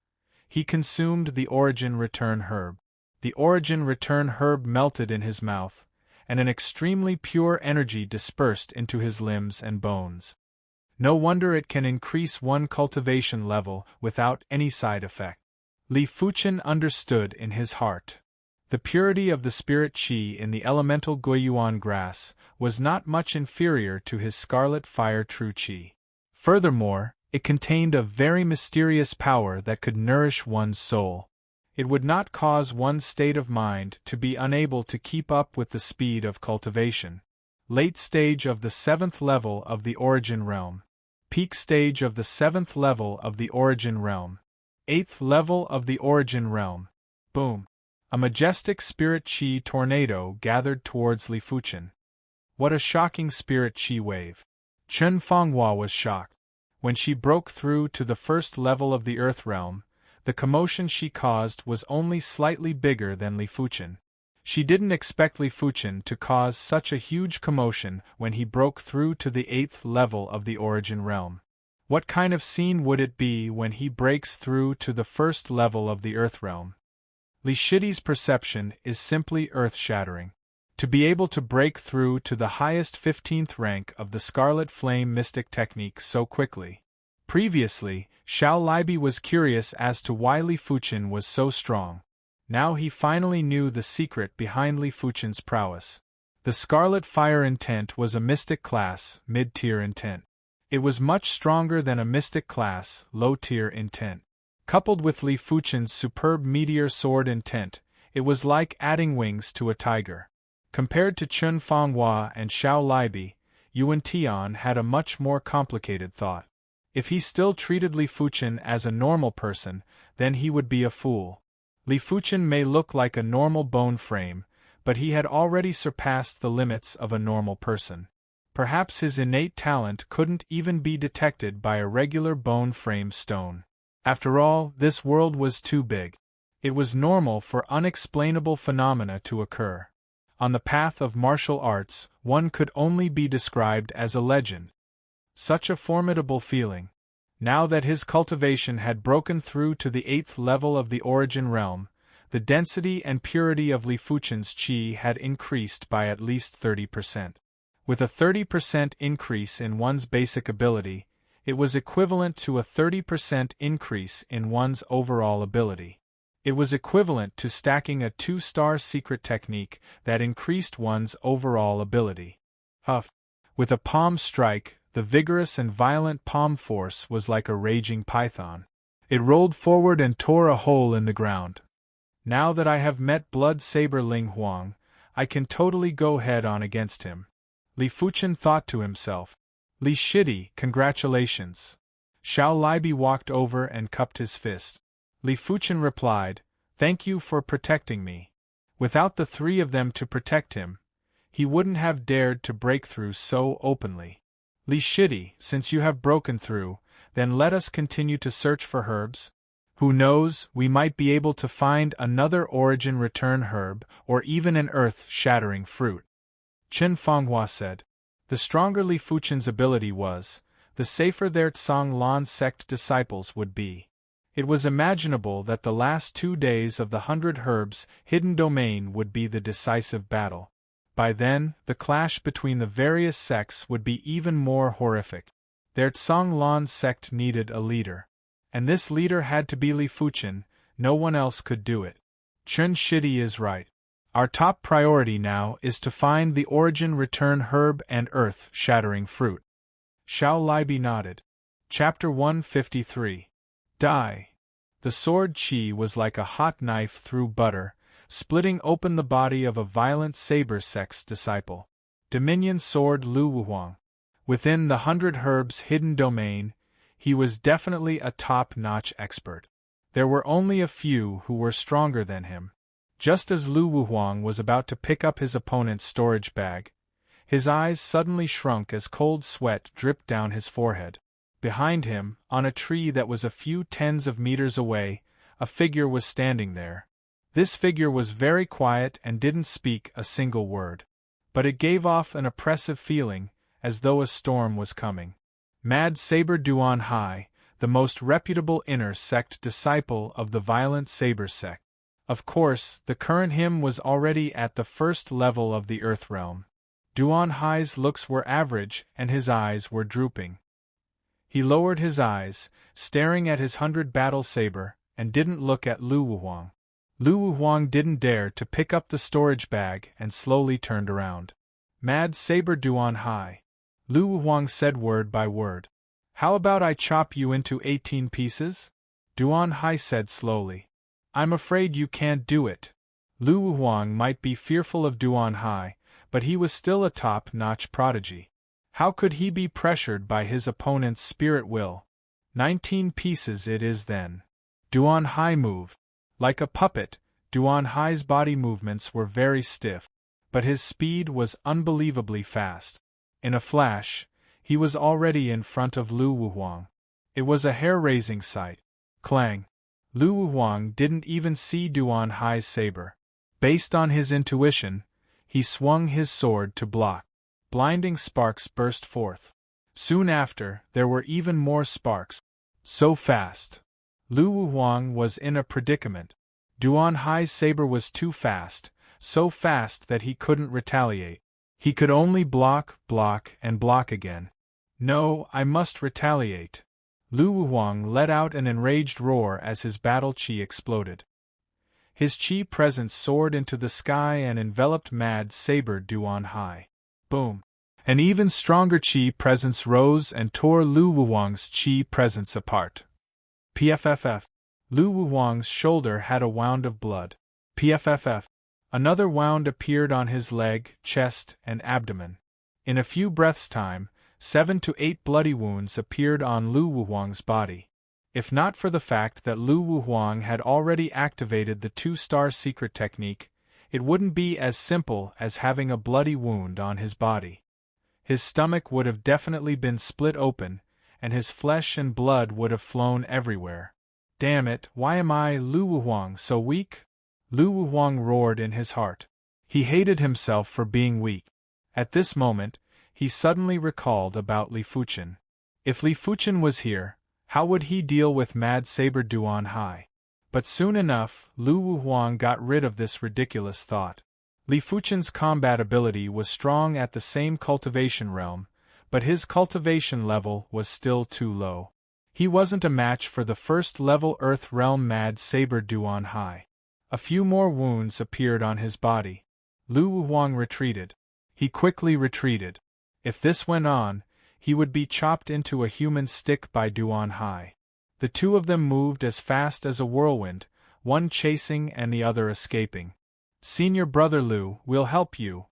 he consumed the Origin Return herb. The Origin Return herb melted in his mouth, and an extremely pure energy dispersed into his limbs and bones. No wonder it can increase one cultivation level without any side effect. Li Fuchen understood in his heart. The purity of the spirit qi in the elemental guiyuan grass was not much inferior to his scarlet fire true qi. Furthermore, it contained a very mysterious power that could nourish one's soul. It would not cause one's state of mind to be unable to keep up with the speed of cultivation. Late stage of the 7th level of the Origin Realm. Peak stage of the 7th level of the Origin Realm. 8th level of the Origin Realm. Boom! A majestic spirit qi tornado gathered towards Li Fuchen. What a shocking spirit qi wave! Chen Fenghua was shocked. When she broke through to the 1st level of the Earth Realm, the commotion she caused was only slightly bigger than Li Fuchen. She didn't expect Li Fuchen to cause such a huge commotion when he broke through to the 8th level of the Origin Realm. What kind of scene would it be when he breaks through to the 1st level of the Earth Realm? Li Shidi's perception is simply earth-shattering. To be able to break through to the highest 15th rank of the Scarlet Flame mystic technique so quickly. Previously, Xiao Libi was curious as to why Li Fuchen was so strong. Now he finally knew the secret behind Li Fuchen's prowess. The Scarlet Fire Intent was a mystic class, mid-tier intent. It was much stronger than a mystic class, low-tier intent. Coupled with Li Fuchen's superb meteor sword intent, it was like adding wings to a tiger. Compared to Chen Fenghua and Xiao Libi, Yuan Tian had a much more complicated thought. If he still treated Li Fuchen as a normal person, then he would be a fool. Li Fuchen may look like a normal bone frame, but he had already surpassed the limits of a normal person. Perhaps his innate talent couldn't even be detected by a regular bone frame stone. After all, this world was too big. It was normal for unexplainable phenomena to occur. On the path of martial arts, one could only be described as a legend. Such a formidable feeling. Now that his cultivation had broken through to the 8th level of the Origin Realm, the density and purity of Li Fuchen's qi had increased by at least 30%. With a 30% increase in one's basic ability, it was equivalent to a 30% increase in one's overall ability. It was equivalent to stacking a 2-star secret technique that increased one's overall ability. With a palm strike, the vigorous and violent palm force was like a raging python. It rolled forward and tore a hole in the ground. Now that I have met Blood Saber Ling Huang, I can totally go head-on against him. Li Fuchen thought to himself. Li Shidi, congratulations. Xiao Libi walked over and cupped his fist. Li Fuchen replied, thank you for protecting me. Without the 3 of them to protect him, he wouldn't have dared to break through so openly. Li Shidi, since you have broken through, then let us continue to search for herbs. Who knows, we might be able to find another Origin Return herb or even an earth-shattering fruit. Chen Fenghua said. The stronger Li Fuchen's ability was, the safer their Tsang Lan sect disciples would be. It was imaginable that the last 2 days of the 100 Herbs hidden domain would be the decisive battle. By then, the clash between the various sects would be even more horrific. Their Tsang Lan sect needed a leader. And this leader had to be Li Fuchen, no one else could do it. Chen Shidi is right. Our top priority now is to find the Origin Return herb and earth-shattering fruit. Xiao Libi nodded. Chapter 153. Die. The sword qi was like a hot knife through butter, splitting open the body of a violent saber sex disciple. Dominion Sword Lu Wuhuang. Within the 100 Herbs hidden domain, he was definitely a top-notch expert. There were only a few who were stronger than him. Just as Lu Wuhuang was about to pick up his opponent's storage bag, his eyes suddenly shrunk as cold sweat dripped down his forehead. Behind him, on a tree that was a few tens of meters away, a figure was standing there. This figure was very quiet and didn't speak a single word. But it gave off an oppressive feeling, as though a storm was coming. Mad Saber Duan Hai, the most reputable inner sect disciple of the Violent Saber sect. Of course, the current him was already at the first level of the Earth realm. Duan Hai's looks were average and his eyes were drooping. He lowered his eyes, staring at his 100 battle saber, and didn't look at Lu Wuhuang. Lu Wuhuang didn't dare to pick up the storage bag and slowly turned around. Mad Saber Duan Hai. Lu Wuhuang said word by word. How about I chop you into 18 pieces? Duan Hai said slowly. I'm afraid you can't do it. Lu Wuhuang might be fearful of Duan Hai, but he was still a top-notch prodigy. How could he be pressured by his opponent's spirit will? 19 pieces it is then. Duan Hai moved. Like a puppet, Duan Hai's body movements were very stiff, but his speed was unbelievably fast. In a flash, he was already in front of Lu Wuhuang. It was a hair-raising sight. Clang! Lu Wuhuang didn't even see Duan Hai's saber. Based on his intuition, he swung his sword to block. Blinding sparks burst forth. Soon after, there were even more sparks. So fast. Lu Wuhuang was in a predicament. Duan Hai's saber was too fast, so fast that he couldn't retaliate. He could only block, and block again. No, I must retaliate. Lu Wuhuang let out an enraged roar as his battle chi exploded. His chi presence soared into the sky and enveloped Mad Saber Duan Hai. Boom! An even stronger chi presence rose and tore Lu Wuhuang's chi presence apart. PFFF. Lu Wuhuang's shoulder had a wound of blood. PFFF. Another wound appeared on his leg, chest, and abdomen. In a few breaths' time, 7 to 8 bloody wounds appeared on Lu Wuhuang's body. If not for the fact that Lu Wuhuang had already activated the 2-star secret technique, it wouldn't be as simple as having a bloody wound on his body. His stomach would have definitely been split open, and his flesh and blood would have flown everywhere. Damn it, why am I, Lu Wuhuang, so weak? Lu Wuhuang roared in his heart. He hated himself for being weak. At this moment, he suddenly recalled about Li Fuchen. If Li Fuchen was here, how would he deal with Mad Saber Duan Hai? But soon enough, Lu Wuhuang got rid of this ridiculous thought. Li Fuchen's combat ability was strong at the same cultivation realm, but his cultivation level was still too low. He wasn't a match for the first-level Earth Realm Mad Saber Duan Hai. A few more wounds appeared on his body. Lu Wuhuang retreated. He quickly retreated. If this went on, he would be chopped into a human stick by Duan Hai. The two of them moved as fast as a whirlwind, one chasing and the other escaping. Senior Brother Lu, we'll help you.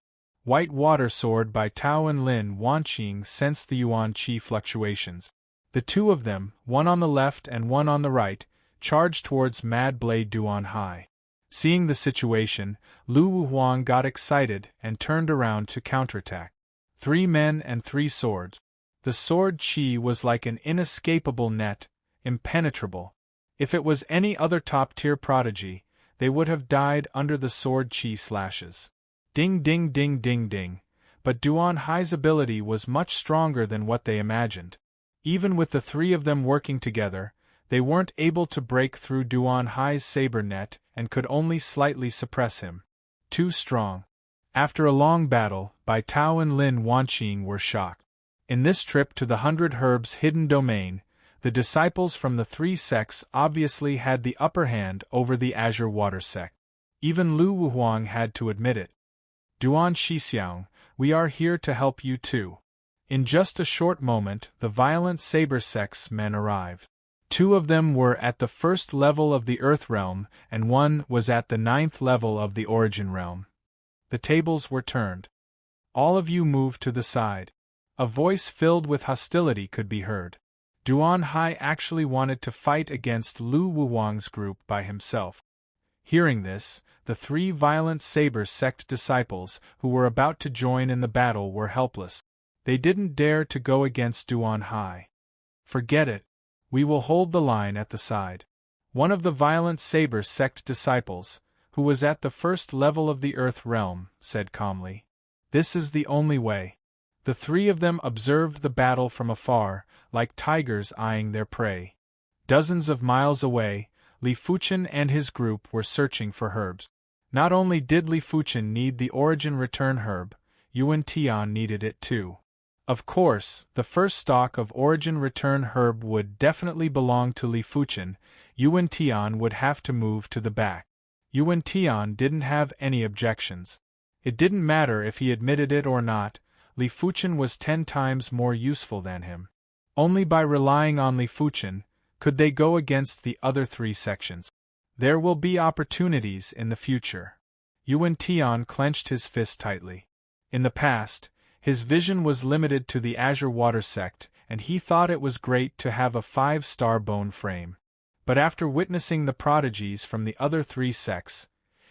White Water Sword by Tao and Lin Wanqing sensed the Yuan Qi fluctuations. The two of them, one on the left and one on the right, charged towards Mad Blade Duan Hai. Seeing the situation, Lu Wuhuang got excited and turned around to counterattack. 3 men and 3 swords. The sword chi was like an inescapable net, impenetrable. If it was any other top-tier prodigy, they would have died under the sword chi slashes. Ding ding ding ding ding. But Duan Hai's ability was much stronger than what they imagined. Even with the 3 of them working together, they weren't able to break through Duan Hai's saber net and could only slightly suppress him. Too strong. After a long battle, Bai Tao and Lin Wanqing were shocked. In this trip to the 100 Herbs hidden domain, the disciples from the 3 sects obviously had the upper hand over the Azure Water sect. Even Lu Wuhuang had to admit it. Duan Shixiang, we are here to help you too. In just a short moment, the Violent Saber sect's men arrived. 2 of them were at the 1st level of the Earth Realm, and 1 was at the 9th level of the Origin Realm. The tables were turned. All of you moved to the side. A voice filled with hostility could be heard. Duan Hai actually wanted to fight against Lu Wuhuang's group by himself. Hearing this, the 3 Violent Saber sect disciples who were about to join in the battle were helpless. They didn't dare to go against Duan Hai. Forget it. We will hold the line at the side. One of the Violent Saber sect disciples, who was at the 1st level of the Earth Realm, said calmly. This is the only way. The three of them observed the battle from afar, like tigers eyeing their prey. Dozens of miles away, Li Fuchen and his group were searching for herbs. Not only did Li Fuchen need the origin return herb, Yuan Tian needed it too. Of course, the first stalk of origin return herb would definitely belong to Li Fuchen. Yuan Tian would have to move to the back. Yuan Tian didn't have any objections. It didn't matter if he admitted it or not, Li Fuchen was 10 times more useful than him. Only by relying on Li Fuchen could they go against the other 3 sections. There will be opportunities in the future. Yuan Tian clenched his fist tightly. In the past, his vision was limited to the Azure Water Sect, and he thought it was great to have a 5-star bone frame. But after witnessing the prodigies from the other 3 sects,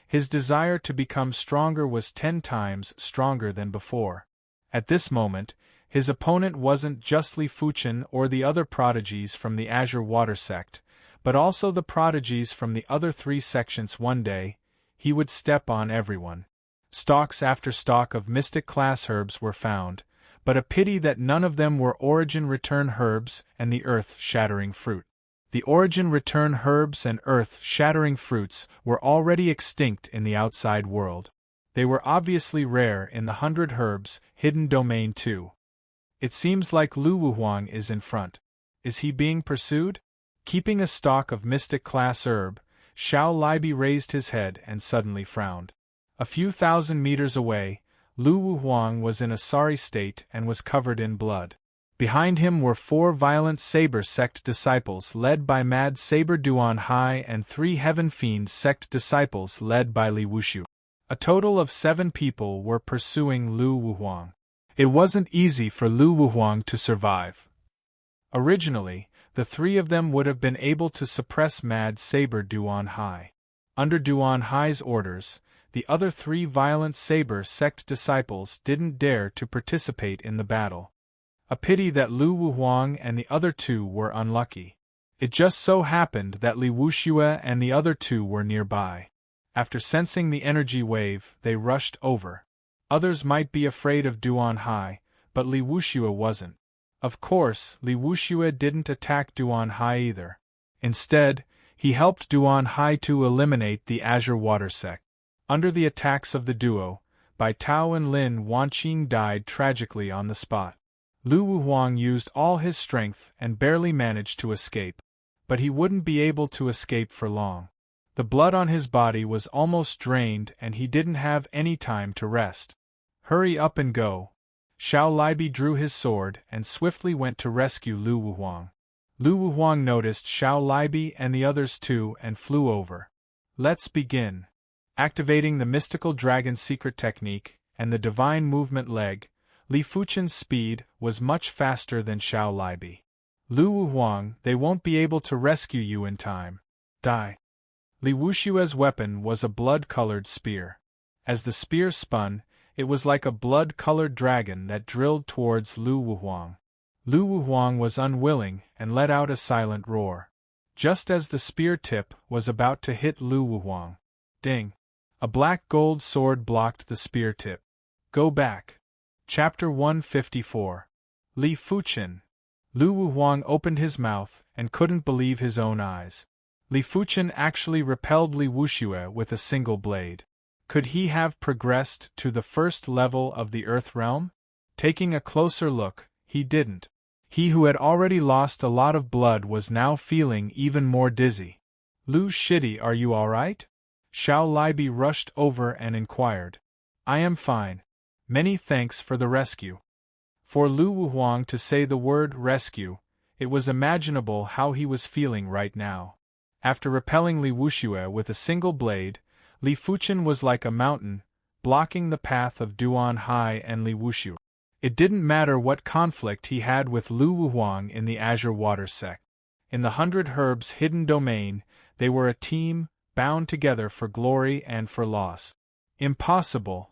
his desire to become stronger was 10 times stronger than before. At this moment, his opponent wasn't just Li Fuchen or the other prodigies from the Azure Water Sect, but also the prodigies from the other 3 sections. One day, he would step on everyone. Stalks after stalk of mystic class herbs were found, but a pity that none of them were origin return herbs and the earth-shattering fruit. The origin return herbs and earth-shattering fruits were already extinct in the outside world. They were obviously rare in the 100 Herbs hidden domain too. It seems like Lu Wuhuang is in front. Is he being pursued? Keeping a stalk of mystic class herb, Xiao Libi raised his head and suddenly frowned. A few thousand meters away, Lu Wuhuang was in a sorry state and was covered in blood. Behind him were 4 violent Saber sect disciples led by Mad Saber Duan Hai and 3 Heaven Fiend sect disciples led by Li Wushu. A total of 7 people were pursuing Lu Wuhuang. It wasn't easy for Lu Wuhuang to survive. Originally, the 3 of them would have been able to suppress Mad Saber Duan Hai. Under Duan Hai's orders, the other 3 violent Saber sect disciples didn't dare to participate in the battle. A pity that Lu Wuhuang and the other 2 were unlucky. It just so happened that Li Wuxue and the other 2 were nearby. After sensing the energy wave, they rushed over. Others might be afraid of Duan Hai, but Li Wuxue wasn't. Of course, Li Wuxue didn't attack Duan Hai either. Instead, he helped Duan Hai to eliminate the Azure Water Sect. Under the attacks of the duo, Bai Tao and Lin Wanqing died tragically on the spot. Lu Wuhuang used all his strength and barely managed to escape. But he wouldn't be able to escape for long. The blood on his body was almost drained and he didn't have any time to rest. Hurry up and go. Xiao Libi drew his sword and swiftly went to rescue Lu Wuhuang. Lu Wuhuang noticed Xiao Libi and the others too and flew over. Let's begin. Activating the mystical dragon secret technique and the divine movement leg, Li Fuchen's speed was much faster than Xiao Libi. Lu Wuhuang, they won't be able to rescue you in time. Die. Li Wushue's weapon was a blood-colored spear. As the spear spun, it was like a blood-colored dragon that drilled towards Lu Wuhuang. Lu Wuhuang was unwilling and let out a silent roar. Just as the spear tip was about to hit Lu Wuhuang. Ding! A black gold sword blocked the spear tip. Go back. Chapter 154. Li Fuchen. Lu Wuhuang opened his mouth and couldn't believe his own eyes. Li Fuchen actually repelled Li Wuxue with a single blade. Could he have progressed to the first level of the Earth Realm? Taking a closer look, he didn't. He who had already lost a lot of blood was now feeling even more dizzy. Lu Shidi, are you alright? Xiao Libi rushed over and inquired. I am fine. Many thanks for the rescue. For Lu Wuhuang to say the word rescue, it was imaginable how he was feeling right now. After repelling Li Wuxue with a single blade, Li Fuchen was like a mountain, blocking the path of Duan Hai and Li Wuxue. It didn't matter what conflict he had with Lu Wuhuang in the Azure Water Sect. In the 100 Herbs hidden domain, they were a team, bound together for glory and for loss. Impossible.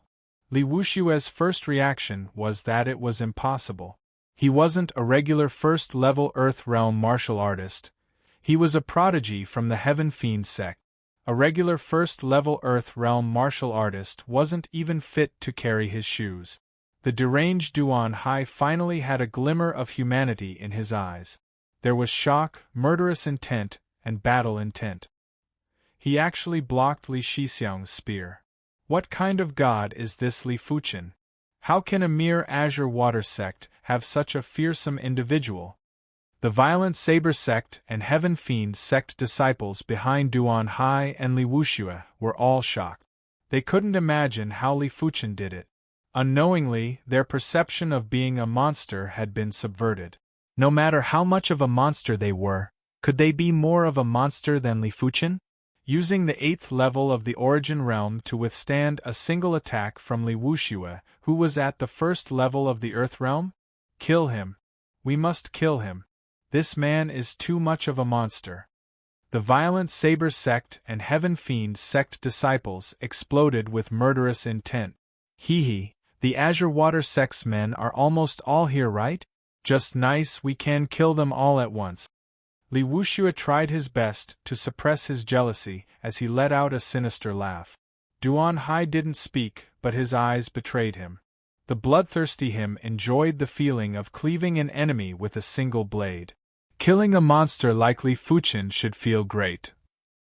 Li Wushue's first reaction was that it was impossible. He wasn't a regular first-level Earth Realm martial artist. He was a prodigy from the Heaven Fiend sect. A regular first-level Earth Realm martial artist wasn't even fit to carry his shoes. The deranged Duan Hai finally had a glimmer of humanity in his eyes. There was shock, murderous intent, and battle intent. He actually blocked Li Shixiang's spear. What kind of god is this Li Fuchen? How can a mere azure water sect have such a fearsome individual? The violent saber sect and heaven fiend sect disciples behind Duan Hai and Li Wuxue were all shocked. They couldn't imagine how Li Fuchen did it. Unknowingly, their perception of being a monster had been subverted. No matter how much of a monster they were, could they be more of a monster than Li Fuchen? Using the 8th level of the Origin Realm to withstand a single attack from Li Wuxue, who was at the 1st level of the Earth Realm? Kill him. We must kill him. This man is too much of a monster. The violent Saber sect and Heaven Fiend sect disciples exploded with murderous intent. Hee, the Azure Water sect's men are almost all here, right? Just nice, we can kill them all at once. Li Wuxue tried his best to suppress his jealousy as he let out a sinister laugh. Duan Hai didn't speak, but his eyes betrayed him. The bloodthirsty him enjoyed the feeling of cleaving an enemy with a single blade. Killing a monster like Li Fuchen should feel great.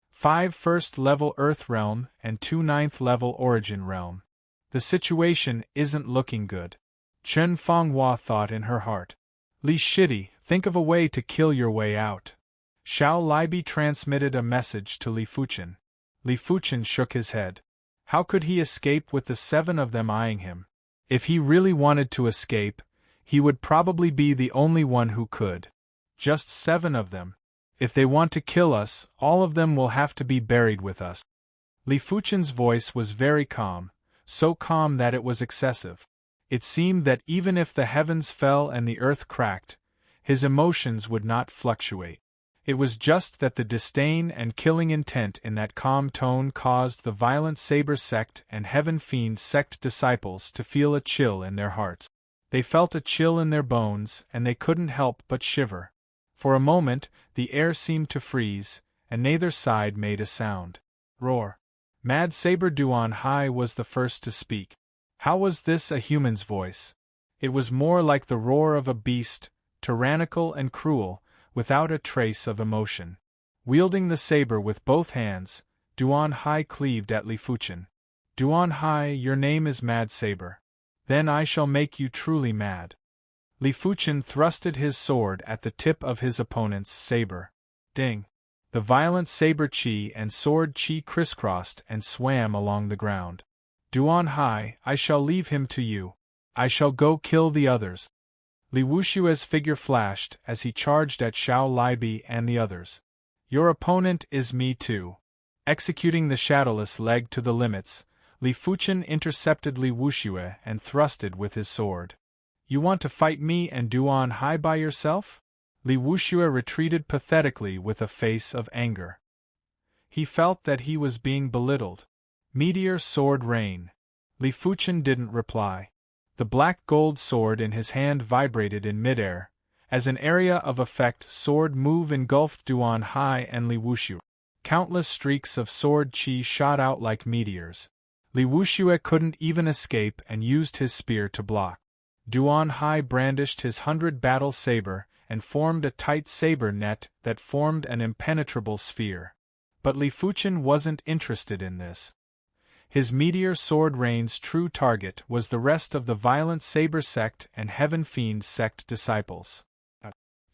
5 1st-level Earth Realm and 2 9th-level Origin Realm. The situation isn't looking good. Chen Fenghua thought in her heart. Li Shidi, think of a way to kill your way out. Xiao Libi transmitted a message to Li Fuchen. Li Fuchen shook his head. How could he escape with the 7 of them eyeing him? If he really wanted to escape, he would probably be the only one who could. Just 7 of them. If they want to kill us, all of them will have to be buried with us. Li Fuchen's voice was very calm, so calm that it was excessive. It seemed that even if the heavens fell and the earth cracked, his emotions would not fluctuate. It was just that the disdain and killing intent in that calm tone caused the violent Saber sect and Heaven Fiend sect disciples to feel a chill in their hearts. They felt a chill in their bones, and they couldn't help but shiver. For a moment, the air seemed to freeze, and neither side made a sound. Roar. Mad Saber Duan Hai was the first to speak. How was this a human's voice? It was more like the roar of a beast, tyrannical and cruel, without a trace of emotion. Wielding the saber with both hands, Duan Hai cleaved at Li Fuchen. Duan Hai, your name is Mad Saber. Then I shall make you truly mad. Li Fuchen thrusted his sword at the tip of his opponent's saber. Ding! The violent saber chi and sword chi crisscrossed and swam along the ground. Duan Hai, I shall leave him to you. I shall go kill the others. Li Wuxue's figure flashed as he charged at Xiao Libi and the others. Your opponent is me too. Executing the shadowless leg to the limits, Li Fuchen intercepted Li Wuxue and thrusted with his sword. You want to fight me and Duan Hai by yourself? Li Wuxue retreated pathetically with a face of anger. He felt that he was being belittled. Meteor sword rain. Li Fuchen didn't reply. The black gold sword in his hand vibrated in midair. As an area of effect sword move engulfed Duan Hai and Li Wuxue. Countless streaks of sword chi shot out like meteors. Li Wuxue couldn't even escape and used his spear to block. Duan Hai brandished his 100-battle saber and formed a tight saber net that formed an impenetrable sphere. But Li Fuchen wasn't interested in this. His meteor sword rain's true target was the rest of the violent Saber sect and Heaven Fiend sect disciples.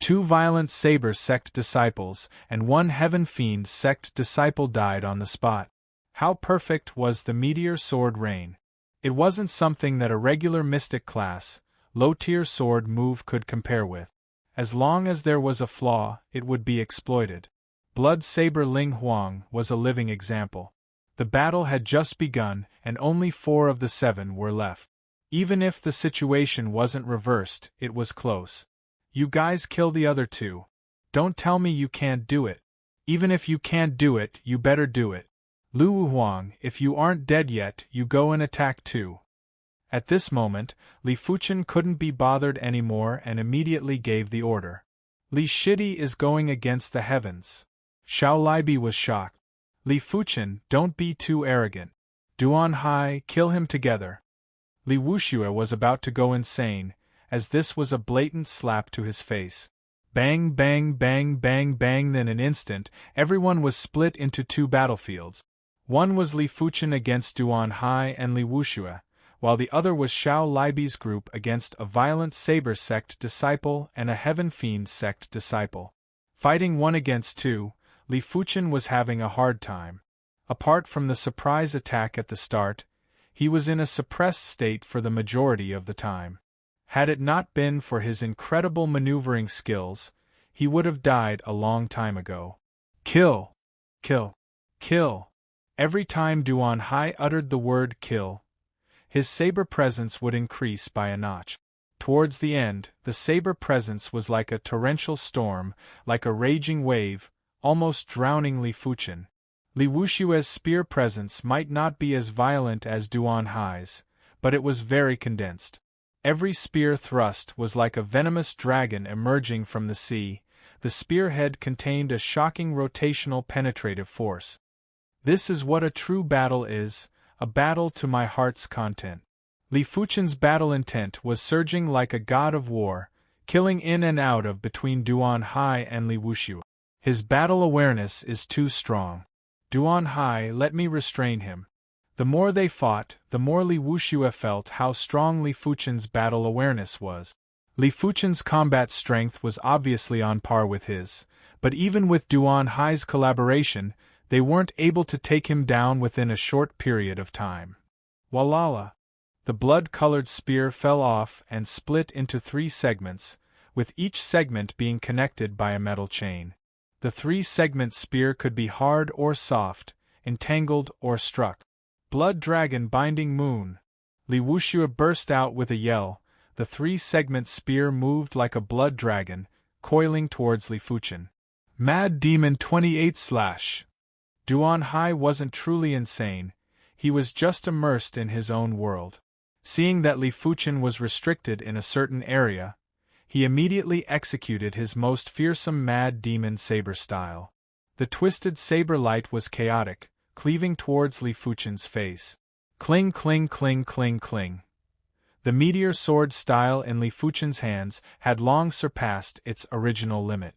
2 violent Saber sect disciples and 1 Heaven Fiend sect disciple died on the spot. How perfect was the meteor sword rain! It wasn't something that a regular mystic class, low-tier sword move could compare with. As long as there was a flaw, it would be exploited. Blood Saber Ling Huang was a living example. The battle had just begun, and only 4 of the 7 were left. Even if the situation wasn't reversed, it was close. You guys kill the other 2. Don't tell me you can't do it. Even if you can't do it, you better do it. Lu Huang, if you aren't dead yet, you go and attack too. At this moment, Li Fuchen couldn't be bothered anymore and immediately gave the order. Li Shidi is going against the heavens. Xiao Libi was shocked. Li Fuchen, don't be too arrogant. Duan Hai, kill him together. Li Wuxue was about to go insane, as this was a blatant slap to his face. Bang bang bang bang bang. Then in an instant, everyone was split into two battlefields. One was Li Fuchen against Duan Hai and Li Wuxue, while the other was Xiao Libi's group against a violent Saber sect disciple and a Heaven Fiend sect disciple. Fighting 1 against 2, Li Fuchen was having a hard time. Apart from the surprise attack at the start, he was in a suppressed state for the majority of the time. Had it not been for his incredible maneuvering skills, he would have died a long time ago. Kill! Kill! Kill! Every time Duan Hai uttered the word kill, his saber presence would increase by a notch. Towards the end, the saber presence was like a torrential storm, like a raging wave, almost drowning Li Fuchen. Li Wuxue's spear presence might not be as violent as Duan Hai's, but it was very condensed. Every spear thrust was like a venomous dragon emerging from the sea. The spearhead contained a shocking rotational penetrative force. This is what a true battle is, a battle to my heart's content. Li Fuchen's battle intent was surging like a god of war, killing in and out of between Duan Hai and Li Wuxue. His battle awareness is too strong. Duan Hai, let me restrain him. The more they fought, the more Li Wuxue felt how strong Li Fuchen's battle awareness was. Li Fuchen's combat strength was obviously on par with his, but even with Duan Hai's collaboration, they weren't able to take him down within a short period of time. Walala! The blood-colored spear fell off and split into 3 segments, with each segment being connected by a metal chain. The 3-segment spear could be hard or soft, entangled or struck. Blood Dragon Binding Moon! Li Wuxue burst out with a yell. The 3-segment spear moved like a blood dragon, coiling towards Li Fuchen. Mad Demon 28/. Duan Hai wasn't truly insane, he was just immersed in his own world. Seeing that Li Fuchen was restricted in a certain area, he immediately executed his most fearsome Mad Demon saber style. The twisted saber light was chaotic, cleaving towards Li Fuchen's face. Cling cling cling cling cling. The meteor sword style in Li Fuchen's hands had long surpassed its original limit.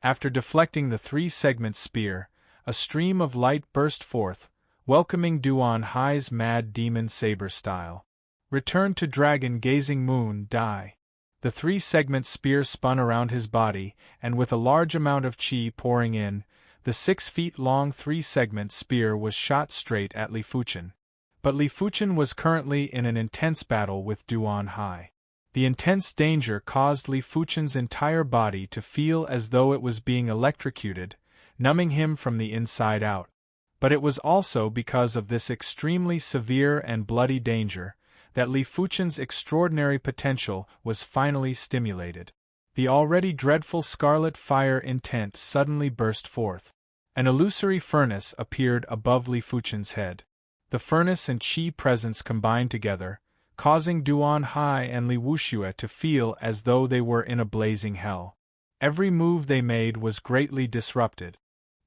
After deflecting the 3-segment spear, a stream of light burst forth, welcoming Duan Hai's Mad Demon saber style. Return to Dragon Gazing Moon, die. The 3-segment spear spun around his body, and with a large amount of chi pouring in, the 6-feet-long 3-segment spear was shot straight at Li Fuchen. But Li Fuchen was currently in an intense battle with Duan Hai. The intense danger caused Li Fuchen's entire body to feel as though it was being electrocuted, numbing him from the inside out. But it was also because of this extremely severe and bloody danger that Li Fuchen's extraordinary potential was finally stimulated. The already dreadful scarlet fire intent suddenly burst forth. An illusory furnace appeared above Li Fuchen's head. The furnace and chi presence combined together, causing Duan Hai and Li Wuxue to feel as though they were in a blazing hell. Every move they made was greatly disrupted.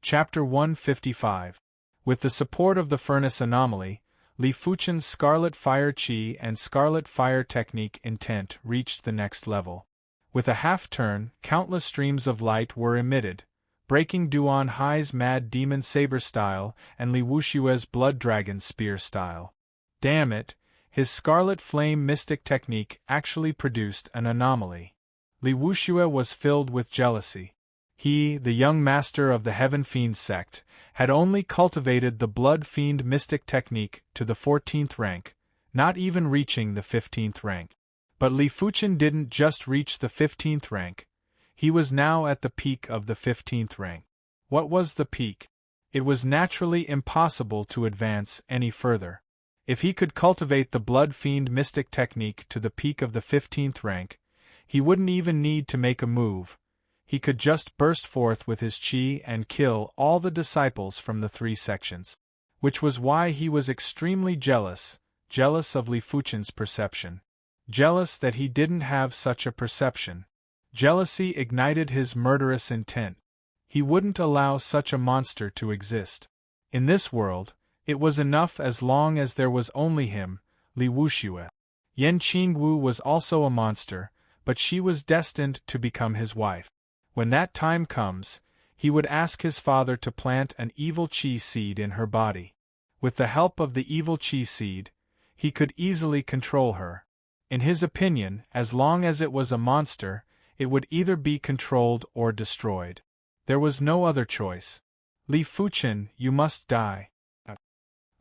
Chapter 155. With the support of the furnace anomaly, Li Fuchen's Scarlet Fire Chi and Scarlet Fire Technique intent reached the next level. With a half-turn, countless streams of light were emitted, breaking Duan Hai's Mad Demon Saber style and Li Wuxue's Blood Dragon Spear style. Damn it, his Scarlet Flame Mystic Technique actually produced an anomaly. Li Wuxue was filled with jealousy. He, the young master of the Heaven Fiend sect, had only cultivated the Blood Fiend Mystic Technique to the 14th rank, not even reaching the 15th rank. But Li Fuchen didn't just reach the 15th rank, he was now at the peak of the 15th rank. What was the peak? It was naturally impossible to advance any further. If he could cultivate the Blood Fiend Mystic Technique to the peak of the 15th rank, he wouldn't even need to make a move. He could just burst forth with his chi and kill all the disciples from the 3 sections. Which was why he was extremely jealous of Li Fuchen's perception. Jealous that he didn't have such a perception. Jealousy ignited his murderous intent. He wouldn't allow such a monster to exist. In this world, it was enough as long as there was only him, Li Wuxue. Yan Qingwu was also a monster, but she was destined to become his wife. When that time comes, he would ask his father to plant an evil qi seed in her body. With the help of the evil qi seed, he could easily control her. In his opinion, as long as it was a monster, it would either be controlled or destroyed. There was no other choice. Li Fuqin, you must die.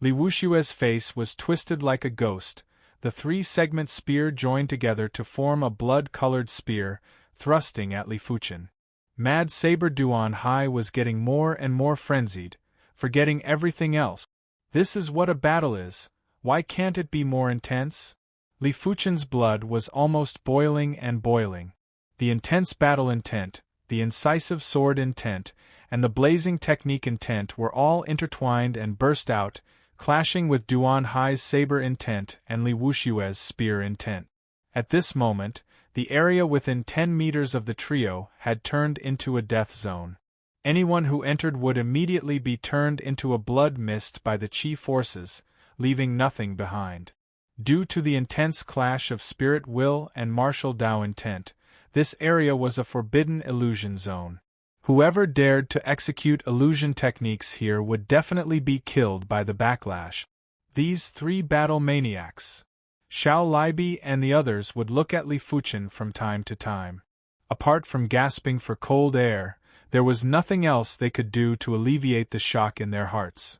Li Wushue's face was twisted like a ghost. The three-segment spear joined together to form a blood-colored spear, thrusting at Li Fuqin. Mad Saber Duan Hai was getting more and more frenzied, forgetting everything else. This is what a battle is. Why can't it be more intense? Li Fuqin's blood was almost boiling and boiling. The intense battle intent, the incisive sword intent, and the blazing technique intent were all intertwined and burst out, clashing with Duan Hai's saber intent and Li Wushue's spear intent. At this moment, the area within 10 meters of the trio had turned into a death zone. Anyone who entered would immediately be turned into a blood mist by the Qi forces, leaving nothing behind. Due to the intense clash of spirit will and martial Dao intent, this area was a forbidden illusion zone. Whoever dared to execute illusion techniques here would definitely be killed by the backlash. These three battle maniacs, Xiao Libi and the others, would look at Li Fuqin from time to time. Apart from gasping for cold air, there was nothing else they could do to alleviate the shock in their hearts.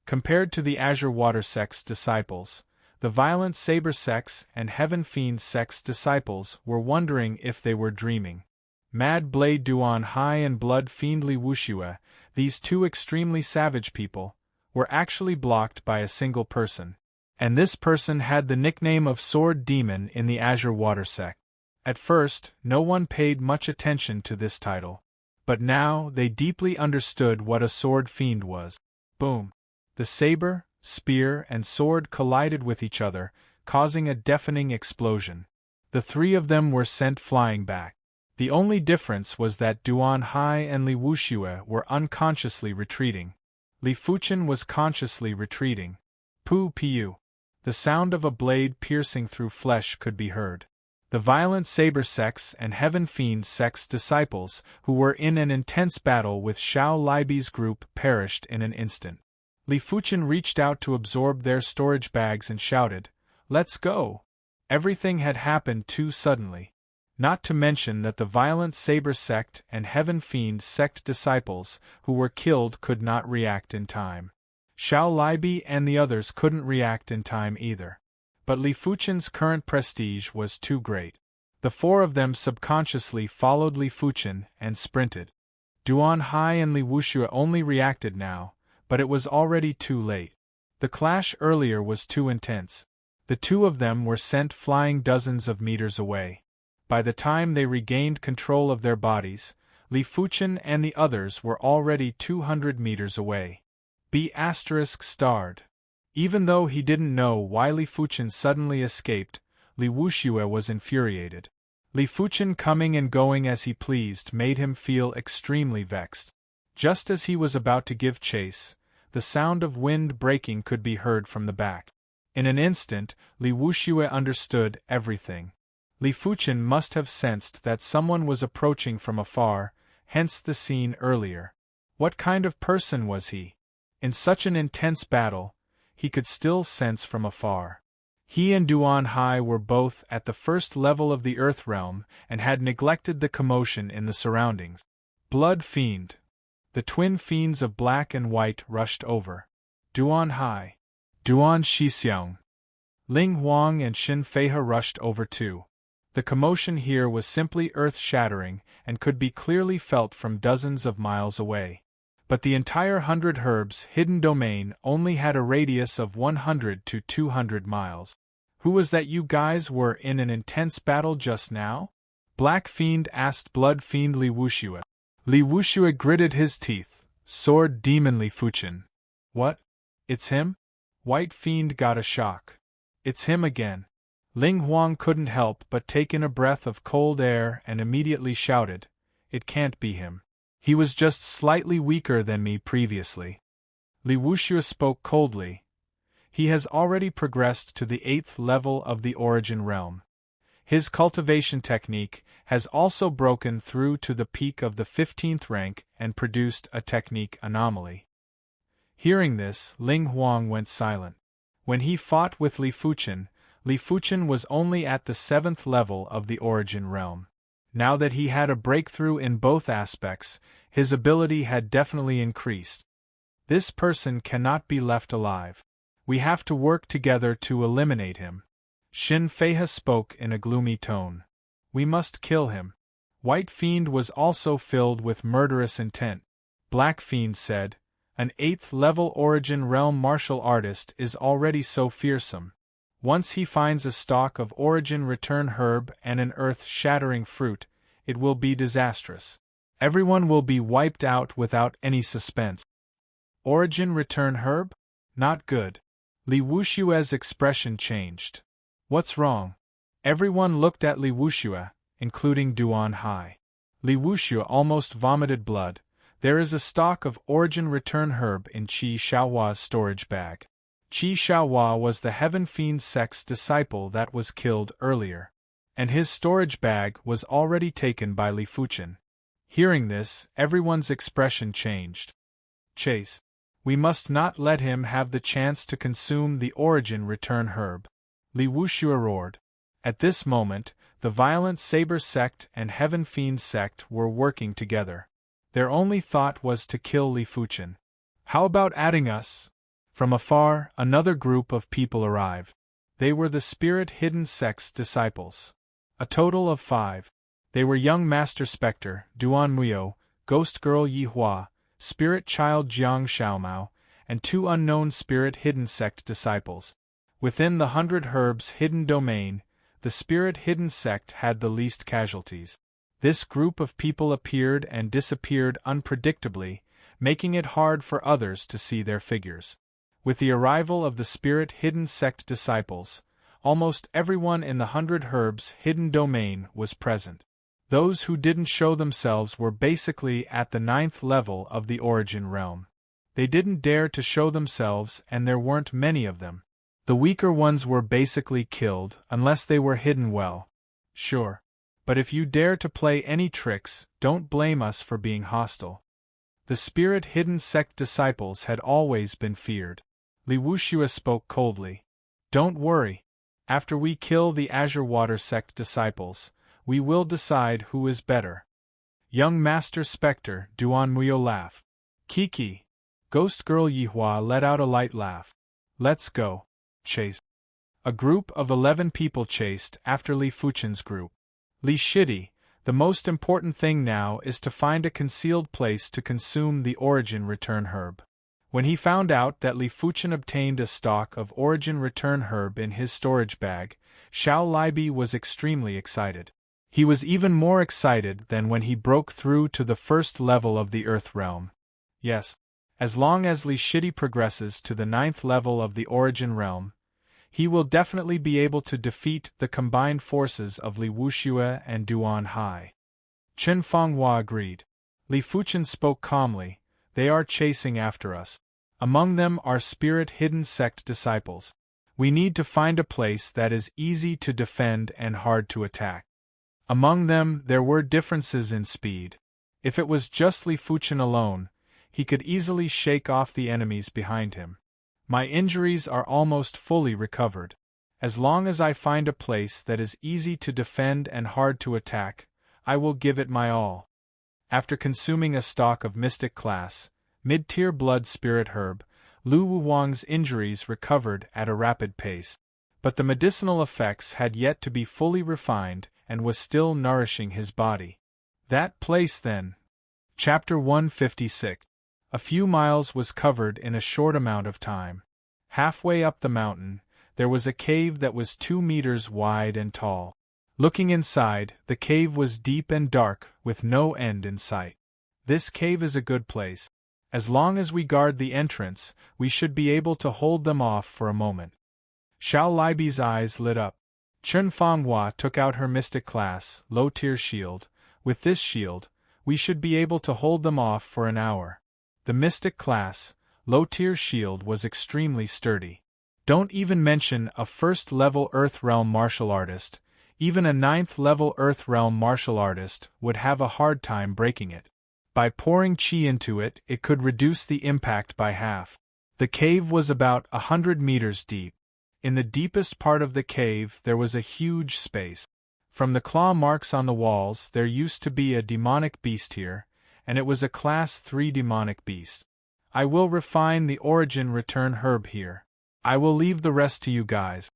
Compared to the Azure Water Sect's disciples, the Violent Saber Sect's and Heaven Fiend Sect's disciples were wondering if they were dreaming. Mad Blade Duan Hai and Blood Fiend Li Wushue, these two extremely savage people, were actually blocked by a single person. And this person had the nickname of Sword Demon in the Azure Water Sect. At first, no one paid much attention to this title. But now they deeply understood what a sword fiend was. Boom! The saber, spear, and sword collided with each other, causing a deafening explosion. The three of them were sent flying back. The only difference was that Duan Hai and Li Wushue were unconsciously retreating. Li Fuqin was consciously retreating. Pu Piu. The sound of a blade piercing through flesh could be heard. The Violent Saber Sect's and Heaven Fiend Sect's disciples, who were in an intense battle with Xiao Libi's group, perished in an instant. Li Fuqin reached out to absorb their storage bags and shouted, "Let's go!" Everything had happened too suddenly. Not to mention that the Violent Saber Sect and Heaven Fiend Sect disciples who were killed could not react in time. Xiao Libi and the others couldn't react in time either. But Li Fuqin's current prestige was too great. The four of them subconsciously followed Li Fuqin and sprinted. Duan Hai and Li Wushue only reacted now, but it was already too late. The clash earlier was too intense. The two of them were sent flying dozens of meters away. By the time they regained control of their bodies, Li Fuqin and the others were already 200 meters away. B*****. Even though he didn't know why Li Fuqin suddenly escaped, Li Wushue was infuriated. Li Fuqin coming and going as he pleased made him feel extremely vexed. Just as he was about to give chase, the sound of wind breaking could be heard from the back. In an instant, Li Wushue understood everything. Li Fuqin must have sensed that someone was approaching from afar, hence the scene earlier. What kind of person was he? In such an intense battle, he could still sense from afar. He and Duan Hai were both at the first level of the Earth realm and had neglected the commotion in the surroundings. Blood Fiend. The twin fiends of black and white rushed over. Duan Hai. Duan Shixiang. Ling Huang and Xin Feihe rushed over too. The commotion here was simply earth-shattering and could be clearly felt from dozens of miles away. But the entire 100 Herbs hidden domain only had a radius of 100 to 200 miles. Who was that you guys were in an intense battle just now? Black Fiend asked Blood Fiend Li Wushue. Li Wushue gritted his teeth. Sword Demon Li Fuqin. What? It's him? White Fiend got a shock. It's him again. Ling Huang couldn't help but take in a breath of cold air and immediately shouted, "It can't be him. He was just slightly weaker than me previously." Li Wushue spoke coldly. He has already progressed to the 8th level of the origin realm. His cultivation technique has also broken through to the peak of the 15th rank and produced a technique anomaly. Hearing this, Ling Huang went silent. When he fought with Li Fuchen was only at the 7th level of the origin realm. Now that he had a breakthrough in both aspects, his ability had definitely increased. This person cannot be left alive. We have to work together to eliminate him. Xin Feihe spoke in a gloomy tone. We must kill him. White Fiend was also filled with murderous intent. Black Fiend said, an 8th level origin realm martial artist is already so fearsome. Once he finds a stalk of origin return herb and an earth-shattering fruit, it will be disastrous. Everyone will be wiped out without any suspense. Origin return herb? Not good. Li Wushue's expression changed. What's wrong? Everyone looked at Li Wushue, including Duan Hai. Li Wushue almost vomited blood. There is a stalk of origin return herb in Qi Xiaohua's storage bag. Qi Xiaohua was the Heaven Fiend sect's disciple that was killed earlier, and his storage bag was already taken by Li Fuchen. Hearing this, everyone's expression changed. Chase. We must not let him have the chance to consume the origin return herb. Li Wushue roared. At this moment, the Violent Saber sect and Heaven Fiend sect were working together. Their only thought was to kill Li Fuchen. How about adding us? From afar, another group of people arrived. They were the Spirit Hidden sect's disciples. A total of 5. They were young Master Spectre, Duan Muyo, Ghost Girl Yi Hua, Spirit Child Jiang Xiaomao, and 2 unknown Spirit Hidden sect disciples. Within the 100 Herbs Hidden Domain, the Spirit Hidden sect had the least casualties. This group of people appeared and disappeared unpredictably, making it hard for others to see their figures. With the arrival of the Spirit Hidden sect disciples, almost everyone in the 100 Herbs Hidden Domain was present. Those who didn't show themselves were basically at the 9th level of the origin realm. They didn't dare to show themselves, and there weren't many of them. The weaker ones were basically killed, unless they were hidden well. Sure. But if you dare to play any tricks, don't blame us for being hostile. The Spirit Hidden sect disciples had always been feared. Li Wushue spoke coldly. Don't worry. After we kill the Azure Water sect disciples, we will decide who is better. Young Master Spectre Duan Muyo laughed. Kiki. Ghost Girl Yihua let out a light laugh. Let's go. Chase. A group of 11 people chased after Li Fuchen's group. Li Shidi, the most important thing now is to find a concealed place to consume the origin return herb. When he found out that Li Fuchen obtained a stalk of origin return herb in his storage bag, Xiao Libi was extremely excited. He was even more excited than when he broke through to the 1st level of the Earth realm. Yes, as long as Li Shidi progresses to the 9th level of the origin realm, he will definitely be able to defeat the combined forces of Li Wushue and Duan Hai. Chen Fenghua agreed. Li Fuchen spoke calmly. They are chasing after us. Among them are Spirit Hidden sect disciples. We need to find a place that is easy to defend and hard to attack. Among them there were differences in speed. If it was just Li Fuchen alone, he could easily shake off the enemies behind him. My injuries are almost fully recovered. As long as I find a place that is easy to defend and hard to attack, I will give it my all. After consuming a stalk of Mystic class, mid-tier blood spirit herb, Lu Wuhuang's injuries recovered at a rapid pace. But the medicinal effects had yet to be fully refined and was still nourishing his body. That place then. Chapter 156. A few miles was covered in a short amount of time. Halfway up the mountain, there was a cave that was 2 meters wide and tall. Looking inside, the cave was deep and dark, with no end in sight. This cave is a good place. As long as we guard the entrance, we should be able to hold them off for a moment. Xiao Libi's eyes lit up. Chen Fenghua took out her Mystic class, low-tier shield. With this shield, we should be able to hold them off for an hour. The Mystic class, low-tier shield was extremely sturdy. Don't even mention a first-level Earth Realm martial artist. Even a 9th-level Earth Realm martial artist would have a hard time breaking it. By pouring chi into it, it could reduce the impact by half. The cave was about 100 meters deep. In the deepest part of the cave there was a huge space. From the claw marks on the walls there used to be a demonic beast here, and it was a Class 3 demonic beast. I will refine the origin return herb here. I will leave the rest to you guys.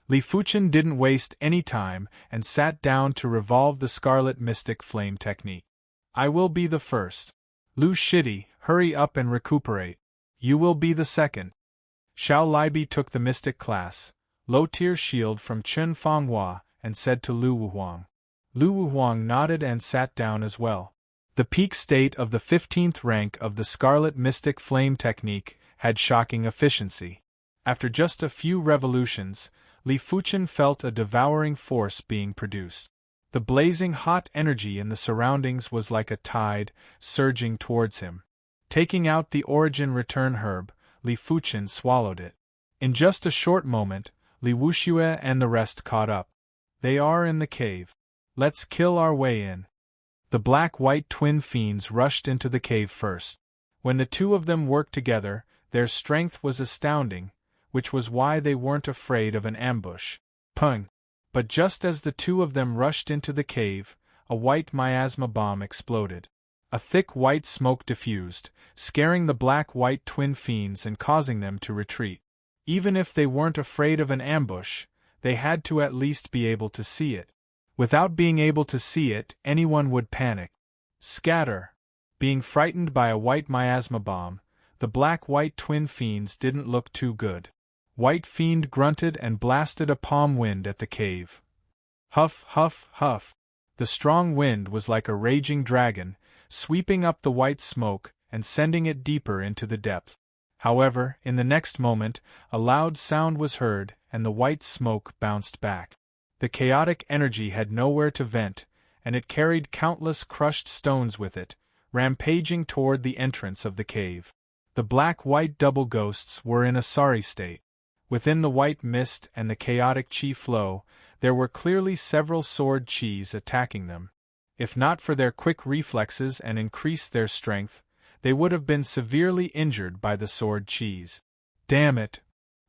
Li Fuchen didn't waste any time and sat down to revolve the Scarlet Mystic Flame technique. I will be the first. Lu Shidi, hurry up and recuperate. You will be the second. Xiao Libi took the Mystic class, low-tier shield from Chen Fanghua, and said to Lu Wuhuang. Lu Wuhuang nodded and sat down as well. The peak state of the 15th rank of the Scarlet Mystic Flame technique had shocking efficiency. After just a few revolutions, Li Fuchen felt a devouring force being produced. The blazing hot energy in the surroundings was like a tide, surging towards him. Taking out the origin return herb, Li Fuchen swallowed it. In just a short moment, Li Wuxue and the rest caught up. They are in the cave. Let's kill our way in. The black-white twin fiends rushed into the cave first. When the two of them worked together, their strength was astounding, which was why they weren't afraid of an ambush. Pung! But just as the two of them rushed into the cave, a white miasma bomb exploded. A thick white smoke diffused, scaring the black-white twin fiends and causing them to retreat. Even if they weren't afraid of an ambush, they had to at least be able to see it. Without being able to see it, anyone would panic. Scatter! Being frightened by a white miasma bomb, the black-white twin fiends didn't look too good. White Fiend grunted and blasted a palm wind at the cave. Huff, huff, huff. The strong wind was like a raging dragon, sweeping up the white smoke and sending it deeper into the depth. However, in the next moment, a loud sound was heard and the white smoke bounced back. The chaotic energy had nowhere to vent, and it carried countless crushed stones with it, rampaging toward the entrance of the cave. The black-white double ghosts were in a sorry state. Within the white mist and the chaotic chi flow, there were clearly several sword chis attacking them. If not for their quick reflexes and increased their strength, they would have been severely injured by the sword chis. Damn it!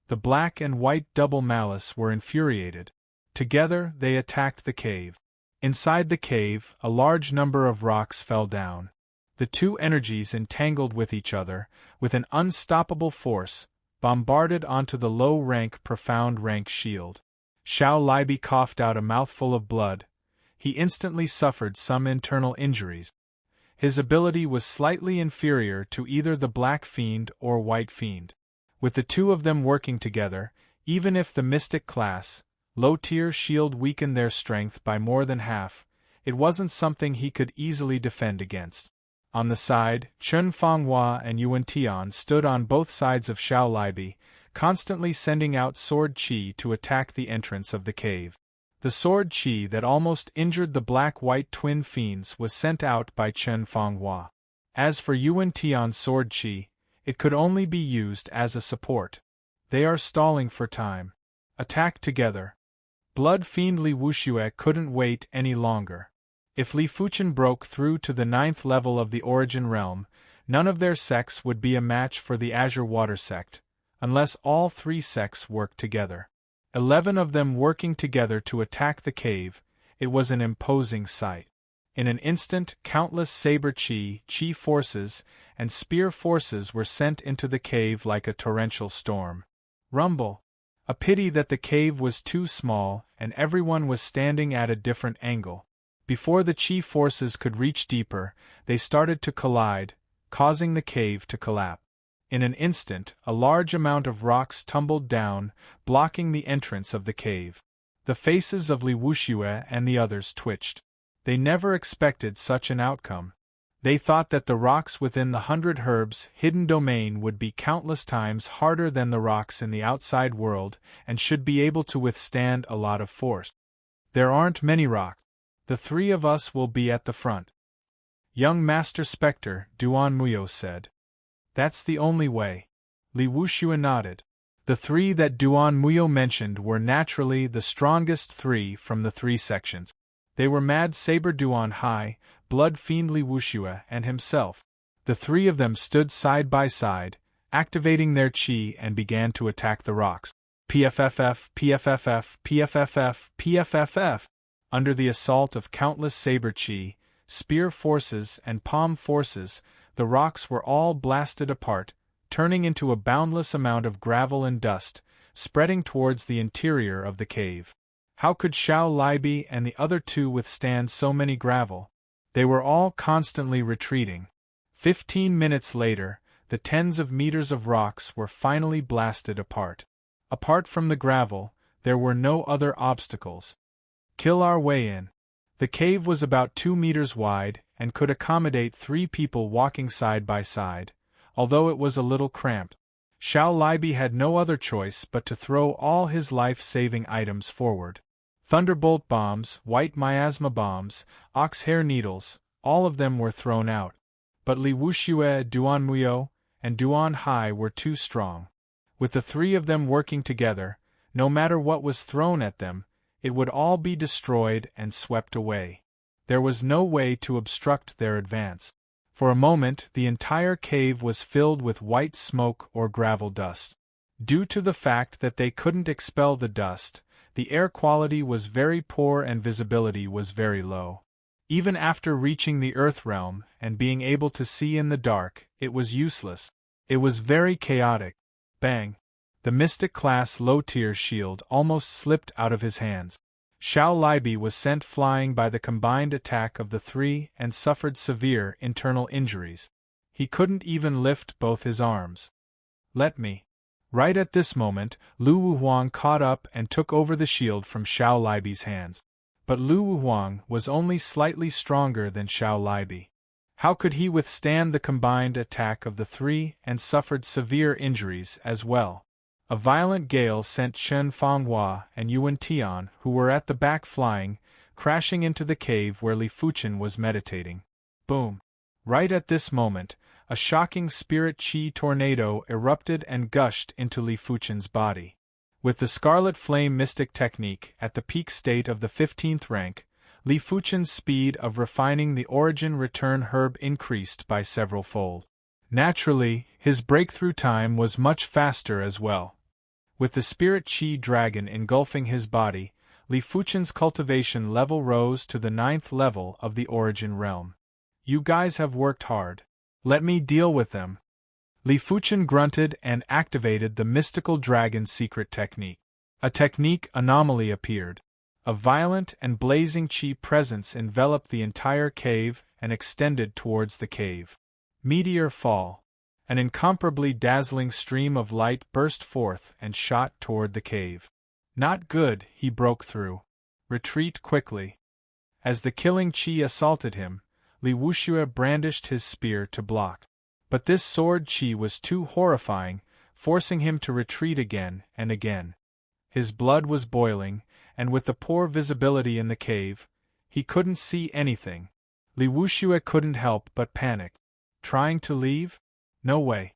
The black and white double malice were infuriated. Together they attacked the cave. Inside the cave, a large number of rocks fell down. The two energies entangled with each other, with an unstoppable force, bombarded onto the low-rank profound rank shield. Xiao Libi coughed out a mouthful of blood. He instantly suffered some internal injuries. His ability was slightly inferior to either the Black Fiend or White Fiend. With the two of them working together, even if the Mystic class, low-tier shield weakened their strength by more than half, it wasn't something he could easily defend against. On the side, Chen Fanghua and Yuan Tian stood on both sides of Xiao Libi, constantly sending out sword chi to attack the entrance of the cave. The sword chi that almost injured the black-white twin fiends was sent out by Chen Fanghua. As for Yuan Tian's sword chi, it could only be used as a support. They are stalling for time. Attack together. Blood Fiend Li Wuxue couldn't wait any longer. If Li Fuchen broke through to the 9th level of the Origin Realm, none of their sects would be a match for the Azure Water sect, unless all three sects worked together. 11 of them working together to attack the cave, it was an imposing sight. In an instant, countless saber chi forces, and spear forces were sent into the cave like a torrential storm. Rumble! A pity that the cave was too small and everyone was standing at a different angle. Before the chi forces could reach deeper, they started to collide, causing the cave to collapse. In an instant, a large amount of rocks tumbled down, blocking the entrance of the cave. The faces of Li Wuxue and the others twitched. They never expected such an outcome. They thought that the rocks within the 100 Herbs hidden domain would be countless times harder than the rocks in the outside world and should be able to withstand a lot of force. There aren't many rocks. The three of us will be at the front. Young Master Spectre, Duan Muyo said. That's the only way. Li Wuxue nodded. The three that Duan Muyo mentioned were naturally the strongest three from the three sections. They were Mad Saber Duan Hai, Blood Fiend Li Wuxue, and himself. The three of them stood side by side, activating their chi and began to attack the rocks. PFFF, PFFF, PFFF, PFFF. Under the assault of countless saber chi, spear forces, and palm forces, the rocks were all blasted apart, turning into a boundless amount of gravel and dust, spreading towards the interior of the cave. How could Xiao Libi and the other two withstand so many gravel? They were all constantly retreating. 15 minutes later, the tens of meters of rocks were finally blasted apart. Apart from the gravel, there were no other obstacles. Kill our way in. The cave was about 2 meters wide and could accommodate 3 people walking side by side, although it was a little cramped. Xiao Libi had no other choice but to throw all his life-saving items forward. Thunderbolt bombs, white miasma bombs, ox hair needles, all of them were thrown out. But Li Wuxue, Duan Muyo, and Duan Hai were too strong. With the three of them working together, no matter what was thrown at them, it would all be destroyed and swept away. There was no way to obstruct their advance. For a moment, the entire cave was filled with white smoke or gravel dust. Due to the fact that they couldn't expel the dust, the air quality was very poor and visibility was very low. Even after reaching the Earth realm and being able to see in the dark, it was useless. It was very chaotic. Bang! The Mystic-class low-tier shield almost slipped out of his hands. Xiao Libi was sent flying by the combined attack of the three and suffered severe internal injuries. He couldn't even lift both his arms. Let me. Right at this moment, Lu Wuhuang caught up and took over the shield from Xiao Libi's hands. But Lu Wuhuang was only slightly stronger than Xiao Libi. How could he withstand the combined attack of the three and suffered severe injuries as well? A violent gale sent Shen Fanghua and Yuan Tian, who were at the back flying, crashing into the cave where Li Fuchen was meditating. Boom! Right at this moment, a shocking spirit chi tornado erupted and gushed into Li Fuchen's body. With the Scarlet Flame Mystic technique at the peak state of the 15th rank, Li Fuchen's speed of refining the Origin Return herb increased by several fold. Naturally, his breakthrough time was much faster as well. With the Spirit Chi Dragon engulfing his body, Li Fuchen's cultivation level rose to the 9th level of the Origin realm. You guys have worked hard. Let me deal with them. Li Fuchen grunted and activated the Mystical Dragon secret technique. A technique anomaly appeared. A violent and blazing chi presence enveloped the entire cave and extended towards the cave. Meteor fall. An incomparably dazzling stream of light burst forth and shot toward the cave. Not good, he broke through. Retreat quickly. As the killing chi assaulted him, Li Wuxue brandished his spear to block. But this sword chi was too horrifying, forcing him to retreat again and again. His blood was boiling, and with the poor visibility in the cave, he couldn't see anything. Li Wuxue couldn't help but panic. Trying to leave? No way.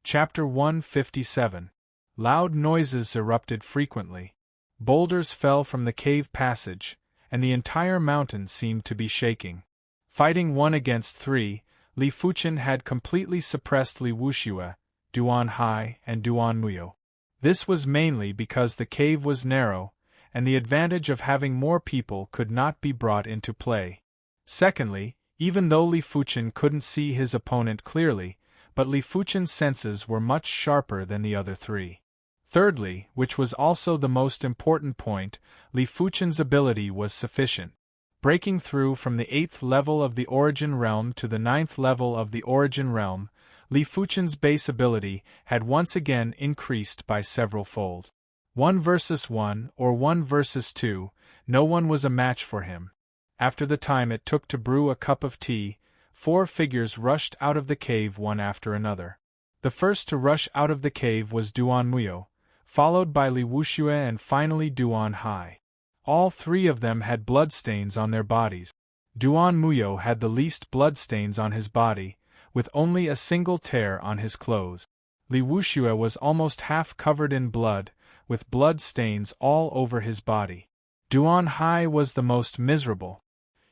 Chapter 157. Loud noises erupted frequently. Boulders fell from the cave passage, and the entire mountain seemed to be shaking. Fighting 1 against 3, Li Fuchen had completely suppressed Li Wuxue, Duan Hai, and Duan Muyo. This was mainly because the cave was narrow, and the advantage of having more people could not be brought into play. Secondly, even though Li Fuchen couldn't see his opponent clearly, but Li Fuchen's senses were much sharper than the other three. Thirdly, which was also the most important point, Li Fuchen's ability was sufficient. Breaking through from the 8th level of the Origin realm to the 9th level of the Origin realm, Li Fuchen's base ability had once again increased by several fold. 1 versus 1 or 1 versus 2, no one was a match for him. After the time it took to brew a cup of tea, 4 figures rushed out of the cave one after another. The first to rush out of the cave was Duan Muyo, followed by Li Wuxue and finally Duan Hai. All 3 of them had bloodstains on their bodies. Duan Muyo had the least bloodstains on his body, with only a single tear on his clothes. Li Wuxue was almost half covered in blood, with blood stains all over his body. Duan Hai was the most miserable.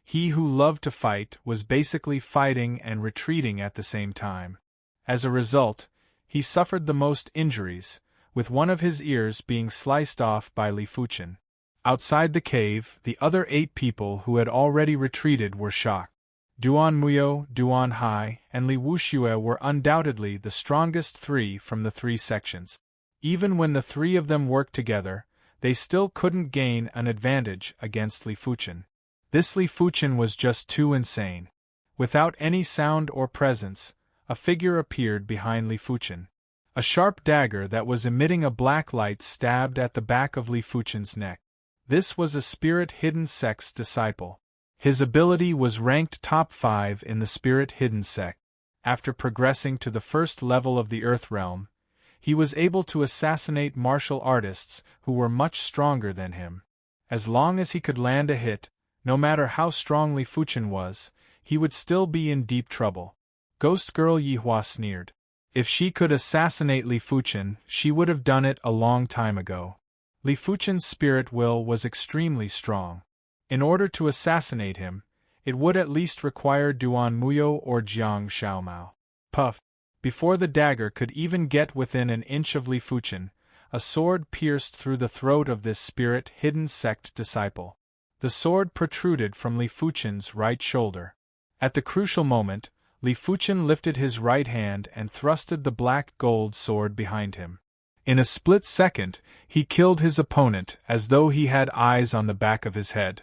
He who loved to fight was basically fighting and retreating at the same time. As a result, he suffered the most injuries, with one of his ears being sliced off by Li Fuchen. Outside the cave, the other 8 people who had already retreated were shocked. Duan Muyo, Duan Hai, and Li Wuxue were undoubtedly the strongest 3 from the 3 sections. Even when the 3 of them worked together, they still couldn't gain an advantage against Li Fuchen. This Li Fuchen was just too insane. Without any sound or presence, a figure appeared behind Li Fuchen. A sharp dagger that was emitting a black light stabbed at the back of Li Fuchen's neck. This was a Spirit Hidden Sect's disciple. His ability was ranked top 5 in the Spirit Hidden Sect. After progressing to the first level of the Earth Realm, he was able to assassinate martial artists who were much stronger than him. As long as he could land a hit, no matter how strong Li Fuchen was, he would still be in deep trouble. Ghost Girl Yihua sneered. If she could assassinate Li Fuchen, she would have done it a long time ago. Li Fuchen's spirit will was extremely strong. In order to assassinate him, it would at least require Duan Muyo or Jiang Xiaomao. Puff! Before the dagger could even get within an inch of Li Fuchen, a sword pierced through the throat of this Spirit Hidden Sect disciple. The sword protruded from Li Fuchen's right shoulder. At the crucial moment, Li Fuchen lifted his right hand and thrusted the black gold sword behind him. In a split second, he killed his opponent as though he had eyes on the back of his head.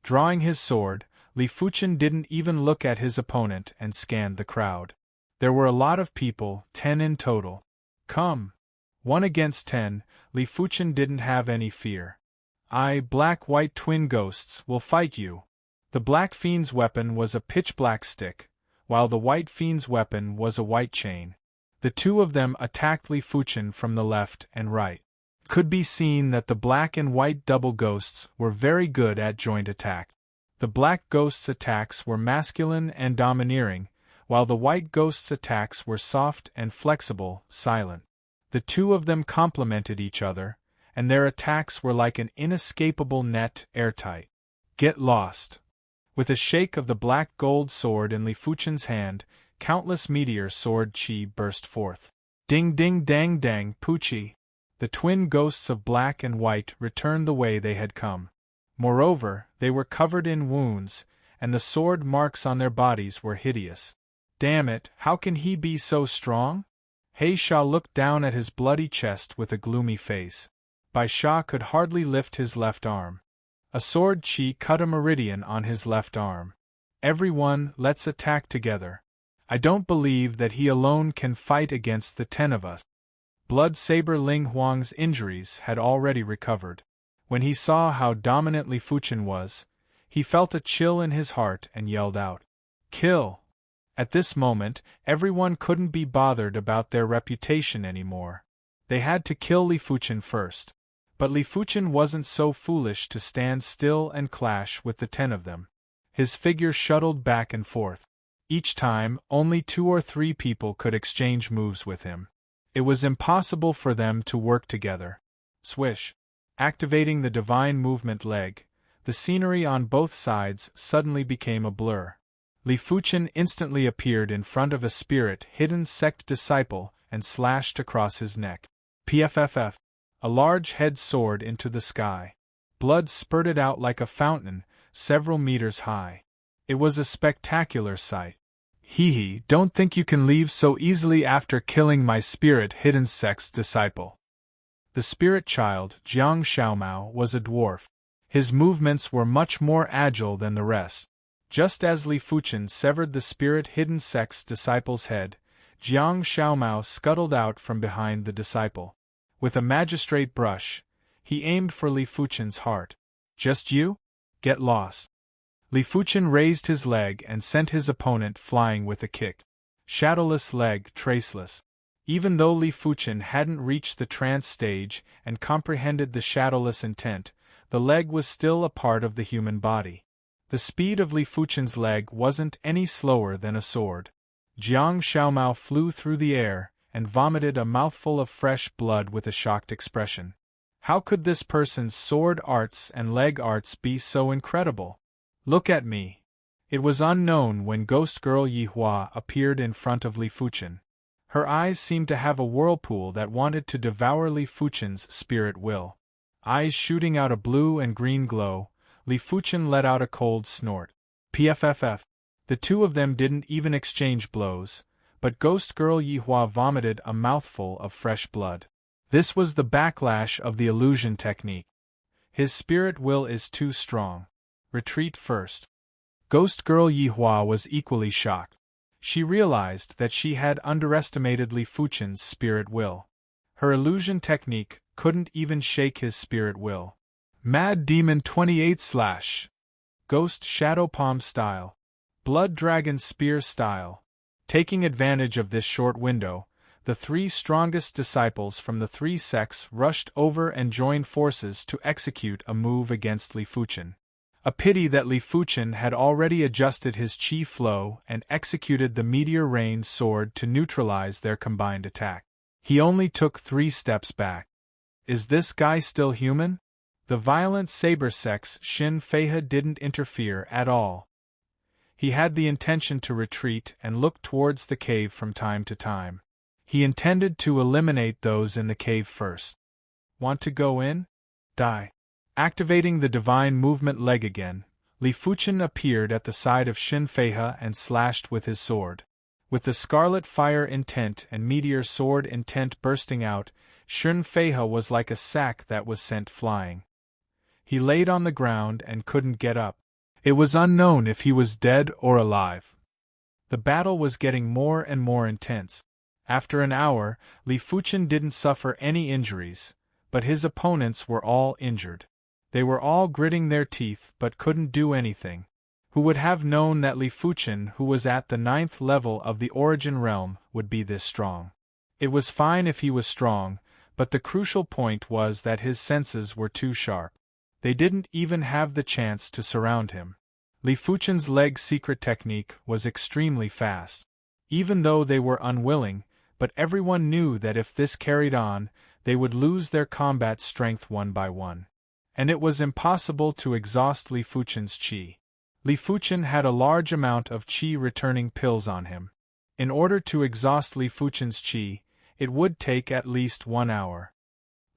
Drawing his sword, Li Fuchen didn't even look at his opponent and scanned the crowd. There were a lot of people, 10 in total. Come! 1 against 10, Li Fuchen didn't have any fear. I, black-white twin ghosts, will fight you. The black fiend's weapon was a pitch-black stick, while the white fiend's weapon was a white chain. The 2 of them attacked Li Fuchen from the left and right. Could be seen that the black and white double ghosts were very good at joint attack. The black ghost's attacks were masculine and domineering, while the white ghost's attacks were soft and flexible, silent. The 2 of them complemented each other, and their attacks were like an inescapable net, airtight. Get lost! With a shake of the black gold sword in Li Fuchen's hand, countless meteor sword chi burst forth. Ding ding dang dang poochie! The twin ghosts of black and white returned the way they had come. Moreover, they were covered in wounds, and the sword marks on their bodies were hideous. Damn it, how can he be so strong? He Sha looked down at his bloody chest with a gloomy face. Bai Sha could hardly lift his left arm. A sword chi cut a meridian on his left arm. Everyone, let's attack together. I don't believe that he alone can fight against the 10 of us. Blood Saber Ling Huang's injuries had already recovered. When he saw how dominant Li Fuchen was, he felt a chill in his heart and yelled out, "Kill!" At this moment, everyone couldn't be bothered about their reputation anymore. They had to kill Li Fuchen first. But Li Fuchen wasn't so foolish to stand still and clash with the 10 of them. His figure shuttled back and forth. Each time, only 2 or 3 people could exchange moves with him. It was impossible for them to work together. Swish! Activating the divine movement leg, the scenery on both sides suddenly became a blur. Li Fuchen instantly appeared in front of a Spirit Hidden Sect disciple and slashed across his neck. Pfff! A large head soared into the sky. Blood spurted out like a fountain, several meters high. It was a spectacular sight. Hee, don't think you can leave so easily after killing my Spirit Hidden Sect's disciple. The spirit child, Jiang Xiaomao, was a dwarf. His movements were much more agile than the rest. Just as Li Fuchen severed the Spirit Hidden Sect's disciple's head, Jiang Xiaomao scuttled out from behind the disciple. With a magistrate brush, he aimed for Li Fuchen's heart. Just you? Get lost. Li Fuchen raised his leg and sent his opponent flying with a kick. Shadowless leg, traceless. Even though Li Fuchen hadn't reached the trance stage and comprehended the shadowless intent, the leg was still a part of the human body. The speed of Li Fuchen's leg wasn't any slower than a sword. Jiang Xiaomao flew through the air and vomited a mouthful of fresh blood with a shocked expression. How could this person's sword arts and leg arts be so incredible? Look at me. It was unknown when Ghost Girl Yihua appeared in front of Li Fuchen. Her eyes seemed to have a whirlpool that wanted to devour Li Fuchen's spirit will. Eyes shooting out a blue and green glow, Li Fuchen let out a cold snort. Pfff. The two of them didn't even exchange blows, but Ghost Girl Yihua vomited a mouthful of fresh blood. This was the backlash of the illusion technique. His spirit will is too strong. Retreat first. Ghost Girl Yihua was equally shocked. She realized that she had underestimated Li Fuchen's spirit will. Her illusion technique couldn't even shake his spirit will. Mad Demon 28/ Ghost Shadow Palm style. Blood Dragon Spear style. Taking advantage of this short window, the three strongest disciples from the three sects rushed over and joined forces to execute a move against Li Fuchen. A pity that Li Fuchen had already adjusted his chi flow and executed the Meteor Rain sword to neutralize their combined attack. He only took 3 steps back. Is this guy still human? The violent saber sex Shin Feihe didn't interfere at all. He had the intention to retreat and look towards the cave from time to time. He intended to eliminate those in the cave first. Want to go in? Die. Activating the divine movement leg again, Li Fuchen appeared at the side of Shin Feihe and slashed with his sword. With the scarlet fire intent and meteor sword intent bursting out, Shin Feihe was like a sack that was sent flying. He laid on the ground and couldn't get up. It was unknown if he was dead or alive. The battle was getting more and more intense. After an hour, Li Fuchen didn't suffer any injuries, but his opponents were all injured. They were all gritting their teeth but couldn't do anything. Who would have known that Li Fuchen, who was at the 9th level of the Origin Realm, would be this strong? It was fine if he was strong, but the crucial point was that his senses were too sharp. They didn't even have the chance to surround him. Li Fuchen's leg secret technique was extremely fast. Even though they were unwilling, but everyone knew that if this carried on, they would lose their combat strength one by one. And it was impossible to exhaust Li Fuchen's qi. Li Fuchen had a large amount of qi returning pills on him. In order to exhaust Li Fuchen's qi, it would take at least 1 hour.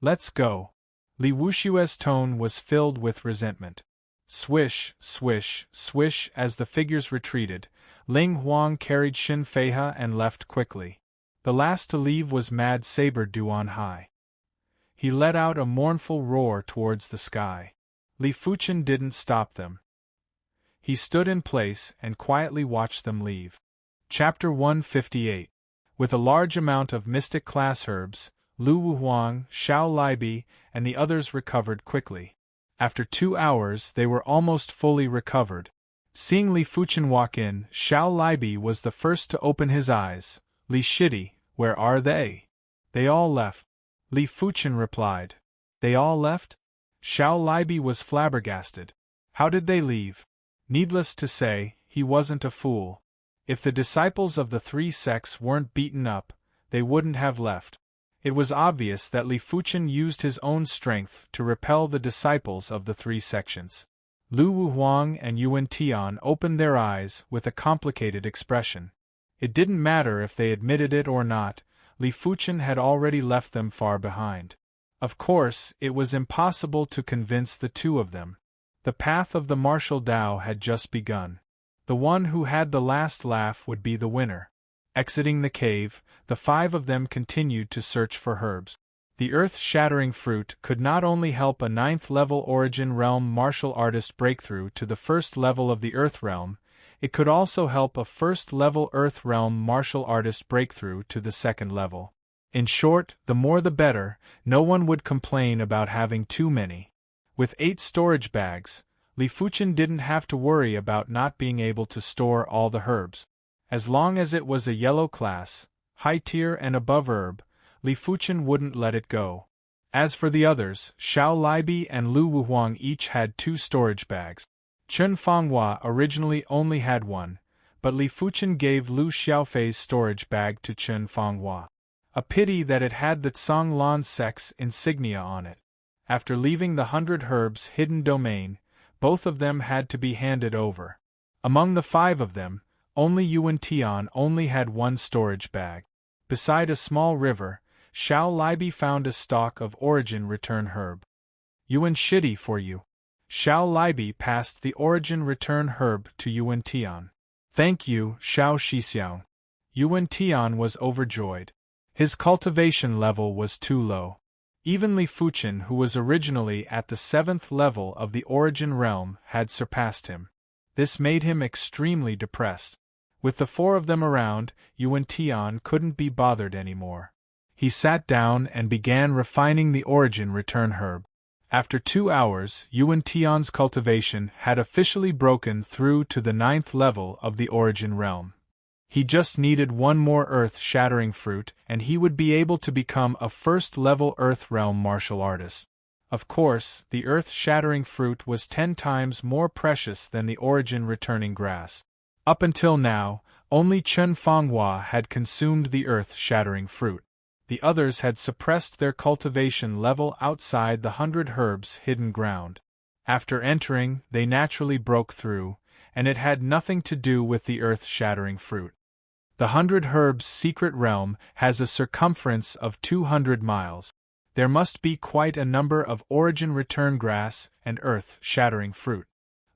Let's go. Li Wushue's tone was filled with resentment. Swish, swish, swish as the figures retreated, Ling Huang carried Shin Feihe and left quickly. The last to leave was Mad Saber Duan Hai. He let out a mournful roar towards the sky. Li Fuchen didn't stop them. He stood in place and quietly watched them leave. Chapter 158. With a large amount of mystic class herbs, Lu Wuhuang, Xiao Libi, and the others recovered quickly. After 2 hours they were almost fully recovered. Seeing Li Fuchen walk in, Xiao Libi was the first to open his eyes. Li Shidi, where are they? They all left. Li Fuchen replied. They all left? Xiao Libi was flabbergasted. How did they leave? Needless to say, he wasn't a fool. If the disciples of the 3 sects weren't beaten up, they wouldn't have left. It was obvious that Li Fuchen used his own strength to repel the disciples of the 3 sections. Lu Wuhuang and Yuan Tian opened their eyes with a complicated expression. It didn't matter if they admitted it or not, Li Fuchen had already left them far behind. Of course, it was impossible to convince the 2 of them. The path of the martial Dao had just begun. The one who had the last laugh would be the winner. Exiting the cave, the 5 of them continued to search for herbs. The earth-shattering fruit could not only help a 9th-level Origin Realm martial artist breakthrough to the 1st level of the Earth Realm, it could also help a 1st-level Earth Realm martial artist breakthrough to the 2nd level. In short, the more the better, no one would complain about having too many. With 8 storage bags, Li Fuchen didn't have to worry about not being able to store all the herbs. As long as it was a yellow class, high tier and above herb, Li Fuchen wouldn't let it go. As for the others, Xiao Libi and Lu Wuhuang each had 2 storage bags. Chen Fanghua originally only had 1, but Li Fuchen gave Lu Xiaofei's storage bag to Chen Fanghua. A pity that it had the Tsang Lan sex insignia on it. After leaving the 100 Herbs hidden domain, both of them had to be handed over. Among the 5 of them, only Yuan Tian only had one storage bag. Beside a small river, Xiao Libi found a stalk of origin return herb. Yuan Shidi for you. Xiao Libi passed the origin return herb to Yuan Tian. Thank you, Xiao Shixiao. Yuan Tian was overjoyed. His cultivation level was too low. Even Li Fuchen, who was originally at the 7th level of the origin realm, had surpassed him. This made him extremely depressed. With the 4 of them around, Yuan Tian couldn't be bothered anymore. He sat down and began refining the origin return herb. After 2 hours, Yuan Tian's cultivation had officially broken through to the 9th level of the origin realm. He just needed one more earth-shattering fruit and he would be able to become a first-level Earth Realm martial artist. Of course, the earth-shattering fruit was 10 times more precious than the origin-returning grass. Up until now, only Chen Fanghua had consumed the earth-shattering fruit. The others had suppressed their cultivation level outside the 100 Herbs hidden ground. After entering, they naturally broke through, and it had nothing to do with the earth-shattering fruit. The 100 Herbs secret realm has a circumference of 200 miles. There must be quite a number of origin return grass and earth-shattering fruit.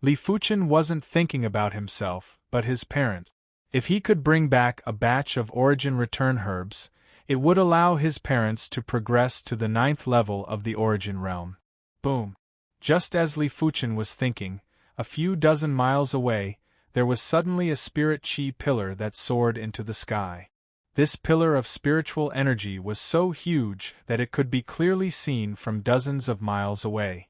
Li Fuchen wasn't thinking about himself, but his parent. If he could bring back a batch of origin return herbs, it would allow his parents to progress to the 9th level of the origin realm. Boom! Just as Li Fuchen was thinking, a few dozen miles away, there was suddenly a spirit chi pillar that soared into the sky. This pillar of spiritual energy was so huge that it could be clearly seen from dozens of miles away.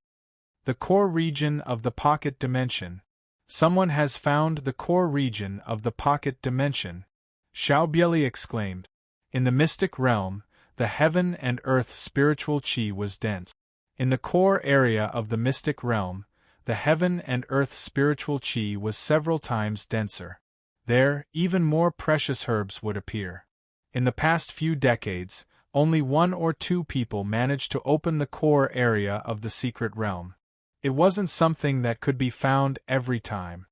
The core region of the pocket dimension. Someone has found the core region of the pocket dimension, Xiao Bieli exclaimed. In the mystic realm, the heaven and earth spiritual chi was dense. In the core area of the mystic realm, the heaven and earth spiritual chi was several times denser. There, even more precious herbs would appear. In the past few decades, only 1 or 2 people managed to open the core area of the secret realm. It wasn't something that could be found every time.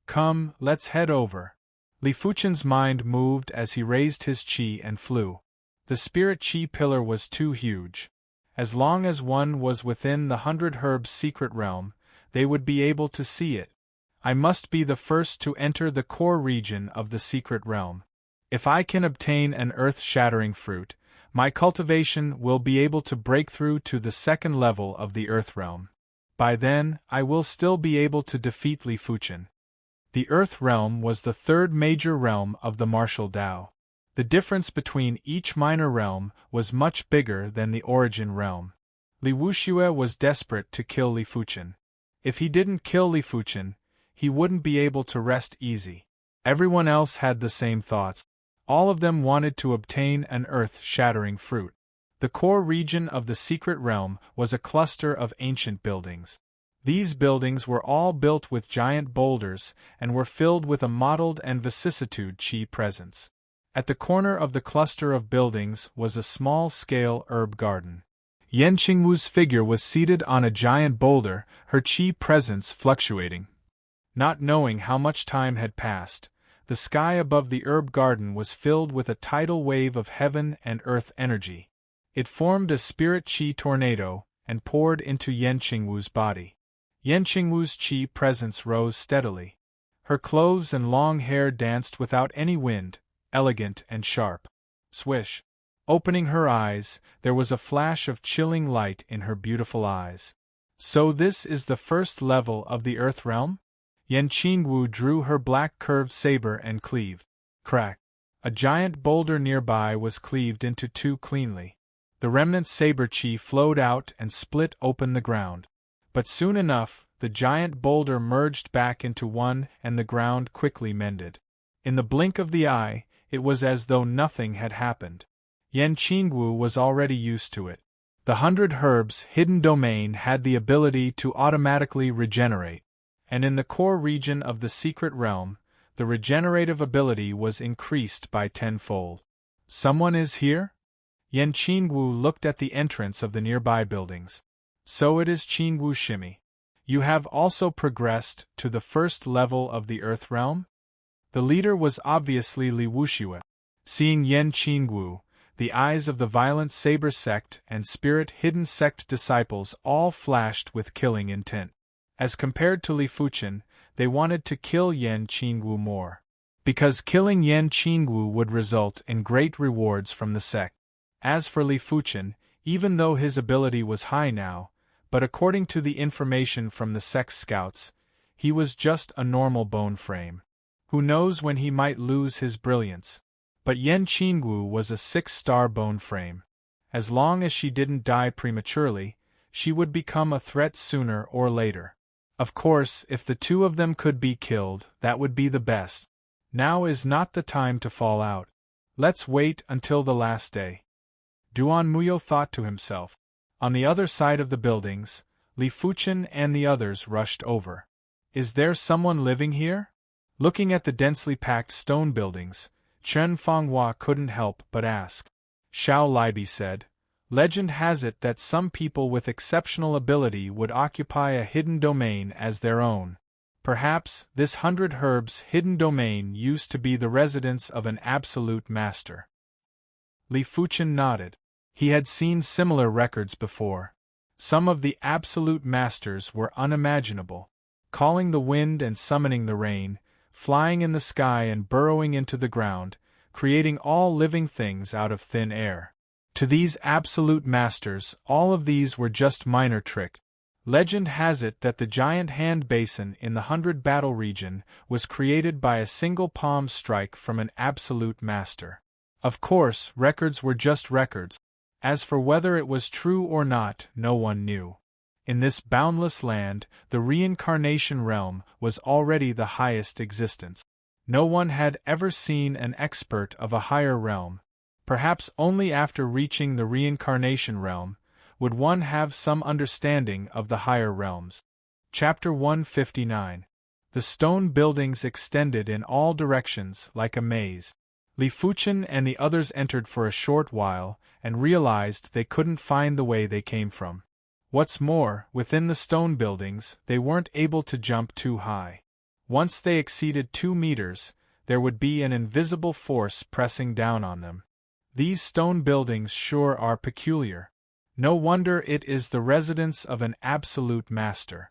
Come, let's head over. Li Fuchen's mind moved as he raised his chi and flew. The spirit chi pillar was too huge. As long as one was within the 100 Herbs secret realm, they would be able to see it. I must be the first to enter the core region of the secret realm. If I can obtain an earth-shattering fruit, my cultivation will be able to break through to the 2nd level of the earth realm. By then, I will still be able to defeat Li Fuchen. The earth realm was the 3rd major realm of the martial Tao. The difference between each minor realm was much bigger than the origin realm. Li Wuxue was desperate to kill Li Fuchen. If he didn't kill Li Fuchen, he wouldn't be able to rest easy. Everyone else had the same thoughts. All of them wanted to obtain an earth-shattering fruit. The core region of the secret realm was a cluster of ancient buildings. These buildings were all built with giant boulders and were filled with a mottled and vicissitude chi presence. At the corner of the cluster of buildings was a small-scale herb garden. Yan Qingwu's figure was seated on a giant boulder, her chi presence fluctuating. Not knowing how much time had passed, the sky above the herb garden was filled with a tidal wave of heaven and earth energy. It formed a spirit chi tornado and poured into Yan Qingwu's body. Yan Qingwu's chi presence rose steadily. Her clothes and long hair danced without any wind, elegant and sharp. Swish! Opening her eyes, there was a flash of chilling light in her beautiful eyes. So this is the 1st level of the earth realm? Yan Qingwu drew her black curved saber and cleaved. Crack! A giant boulder nearby was cleaved into 2 cleanly. The remnant saber chi flowed out and split open the ground. But soon enough, the giant boulder merged back into one and the ground quickly mended. In the blink of the eye, it was as though nothing had happened. Yan Qingwu was already used to it. The 100 Herbs hidden domain had the ability to automatically regenerate, and in the core region of the secret realm, the regenerative ability was increased by 10-fold. Someone is here? Yan Qingwu looked at the entrance of the nearby buildings. So it is Qingwu Shimi. You have also progressed to the first level of the Earth Realm? The leader was obviously Li Wuxue. Seeing Yan Qingwu, the eyes of the violent Saber sect and Spirit Hidden sect disciples all flashed with killing intent. As compared to Li Fuchen, they wanted to kill Yan Qingwu more. Because killing Yan Qingwu would result in great rewards from the sect. As for Li Fuchen, even though his ability was high now, but according to the information from the sect's scouts, he was just a normal bone frame. Who knows when he might lose his brilliance? But Yan Qingwu was a 6-star bone frame. As long as she didn't die prematurely, she would become a threat sooner or later. Of course, if the two of them could be killed, that would be the best. Now is not the time to fall out. Let's wait until the last day. Duan Muyo thought to himself. On the other side of the buildings, Li Fuchen and the others rushed over. Is there someone living here? Looking at the densely packed stone buildings, Chen Fenghua couldn't help but ask. Xiao Libi said, Legend has it that some people with exceptional ability would occupy a hidden domain as their own. Perhaps this 100 Herbs hidden domain used to be the residence of an absolute master. Li Fuchen nodded. He had seen similar records before. Some of the absolute masters were unimaginable, calling the wind and summoning the rain, flying in the sky and burrowing into the ground, creating all living things out of thin air. To these absolute masters, all of these were just minor tricks. Legend has it that the giant hand basin in the 100 battle region was created by a single palm strike from an absolute master. Of course, records were just records. As for whether it was true or not, no one knew. In this boundless land, the reincarnation realm was already the highest existence. No one had ever seen an expert of a higher realm. Perhaps only after reaching the reincarnation realm would one have some understanding of the higher realms. Chapter 159. The stone buildings extended in all directions like a maze. Li Fuchen and the others entered for a short while and realized they couldn't find the way they came from. What's more, within the stone buildings, they weren't able to jump too high. Once they exceeded 2 meters, there would be an invisible force pressing down on them. These stone buildings sure are peculiar. No wonder it is the residence of an absolute master.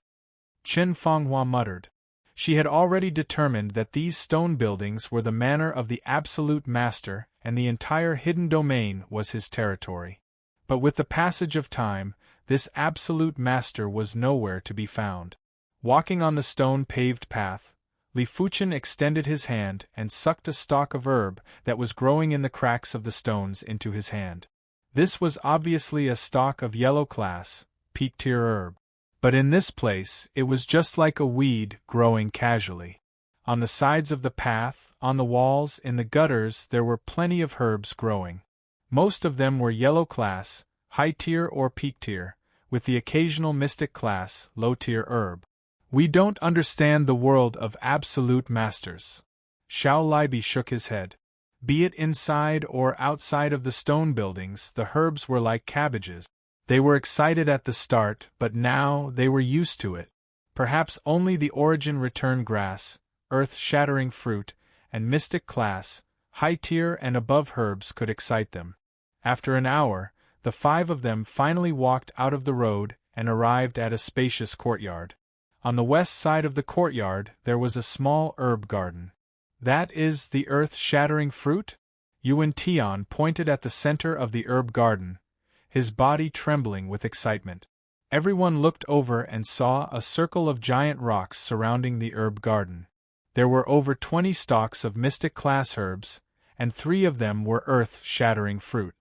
Chen Fenghua muttered. She had already determined that these stone buildings were the manor of the absolute master and the entire hidden domain was his territory. But with the passage of time, this absolute master was nowhere to be found. Walking on the stone-paved path, Li Fuchen extended his hand and sucked a stalk of herb that was growing in the cracks of the stones into his hand. This was obviously a stalk of yellow class, peak-tier herb. But in this place, it was just like a weed growing casually. On the sides of the path, on the walls, in the gutters, there were plenty of herbs growing. Most of them were yellow class, high-tier or peak-tier, with the occasional mystic class, low-tier herb. We don't understand the world of absolute masters. Xiao Libi shook his head. Be it inside or outside of the stone buildings, the herbs were like cabbages. They were excited at the start, but now they were used to it. Perhaps only the origin return grass, earth-shattering fruit, and mystic class, high-tier and above herbs could excite them. After an hour, the 5 of them finally walked out of the road and arrived at a spacious courtyard. On the west side of the courtyard there was a small herb garden. That is the earth-shattering fruit? Yuan Tian pointed at the center of the herb garden, his body trembling with excitement. Everyone looked over and saw a circle of giant rocks surrounding the herb garden. There were over 20 stalks of mystic class herbs, and 3 of them were earth-shattering fruit.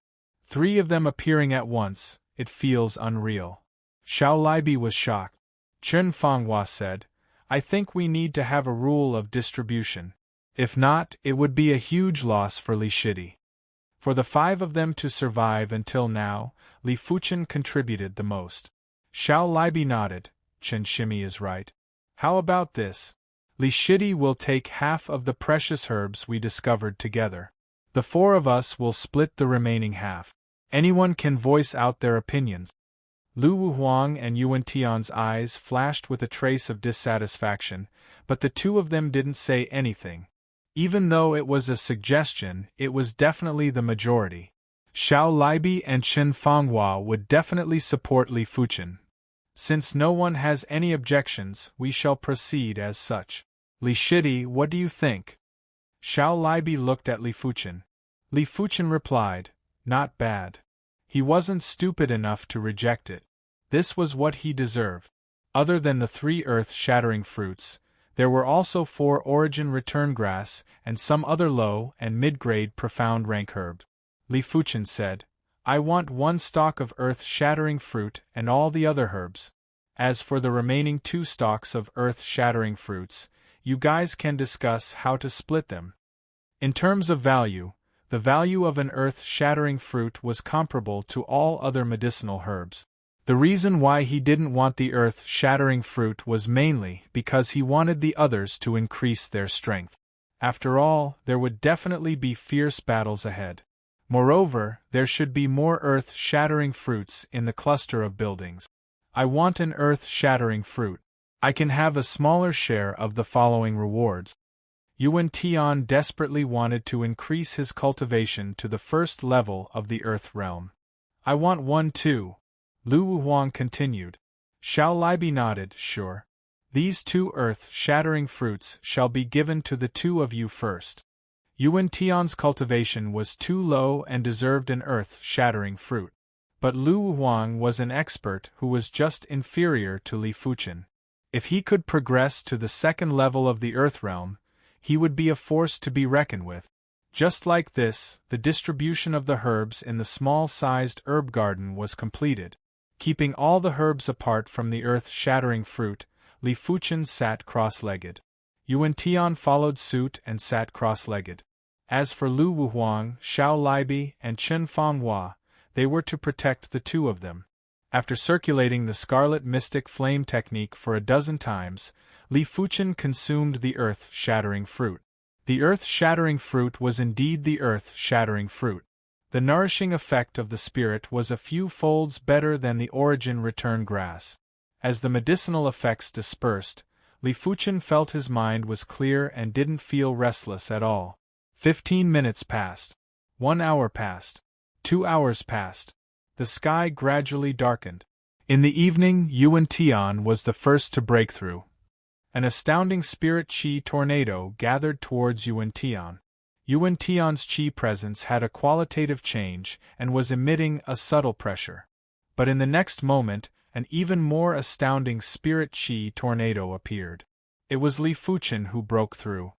3 of them appearing at once, it feels unreal. Xiao Libi was shocked. Chen Fenghua said, I think we need to have a rule of distribution. If not, it would be a huge loss for Li Shidi. For the 5 of them to survive until now, Li Fuchen contributed the most. Xiao Libi nodded. Chen Shimi is right. How about this? Li Shidi will take half of the precious herbs we discovered together. The 4 of us will split the remaining half. Anyone can voice out their opinions. Lu Wuhuang and Yuan Tian's eyes flashed with a trace of dissatisfaction, but the two of them didn't say anything. Even though it was a suggestion, it was definitely the majority. Xiao Libi and Chen Fanghua would definitely support Li Fuchen. Since no one has any objections, we shall proceed as such. Li Shidi, what do you think? Xiao Libi looked at Li Fuchen. Li Fuchen replied, not bad. He wasn't stupid enough to reject it. This was what he deserved. Other than the 3 earth-shattering fruits, there were also 4 origin return grass and some other low and mid-grade profound rank herbs. Li Fuchen said, I want 1 stalk of earth-shattering fruit and all the other herbs. As for the remaining 2 stalks of earth-shattering fruits, you guys can discuss how to split them. In terms of value, the value of an earth-shattering fruit was comparable to all other medicinal herbs. The reason why he didn't want the earth-shattering fruit was mainly because he wanted the others to increase their strength. After all, there would definitely be fierce battles ahead. Moreover, there should be more earth-shattering fruits in the cluster of buildings. I want an earth-shattering fruit. I can have a smaller share of the following rewards. Yuan Tian desperately wanted to increase his cultivation to the 1st level of the Earth realm. I want 1 too. Lu Wuhuang continued. Xiao Libi nodded, sure. These 2 earth-shattering fruits shall be given to the 2 of you first. Yuan Tian's cultivation was too low and deserved an earth-shattering fruit. But Lu Wuhuang was an expert who was just inferior to Li Fuchen. If he could progress to the 2nd level of the Earth realm, he would be a force to be reckoned with. Just like this, the distribution of the herbs in the small-sized herb garden was completed. Keeping all the herbs apart from the earth-shattering fruit, Li Fuchen sat cross-legged. Yuan Tian followed suit and sat cross-legged. As for Lu Wuhuang, Xiao Libi, and Chen Fanghua, they were to protect the 2 of them. After circulating the Scarlet Mystic Flame technique for a dozen times, Li Fuchen consumed the earth-shattering fruit. The earth-shattering fruit was indeed the earth-shattering fruit. The nourishing effect of the spirit was a few folds better than the origin return grass. As the medicinal effects dispersed, Li Fuchen felt his mind was clear and didn't feel restless at all. 15 minutes passed. 1 hour passed. 2 hours passed. The sky gradually darkened. In the evening, Yuan Tian was the first to break through. An astounding spirit qi tornado gathered towards Yuan Tian. Yuan Tian's qi presence had a qualitative change and was emitting a subtle pressure. But in the next moment, an even more astounding spirit qi tornado appeared. It was Li Fuchen who broke through.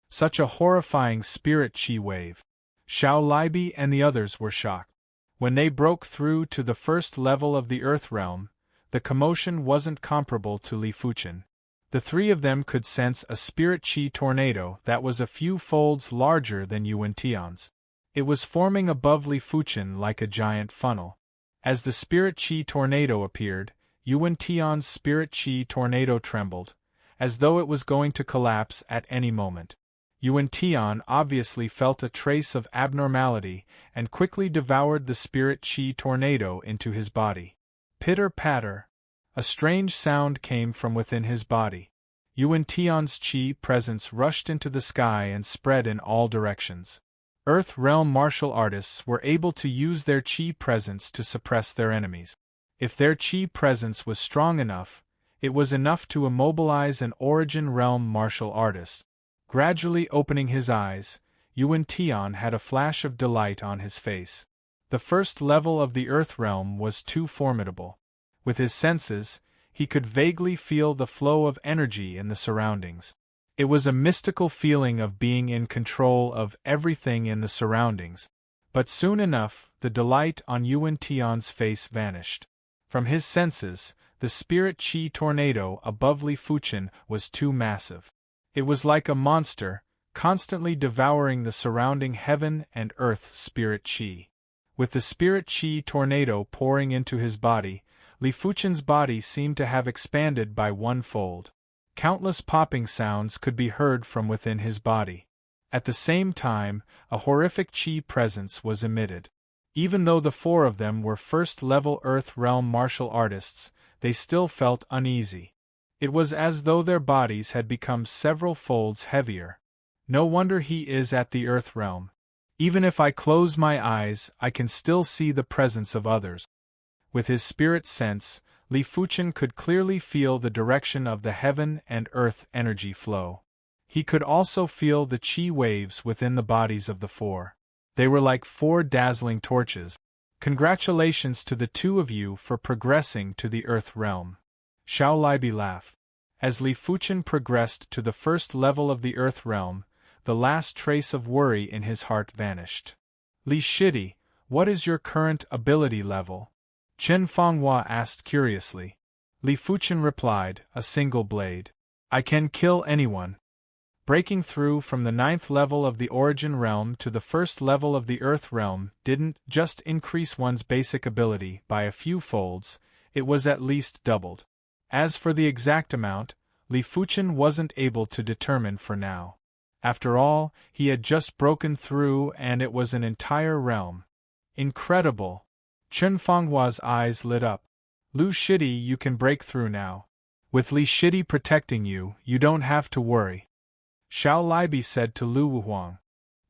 Such a horrifying spirit qi wave. Xiao Libi and the others were shocked. When they broke through to the 1st level of the Earth realm, the commotion wasn't comparable to Li Fuchen. The 3 of them could sense a spirit qi tornado that was a few folds larger than Yuan Tian's. It was forming above Li Fuchen like a giant funnel. As the spirit qi tornado appeared, Yuan Tian's spirit qi tornado trembled, as though it was going to collapse at any moment. Yuan Tian obviously felt a trace of abnormality and quickly devoured the spirit qi tornado into his body. Pitter-patter. A strange sound came from within his body. Yuan Tian's qi presence rushed into the sky and spread in all directions. Earth realm martial artists were able to use their qi presence to suppress their enemies. If their qi presence was strong enough, it was enough to immobilize an origin realm martial artist. Gradually opening his eyes, Yuan Tian had a flash of delight on his face. The 1st level of the Earth realm was too formidable. With his senses, he could vaguely feel the flow of energy in the surroundings. It was a mystical feeling of being in control of everything in the surroundings. But soon enough, the delight on Yuan Tian's face vanished. From his senses, the spirit qi tornado above Li Fuchen was too massive. It was like a monster, constantly devouring the surrounding heaven and earth spirit qi. With the spirit qi tornado pouring into his body, Li Fuchen's body seemed to have expanded by 1-fold. Countless popping sounds could be heard from within his body. At the same time, a horrific qi presence was emitted. Even though the four of them were first-level Earth Realm martial artists, they still felt uneasy. It was as though their bodies had become several folds heavier. No wonder he is at the Earth Realm. Even if I close my eyes, I can still see the presence of others. With his spirit sense, Li Fuchen could clearly feel the direction of the heaven and earth energy flow. He could also feel the chi waves within the bodies of the four. They were like four dazzling torches. Congratulations to the two of you for progressing to the Earth Realm. Xiao Libi laughed. As Li Fuchen progressed to the first level of the Earth Realm, the last trace of worry in his heart vanished. Li Shidi, what is your current ability level? Chen Fenghua asked curiously. Li Fuchen replied, a single blade. I can kill anyone. Breaking through from the 9th level of the Origin Realm to the first level of the Earth Realm didn't just increase one's basic ability by a few folds, it was at least doubled. As for the exact amount, Li Fuchen wasn't able to determine for now. After all, he had just broken through and it was an entire realm. Incredible! Chen Fenghua's eyes lit up. Lu Shidi, you can break through now. With Li Shidi protecting you, you don't have to worry. Xiao Libi said to Lu Wuhuang.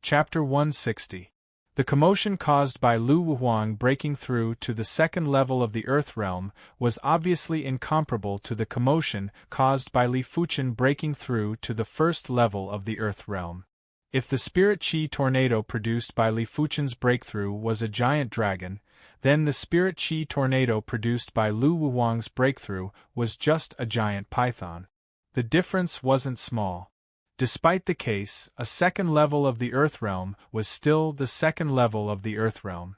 Chapter 160. The commotion caused by Lu Wuhuang breaking through to the second level of the Earth Realm was obviously incomparable to the commotion caused by Li Fuchen breaking through to the first level of the Earth Realm. If the spirit chi tornado produced by Li Fuchen's breakthrough was a giant dragon, then the spirit chi tornado produced by Lu Wuhuang's breakthrough was just a giant python. The difference wasn't small. Despite the case, a second level of the Earth Realm was still the second level of the Earth Realm.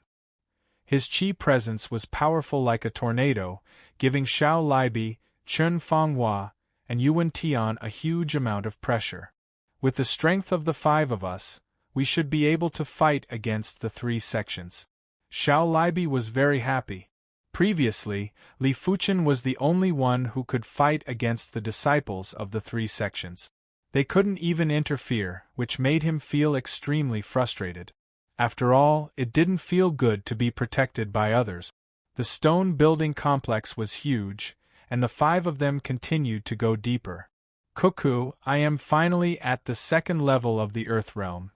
His chi presence was powerful like a tornado, giving Xiao Libi, Chen Fenghua, and Yuan Tian a huge amount of pressure. With the strength of the five of us, we should be able to fight against the three sections. Xiao Libi was very happy. Previously, Li Fuchen was the only one who could fight against the disciples of the three sections. They couldn't even interfere, which made him feel extremely frustrated. After all, it didn't feel good to be protected by others. The stone building complex was huge, and the five of them continued to go deeper. Cuckoo, I am finally at the second level of the Earth Realm.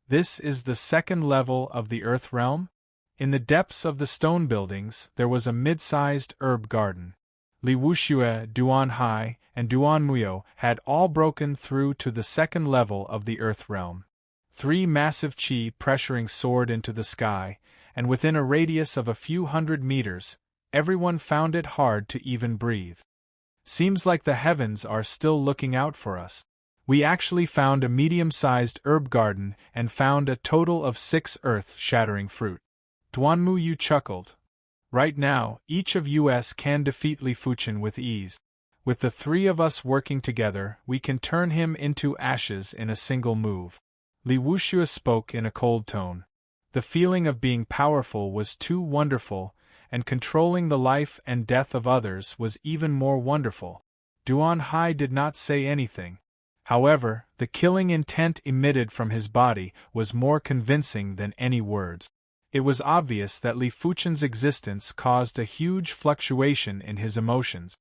This is the second level of the Earth Realm? In the depths of the stone buildings, there was a mid-sized herb garden. Li Wuxue, Duan Hai, and Duan Muyo had all broken through to the second level of the Earth Realm. Three massive chi pressuring soared into the sky, and within a radius of a few hundred meters, everyone found it hard to even breathe. Seems like the heavens are still looking out for us. We actually found a medium-sized herb garden and found a total of 6 earth-shattering fruit. Duan Muyu chuckled. Right now, each of us can defeat Li Fuchen with ease. With the three of us working together, we can turn him into ashes in a single move. Li Wuxue spoke in a cold tone. The feeling of being powerful was too wonderful, and controlling the life and death of others was even more wonderful. Duan Hai did not say anything. However, the killing intent emitted from his body was more convincing than any words. It was obvious that Li Fuchen's existence caused a huge fluctuation in his emotions.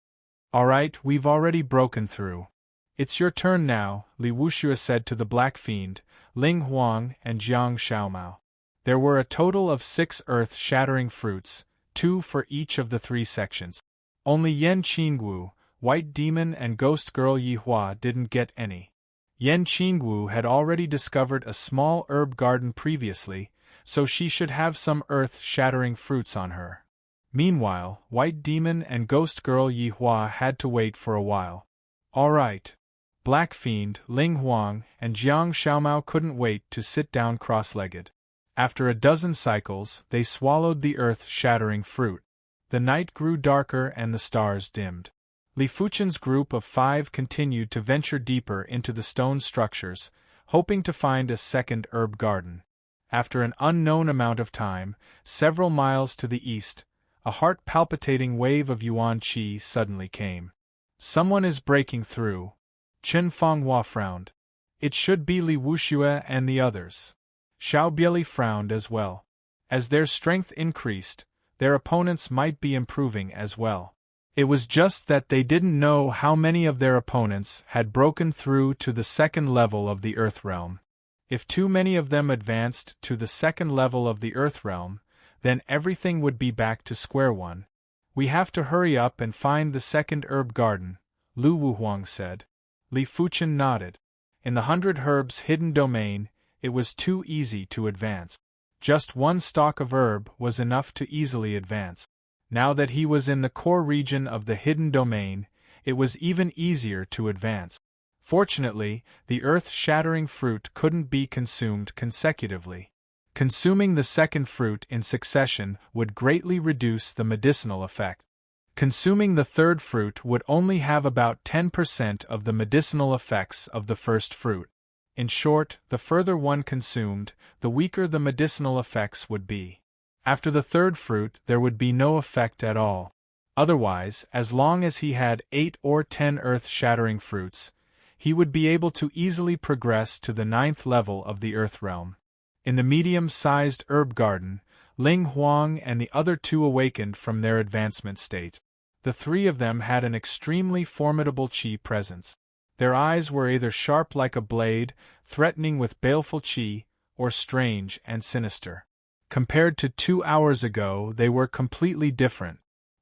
Alright, we've already broken through. It's your turn now, Li Wuxue said to the Black Fiend, Ling Huang, and Jiang Xiaomao. There were a total of 6 earth-shattering fruits, 2 for each of the 3 sections. Only Yan Qingwu, White Demon, and Ghost Girl Yihua didn't get any. Yan Qingwu had already discovered a small herb garden previously, so she should have some earth-shattering fruits on her. Meanwhile, White Demon and Ghost Girl Yihua had to wait for a while. All right. Black Fiend, Ling Huang, and Jiang Xiaomao couldn't wait to sit down cross-legged. After a dozen cycles, they swallowed the earth-shattering fruit. The night grew darker and the stars dimmed. Li Fuchen's group of 5 continued to venture deeper into the stone structures, hoping to find a second herb garden. After an unknown amount of time, several miles to the east, a heart-palpitating wave of yuan qi suddenly came. Someone is breaking through. Chen Fenghua frowned. It should be Li Wuxue and the others. Xiao Bieli frowned as well. As their strength increased, their opponents might be improving as well. It was just that they didn't know how many of their opponents had broken through to the second level of the Earth Realm. If too many of them advanced to the second level of the Earth Realm, then everything would be back to square one. We have to hurry up and find the second herb garden, Lu Wuhuang said. Li Fuchen nodded. In the 100 Herbs hidden domain, it was too easy to advance. Just one stalk of herb was enough to easily advance. Now that he was in the core region of the hidden domain, it was even easier to advance. Fortunately, the earth-shattering fruit couldn't be consumed consecutively. Consuming the second fruit in succession would greatly reduce the medicinal effect. Consuming the third fruit would only have about 10% of the medicinal effects of the first fruit. In short, the further one consumed, the weaker the medicinal effects would be. After the third fruit, there would be no effect at all. Otherwise, as long as he had 8 or 10 earth-shattering fruits, he would be able to easily progress to the 9th level of the Earth Realm. In the medium-sized herb garden, Ling Huang and the other two awakened from their advancement state. The three of them had an extremely formidable qi presence. Their eyes were either sharp like a blade, threatening with baleful qi, or strange and sinister. Compared to 2 hours ago, they were completely different.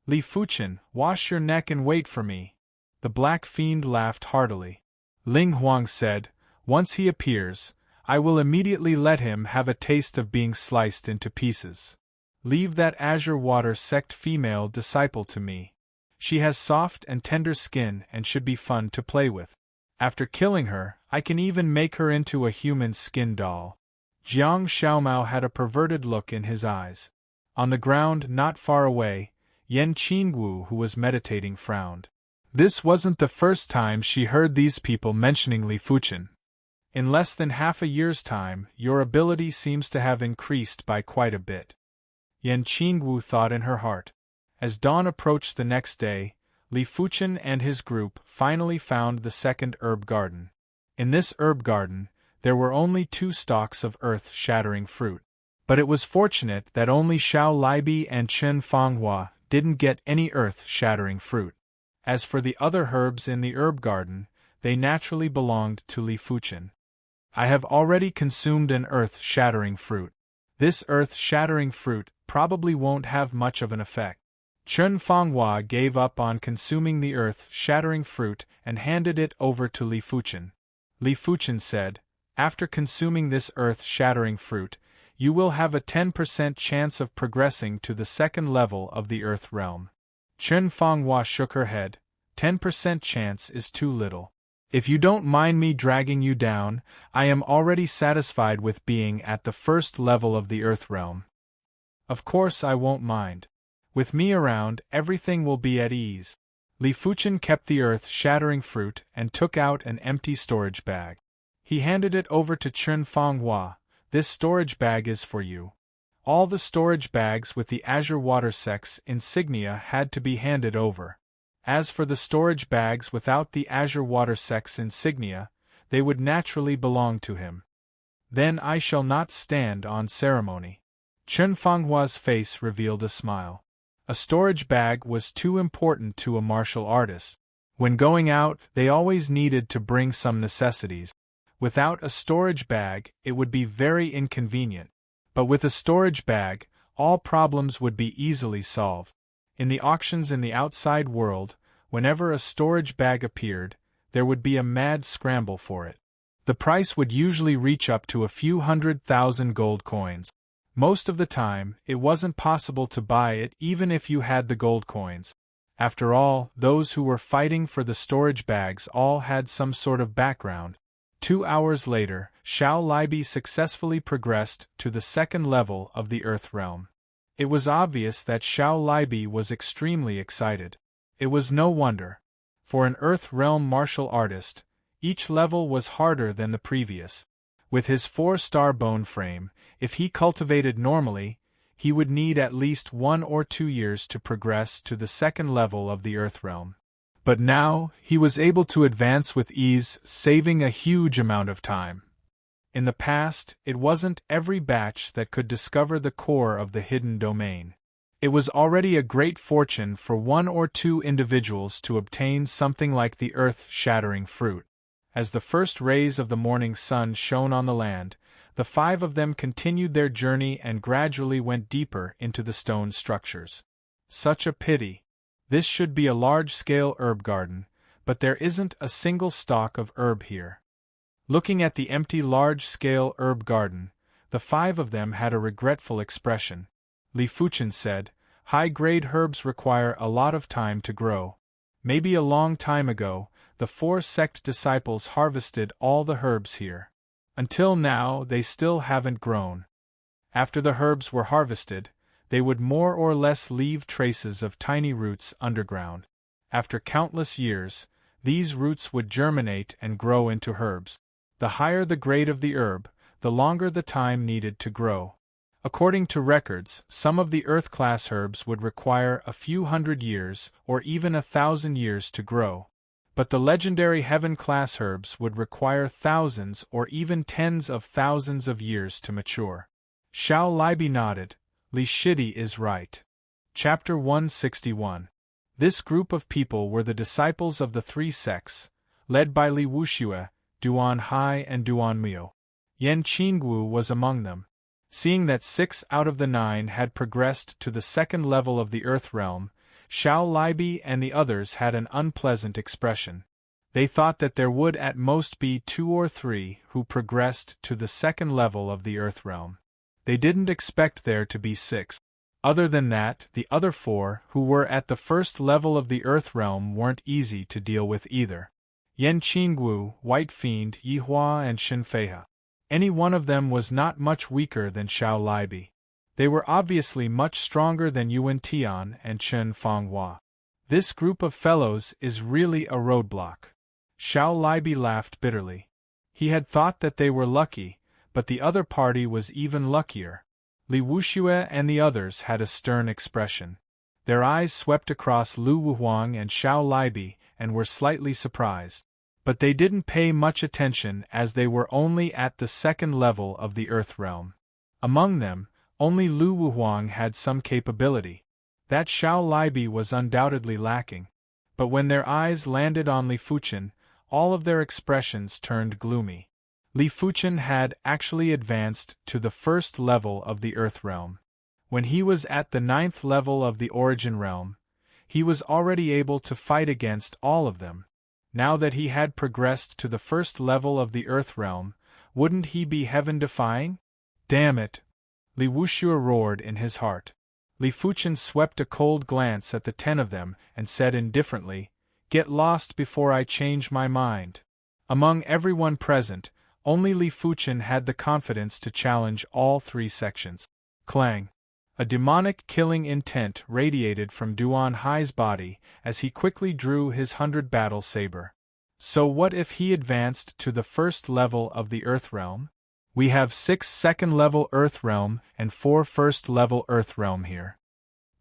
Li Fuchen, wash your neck and wait for me. The black fiend laughed heartily. Ling Huang said, once he appears, I will immediately let him have a taste of being sliced into pieces. Leave that azure water sect female disciple to me. She has soft and tender skin and should be fun to play with. After killing her, I can even make her into a human skin doll. Jiang Xiaomao had a perverted look in his eyes. On the ground not far away, Yan Qingwu, who was meditating, frowned. This wasn't the first time she heard these people mentioning Li Fuchen. In less than half a year's time, your ability seems to have increased by quite a bit. Yan Qingwu thought in her heart. As dawn approached the next day, Li Fuchen and his group finally found the second herb garden. In this herb garden, there were only 2 stalks of earth-shattering fruit. But it was fortunate that only Xiao Libi and Chen Fanghua didn't get any earth-shattering fruit. As for the other herbs in the herb garden, they naturally belonged to Li Fuchen. I have already consumed an earth-shattering fruit. This earth-shattering fruit probably won't have much of an effect. Chen Fanghua gave up on consuming the earth-shattering fruit and handed it over to Li Fuchen. Li Fuchen said, after consuming this earth-shattering fruit, you will have a 10% chance of progressing to the second level of the Earth Realm. Chen Fanghua shook her head. 10% chance is too little. If you don't mind me dragging you down, I am already satisfied with being at the first level of the Earth Realm. Of course I won't mind. With me around, everything will be at ease. Li Fuchen kept the earth-shattering fruit and took out an empty storage bag. He handed it over to Chen Fanghua. This storage bag is for you. All the storage bags with the Azure Water Sect's insignia had to be handed over. As for the storage bags without the Azure Water Sect's insignia, they would naturally belong to him. Then I shall not stand on ceremony. Chen Fanghua's face revealed a smile. A storage bag was too important to a martial artist. When going out, they always needed to bring some necessities. Without a storage bag, it would be very inconvenient. But with a storage bag, all problems would be easily solved. In the auctions in the outside world, whenever a storage bag appeared, there would be a mad scramble for it. The price would usually reach up to a few 100,000 gold coins. Most of the time, it wasn't possible to buy it even if you had the gold coins. After all, those who were fighting for the storage bags all had some sort of background. 2 hours later, Xiao Libi successfully progressed to the second level of the Earth Realm. It was obvious that Xiao Libi was extremely excited. It was no wonder. For an Earth Realm martial artist, each level was harder than the previous. With his 4-star bone frame, if he cultivated normally, he would need at least 1 or 2 years to progress to the second level of the Earth Realm. But now, he was able to advance with ease, saving a huge amount of time. In the past, it wasn't every batch that could discover the core of the hidden domain. It was already a great fortune for one or two individuals to obtain something like the earth-shattering fruit. As the first rays of the morning sun shone on the land, the 5 of them continued their journey and gradually went deeper into the stone structures. Such a pity. This should be a large-scale herb garden, but there isn't a single stalk of herb here. Looking at the empty large-scale herb garden, the 5 of them had a regretful expression. Li Fuchen said, "High-grade herbs require a lot of time to grow. Maybe a long time ago, the 4 sect disciples harvested all the herbs here. Until now, they still haven't grown. After the herbs were harvested, they would more or less leave traces of tiny roots underground. After countless years, these roots would germinate and grow into herbs. The higher the grade of the herb, the longer the time needed to grow. According to records, some of the earth-class herbs would require a few hundred years or even 1,000 years to grow. But the legendary heaven-class herbs would require thousands or even tens of thousands of years to mature." Xiao Libi nodded. Li Shidi is right. Chapter 161. This group of people were the disciples of the 3 sects, led by Li Wuxue, Duan Hai and Duan Miao. Yan Qingwu was among them. Seeing that 6 out of the 9 had progressed to the 2nd level of the Earth realm, Xiao Libi and the others had an unpleasant expression. They thought that there would at most be 2 or 3 who progressed to the 2nd level of the Earth realm. They didn't expect there to be 6. Other than that, the other 4 who were at the 1st level of the Earth realm weren't easy to deal with either. Yan Qingwu, White Fiend, Yihua and Shinfeihe. Any one of them was not much weaker than Xiao Libi. They were obviously much stronger than Yuan Tian and Chen Fanghua. This group of fellows is really a roadblock. Xiao Libi laughed bitterly. He had thought that they were lucky, but the other party was even luckier. Li Wuxue and the others had a stern expression. Their eyes swept across Lu Wuhuang and Xiao Libi and were slightly surprised. But they didn't pay much attention as they were only at the 2nd level of the Earth realm. Among them, only Lu Wuhuang had some capability. That Xiao Libi was undoubtedly lacking. But when their eyes landed on Li Fuchen, all of their expressions turned gloomy. Li Fuchen had actually advanced to the 1st level of the Earth realm. When he was at the 9th level of the Origin realm, he was already able to fight against all of them. Now that he had progressed to the 1st level of the Earth realm, wouldn't he be heaven-defying? Damn it! Li Wuxue roared in his heart. Li Fuchen swept a cold glance at the 10 of them and said indifferently, "Get lost before I change my mind." Among everyone present, only Li Fuchen had the confidence to challenge all 3 sections. Clang! A demonic killing intent radiated from Duan Hai's body as he quickly drew his 100-battle saber. So what if he advanced to the 1st level of the Earth realm? We have 6 2nd-level Earth realm and 4 1st-level Earth realm here.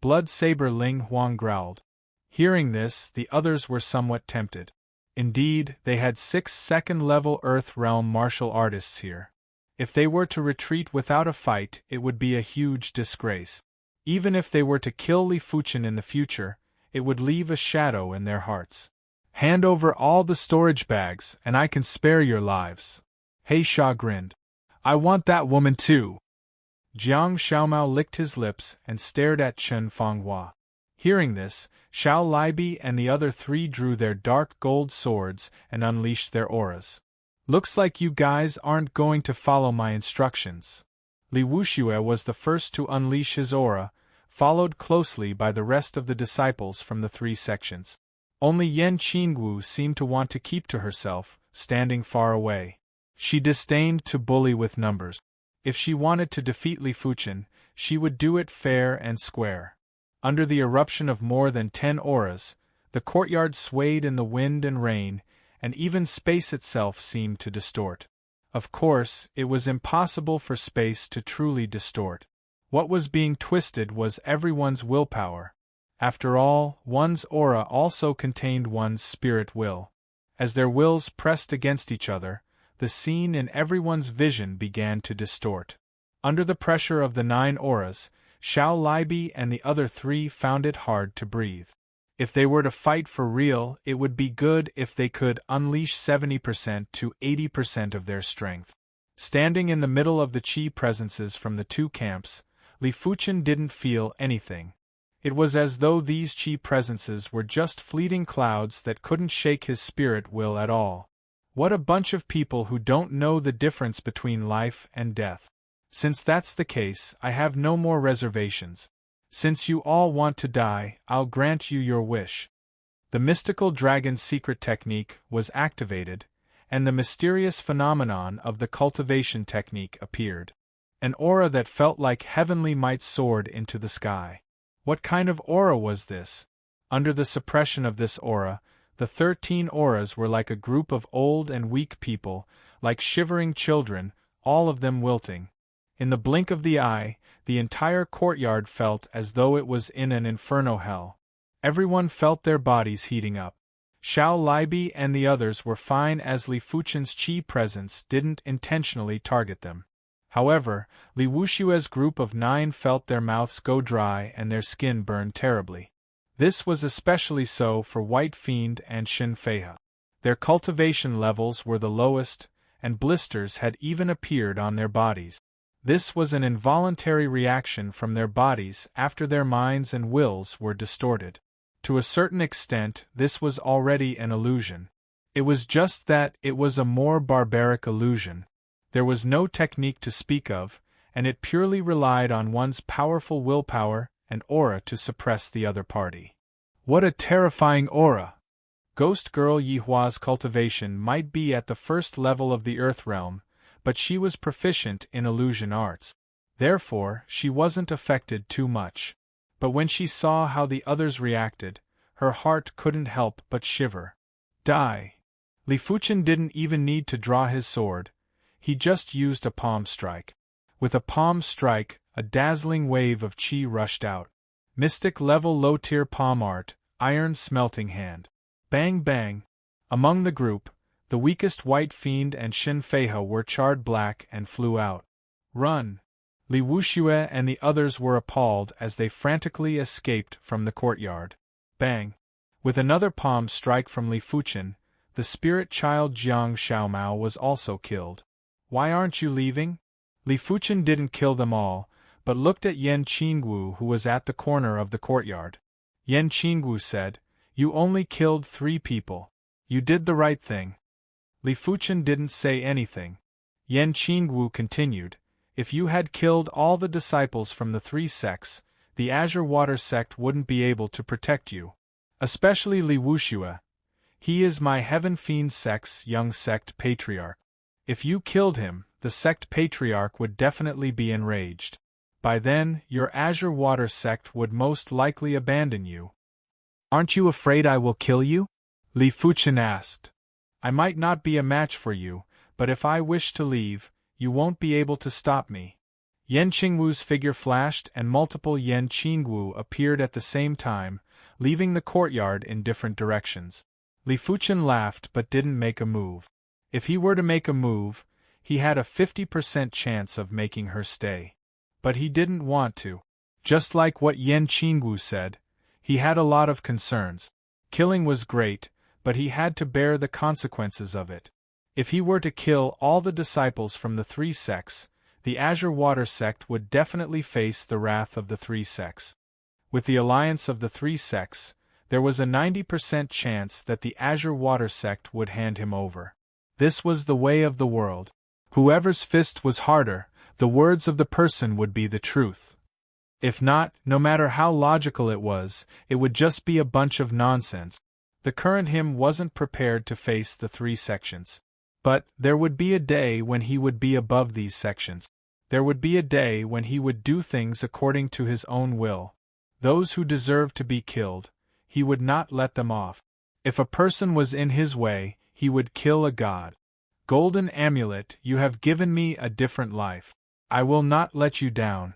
Blood Saber Ling Huang growled. Hearing this, the others were somewhat tempted. Indeed, they had 6 2nd-level Earth realm martial artists here. If they were to retreat without a fight, it would be a huge disgrace. Even if they were to kill Li Fuchen in the future, it would leave a shadow in their hearts. Hand over all the storage bags, and I can spare your lives. He Sha grinned. I want that woman too. Jiang Xiaomao licked his lips and stared at Chen Fanghua. Hearing this, Xiao Libi and the other 3 drew their dark gold swords and unleashed their auras. Looks like you guys aren't going to follow my instructions. Li Wuxue was the first to unleash his aura, followed closely by the rest of the disciples from the 3 sections. Only Yan Qingwu seemed to want to keep to herself, standing far away. She disdained to bully with numbers. If she wanted to defeat Li Fuchen, she would do it fair and square. Under the eruption of more than 10 auras, the courtyard swayed in the wind and rain, and even space itself seemed to distort. Of course, it was impossible for space to truly distort. What was being twisted was everyone's willpower. After all, one's aura also contained one's spirit will. As their wills pressed against each other, the scene in everyone's vision began to distort. Under the pressure of the 9 auras, Xiao Libi and the other 3 found it hard to breathe. If they were to fight for real, it would be good if they could unleash 70% to 80% of their strength. Standing in the middle of the Qi presences from the 2 camps, Li Fuchen didn't feel anything. It was as though these Qi presences were just fleeting clouds that couldn't shake his spirit will at all. What a bunch of people who don't know the difference between life and death. Since that's the case, I have no more reservations. Since you all want to die, I'll grant you your wish. The mystical dragon secret technique was activated, and the mysterious phenomenon of the cultivation technique appeared. An aura that felt like heavenly might soared into the sky. What kind of aura was this? Under the suppression of this aura, the 13 auras were like a group of old and weak people, like shivering children, all of them wilting. In the blink of the eye, the entire courtyard felt as though it was in an inferno hell. Everyone felt their bodies heating up. Xiao Libi and the others were fine as Li Fuchen's Qi presence didn't intentionally target them. However, Li Wushue's group of 9 felt their mouths go dry and their skin burn terribly. This was especially so for White Fiend and Shin Feihe. Their cultivation levels were the lowest, and blisters had even appeared on their bodies. This was an involuntary reaction from their bodies after their minds and wills were distorted. To a certain extent, this was already an illusion. It was just that it was a more barbaric illusion. There was no technique to speak of, and it purely relied on one's powerful willpower and aura to suppress the other party. What a terrifying aura! Ghost Girl Yihua's cultivation might be at the first level of the Earth realm, but she was proficient in illusion arts. Therefore, she wasn't affected too much. But when she saw how the others reacted, her heart couldn't help but shiver. Die! Li Fuchen didn't even need to draw his sword. He just used a palm strike. With a palm strike, a dazzling wave of qi rushed out. Mystic level low-tier palm art, iron smelting hand. Bang bang! Among the group, the weakest White Fiend and Shin Feihe were charred black and flew out. Run! Li Wuxue and the others were appalled as they frantically escaped from the courtyard. Bang! With another palm strike from Li Fuchen, the spirit child Jiang Xiaomao was also killed. Why aren't you leaving? Li Fuchen didn't kill them all, but looked at Yan Qingwu who was at the corner of the courtyard. Yan Qingwu said, "You only killed 3 people. You did the right thing." Li Fuchen didn't say anything. Yan Qingwu continued, "If you had killed all the disciples from the 3 sects, the Azure Water sect wouldn't be able to protect you. Especially Li Wuxue. He is my Heaven Fiend sect's young sect patriarch. If you killed him, the sect patriarch would definitely be enraged. By then, your Azure Water sect would most likely abandon you." "Aren't you afraid I will kill you?" Li Fuchen asked. "I might not be a match for you, but if I wish to leave, you won't be able to stop me." Yan Qingwu's figure flashed and multiple Yan Qingwu appeared at the same time, leaving the courtyard in different directions. Li Fuchen laughed but didn't make a move. If he were to make a move, he had a 50% chance of making her stay. But he didn't want to. Just like what Yan Qingwu said, he had a lot of concerns. Killing was great, but he had to bear the consequences of it. If he were to kill all the disciples from the 3 sects, the Azure Water sect would definitely face the wrath of the 3 sects. With the alliance of the 3 sects, there was a 90% chance that the Azure Water sect would hand him over. This was the way of the world. Whoever's fist was harder, the words of the person would be the truth. If not, no matter how logical it would just be a bunch of nonsense. The current him wasn't prepared to face the 3 sections. But there would be a day when he would be above these sections. There would be a day when he would do things according to his own will. Those who deserved to be killed, he would not let them off. If a person was in his way, he would kill a god. Golden Amulet, you have given me a different life. I will not let you down.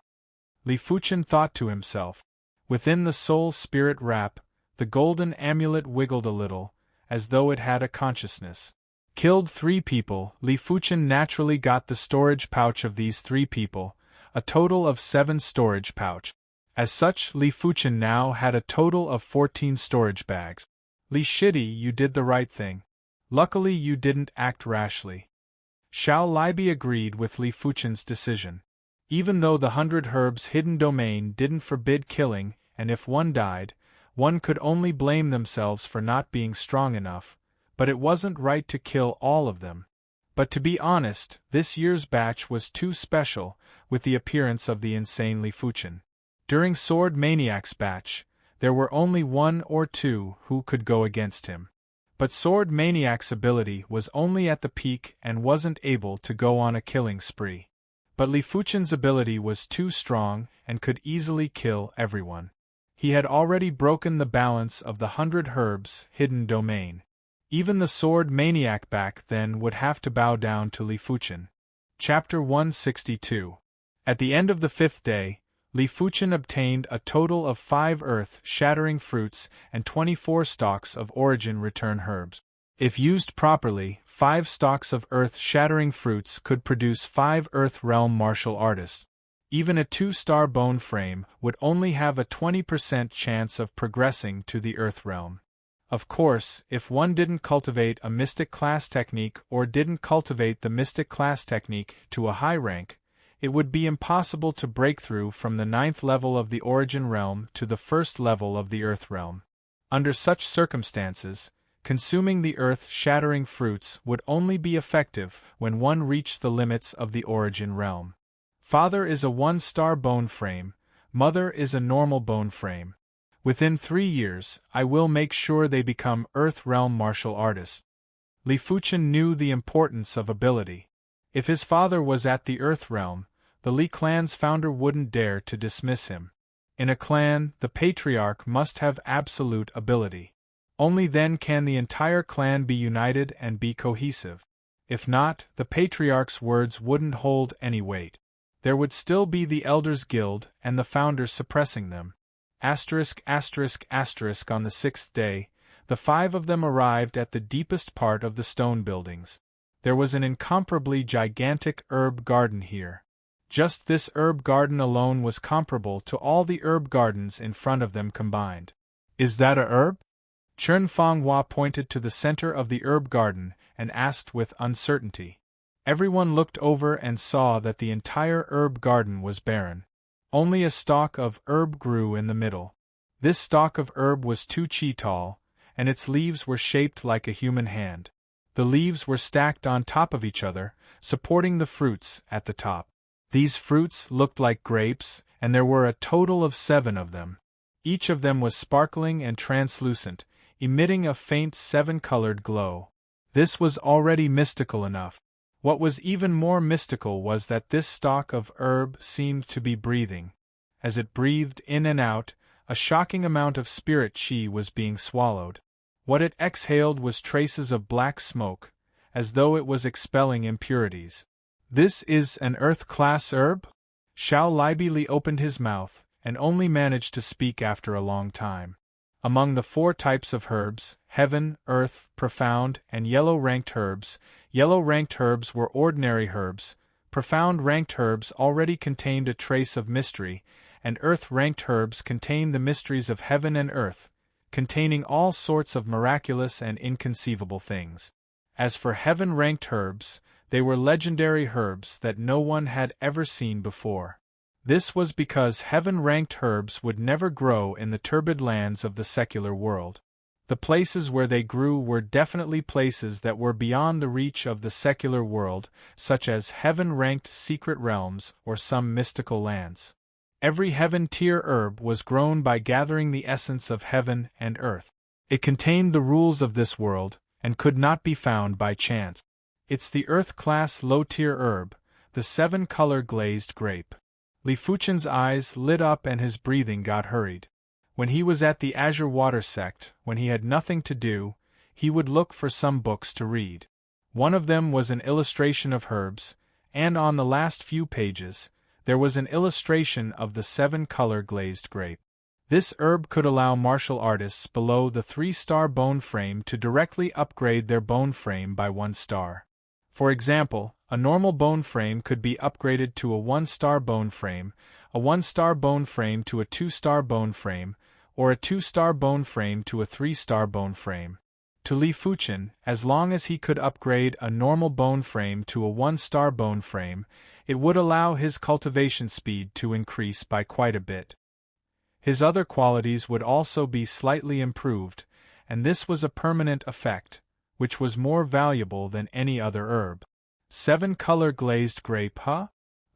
Li Fuchen thought to himself. Within the soul spirit wrap, the golden amulet wiggled a little, as though it had a consciousness. Killed 3 people. Li Fuchen naturally got the storage pouch of these 3 people, a total of 7 storage pouch. As such, Li Fuchen now had a total of 14 storage bags. Li Shidi, you did the right thing. Luckily you didn't act rashly. Xiao Libi agreed with Li Fuchen's decision. Even though the 100 Herbs hidden domain didn't forbid killing, and if one died, one could only blame themselves for not being strong enough, but it wasn't right to kill all of them. But to be honest, this year's batch was too special, with the appearance of the insane Li Fuchen. During Sword Maniac's batch, there were only 1 or 2 who could go against him. But Sword Maniac's ability was only at the peak and wasn't able to go on a killing spree. But Li Fuchen's ability was too strong and could easily kill everyone. He had already broken the balance of the 100 Herbs hidden domain. Even the Sword Maniac back then would have to bow down to Li Fuchen. Chapter 162. At the end of the 5th day, Li Fuchen obtained a total of 5 earth-shattering fruits and 24 stalks of origin return herbs. If used properly, 5 stalks of earth-shattering fruits could produce 5 Earth Realm martial artists. Even a 2-star bone frame would only have a 20% chance of progressing to the Earth Realm. Of course, if one didn't cultivate a Mystic Class technique or didn't cultivate the Mystic Class technique to a high rank, it would be impossible to break through from the 9th level of the Origin Realm to the 1st level of the Earth Realm. Under such circumstances, consuming the earth-shattering fruits would only be effective when one reached the limits of the Origin Realm. Father is a 1-star bone frame, mother is a normal bone frame. Within 3 years, I will make sure they become Earth Realm martial artists. Li Fuchen knew the importance of ability. If his father was at the Earth Realm, the Li clan's founder wouldn't dare to dismiss him. In a clan, the patriarch must have absolute ability. Only then can the entire clan be united and be cohesive. If not, the patriarch's words wouldn't hold any weight. There would still be the Elders Guild and the founders suppressing them. On the 6th day, the 5 of them arrived at the deepest part of the stone buildings. There was an incomparably gigantic herb garden here. Just this herb garden alone was comparable to all the herb gardens in front of them combined. Is that a herb? Chen Fanghua pointed to the center of the herb garden and asked with uncertainty. Everyone looked over and saw that the entire herb garden was barren. Only a stalk of herb grew in the middle. This stalk of herb was 2 chi tall, and its leaves were shaped like a human hand. The leaves were stacked on top of each other, supporting the fruits at the top. These fruits looked like grapes, and there were a total of 7 of them. Each of them was sparkling and translucent, emitting a faint 7-colored glow. This was already mystical enough. What was even more mystical was that this stalk of herb seemed to be breathing. As it breathed in and out, a shocking amount of spirit chi was being swallowed. What it exhaled was traces of black smoke, as though it was expelling impurities. This is an earth-class herb? Xiao Libi opened his mouth, and only managed to speak after a long time. Among the 4 types of herbs, heaven, earth, profound, and yellow-ranked herbs were ordinary herbs, profound-ranked herbs already contained a trace of mystery, and earth-ranked herbs contained the mysteries of heaven and earth, containing all sorts of miraculous and inconceivable things. As for heaven-ranked herbs, they were legendary herbs that no one had ever seen before. This was because heaven-ranked herbs would never grow in the turbid lands of the secular world. The places where they grew were definitely places that were beyond the reach of the secular world, such as heaven-ranked secret realms or some mystical lands. Every heaven-tier herb was grown by gathering the essence of heaven and earth. It contained the rules of this world, and could not be found by chance. It's the earth-class low-tier herb, the 7-color glazed grape. Li Fuchen's eyes lit up and his breathing got hurried. When he was at the Azure Water Sect, when he had nothing to do, he would look for some books to read. One of them was an illustration of herbs, and on the last few pages, there was an illustration of the 7-color glazed grape. This herb could allow martial artists below the 3-star bone frame to directly upgrade their bone frame by 1 star. For example, a normal bone frame could be upgraded to a 1-star bone frame, a 1-star bone frame to a 2-star bone frame, or a 2-star bone frame to a 3-star bone frame. To Li Fuchen, as long as he could upgrade a normal bone frame to a 1-star bone frame, it would allow his cultivation speed to increase by quite a bit. His other qualities would also be slightly improved, and this was a permanent effect, which was more valuable than any other herb. 7-color glazed grape, huh?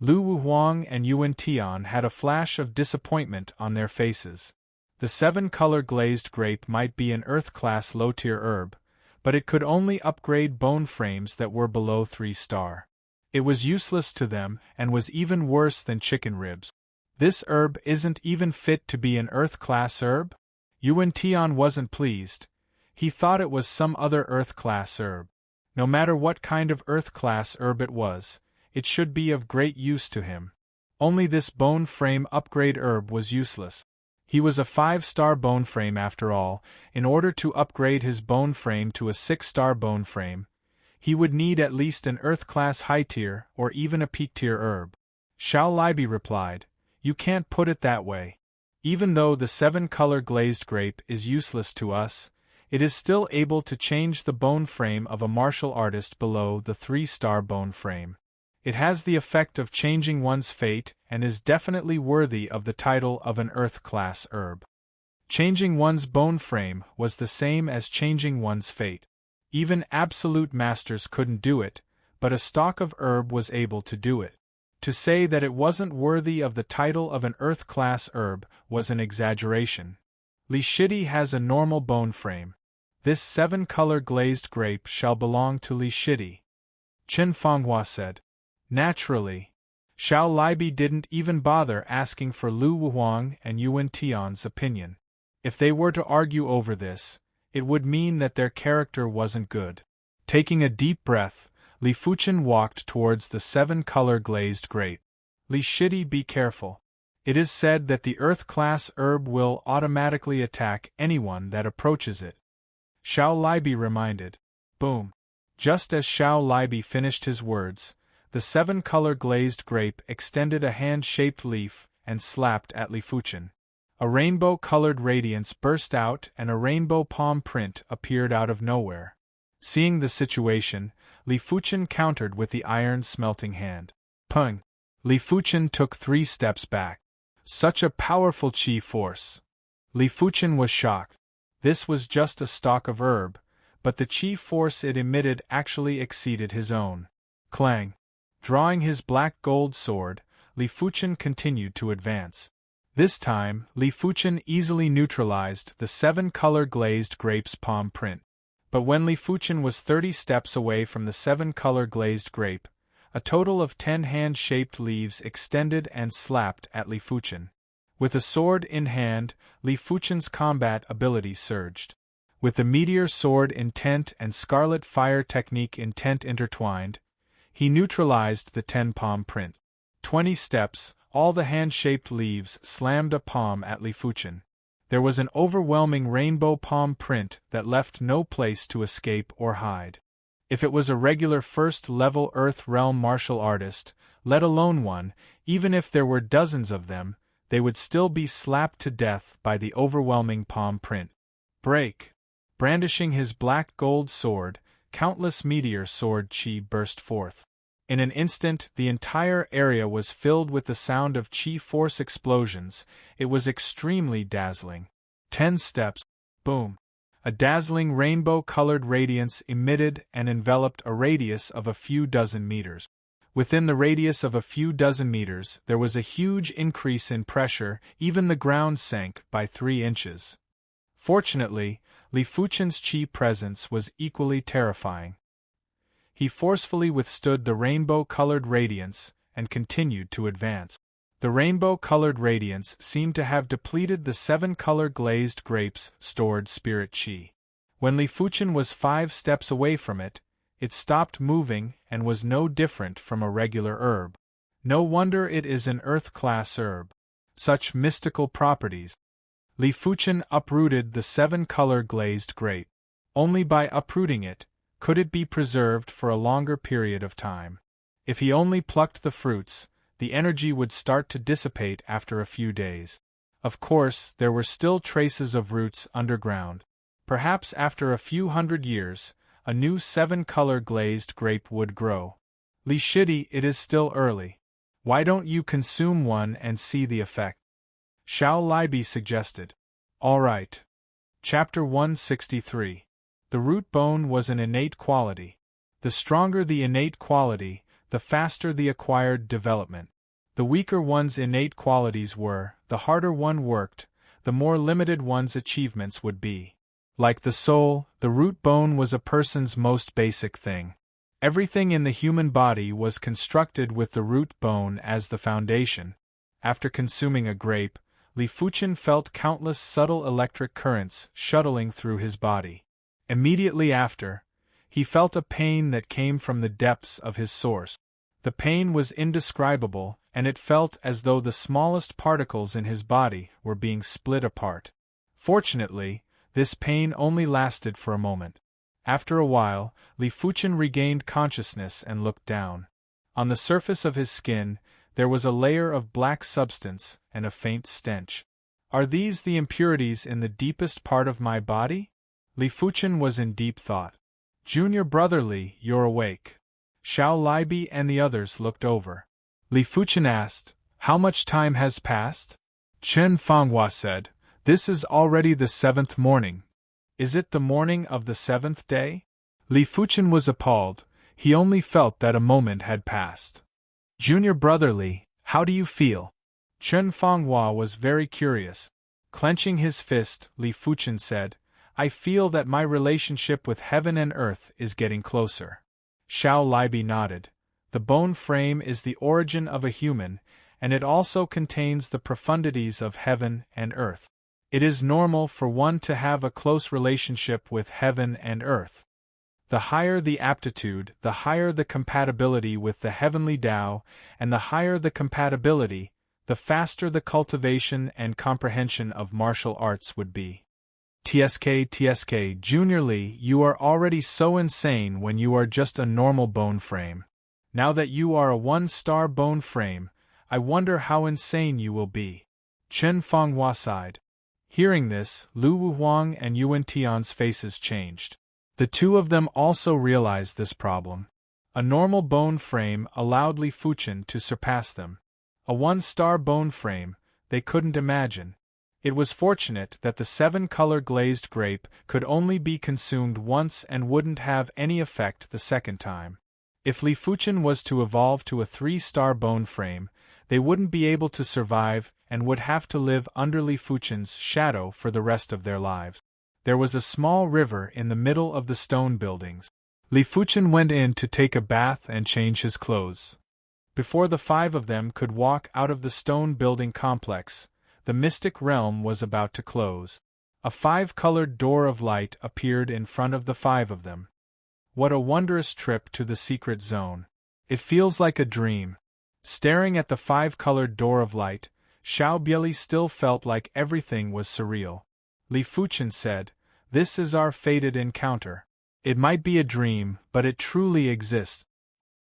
Lu Wuhuang and Yuan Tian had a flash of disappointment on their faces. The 7-color glazed grape might be an Earth-class low-tier herb, but it could only upgrade bone frames that were below 3-star. It was useless to them and was even worse than chicken ribs. This herb isn't even fit to be an Earth-class herb? Yuan Tian wasn't pleased. He thought it was some other Earth-class herb. No matter what kind of Earth-class herb it was, it should be of great use to him. Only this bone frame upgrade herb was useless. He was a 5-star bone frame after all. In order to upgrade his bone frame to a 6-star bone frame, he would need at least an Earth-class high-tier or even a peak-tier herb. Xiao Libi replied, "You can't put it that way. Even though the 7-color glazed grape is useless to us, it is still able to change the bone frame of a martial artist below the 3-star bone frame. It has the effect of changing one's fate and is definitely worthy of the title of an Earth-class herb." Changing one's bone frame was the same as changing one's fate. Even absolute masters couldn't do it, but a stalk of herb was able to do it. To say that it wasn't worthy of the title of an Earth-class herb was an exaggeration. Li Shidi has a normal bone frame. This 7-color glazed grape shall belong to Li Shidi. Chen Fenghua said. Naturally. Xiao Libi didn't even bother asking for Lu Wuhuang and Yuan Tian's opinion. If they were to argue over this, it would mean that their character wasn't good. Taking a deep breath, Li Fuchen walked towards the 7-color glazed grape. Li Shidi, be careful. It is said that the Earth-class herb will automatically attack anyone that approaches it. Xiao Libi reminded. Boom. Just as Xiao Libi finished his words, the 7-color glazed grape extended a hand-shaped leaf and slapped at Li Fuchen. A rainbow-colored radiance burst out and a rainbow palm print appeared out of nowhere. Seeing the situation, Li Fuchen countered with the iron-smelting hand. Pung! Li Fuchen took 3 steps back. Such a powerful chi force! Li Fuchen was shocked. This was just a stalk of herb, but the chi force it emitted actually exceeded his own. Clang! Drawing his black gold sword, Li Fuchen continued to advance. This time, Li Fuchen easily neutralized the 7-color glazed grape's palm print. But when Li Fuchen was 30 steps away from the 7-color glazed grape, a total of 10 hand-shaped leaves extended and slapped at Li Fuchen. With a sword in hand, Li Fuchen's combat ability surged. With the meteor sword intent and scarlet fire technique intent intertwined, he neutralized the 10 palm print. 20 steps, all the hand-shaped leaves slammed a palm at Li Fuchen. There was an overwhelming rainbow palm print that left no place to escape or hide. If it was a regular first-level Earth Realm martial artist, let alone one, even if there were dozens of them, they would still be slapped to death by the overwhelming palm print. Break! Brandishing his black gold sword, countless meteor sword chi burst forth. In an instant, the entire area was filled with the sound of chi force explosions. It was extremely dazzling. 10 steps. Boom! A dazzling rainbow-colored radiance emitted and enveloped a radius of a few dozen meters. Within the radius of a few dozen meters, there was a huge increase in pressure. Even the ground sank by 3 inches. Fortunately, Li Fuchen's chi presence was equally terrifying. He forcefully withstood the rainbow-colored radiance and continued to advance. The rainbow-colored radiance seemed to have depleted the 7-color glazed grape's stored spirit chi. When Li Fuchen was 5 steps away from it, it stopped moving and was no different from a regular herb. No wonder it is an Earth-class herb. Such mystical properties. Li Fuchen uprooted the 7-color glazed grape. Only by uprooting it could it be preserved for a longer period of time. If he only plucked the fruits, the energy would start to dissipate after a few days. Of course, there were still traces of roots underground. Perhaps after a few hundred years, a new 7-color glazed grape would grow. Li Shidi, it is still early. Why don't you consume one and see the effect? Xiao Libi suggested. All right. Chapter 163. The root bone was an innate quality. The stronger the innate quality, the faster the acquired development. The weaker one's innate qualities were, the harder one worked, the more limited one's achievements would be. Like the soul, the root bone was a person's most basic thing. Everything in the human body was constructed with the root bone as the foundation. After consuming a grape, Li Fuchen felt countless subtle electric currents shuttling through his body. Immediately after, he felt a pain that came from the depths of his source. The pain was indescribable, and it felt as though the smallest particles in his body were being split apart. Fortunately, this pain only lasted for a moment. After a while, Li Fuchen regained consciousness and looked down. On the surface of his skin, there was a layer of black substance and a faint stench. Are these the impurities in the deepest part of my body? Li Fuchen was in deep thought. Junior brother Li, you're awake. Xiao Libi and the others looked over. Li Fuchen asked, how much time has passed? Chen Fanghua said, this is already the 7th morning. Is it the morning of the 7th day? Li Fuchen was appalled. He only felt that a moment had passed. Junior brother Li, how do you feel? Chen Fanghua was very curious. Clenching his fist, Li Fuchen said, I feel that my relationship with heaven and earth is getting closer. Xiao Libi nodded. The bone frame is the origin of a human, and it also contains the profundities of heaven and earth. It is normal for one to have a close relationship with heaven and earth. The higher the aptitude, the higher the compatibility with the heavenly Tao, and the higher the compatibility, the faster the cultivation and comprehension of martial arts would be. TSK, Junior Li, you are already so insane when you are just a normal bone frame. Now that you are a 1-star bone frame, I wonder how insane you will be. Chen Fanghua sighed. Hearing this, Lu Wuhuang and Yuan Tian's faces changed. The two of them also realized this problem. A normal bone frame allowed Li Fuchen to surpass them. A 1-star bone frame, they couldn't imagine. It was fortunate that the 7-color glazed grape could only be consumed once and wouldn't have any effect the second time. If Li Fuchen was to evolve to a 3-star bone frame, they wouldn't be able to survive and would have to live under Li Fuchen's shadow for the rest of their lives. There was a small river in the middle of the stone buildings. Li Fuchen went in to take a bath and change his clothes. Before the 5 of them could walk out of the stone building complex, the mystic realm was about to close. A 5-colored door of light appeared in front of the 5 of them. What a wondrous trip to the secret zone. It feels like a dream. Staring at the 5-colored door of light, Xiao Bieli still felt like everything was surreal. Li Fuchen said, this is our fated encounter. It might be a dream, but it truly exists.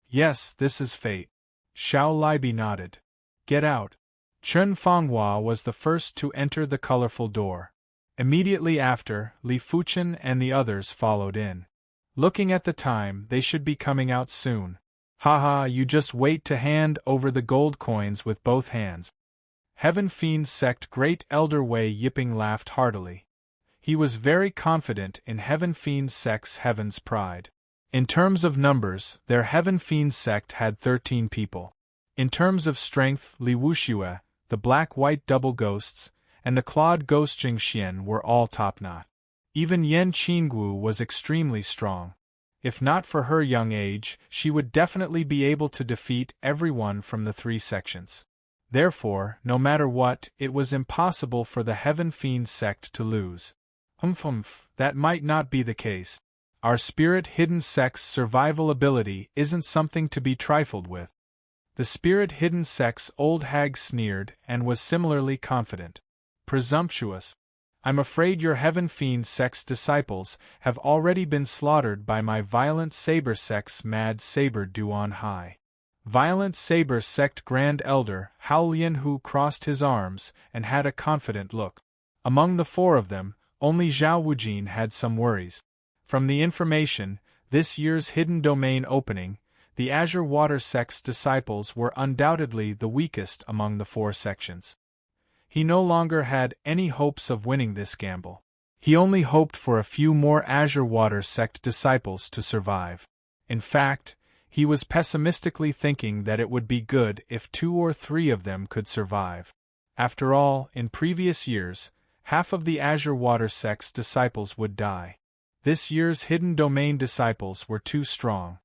Yes, this is fate. Xiao Libi nodded. Get out. Chen Fanghua was the first to enter the colorful door. Immediately after, Li Fuchen and the others followed in. Looking at the time, they should be coming out soon. Haha, you just wait to hand over the gold coins with both hands. Heaven Fiend Sect Great Elder Wei Yipping laughed heartily. He was very confident in Heaven Fiend Sect's Heaven's Pride. In terms of numbers, their Heaven Fiend Sect had 13 people. In terms of strength, Li Wuxue, the Black-White Double Ghosts, and the Clawed Ghost Jingxian were all top-notch. Even Yan Qinggu was extremely strong. If not for her young age, she would definitely be able to defeat everyone from the 3 sections. Therefore, no matter what, it was impossible for the Heaven Fiend Sect to lose. That might not be the case. Our Spirit Hidden Sect's survival ability isn't something to be trifled with. The Spirit Hidden Sect's old hag sneered and was similarly confident. presumptuous. I'm afraid your heaven fiend sect's disciples have already been slaughtered by my violent saber sect's mad saber due on high. Violent saber sect Grand Elder Hao Lianhu crossed his arms and had a confident look. Among the four of them, only Zhao Wujin had some worries. From the information, this year's hidden domain opening, the Azure Water sect's disciples were undoubtedly the weakest among the four sections. He no longer had any hopes of winning this gamble. He only hoped for a few more Azure Water sect disciples to survive. In fact, he was pessimistically thinking that it would be good if 2 or 3 of them could survive. After all, in previous years, half of the Azure Water sect's disciples would die. This year's hidden domain disciples were too strong.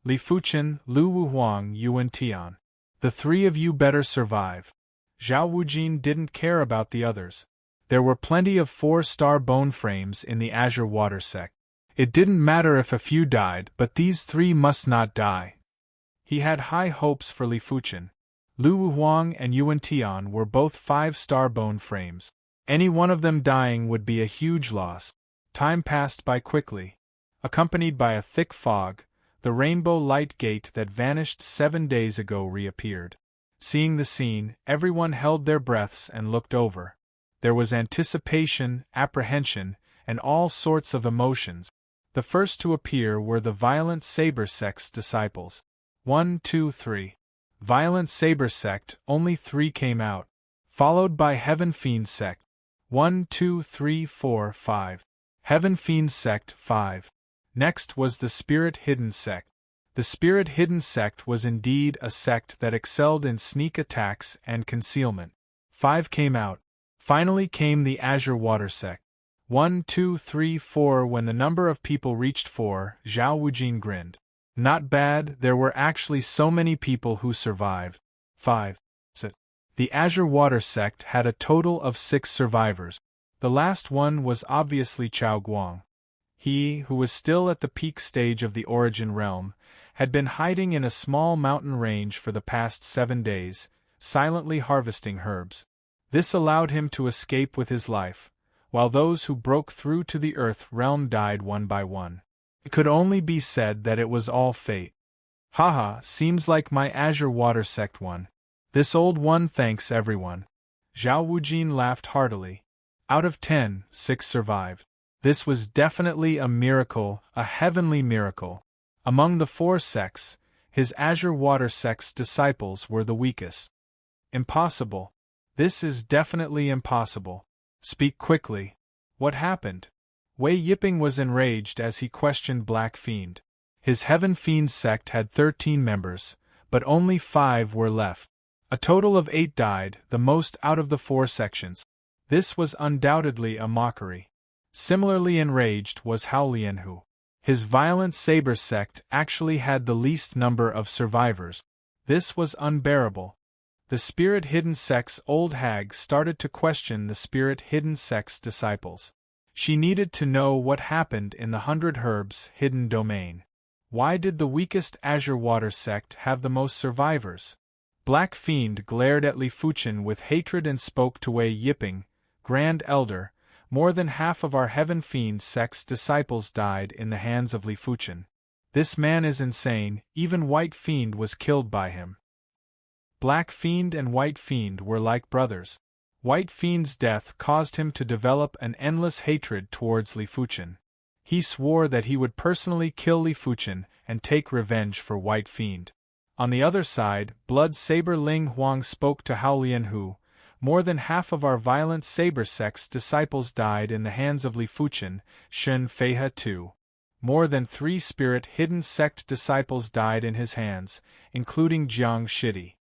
Li Fuchen, Lu Wuhuang, Yuan Tian. The 3 of you better survive. Zhao Wujin didn't care about the others. There were plenty of 4-star bone frames in the Azure Water sect. It didn't matter if a few died, but these 3 must not die. He had high hopes for Li Fuchen. Lu Wuhuang and Yuan Tian were both 5-star bone frames. Any one of them dying would be a huge loss. Time passed by quickly. Accompanied by a thick fog, the rainbow light gate that vanished 7 days ago reappeared. Seeing the scene, everyone held their breaths and looked over. There was anticipation, apprehension, and all sorts of emotions. The first to appear were the Violent Saber sect's disciples. 1, 2, 3. Violent Saber sect, only 3 came out. Followed by Heaven Fiend sect. 1, 2, 3, 4, 5. Heaven Fiend sect, 5. Next was the Spirit Hidden sect. The Spirit Hidden sect was indeed a sect that excelled in sneak attacks and concealment. 5 came out. Finally came the Azure Water sect. 1, 2, 3, 4. When the number of people reached 4, Zhao Wujin grinned. Not bad, there were actually so many people who survived. 5. The Azure Water sect had a total of 6 survivors. The last one was obviously Chao Guang. He, who was still at the peak stage of the Origin Realm, had been hiding in a small mountain range for the past 7 days, silently harvesting herbs. This allowed him to escape with his life, while those who broke through to the Earth realm died one by one. It could only be said that it was all fate. Haha, seems like my Azure Water sect won. This old one thanks everyone. Zhao Wujin laughed heartily. Out of 10, 6 survived. This was definitely a miracle, a heavenly miracle. Among the 4 sects, his Azure Water sect's disciples were the weakest. Impossible. This is definitely impossible. Speak quickly. What happened? Wei Yiping was enraged as he questioned Black Fiend. His Heaven Fiend sect had 13 members, but only 5 were left. A total of 8 died, the most out of the 4 sections. This was undoubtedly a mockery. Similarly enraged was Hao Lianhu. His Violent Saber sect actually had the least number of survivors. This was unbearable. The Spirit Hidden sect's old hag started to question the Spirit Hidden sect's disciples. She needed to know what happened in the 100 Herbs hidden domain. Why did the weakest Azure Water sect have the most survivors? Black Fiend glared at Li Fuchen with hatred and spoke to Wei Yiping, Grand Elder. More than half of our Heaven Fiend sect's disciples died in the hands of Li Fuchen. This man is insane, even White Fiend was killed by him. Black Fiend and White Fiend were like brothers. White Fiend's death caused him to develop an endless hatred towards Li Fuchen. He swore that he would personally kill Li Fuchen and take revenge for White Fiend. On the other side, Blood Saber Ling Huang spoke to Hao Lianhu. More than half of our Violent Saber sect's disciples died in the hands of Li Fuchen, Shen Feihe too. More than 3 Spirit Hidden sect disciples died in his hands, including Jiang Shidi.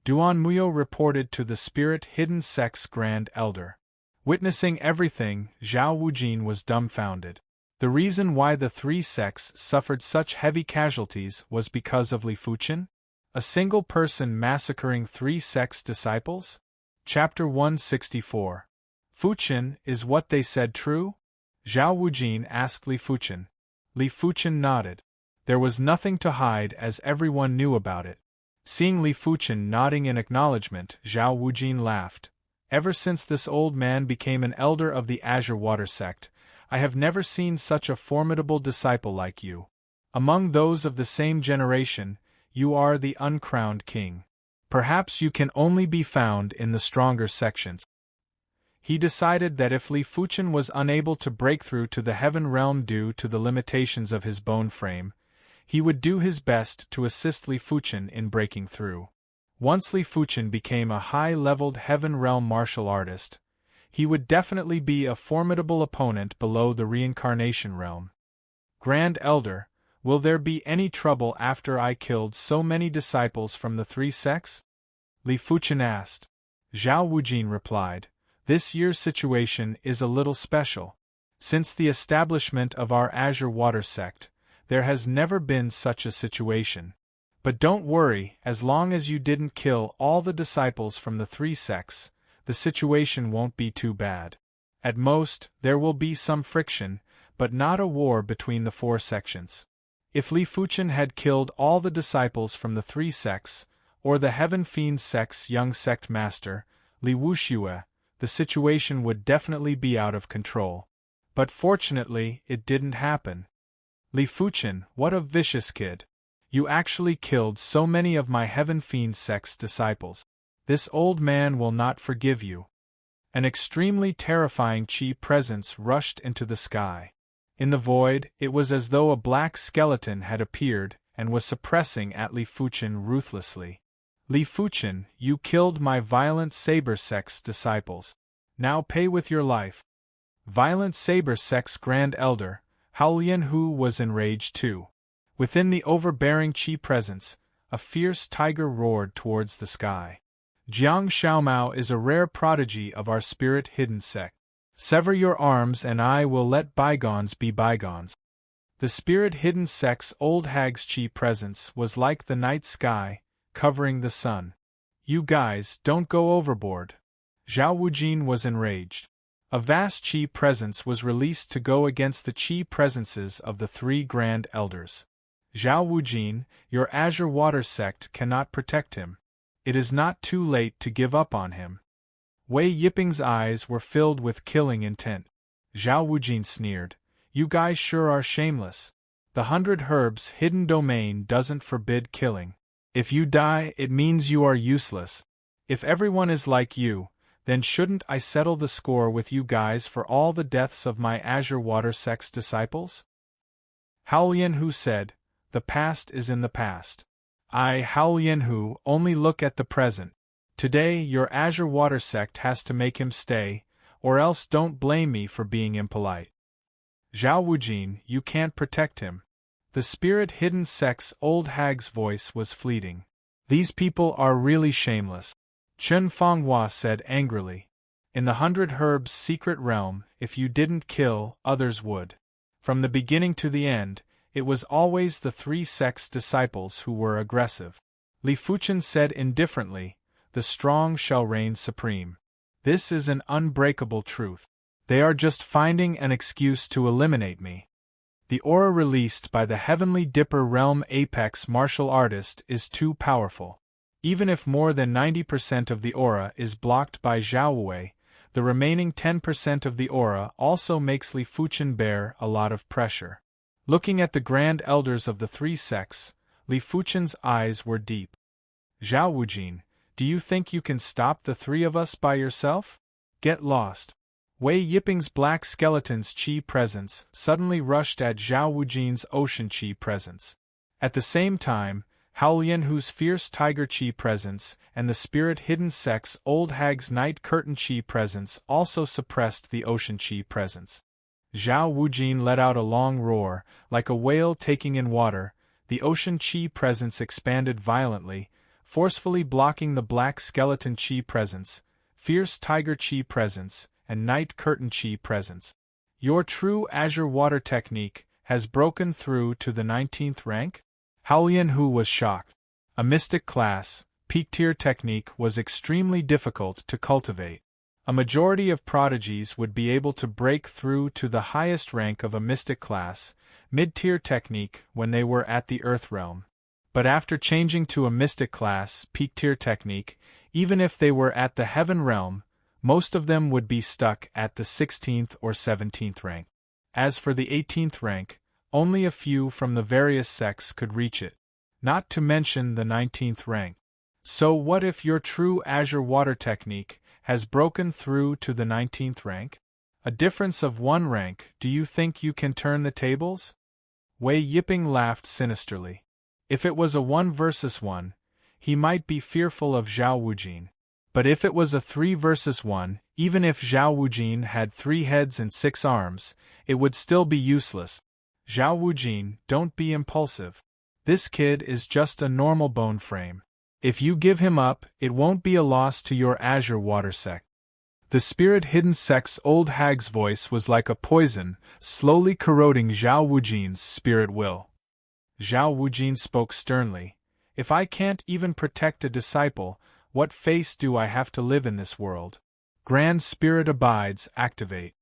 Duan Muyo reported to the Spirit Hidden sect's Grand Elder. Witnessing everything, Zhao Wujin was dumbfounded. The reason why the 3 sects suffered such heavy casualties was because of Li Fuchen? A single person massacring 3 sects' disciples? Chapter 164. Fuchen, is what they said true? Zhao Wujin asked Li Fuchen. Li Fuchen nodded. There was nothing to hide as everyone knew about it. Seeing Li Fuchen nodding in acknowledgement, Zhao Wujin laughed. Ever since this old man became an elder of the Azure Water sect, I have never seen such a formidable disciple like you. Among those of the same generation, you are the uncrowned king. Perhaps you can only be found in the stronger sections. He decided that if Li Fuchen was unable to break through to the heaven realm due to the limitations of his bone frame, he would do his best to assist Li Fuchen in breaking through. Once Li Fuchen became a high-leveled heaven realm martial artist, he would definitely be a formidable opponent below the reincarnation realm. Grand Elder, will there be any trouble after I killed so many disciples from the three sects? Li Fuchen asked. Zhao Wujin replied, this year's situation is a little special. Since the establishment of our Azure Water sect, there has never been such a situation. But don't worry, as long as you didn't kill all the disciples from the three sects, the situation won't be too bad. At most, there will be some friction, but not a war between the four sections. If Li Fuchen had killed all the disciples from the three sects, or the Heaven Fiend sect's young sect master, Li Wuxue, the situation would definitely be out of control. But fortunately, it didn't happen. Li Fuchen, what a vicious kid. You actually killed so many of my Heaven Fiend sect's disciples. This old man will not forgive you. An extremely terrifying Qi presence rushed into the sky. In the void, it was as though a black skeleton had appeared and was suppressing at Li Fuchen ruthlessly. Li Fuchen, you killed my Violent Saber sect's disciples. Now pay with your life. Violent Saber sect's Grand Elder, Hao Lianhu, was enraged too. Within the overbearing Qi presence, a fierce tiger roared towards the sky. Jiang Xiaomao is a rare prodigy of our spirit hidden sect. Sever your arms and I will let bygones be bygones. The spirit hidden sect's old hag's Qi presence was like the night sky, covering the sun. You guys, don't go overboard. Zhao Wujin was enraged. A vast Qi presence was released to go against the Qi presences of the three Grand Elders. Zhao Wujin, your Azure Water sect cannot protect him. It is not too late to give up on him. Wei Yiping's eyes were filled with killing intent. Zhao Wujin sneered, you guys sure are shameless. The 100 Herbs hidden domain doesn't forbid killing. If you die, it means you are useless. If everyone is like you, then shouldn't I settle the score with you guys for all the deaths of my Azure Water sect's disciples? Hao Lianhu said, the past is in the past. I, Hao Lianhu, only look at the present. Today your Azure Water sect has to make him stay, or else don't blame me for being impolite. Zhao Wujin, you can't protect him. The spirit hidden sect's old hag's voice was fleeting. These people are really shameless. Chen Fonghua said angrily. In the 100 Herbs secret realm, if you didn't kill, others would. From the beginning to the end, it was always the three sects' disciples who were aggressive. Li Fuchen said indifferently, the strong shall reign supreme. This is an unbreakable truth. They are just finding an excuse to eliminate me. The aura released by the Heavenly Dipper Realm Apex martial artist is too powerful. Even if more than 90% of the aura is blocked by Zhao Wei, the remaining 10% of the aura also makes Li Fuchen bear a lot of pressure. Looking at the Grand Elders of the three sects, Li Fuchen's eyes were deep. Zhao Wujin, do you think you can stop the three of us by yourself? Get lost. Wei Yiping's black skeleton's Qi presence suddenly rushed at Zhao Wujin's ocean Qi presence. At the same time, Hao Lianhu's fierce tiger Qi presence and the spirit hidden sect's old hag's night curtain Qi presence also suppressed the ocean Qi presence. Zhao Wujin let out a long roar, like a whale taking in water. The ocean Qi presence expanded violently, forcefully blocking the black skeleton Qi presence, fierce tiger Qi presence, and night curtain Qi presence. Your true Azure Water technique has broken through to the 19th rank? Hao Lianhu was shocked. A mystic class, peak tier technique was extremely difficult to cultivate. A majority of prodigies would be able to break through to the highest rank of a mystic class, mid-tier technique, when they were at the Earth realm. But after changing to a mystic class, peak tier technique, even if they were at the Heaven realm, Most of them would be stuck at the 16th or 17th rank. As for the 18th rank, only a few from the various sects could reach it, not to mention the 19th rank. So what if your true azure water technique has broken through to the 19th rank? A difference of 1 rank, do you think you can turn the tables? Wei Yiping laughed sinisterly. If it was a 1 versus 1, he might be fearful of Zhao Wujin. But if it was a 3 versus 1, even if Zhao Wujin had 3 heads and 6 arms, it would still be useless. Zhao Wujin, don't be impulsive. This kid is just a normal bone frame. If you give him up, it won't be a loss to your azure water sect. The spirit-hidden sect's old hag's voice was like a poison, slowly corroding Zhao Wujin's spirit will. Zhao Wujin spoke sternly. If I can't even protect a disciple, what face do I have to live in this world? Grand Spirit Abides, activate.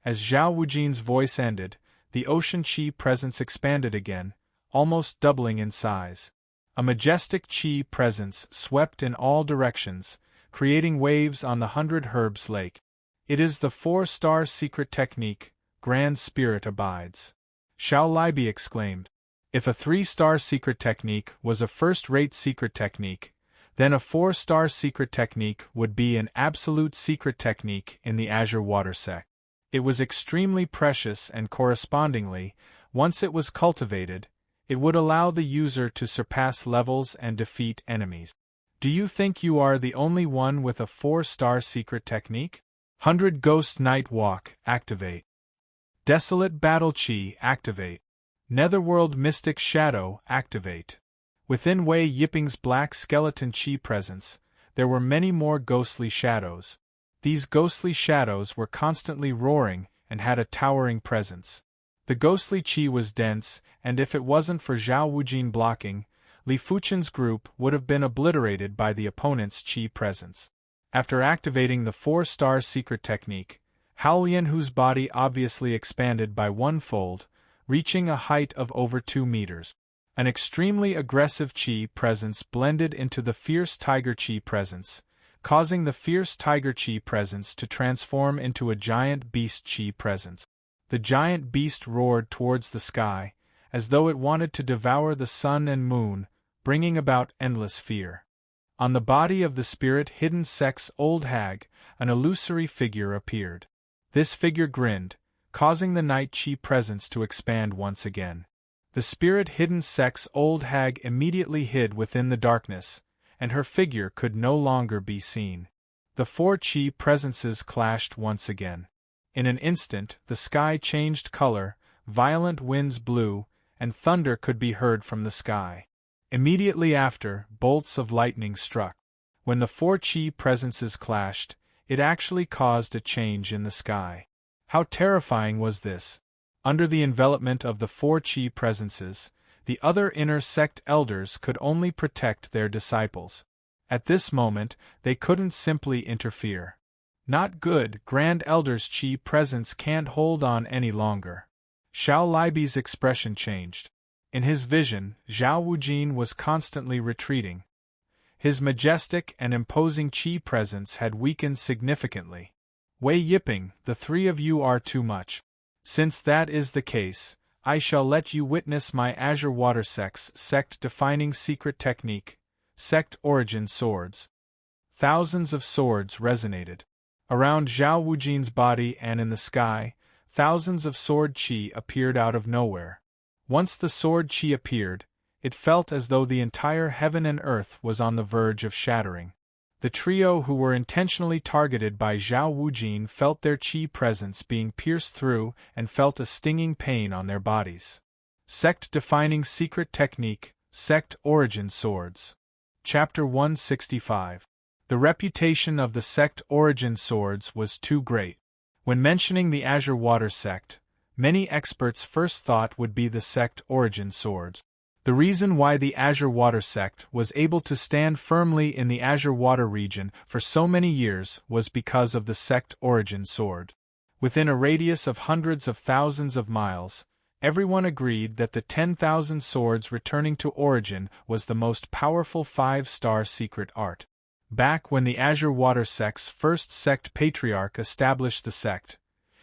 As Zhao Wujin's voice ended, the ocean chi presence expanded again, almost doubling in size. A majestic chi presence swept in all directions, creating waves on the 100 Herbs Lake. It is the 4-star secret technique, Grand Spirit Abides. Xiao Libi exclaimed. If a 3-star secret technique was a first-rate secret technique, then a 4-star secret technique would be an absolute secret technique in the Azure Water sect. It was extremely precious and correspondingly, once it was cultivated, it would allow the user to surpass levels and defeat enemies. Do you think you are the only one with a 4-star secret technique? 100 Ghost Night Walk, activate. Desolate Battle Chi, activate. Netherworld Mystic Shadow, activate. Within Wei Yiping's black skeleton chi presence, there were many more ghostly shadows. These ghostly shadows were constantly roaring and had a towering presence. The ghostly chi was dense, and if it wasn't for Zhao Wujin blocking, Li Fuchen's group would have been obliterated by the opponent's chi presence. After activating the 4-star secret technique, Hao Lianhu's body obviously expanded by 1-fold, reaching a height of over 2 meters. An extremely aggressive chi presence blended into the fierce tiger chi presence, causing the fierce tiger chi presence to transform into a giant beast chi presence. The giant beast roared towards the sky, as though it wanted to devour the sun and moon, bringing about endless fear. On the body of the spirit-hidden sect's old hag, an illusory figure appeared. This figure grinned, causing the night chi presence to expand once again. The spirit-hidden sect's old hag immediately hid within the darkness, and her figure could no longer be seen. The 4 chi presences clashed once again. In an instant, the sky changed color, violent winds blew, and thunder could be heard from the sky. Immediately after, bolts of lightning struck. When the 4 chi presences clashed, it actually caused a change in the sky. How terrifying was this? Under the envelopment of the 4 chi presences, the other inner sect elders could only protect their disciples. At this moment, they couldn't simply interfere. Not good, Grand Elder's chi presence can't hold on any longer. Xiao Libi's expression changed. In his vision, Zhao Wujin was constantly retreating. His majestic and imposing chi presence had weakened significantly. Wei Yiping, the 3 of you are too much. Since that is the case, I shall let you witness my Azure Water sect's sect-defining secret technique, Sect Origin Swords. Thousands of swords resonated. Around Zhao Wujin's body and in the sky, thousands of sword chi appeared out of nowhere. Once the sword chi appeared, it felt as though the entire heaven and earth was on the verge of shattering. The trio who were intentionally targeted by Zhao Wujin felt their chi presence being pierced through and felt a stinging pain on their bodies. Sect-defining secret technique, Sect Origin Swords. Chapter 165. The reputation of the Sect Origin Swords was too great. When mentioning the Azure Water sect, many experts' first thought would be the Sect Origin Swords. The reason why the Azure Water sect was able to stand firmly in the Azure Water region for so many years was because of the Sect Origin Sword. Within a radius of hundreds of thousands of miles, everyone agreed that the 10,000 swords returning to origin was the most powerful 5-star secret art. Back when the Azure Water Sect's first sect patriarch established the sect,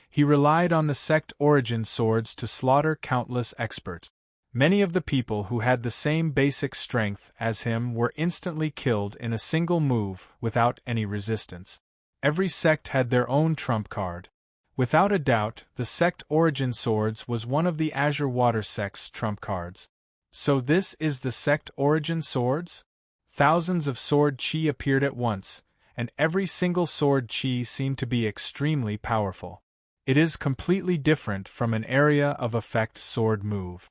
he relied on the sect origin swords to slaughter countless experts. Many of the people who had the same basic strength as him were instantly killed in a single move without any resistance. Every sect had their own trump card. Without a doubt, the sect origin swords was one of the Azure Water Sect's trump cards. So this is the sect origin swords? Thousands of sword chi appeared at once, and every single sword chi seemed to be extremely powerful. It is completely different from an area of effect sword move.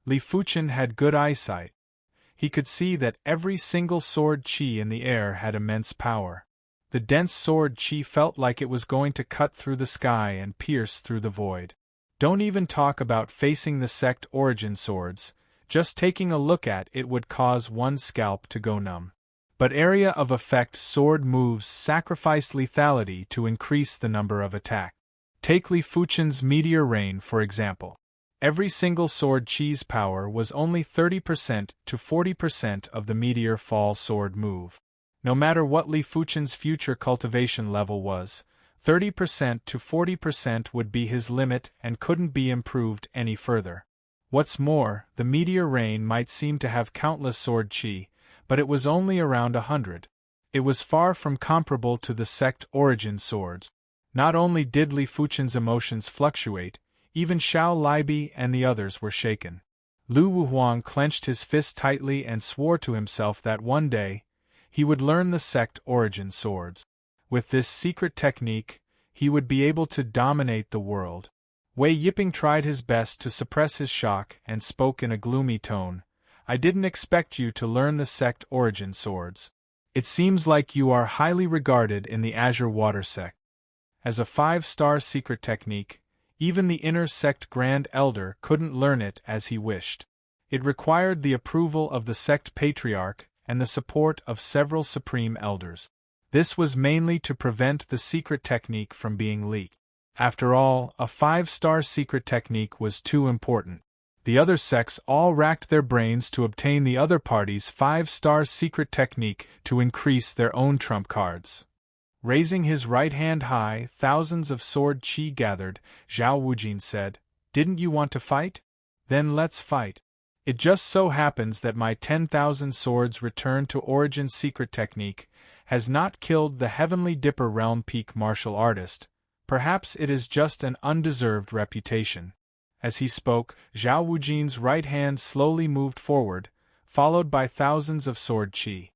Li Fuchen had good eyesight. He could see that every single sword chi in the air had immense power. The dense sword chi felt like it was going to cut through the sky and pierce through the void. Don't even talk about facing the sect origin swords, just taking a look at it would cause one's scalp to go numb. But area of effect sword moves sacrifice lethality to increase the number of attacks. Take Li Fuchen's meteor rain for example. Every single sword chi's power was only 30% to 40% of the meteor fall sword move. No matter what Li Fuchen's future cultivation level was, 30% to 40% would be his limit and couldn't be improved any further. What's more, the meteor rain might seem to have countless sword chi, but it was only around 100. It was far from comparable to the sect origin swords. Not only did Li Fuchen's emotions fluctuate, even Xiao Libi and the others were shaken. Lu Wuhuang clenched his fist tightly and swore to himself that one day, he would learn the sect origin swords. With this secret technique, he would be able to dominate the world. Wei Yiping tried his best to suppress his shock and spoke in a gloomy tone. I didn't expect you to learn the sect origin swords. It seems like you are highly regarded in the Azure Water Sect. As a 5-star secret technique, even the inner sect Grand Elder couldn't learn it as he wished. It required the approval of the sect patriarch and the support of several supreme elders. This was mainly to prevent the secret technique from being leaked. After all, a 5-star secret technique was too important. The other sects all racked their brains to obtain the other party's 5-star secret technique to increase their own trump cards. Raising his right hand high, thousands of sword chi gathered. Zhao Wujin said, "Didn't you want to fight? Then let's fight. It just so happens that my 10,000 swords return to origin secret technique has not killed the Heavenly Dipper realm peak martial artist. Perhaps it is just an undeserved reputation." As he spoke, Zhao Wujin's right hand slowly moved forward, followed by thousands of sword chi.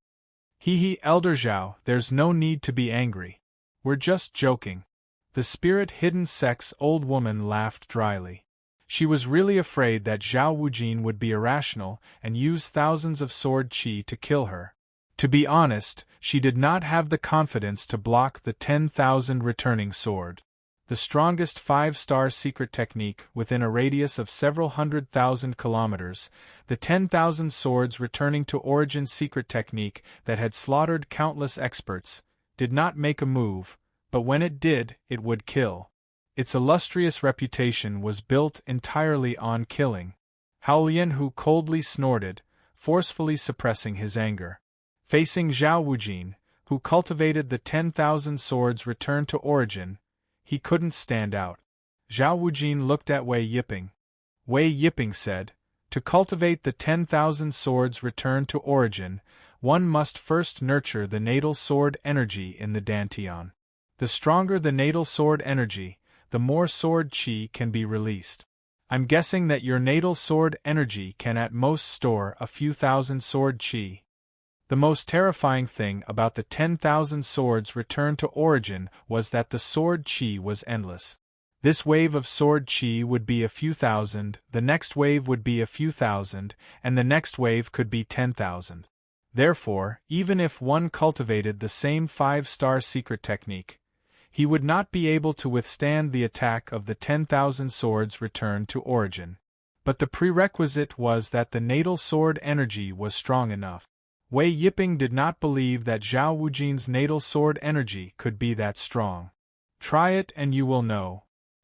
Hee, Elder Zhao, there's no need to be angry. We're just joking. The spirit-hidden sect's old woman laughed dryly. She was really afraid that Zhao Wujin would be irrational and use thousands of sword chi to kill her. To be honest, she did not have the confidence to block the 10,000 returning sword. The strongest 5-star secret technique within a radius of several 100,000 kilometers, the 10,000 swords returning to origin secret technique that had slaughtered countless experts, did not make a move, but when it did, it would kill. Its illustrious reputation was built entirely on killing. Hao Lianhu coldly snorted, forcefully suppressing his anger. Facing Zhao Wujin, who cultivated the 10,000 swords returned to origin, he couldn't stand out. Zhao Wujin looked at Wei Yiping. Wei Yiping said, "To cultivate the 10,000 swords returned to origin, one must first nurture the natal sword energy in the Dantian. The stronger the natal sword energy, the more sword chi can be released. I'm guessing that your natal sword energy can at most store a few thousand sword chi." The most terrifying thing about the 10,000 swords returned to origin was that the sword chi was endless. This wave of sword chi would be a few thousand, the next wave would be a few thousand, and the next wave could be 10,000. Therefore, even if one cultivated the same 5-star secret technique, he would not be able to withstand the attack of the 10,000 swords returned to origin. But the prerequisite was that the natal sword energy was strong enough. Wei Yiping did not believe that Zhao Wujin's natal sword energy could be that strong. "Try it and you will know."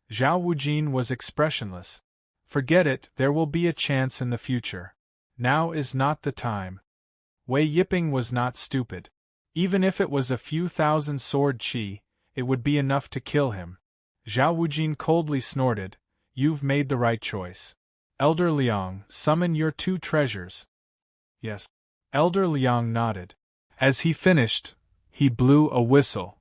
Zhao Wujin was expressionless. "Forget it, there will be a chance in the future. Now is not the time." Wei Yiping was not stupid. Even if it was a few thousand sword qi, it would be enough to kill him. Zhao Wujin coldly snorted, "You've made the right choice. Elder Liang, summon your 2 treasures." "Yes." Elder Liang nodded. As he finished, he blew a whistle.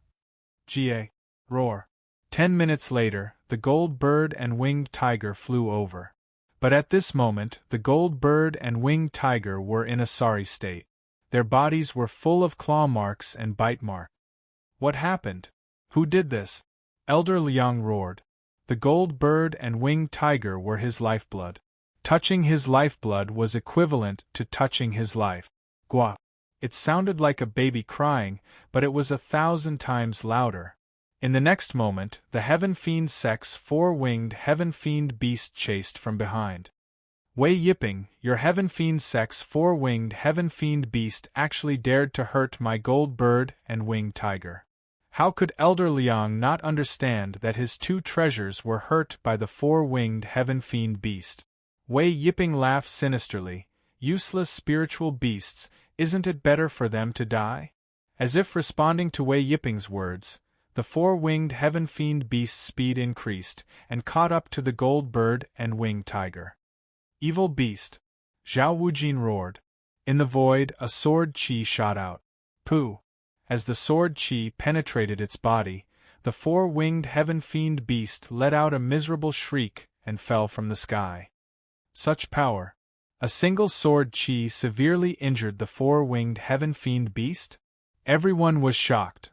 "Ga! Roar!" 10 minutes later, the gold bird and winged tiger flew over. But at this moment, the gold bird and winged tiger were in a sorry state. Their bodies were full of claw marks and bite marks. "What happened? Who did this?" Elder Liang roared. The gold bird and winged tiger were his lifeblood. Touching his lifeblood was equivalent to touching his life. Gua! It sounded like a baby crying, but it was 1,000 times louder. In the next moment, the Heaven Fiend Sect's 4-winged Heaven Fiend beast chased from behind. "Wei Yiping, your Heaven Fiend Sect's 4-winged Heaven Fiend beast actually dared to hurt my gold bird and winged tiger." How could Elder Liang not understand that his 2 treasures were hurt by the 4-winged Heaven Fiend beast? Wei Yiping laughed sinisterly. "Useless spiritual beasts, isn't it better for them to die?" As if responding to Wei Yiping's words, the 4-winged Heaven Fiend beast's speed increased, and caught up to the gold bird and winged tiger. "Evil beast!" Zhao Wujin roared. In the void, a sword qi shot out. Pooh! As the sword qi penetrated its body, the 4-winged Heaven Fiend beast let out a miserable shriek and fell from the sky. Such power! A single sword qi severely injured the 4-winged Heaven Fiend beast? Everyone was shocked.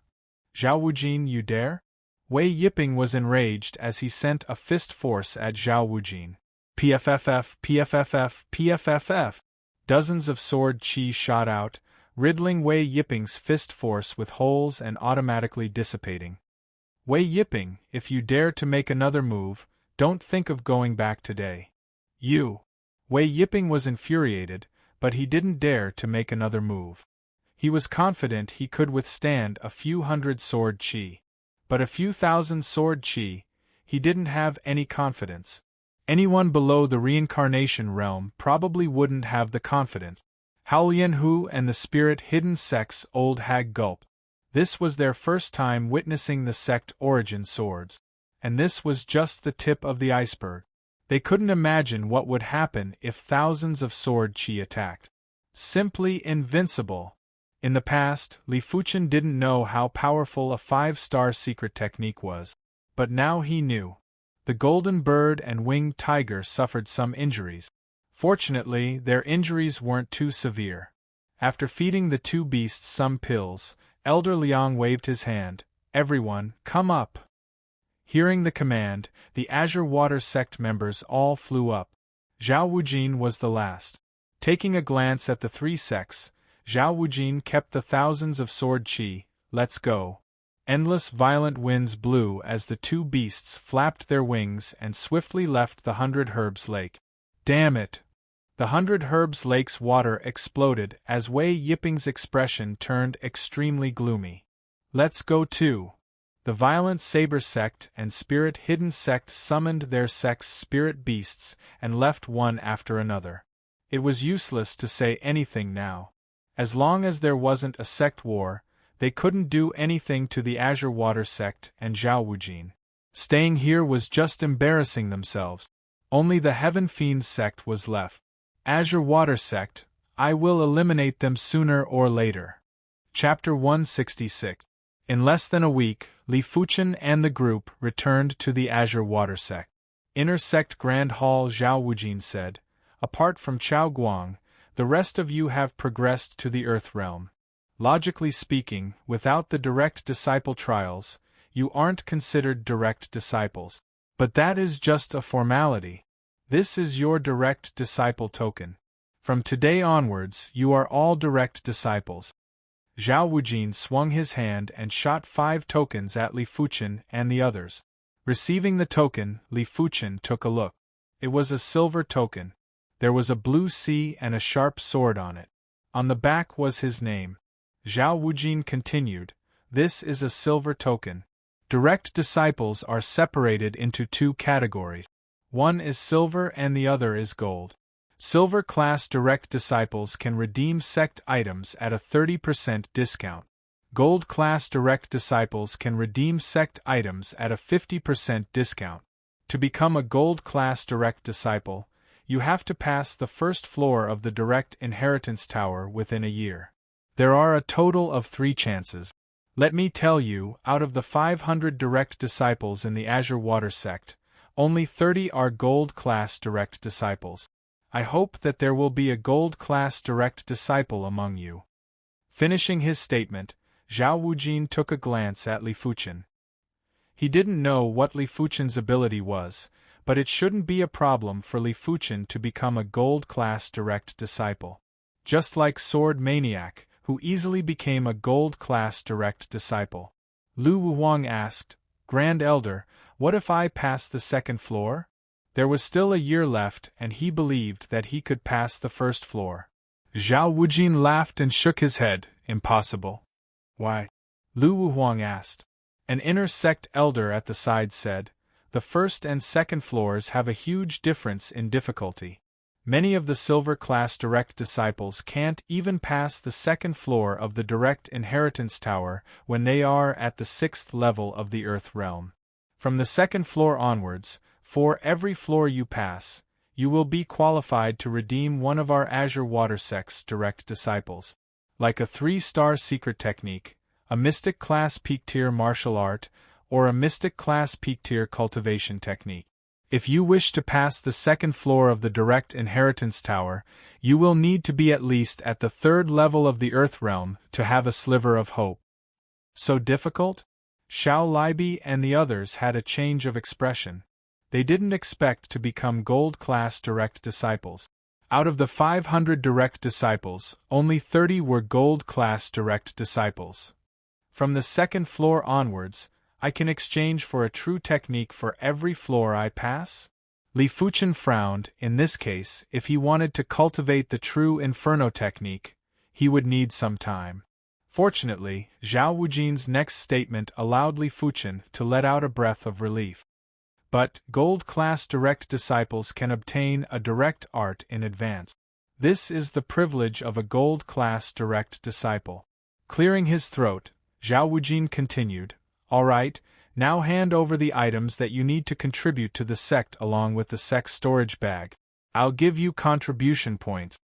"Zhao Wujin, you dare?" Wei Yiping was enraged as he sent a fist force at Zhao Wujin. PFFF, PFFF, PFFF! Dozens of sword qi shot out, riddling Wei Yiping's fist force with holes and automatically dissipating. "Wei Yiping, if you dare to make another move, don't think of going back today." "You!" Wei Yiping was infuriated, but he didn't dare to make another move. He was confident he could withstand a few hundred sword qi. But a few thousand sword qi, he didn't have any confidence. Anyone below the reincarnation realm probably wouldn't have the confidence. Haolian Hu and the spirit-hidden sect's old hag gulped. This was their first time witnessing the sect origin swords. And this was just the tip of the iceberg. They couldn't imagine what would happen if thousands of sword qi attacked. Simply invincible. In the past, Li Fuchen didn't know how powerful a 5-star secret technique was. But now he knew. The golden bird and winged tiger suffered some injuries. Fortunately, their injuries weren't too severe. After feeding the 2 beasts some pills, Elder Liang waved his hand. "Everyone, come up!" Hearing the command, the Azure Water Sect members all flew up. Zhao Wujin was the last. Taking a glance at the 3 sects, Zhao Wujin kept the thousands of sword qi. "Let's go." Endless violent winds blew as the 2 beasts flapped their wings and swiftly left the 100 Herbs Lake. Damn it! The 100 Herbs Lake's water exploded as Wei Yiping's expression turned extremely gloomy. "Let's go too." The violent Saber Sect and Spirit Hidden Sect summoned their sect's spirit beasts and left one after another. It was useless to say anything now. As long as there wasn't a sect war, they couldn't do anything to the Azure Water Sect and Zhao Wujin. Staying here was just embarrassing themselves. Only the Heaven Fiend Sect was left. Azure Water Sect, I will eliminate them sooner or later. Chapter 166. In less than a week, Li Fuchen and the group returned to the Azure Water Sect. Inner Sect Grand Hall. Zhao Wujin said, "Apart from Chao Guang, the rest of you have progressed to the Earth Realm. Logically speaking, without the direct disciple trials, you aren't considered direct disciples. But that is just a formality. This is your direct disciple token. From today onwards, you are all direct disciples." Zhao Wujin swung his hand and shot 5 tokens at Li Fuchen and the others. Receiving the token, Li Fuchen took a look. It was a silver token. There was a blue C and a sharp sword on it. On the back was his name. Zhao Wujin continued, "This is a silver token. Direct disciples are separated into 2 categories. One is silver and the other is gold. Silver class direct disciples can redeem sect items at a 30% discount. Gold Class Direct Disciples can redeem sect items at a 50% discount. To become a Gold Class Direct Disciple, you have to pass the first floor of the Direct Inheritance Tower within a year. There are a total of 3 chances. Let me tell you, out of the 500 Direct Disciples in the Azure Water sect, only 30 are Gold Class Direct Disciples. I hope that there will be a Gold Class Direct Disciple among you. Finishing his statement, Zhao Wujin took a glance at Li Fuchen. He didn't know what Li Fuchen's ability was, but it shouldn't be a problem for Li Fuchen to become a Gold Class Direct Disciple. Just like Sword Maniac, who easily became a Gold Class Direct Disciple. Lu Wuhuang asked, Grand Elder, what if I pass the second floor? There was still a year left and he believed that he could pass the first floor. Zhao Wujin laughed and shook his head. Impossible. Why? Lu Wuhuang asked. An inner sect elder at the side said, the first and second floors have a huge difference in difficulty. Many of the Silver Class Direct Disciples can't even pass the second floor of the Direct Inheritance Tower when they are at the 6th level of the Earth Realm. From the second floor onwards, for every floor you pass, you will be qualified to redeem one of our Azure Water sect's Direct Disciples. Like a 3-star secret technique, a Mystic Class Peak Tier martial art, or a Mystic Class Peak Tier cultivation technique. If you wish to pass the second floor of the Direct Inheritance Tower, you will need to be at least at the 3rd level of the Earth Realm to have a sliver of hope. So difficult? Xiao Libi and the others had a change of expression. They didn't expect to become Gold Class Direct Disciples. Out of the 500 Direct Disciples, only 30 were Gold Class Direct Disciples. From the second floor onwards, I can exchange for a true technique for every floor I pass? Li Fuchen frowned. In this case, if he wanted to cultivate the true Inferno technique, he would need some time. Fortunately, Zhao Wujin's next statement allowed Li Fuchen to let out a breath of relief. But Gold Class Direct Disciples can obtain a Direct Art in advance. This is the privilege of a Gold Class Direct Disciple. Clearing his throat, Zhao Wujin continued, All right, now hand over the items that you need to contribute to the sect along with the sect's storage bag. I'll give you contribution points.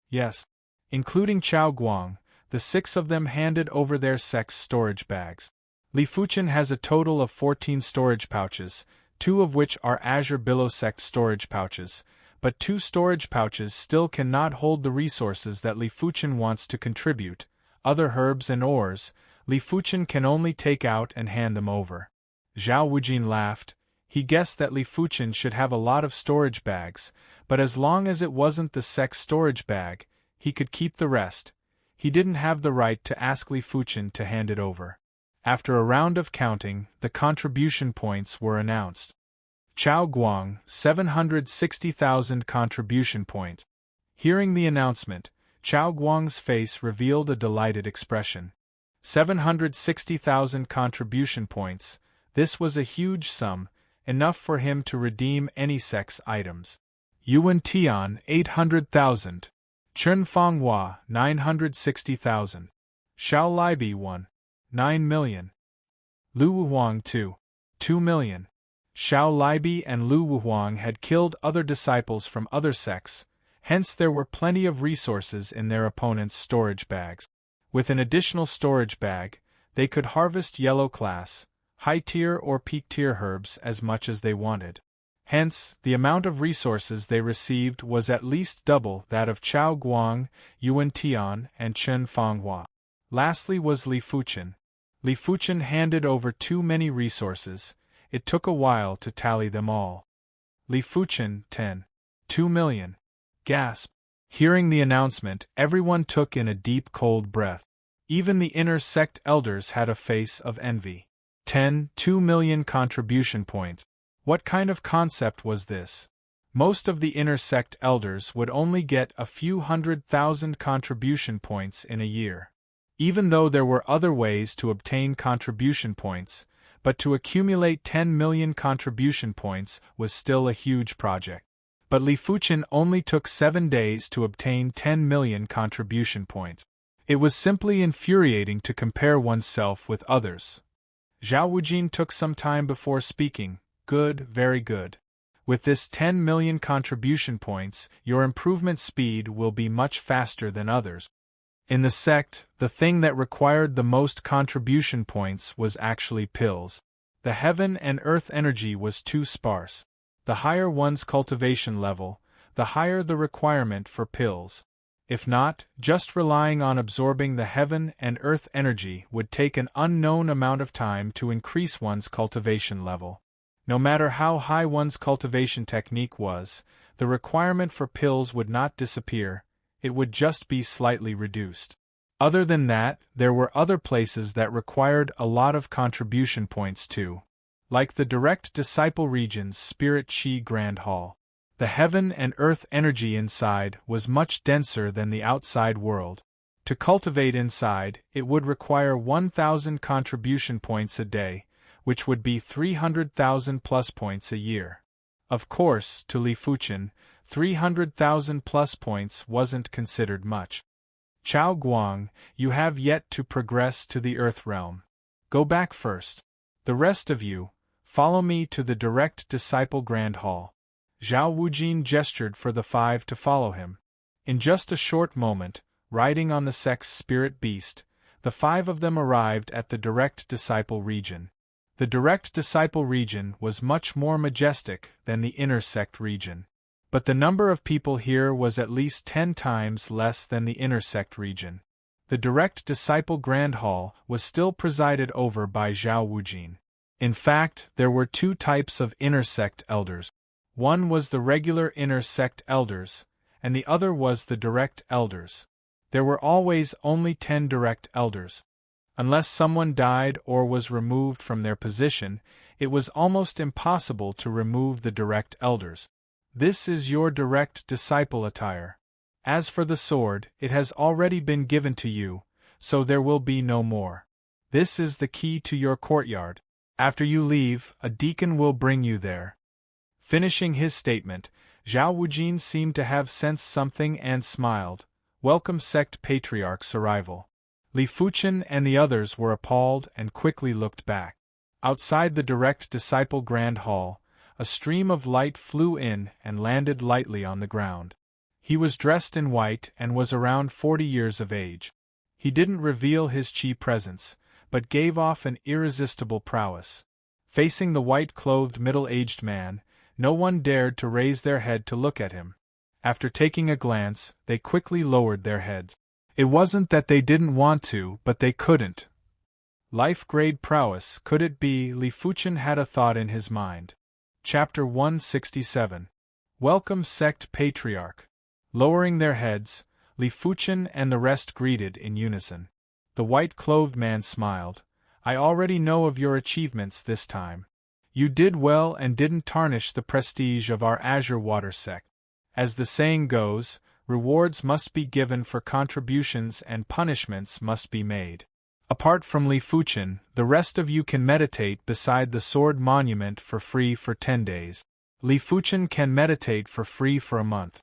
Yes. Including Chao Guang, the 6 of them handed over their sect's storage bags. Li Fuchen has a total of 14 storage pouches, 2 of which are Azure Billow sect storage pouches, but 2 storage pouches still cannot hold the resources that Li Fuchen wants to contribute, other herbs and ores. Li Fuchen can only take out and hand them over. Zhao Wujin laughed. He guessed that Li Fuchen should have a lot of storage bags, but as long as it wasn't the sect's storage bag, he could keep the rest. He didn't have the right to ask Li Fuchen to hand it over. After a round of counting, the contribution points were announced. Chao Guang, 760,000 contribution points. Hearing the announcement, Chao Guang's face revealed a delighted expression. 760,000 contribution points, this was a huge sum, enough for him to redeem any sect's items. Yuan Tian, 800,000. Chen Fanghua, 960,000. Xiao Libi 1. 9 million. Lu Wuhuang 2. 2 million. Xiao Libi and Lu Wuhuang had killed other disciples from other sects, hence there were plenty of resources in their opponents' storage bags. With an additional storage bag, they could harvest yellow class, high-tier or peak-tier herbs as much as they wanted. Hence, the amount of resources they received was at least double that of Chao Guang, Yuan Tian, and Chen Fanghua. Lastly was Li Fuchen. Li Fuchen handed over too many resources. It took a while to tally them all. Li Fuchen, 10. 2 million. Gasp. Hearing the announcement, everyone took in a deep cold breath. Even the inner sect elders had a face of envy. 2 million contribution points. What kind of concept was this? Most of the inner sect elders would only get a few 100,000 contribution points in a year. Even though there were other ways to obtain contribution points, but to accumulate 10 million contribution points was still a huge project. But Li Fuchen only took 7 days to obtain 10 million contribution points. It was simply infuriating to compare oneself with others. Zhao Wujin took some time before speaking. Good, very good. With this 10 million contribution points, your improvement speed will be much faster than others. In the sect, the thing that required the most contribution points was actually pills. The heaven and earth energy was too sparse. The higher one's cultivation level, the higher the requirement for pills. If not, just relying on absorbing the heaven and earth energy would take an unknown amount of time to increase one's cultivation level. No matter how high one's cultivation technique was, the requirement for pills would not disappear, it would just be slightly reduced. Other than that, there were other places that required a lot of contribution points too. Like the direct disciple region's Spirit Chi Grand Hall. The heaven and earth energy inside was much denser than the outside world. To cultivate inside, it would require 1,000 contribution points a day, which would be 300,000 plus points a year. Of course, to Li Fuchen, 300,000 plus points wasn't considered much. Chao Guang, you have yet to progress to the Earth realm. Go back first. The rest of you, follow me to the direct disciple Grand Hall. Zhao Wujin gestured for the 5 to follow him. In just a short moment, riding on the sect's spirit beast, the 5 of them arrived at the direct disciple region. The direct disciple region was much more majestic than the inner sect region. But the number of people here was at least 10 times less than the inner sect region. The direct disciple Grand Hall was still presided over by Zhao Wujin. In fact, there were 2 types of inner sect elders. One was the regular inner sect elders, and the other was the direct elders. There were always only 10 direct elders. Unless someone died or was removed from their position, it was almost impossible to remove the direct elders. This is your direct disciple attire. As for the sword, it has already been given to you, so there will be no more. This is the key to your courtyard. After you leave, a deacon will bring you there. Finishing his statement, Zhao Wujin seemed to have sensed something and smiled. Welcome sect patriarch's arrival. Li Fuchen and the others were appalled and quickly looked back. Outside the direct disciple Grand Hall, a stream of light flew in and landed lightly on the ground. He was dressed in white and was around 40 years of age. He didn't reveal his chi presence, but gave off an irresistible prowess. Facing the white-clothed middle-aged man, no one dared to raise their head to look at him. After taking a glance, they quickly lowered their heads. It wasn't that they didn't want to, but they couldn't. Life-grade prowess, could it be? Li Fuchen had a thought in his mind. Chapter 167. Welcome Sect Patriarch. Lowering their heads, Li Fuchen and the rest greeted in unison. The white-clothed man smiled. I already know of your achievements this time. You did well and didn't tarnish the prestige of our Azure Water sect. As the saying goes, rewards must be given for contributions and punishments must be made. Apart from Li Fuchen, the rest of you can meditate beside the sword monument for free for 10 days. Li Fuchen can meditate for free for a month.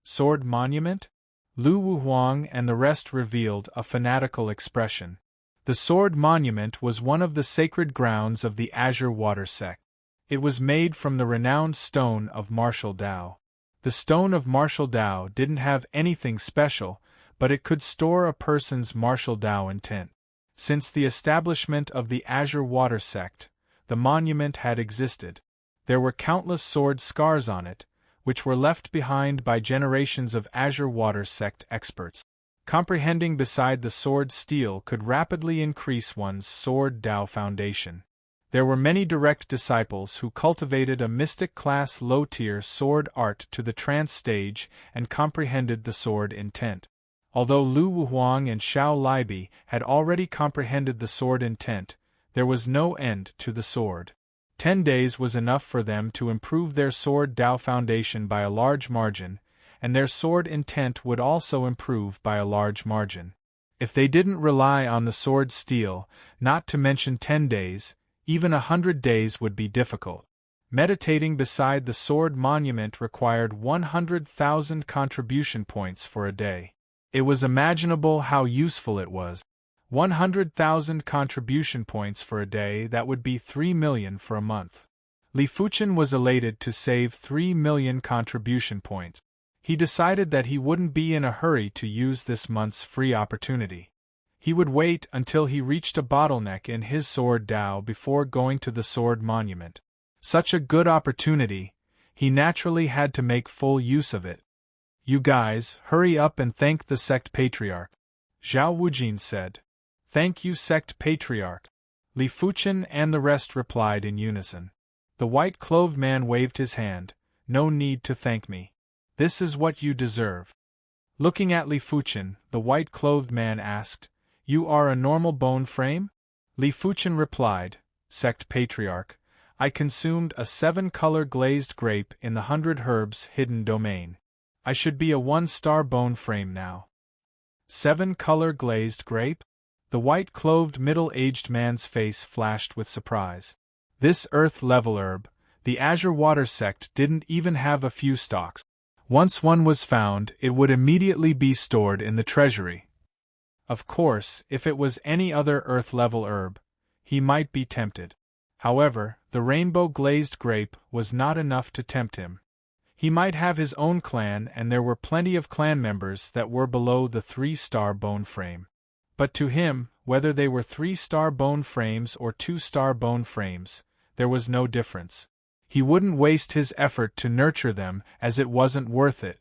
Sword monument? Lu Wuhuang and the rest revealed a fanatical expression. The sword monument was one of the sacred grounds of the Azure Water sect. It was made from the renowned stone of martial Dao. The stone of martial Dao didn't have anything special, but it could store a person's martial Dao intent. Since the establishment of the Azure Water sect, the monument had existed. There were countless sword scars on it, which were left behind by generations of Azure Water sect experts. Comprehending beside the sword steel could rapidly increase one's sword Dao foundation. There were many direct disciples who cultivated a mystic-class low-tier sword art to the trance stage and comprehended the sword intent. Although Lu Wuhuang and Xiao Libi had already comprehended the sword intent, there was no end to the sword. 10 days was enough for them to improve their sword Dao foundation by a large margin, and their sword intent would also improve by a large margin. If they didn't rely on the sword steel, not to mention 10 days, even 100 days would be difficult. Meditating beside the sword monument required 100,000 contribution points for a day. It was imaginable how useful it was. 100,000 contribution points for a day, that would be 3 million for a month. Li Fuchen was elated to save 3 million contribution points. He decided that he wouldn't be in a hurry to use this month's free opportunity. He would wait until he reached a bottleneck in his sword Dao before going to the sword monument. Such a good opportunity, he naturally had to make full use of it. "You guys, hurry up and thank the sect patriarch," Zhao Wujin said. "Thank you, sect patriarch." Li Fuchen and the rest replied in unison. The white-clothed man waved his hand. "No need to thank me. This is what you deserve." Looking at Li Fuchen, the white-clothed man asked, "You are a normal bone frame?" Li Fuchen replied, "Sect patriarch, I consumed a 7-color glazed grape in the 100 herbs hidden domain. I should be a 1-star bone frame now." 7-color glazed grape? The white-clothed middle-aged man's face flashed with surprise. This earth-level herb, the Azure Water sect didn't even have a few stalks. Once one was found, it would immediately be stored in the treasury. Of course, if it was any other earth-level herb, he might be tempted. However, the rainbow-glazed grape was not enough to tempt him. He might have his own clan, and there were plenty of clan members that were below the 3-star bone frame. But to him, whether they were 3-star bone frames or 2-star bone frames, there was no difference. He wouldn't waste his effort to nurture them, as it wasn't worth it.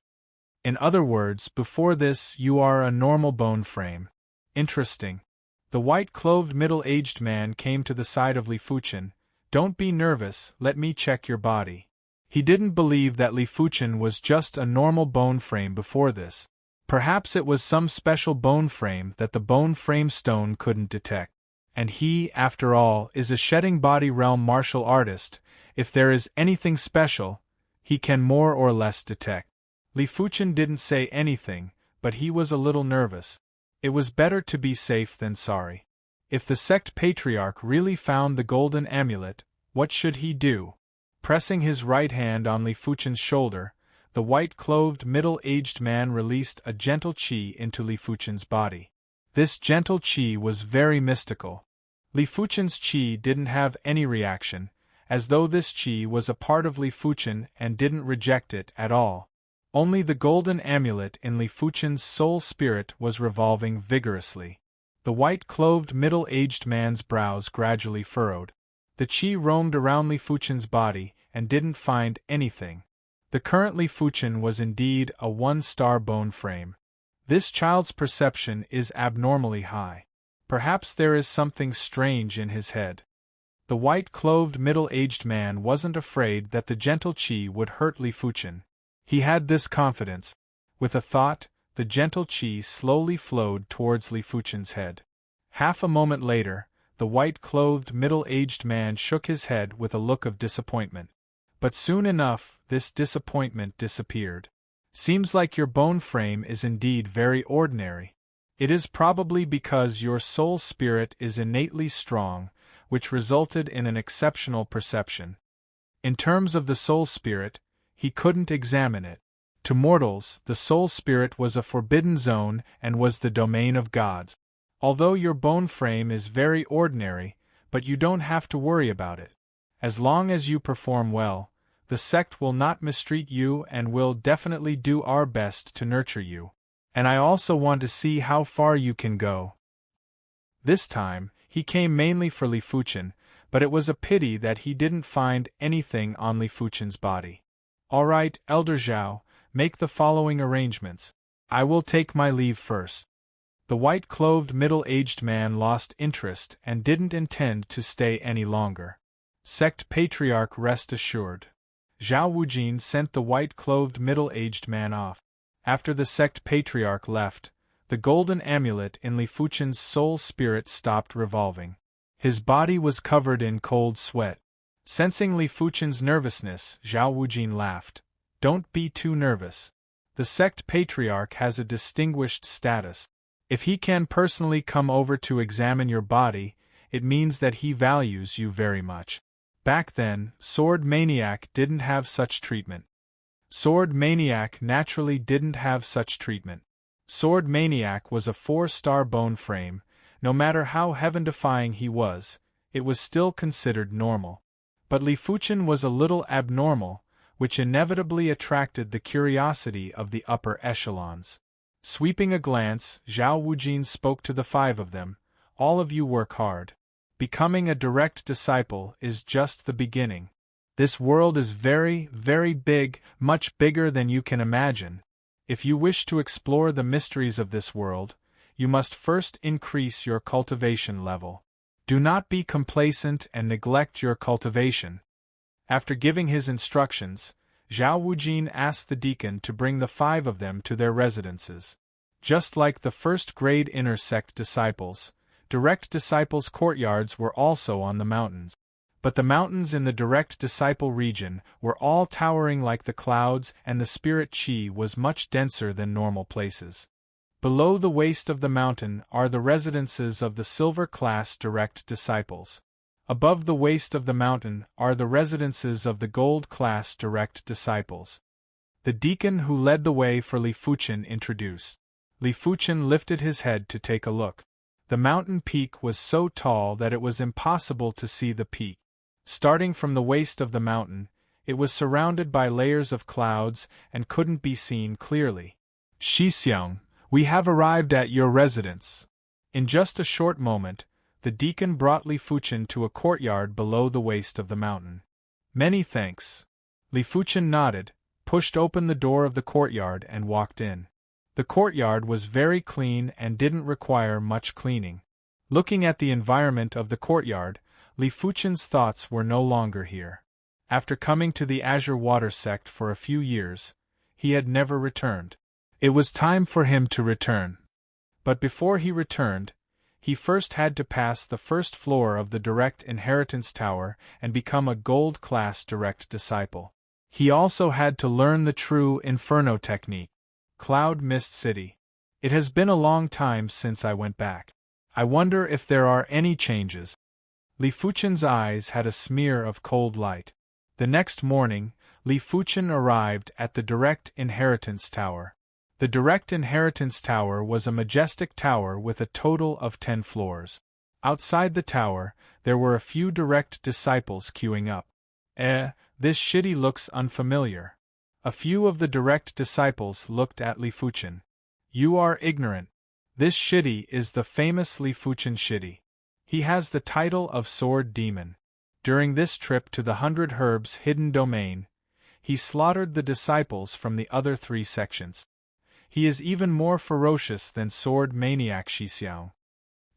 In other words, before this, you are a normal bone frame. Interesting. The white-clothed middle-aged man came to the side of Li Fuchen. "Don't be nervous, let me check your body." He didn't believe that Li Fuchen was just a normal bone frame before this. Perhaps it was some special bone frame that the bone frame stone couldn't detect. And he, after all, is a shedding body realm martial artist. If there is anything special, he can more or less detect. Li Fuchen didn't say anything, but he was a little nervous. It was better to be safe than sorry. If the sect patriarch really found the golden amulet, what should he do? Pressing his right hand on Li Fuchen's shoulder, the white-clothed middle-aged man released a gentle qi into Li Fuchen's body. This gentle qi was very mystical. Li Fuchen's qi didn't have any reaction, as though this qi was a part of Li Fuchen and didn't reject it at all. Only the golden amulet in Li Fuchen's soul spirit was revolving vigorously. The white-clothed middle-aged man's brows gradually furrowed. The qi roamed around Li Fuchen's body and didn't find anything. The current Li Fuchen was indeed a 1-star bone frame. This child's perception is abnormally high. Perhaps there is something strange in his head. The white-clothed middle-aged man wasn't afraid that the gentle qi would hurt Li Fuchen. He had this confidence. With a thought, the gentle qi slowly flowed towards Li Fuchen's head. Half a moment later, the white-clothed middle-aged man shook his head with a look of disappointment. But soon enough, this disappointment disappeared. "Seems like your bone frame is indeed very ordinary. It is probably because your soul spirit is innately strong, which resulted in an exceptional perception." In terms of the soul spirit, he couldn't examine it. To mortals, the soul spirit was a forbidden zone and was the domain of gods. Although your bone frame is very ordinary, but you don't have to worry about it. As long as you perform well, the sect will not mistreat you and will definitely do our best to nurture you. And I also want to see how far you can go. This time, he came mainly for Li Fuchen, but it was a pity that he didn't find anything on Li Fuchen's body. "All right, Elder Zhao, make the following arrangements. I will take my leave first." The white-clothed middle-aged man lost interest and didn't intend to stay any longer. "Sect Patriarch, rest assured." Zhao Wujin sent the white-clothed middle-aged man off. After the sect Patriarch left, the golden amulet in Li Fuchen's soul spirit stopped revolving. His body was covered in cold sweat. Sensing Li Fuchen's nervousness, Zhao Wujin laughed. "Don't be too nervous. The sect Patriarch has a distinguished status. If he can personally come over to examine your body, it means that he values you very much." Back then, Sword Maniac didn't have such treatment. Sword Maniac naturally didn't have such treatment. Sword Maniac was a 4-star bone frame. No matter how heaven-defying he was, it was still considered normal. But Li Fuchen was a little abnormal, which inevitably attracted the curiosity of the upper echelons. Sweeping a glance, Zhao Wujin spoke to the 5 of them. All of you work hard. Becoming a direct disciple is just the beginning. This world is very, very big, much bigger than you can imagine. If you wish to explore the mysteries of this world, you must first increase your cultivation level. Do not be complacent and neglect your cultivation. After giving his instructions, Zhao Wujin asked the deacon to bring the 5 of them to their residences. Just like the first-grade inner sect disciples, direct disciples' courtyards were also on the mountains. But the mountains in the direct disciple region were all towering like the clouds, and the spirit chi was much denser than normal places. Below the waist of the mountain are the residences of the silver-class direct disciples. Above the waist of the mountain are the residences of the gold-class direct disciples. The deacon who led the way for Li Fuchen introduced. Li Fuchen lifted his head to take a look. The mountain peak was so tall that it was impossible to see the peak. Starting from the waist of the mountain, it was surrounded by layers of clouds and couldn't be seen clearly. Shixiang, we have arrived at your residence. In just a short moment, the deacon brought Li Fuchen to a courtyard below the waist of the mountain. Many thanks. Li Fuchen nodded, pushed open the door of the courtyard and walked in. The courtyard was very clean and didn't require much cleaning. Looking at the environment of the courtyard, Li Fuchen's thoughts were no longer here. After coming to the Azure Water sect for a few years, he had never returned. It was time for him to return. But before he returned, he first had to pass the first floor of the Direct Inheritance Tower and become a gold-class direct disciple. He also had to learn the true Inferno technique. Cloud Mist City. It has been a long time since I went back. I wonder if there are any changes. Li Fuchen's eyes had a smear of cold light. The next morning, Li Fuchen arrived at the Direct Inheritance Tower. The Direct Inheritance Tower was a majestic tower with a total of 10 floors. Outside the tower, there were a few direct disciples queuing up. This city looks unfamiliar. A few of the direct disciples looked at Li Fuchen. You are ignorant. This city is the famous Li Fuchen city. He has the title of Sword Demon. During this trip to the 100 Herbs hidden domain, he slaughtered the disciples from the other 3 sections. He is even more ferocious than Sword Maniac Shixiao.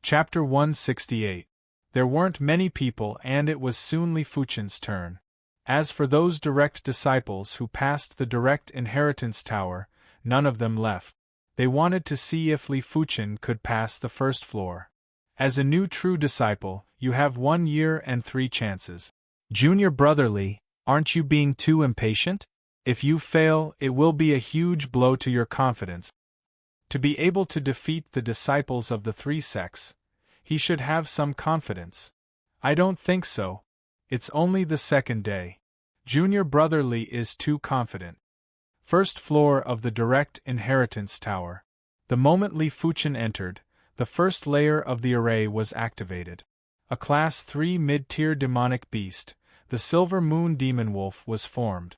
Chapter 168. There weren't many people and it was soon Li Fuchen's turn. As for those direct disciples who passed the Direct Inheritance Tower, none of them left. They wanted to see if Li Fuchen could pass the first floor. As a new true disciple, you have 1 year and 3 chances. Junior brother Li, aren't you being too impatient? If you fail, it will be a huge blow to your confidence. To be able to defeat the disciples of the 3 sects, he should have some confidence. I don't think so. It's only the 2nd day. Junior brother Li is too confident. First floor of the Direct Inheritance Tower. The moment Li Fuchen entered, the first layer of the array was activated. A Class 3 mid-tier demonic beast, the Silver Moon Demon Wolf, was formed.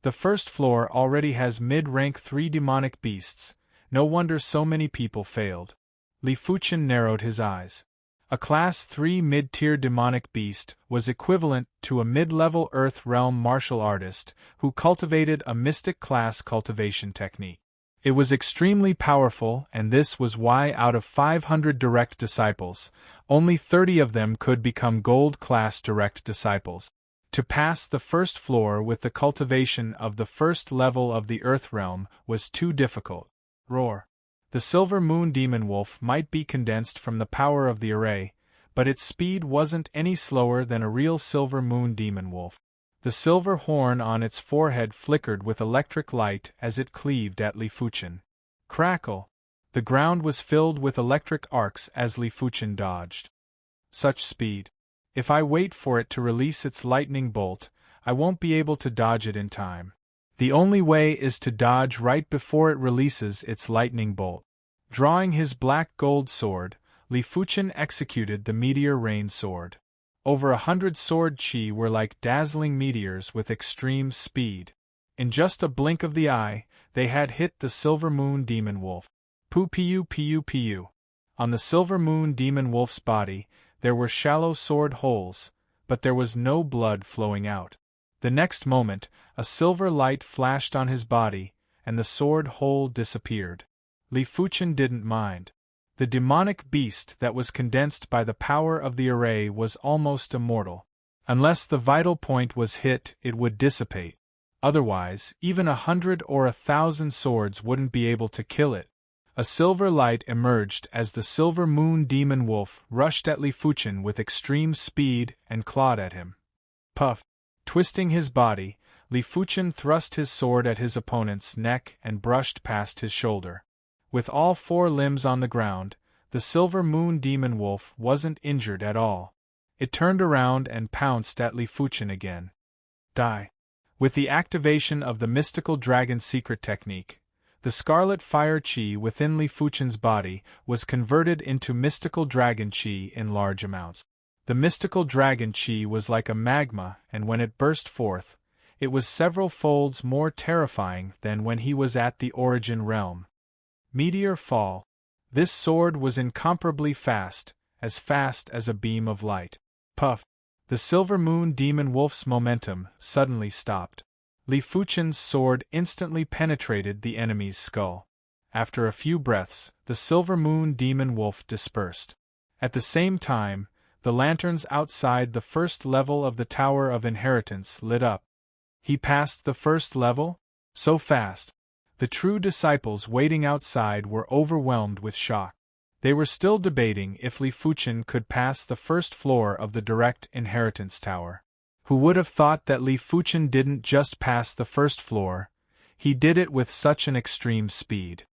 The first floor already has mid-rank 3 demonic beasts, no wonder so many people failed. Li Fuchen narrowed his eyes. A Class 3 mid-tier demonic beast was equivalent to a mid-level Earth Realm martial artist who cultivated a mystic class cultivation technique. It was extremely powerful, and this was why out of 500 direct disciples, only 30 of them could become gold-class direct disciples. To pass the first floor with the cultivation of the first level of the Earth Realm was too difficult. Roar. The Silver Moon Demon Wolf might be condensed from the power of the array, but its speed wasn't any slower than a real Silver Moon Demon Wolf. The silver horn on its forehead flickered with electric light as it cleaved at Li Fuchen. Crackle! The ground was filled with electric arcs as Li Fuchen dodged. Such speed! If I wait for it to release its lightning bolt, I won't be able to dodge it in time. The only way is to dodge right before it releases its lightning bolt. Drawing his black gold sword, Li Fuchen executed the meteor rain sword. Over 100 sword chi were like dazzling meteors with extreme speed. In just a blink of the eye, they had hit the Silver Moon Demon Wolf. Pu. On the Silver Moon Demon Wolf's body, there were shallow sword holes, but there was no blood flowing out. The next moment, a silver light flashed on his body, and the sword hole disappeared. Li Fuchen didn't mind. The demonic beast that was condensed by the power of the array was almost immortal. Unless the vital point was hit, it would dissipate. Otherwise, even 100 or 1,000 swords wouldn't be able to kill it. A silver light emerged as the Silver Moon Demon Wolf rushed at Li Fuchen with extreme speed and clawed at him. Puff! Twisting his body, Li Fuchen thrust his sword at his opponent's neck and brushed past his shoulder. With all 4 limbs on the ground, the Silver Moon Demon Wolf wasn't injured at all. It turned around and pounced at Li Fuchen again. Die! With the activation of the mystical dragon secret technique, the scarlet fire chi within Li Fuchen's body was converted into mystical dragon chi in large amounts. The mystical dragon chi was like a magma, and when it burst forth, it was several folds more terrifying than when he was at the origin realm. Meteor fall. This sword was incomparably fast as a beam of light. Puff! The Silver Moon Demon Wolf's momentum suddenly stopped. Li Fuchen's sword instantly penetrated the enemy's skull. After a few breaths, the Silver Moon Demon Wolf dispersed. At the same time, the lanterns outside the first level of the Tower of Inheritance lit up. He passed the first level? So fast! The true disciples waiting outside were overwhelmed with shock. They were still debating if Li Fuchen could pass the first floor of the Direct Inheritance Tower. Who would have thought that Li Fuchen didn't just pass the first floor, he did it with such an extreme speed.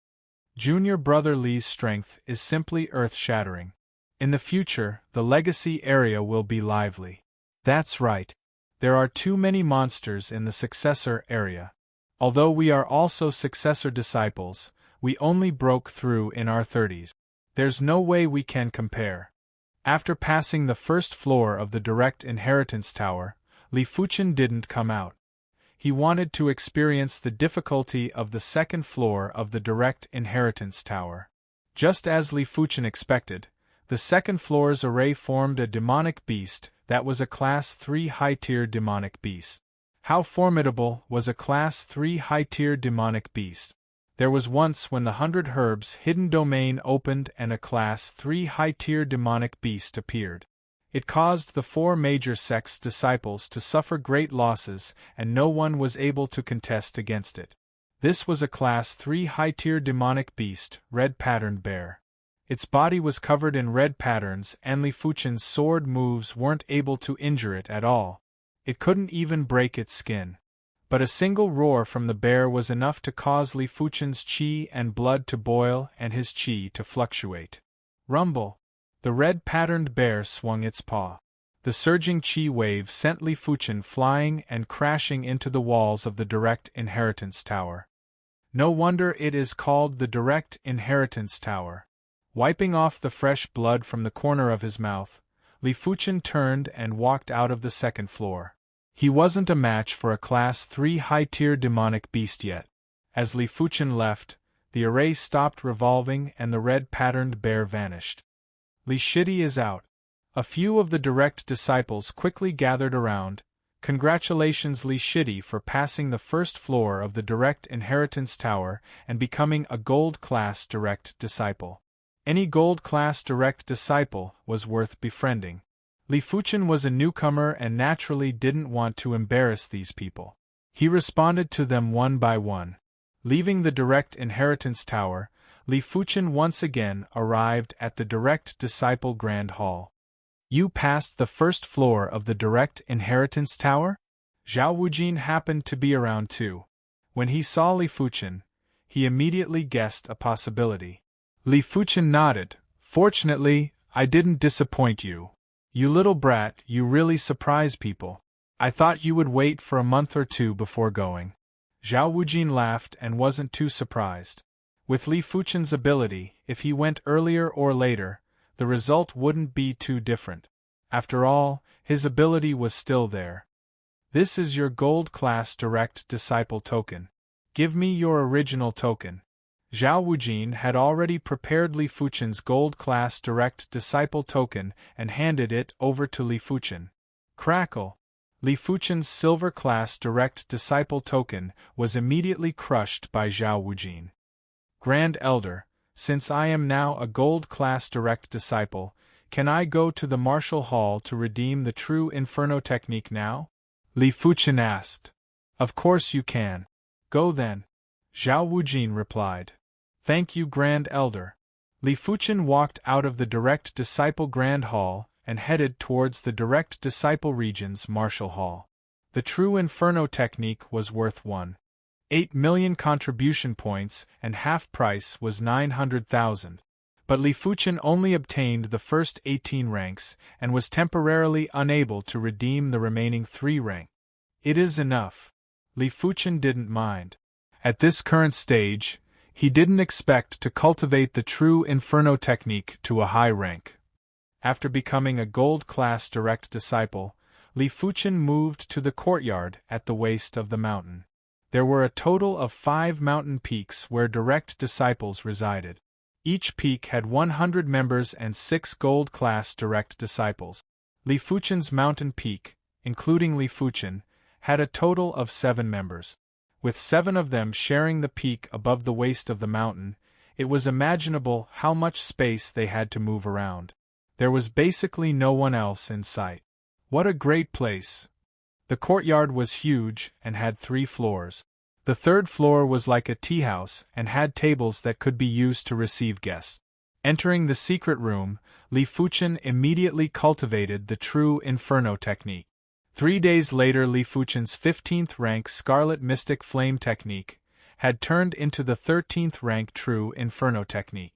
Junior brother Li's strength is simply earth-shattering. In the future, the legacy area will be lively. That's right. There are too many monsters in the successor area. Although we are also successor disciples, we only broke through in our 30s. There's no way we can compare. After passing the first floor of the Direct Inheritance Tower, Li Fuchen didn't come out. He wanted to experience the difficulty of the second floor of the Direct Inheritance Tower. Just as Li Fuchen expected, the second floor's array formed a demonic beast that was a Class 3 high-tier demonic beast. How formidable was a Class 3 high-tier demonic beast? There was once when the 100 Herbs hidden domain opened and a Class 3 high-tier demonic beast appeared. It caused the 4 major sects' disciples to suffer great losses, and no one was able to contest against it. This was a Class 3 high-tier demonic beast, red-patterned bear. Its body was covered in red patterns, and Li Fuchen's sword moves weren't able to injure it at all. It couldn't even break its skin. But a single roar from the bear was enough to cause Li Fuchen's chi and blood to boil and his chi to fluctuate. Rumble! The red-patterned bear swung its paw. The surging chi wave sent Li Fuchen flying and crashing into the walls of the Direct Inheritance Tower. No wonder it is called the Direct Inheritance Tower. Wiping off the fresh blood from the corner of his mouth, Li Fuchen turned and walked out of the second floor. He wasn't a match for a Class 3 high-tier demonic beast yet. As Li Fuchen left, the array stopped revolving and the red-patterned bear vanished. Li Shidi is out. A few of the Direct disciples quickly gathered around. Congratulations Li Shidi for passing the first floor of the Direct Inheritance Tower and becoming a Gold-class Direct disciple. Any Gold-class Direct disciple was worth befriending. Li Fuchen was a newcomer and naturally didn't want to embarrass these people. He responded to them one by one. Leaving the Direct Inheritance Tower, Li Fuchen once again arrived at the Direct Disciple Grand Hall. You passed the first floor of the Direct Inheritance Tower? Zhao Wujin happened to be around too. When he saw Li Fuchen, he immediately guessed a possibility. Li Fuchen nodded. Fortunately, I didn't disappoint you. You little brat, you really surprise people. I thought you would wait for a month or two before going. Zhao Wujin laughed and wasn't too surprised. With Li Fuchen's ability, if he went earlier or later, the result wouldn't be too different. After all, his ability was still there. This is your gold class direct disciple token. Give me your original token. Zhao Wujin had already prepared Li Fuchen's gold class direct disciple token and handed it over to Li Fuchen. Crackle! Li Fuchen's silver class direct disciple token was immediately crushed by Zhao Wujin. Grand Elder, since I am now a gold class direct disciple, can I go to the martial hall to redeem the true Inferno technique now? Li Fuchen asked. Of course you can. Go then. Zhao Wujin replied. Thank you, Grand Elder. Li Fuchen walked out of the Direct Disciple Grand Hall and headed towards the Direct Disciple Region's Martial Hall. The true Inferno technique was worth 1.8 million contribution points and half price was 900,000. But Li Fuchen only obtained the first 18 ranks and was temporarily unable to redeem the remaining 3 ranks. It is enough. Li Fuchen didn't mind. At this current stage, he didn't expect to cultivate the true Inferno technique to a high rank. After becoming a gold-class direct disciple, Li Fuchen moved to the courtyard at the waist of the mountain. There were a total of 5 mountain peaks where direct disciples resided. Each peak had 100 members and 6 gold-class direct disciples. Li Fuchen's mountain peak, including Li Fuchen, had a total of 7 members. With 7 of them sharing the peak above the waist of the mountain, it was imaginable how much space they had to move around. There was basically no one else in sight. What a great place! The courtyard was huge and had 3 floors. The 3rd floor was like a tea house and had tables that could be used to receive guests. Entering the secret room, Li Fuchen immediately cultivated the true Inferno technique. 3 days later, Li Fuchen's 15th rank Scarlet Mystic Flame technique had turned into the 13th rank True Inferno technique.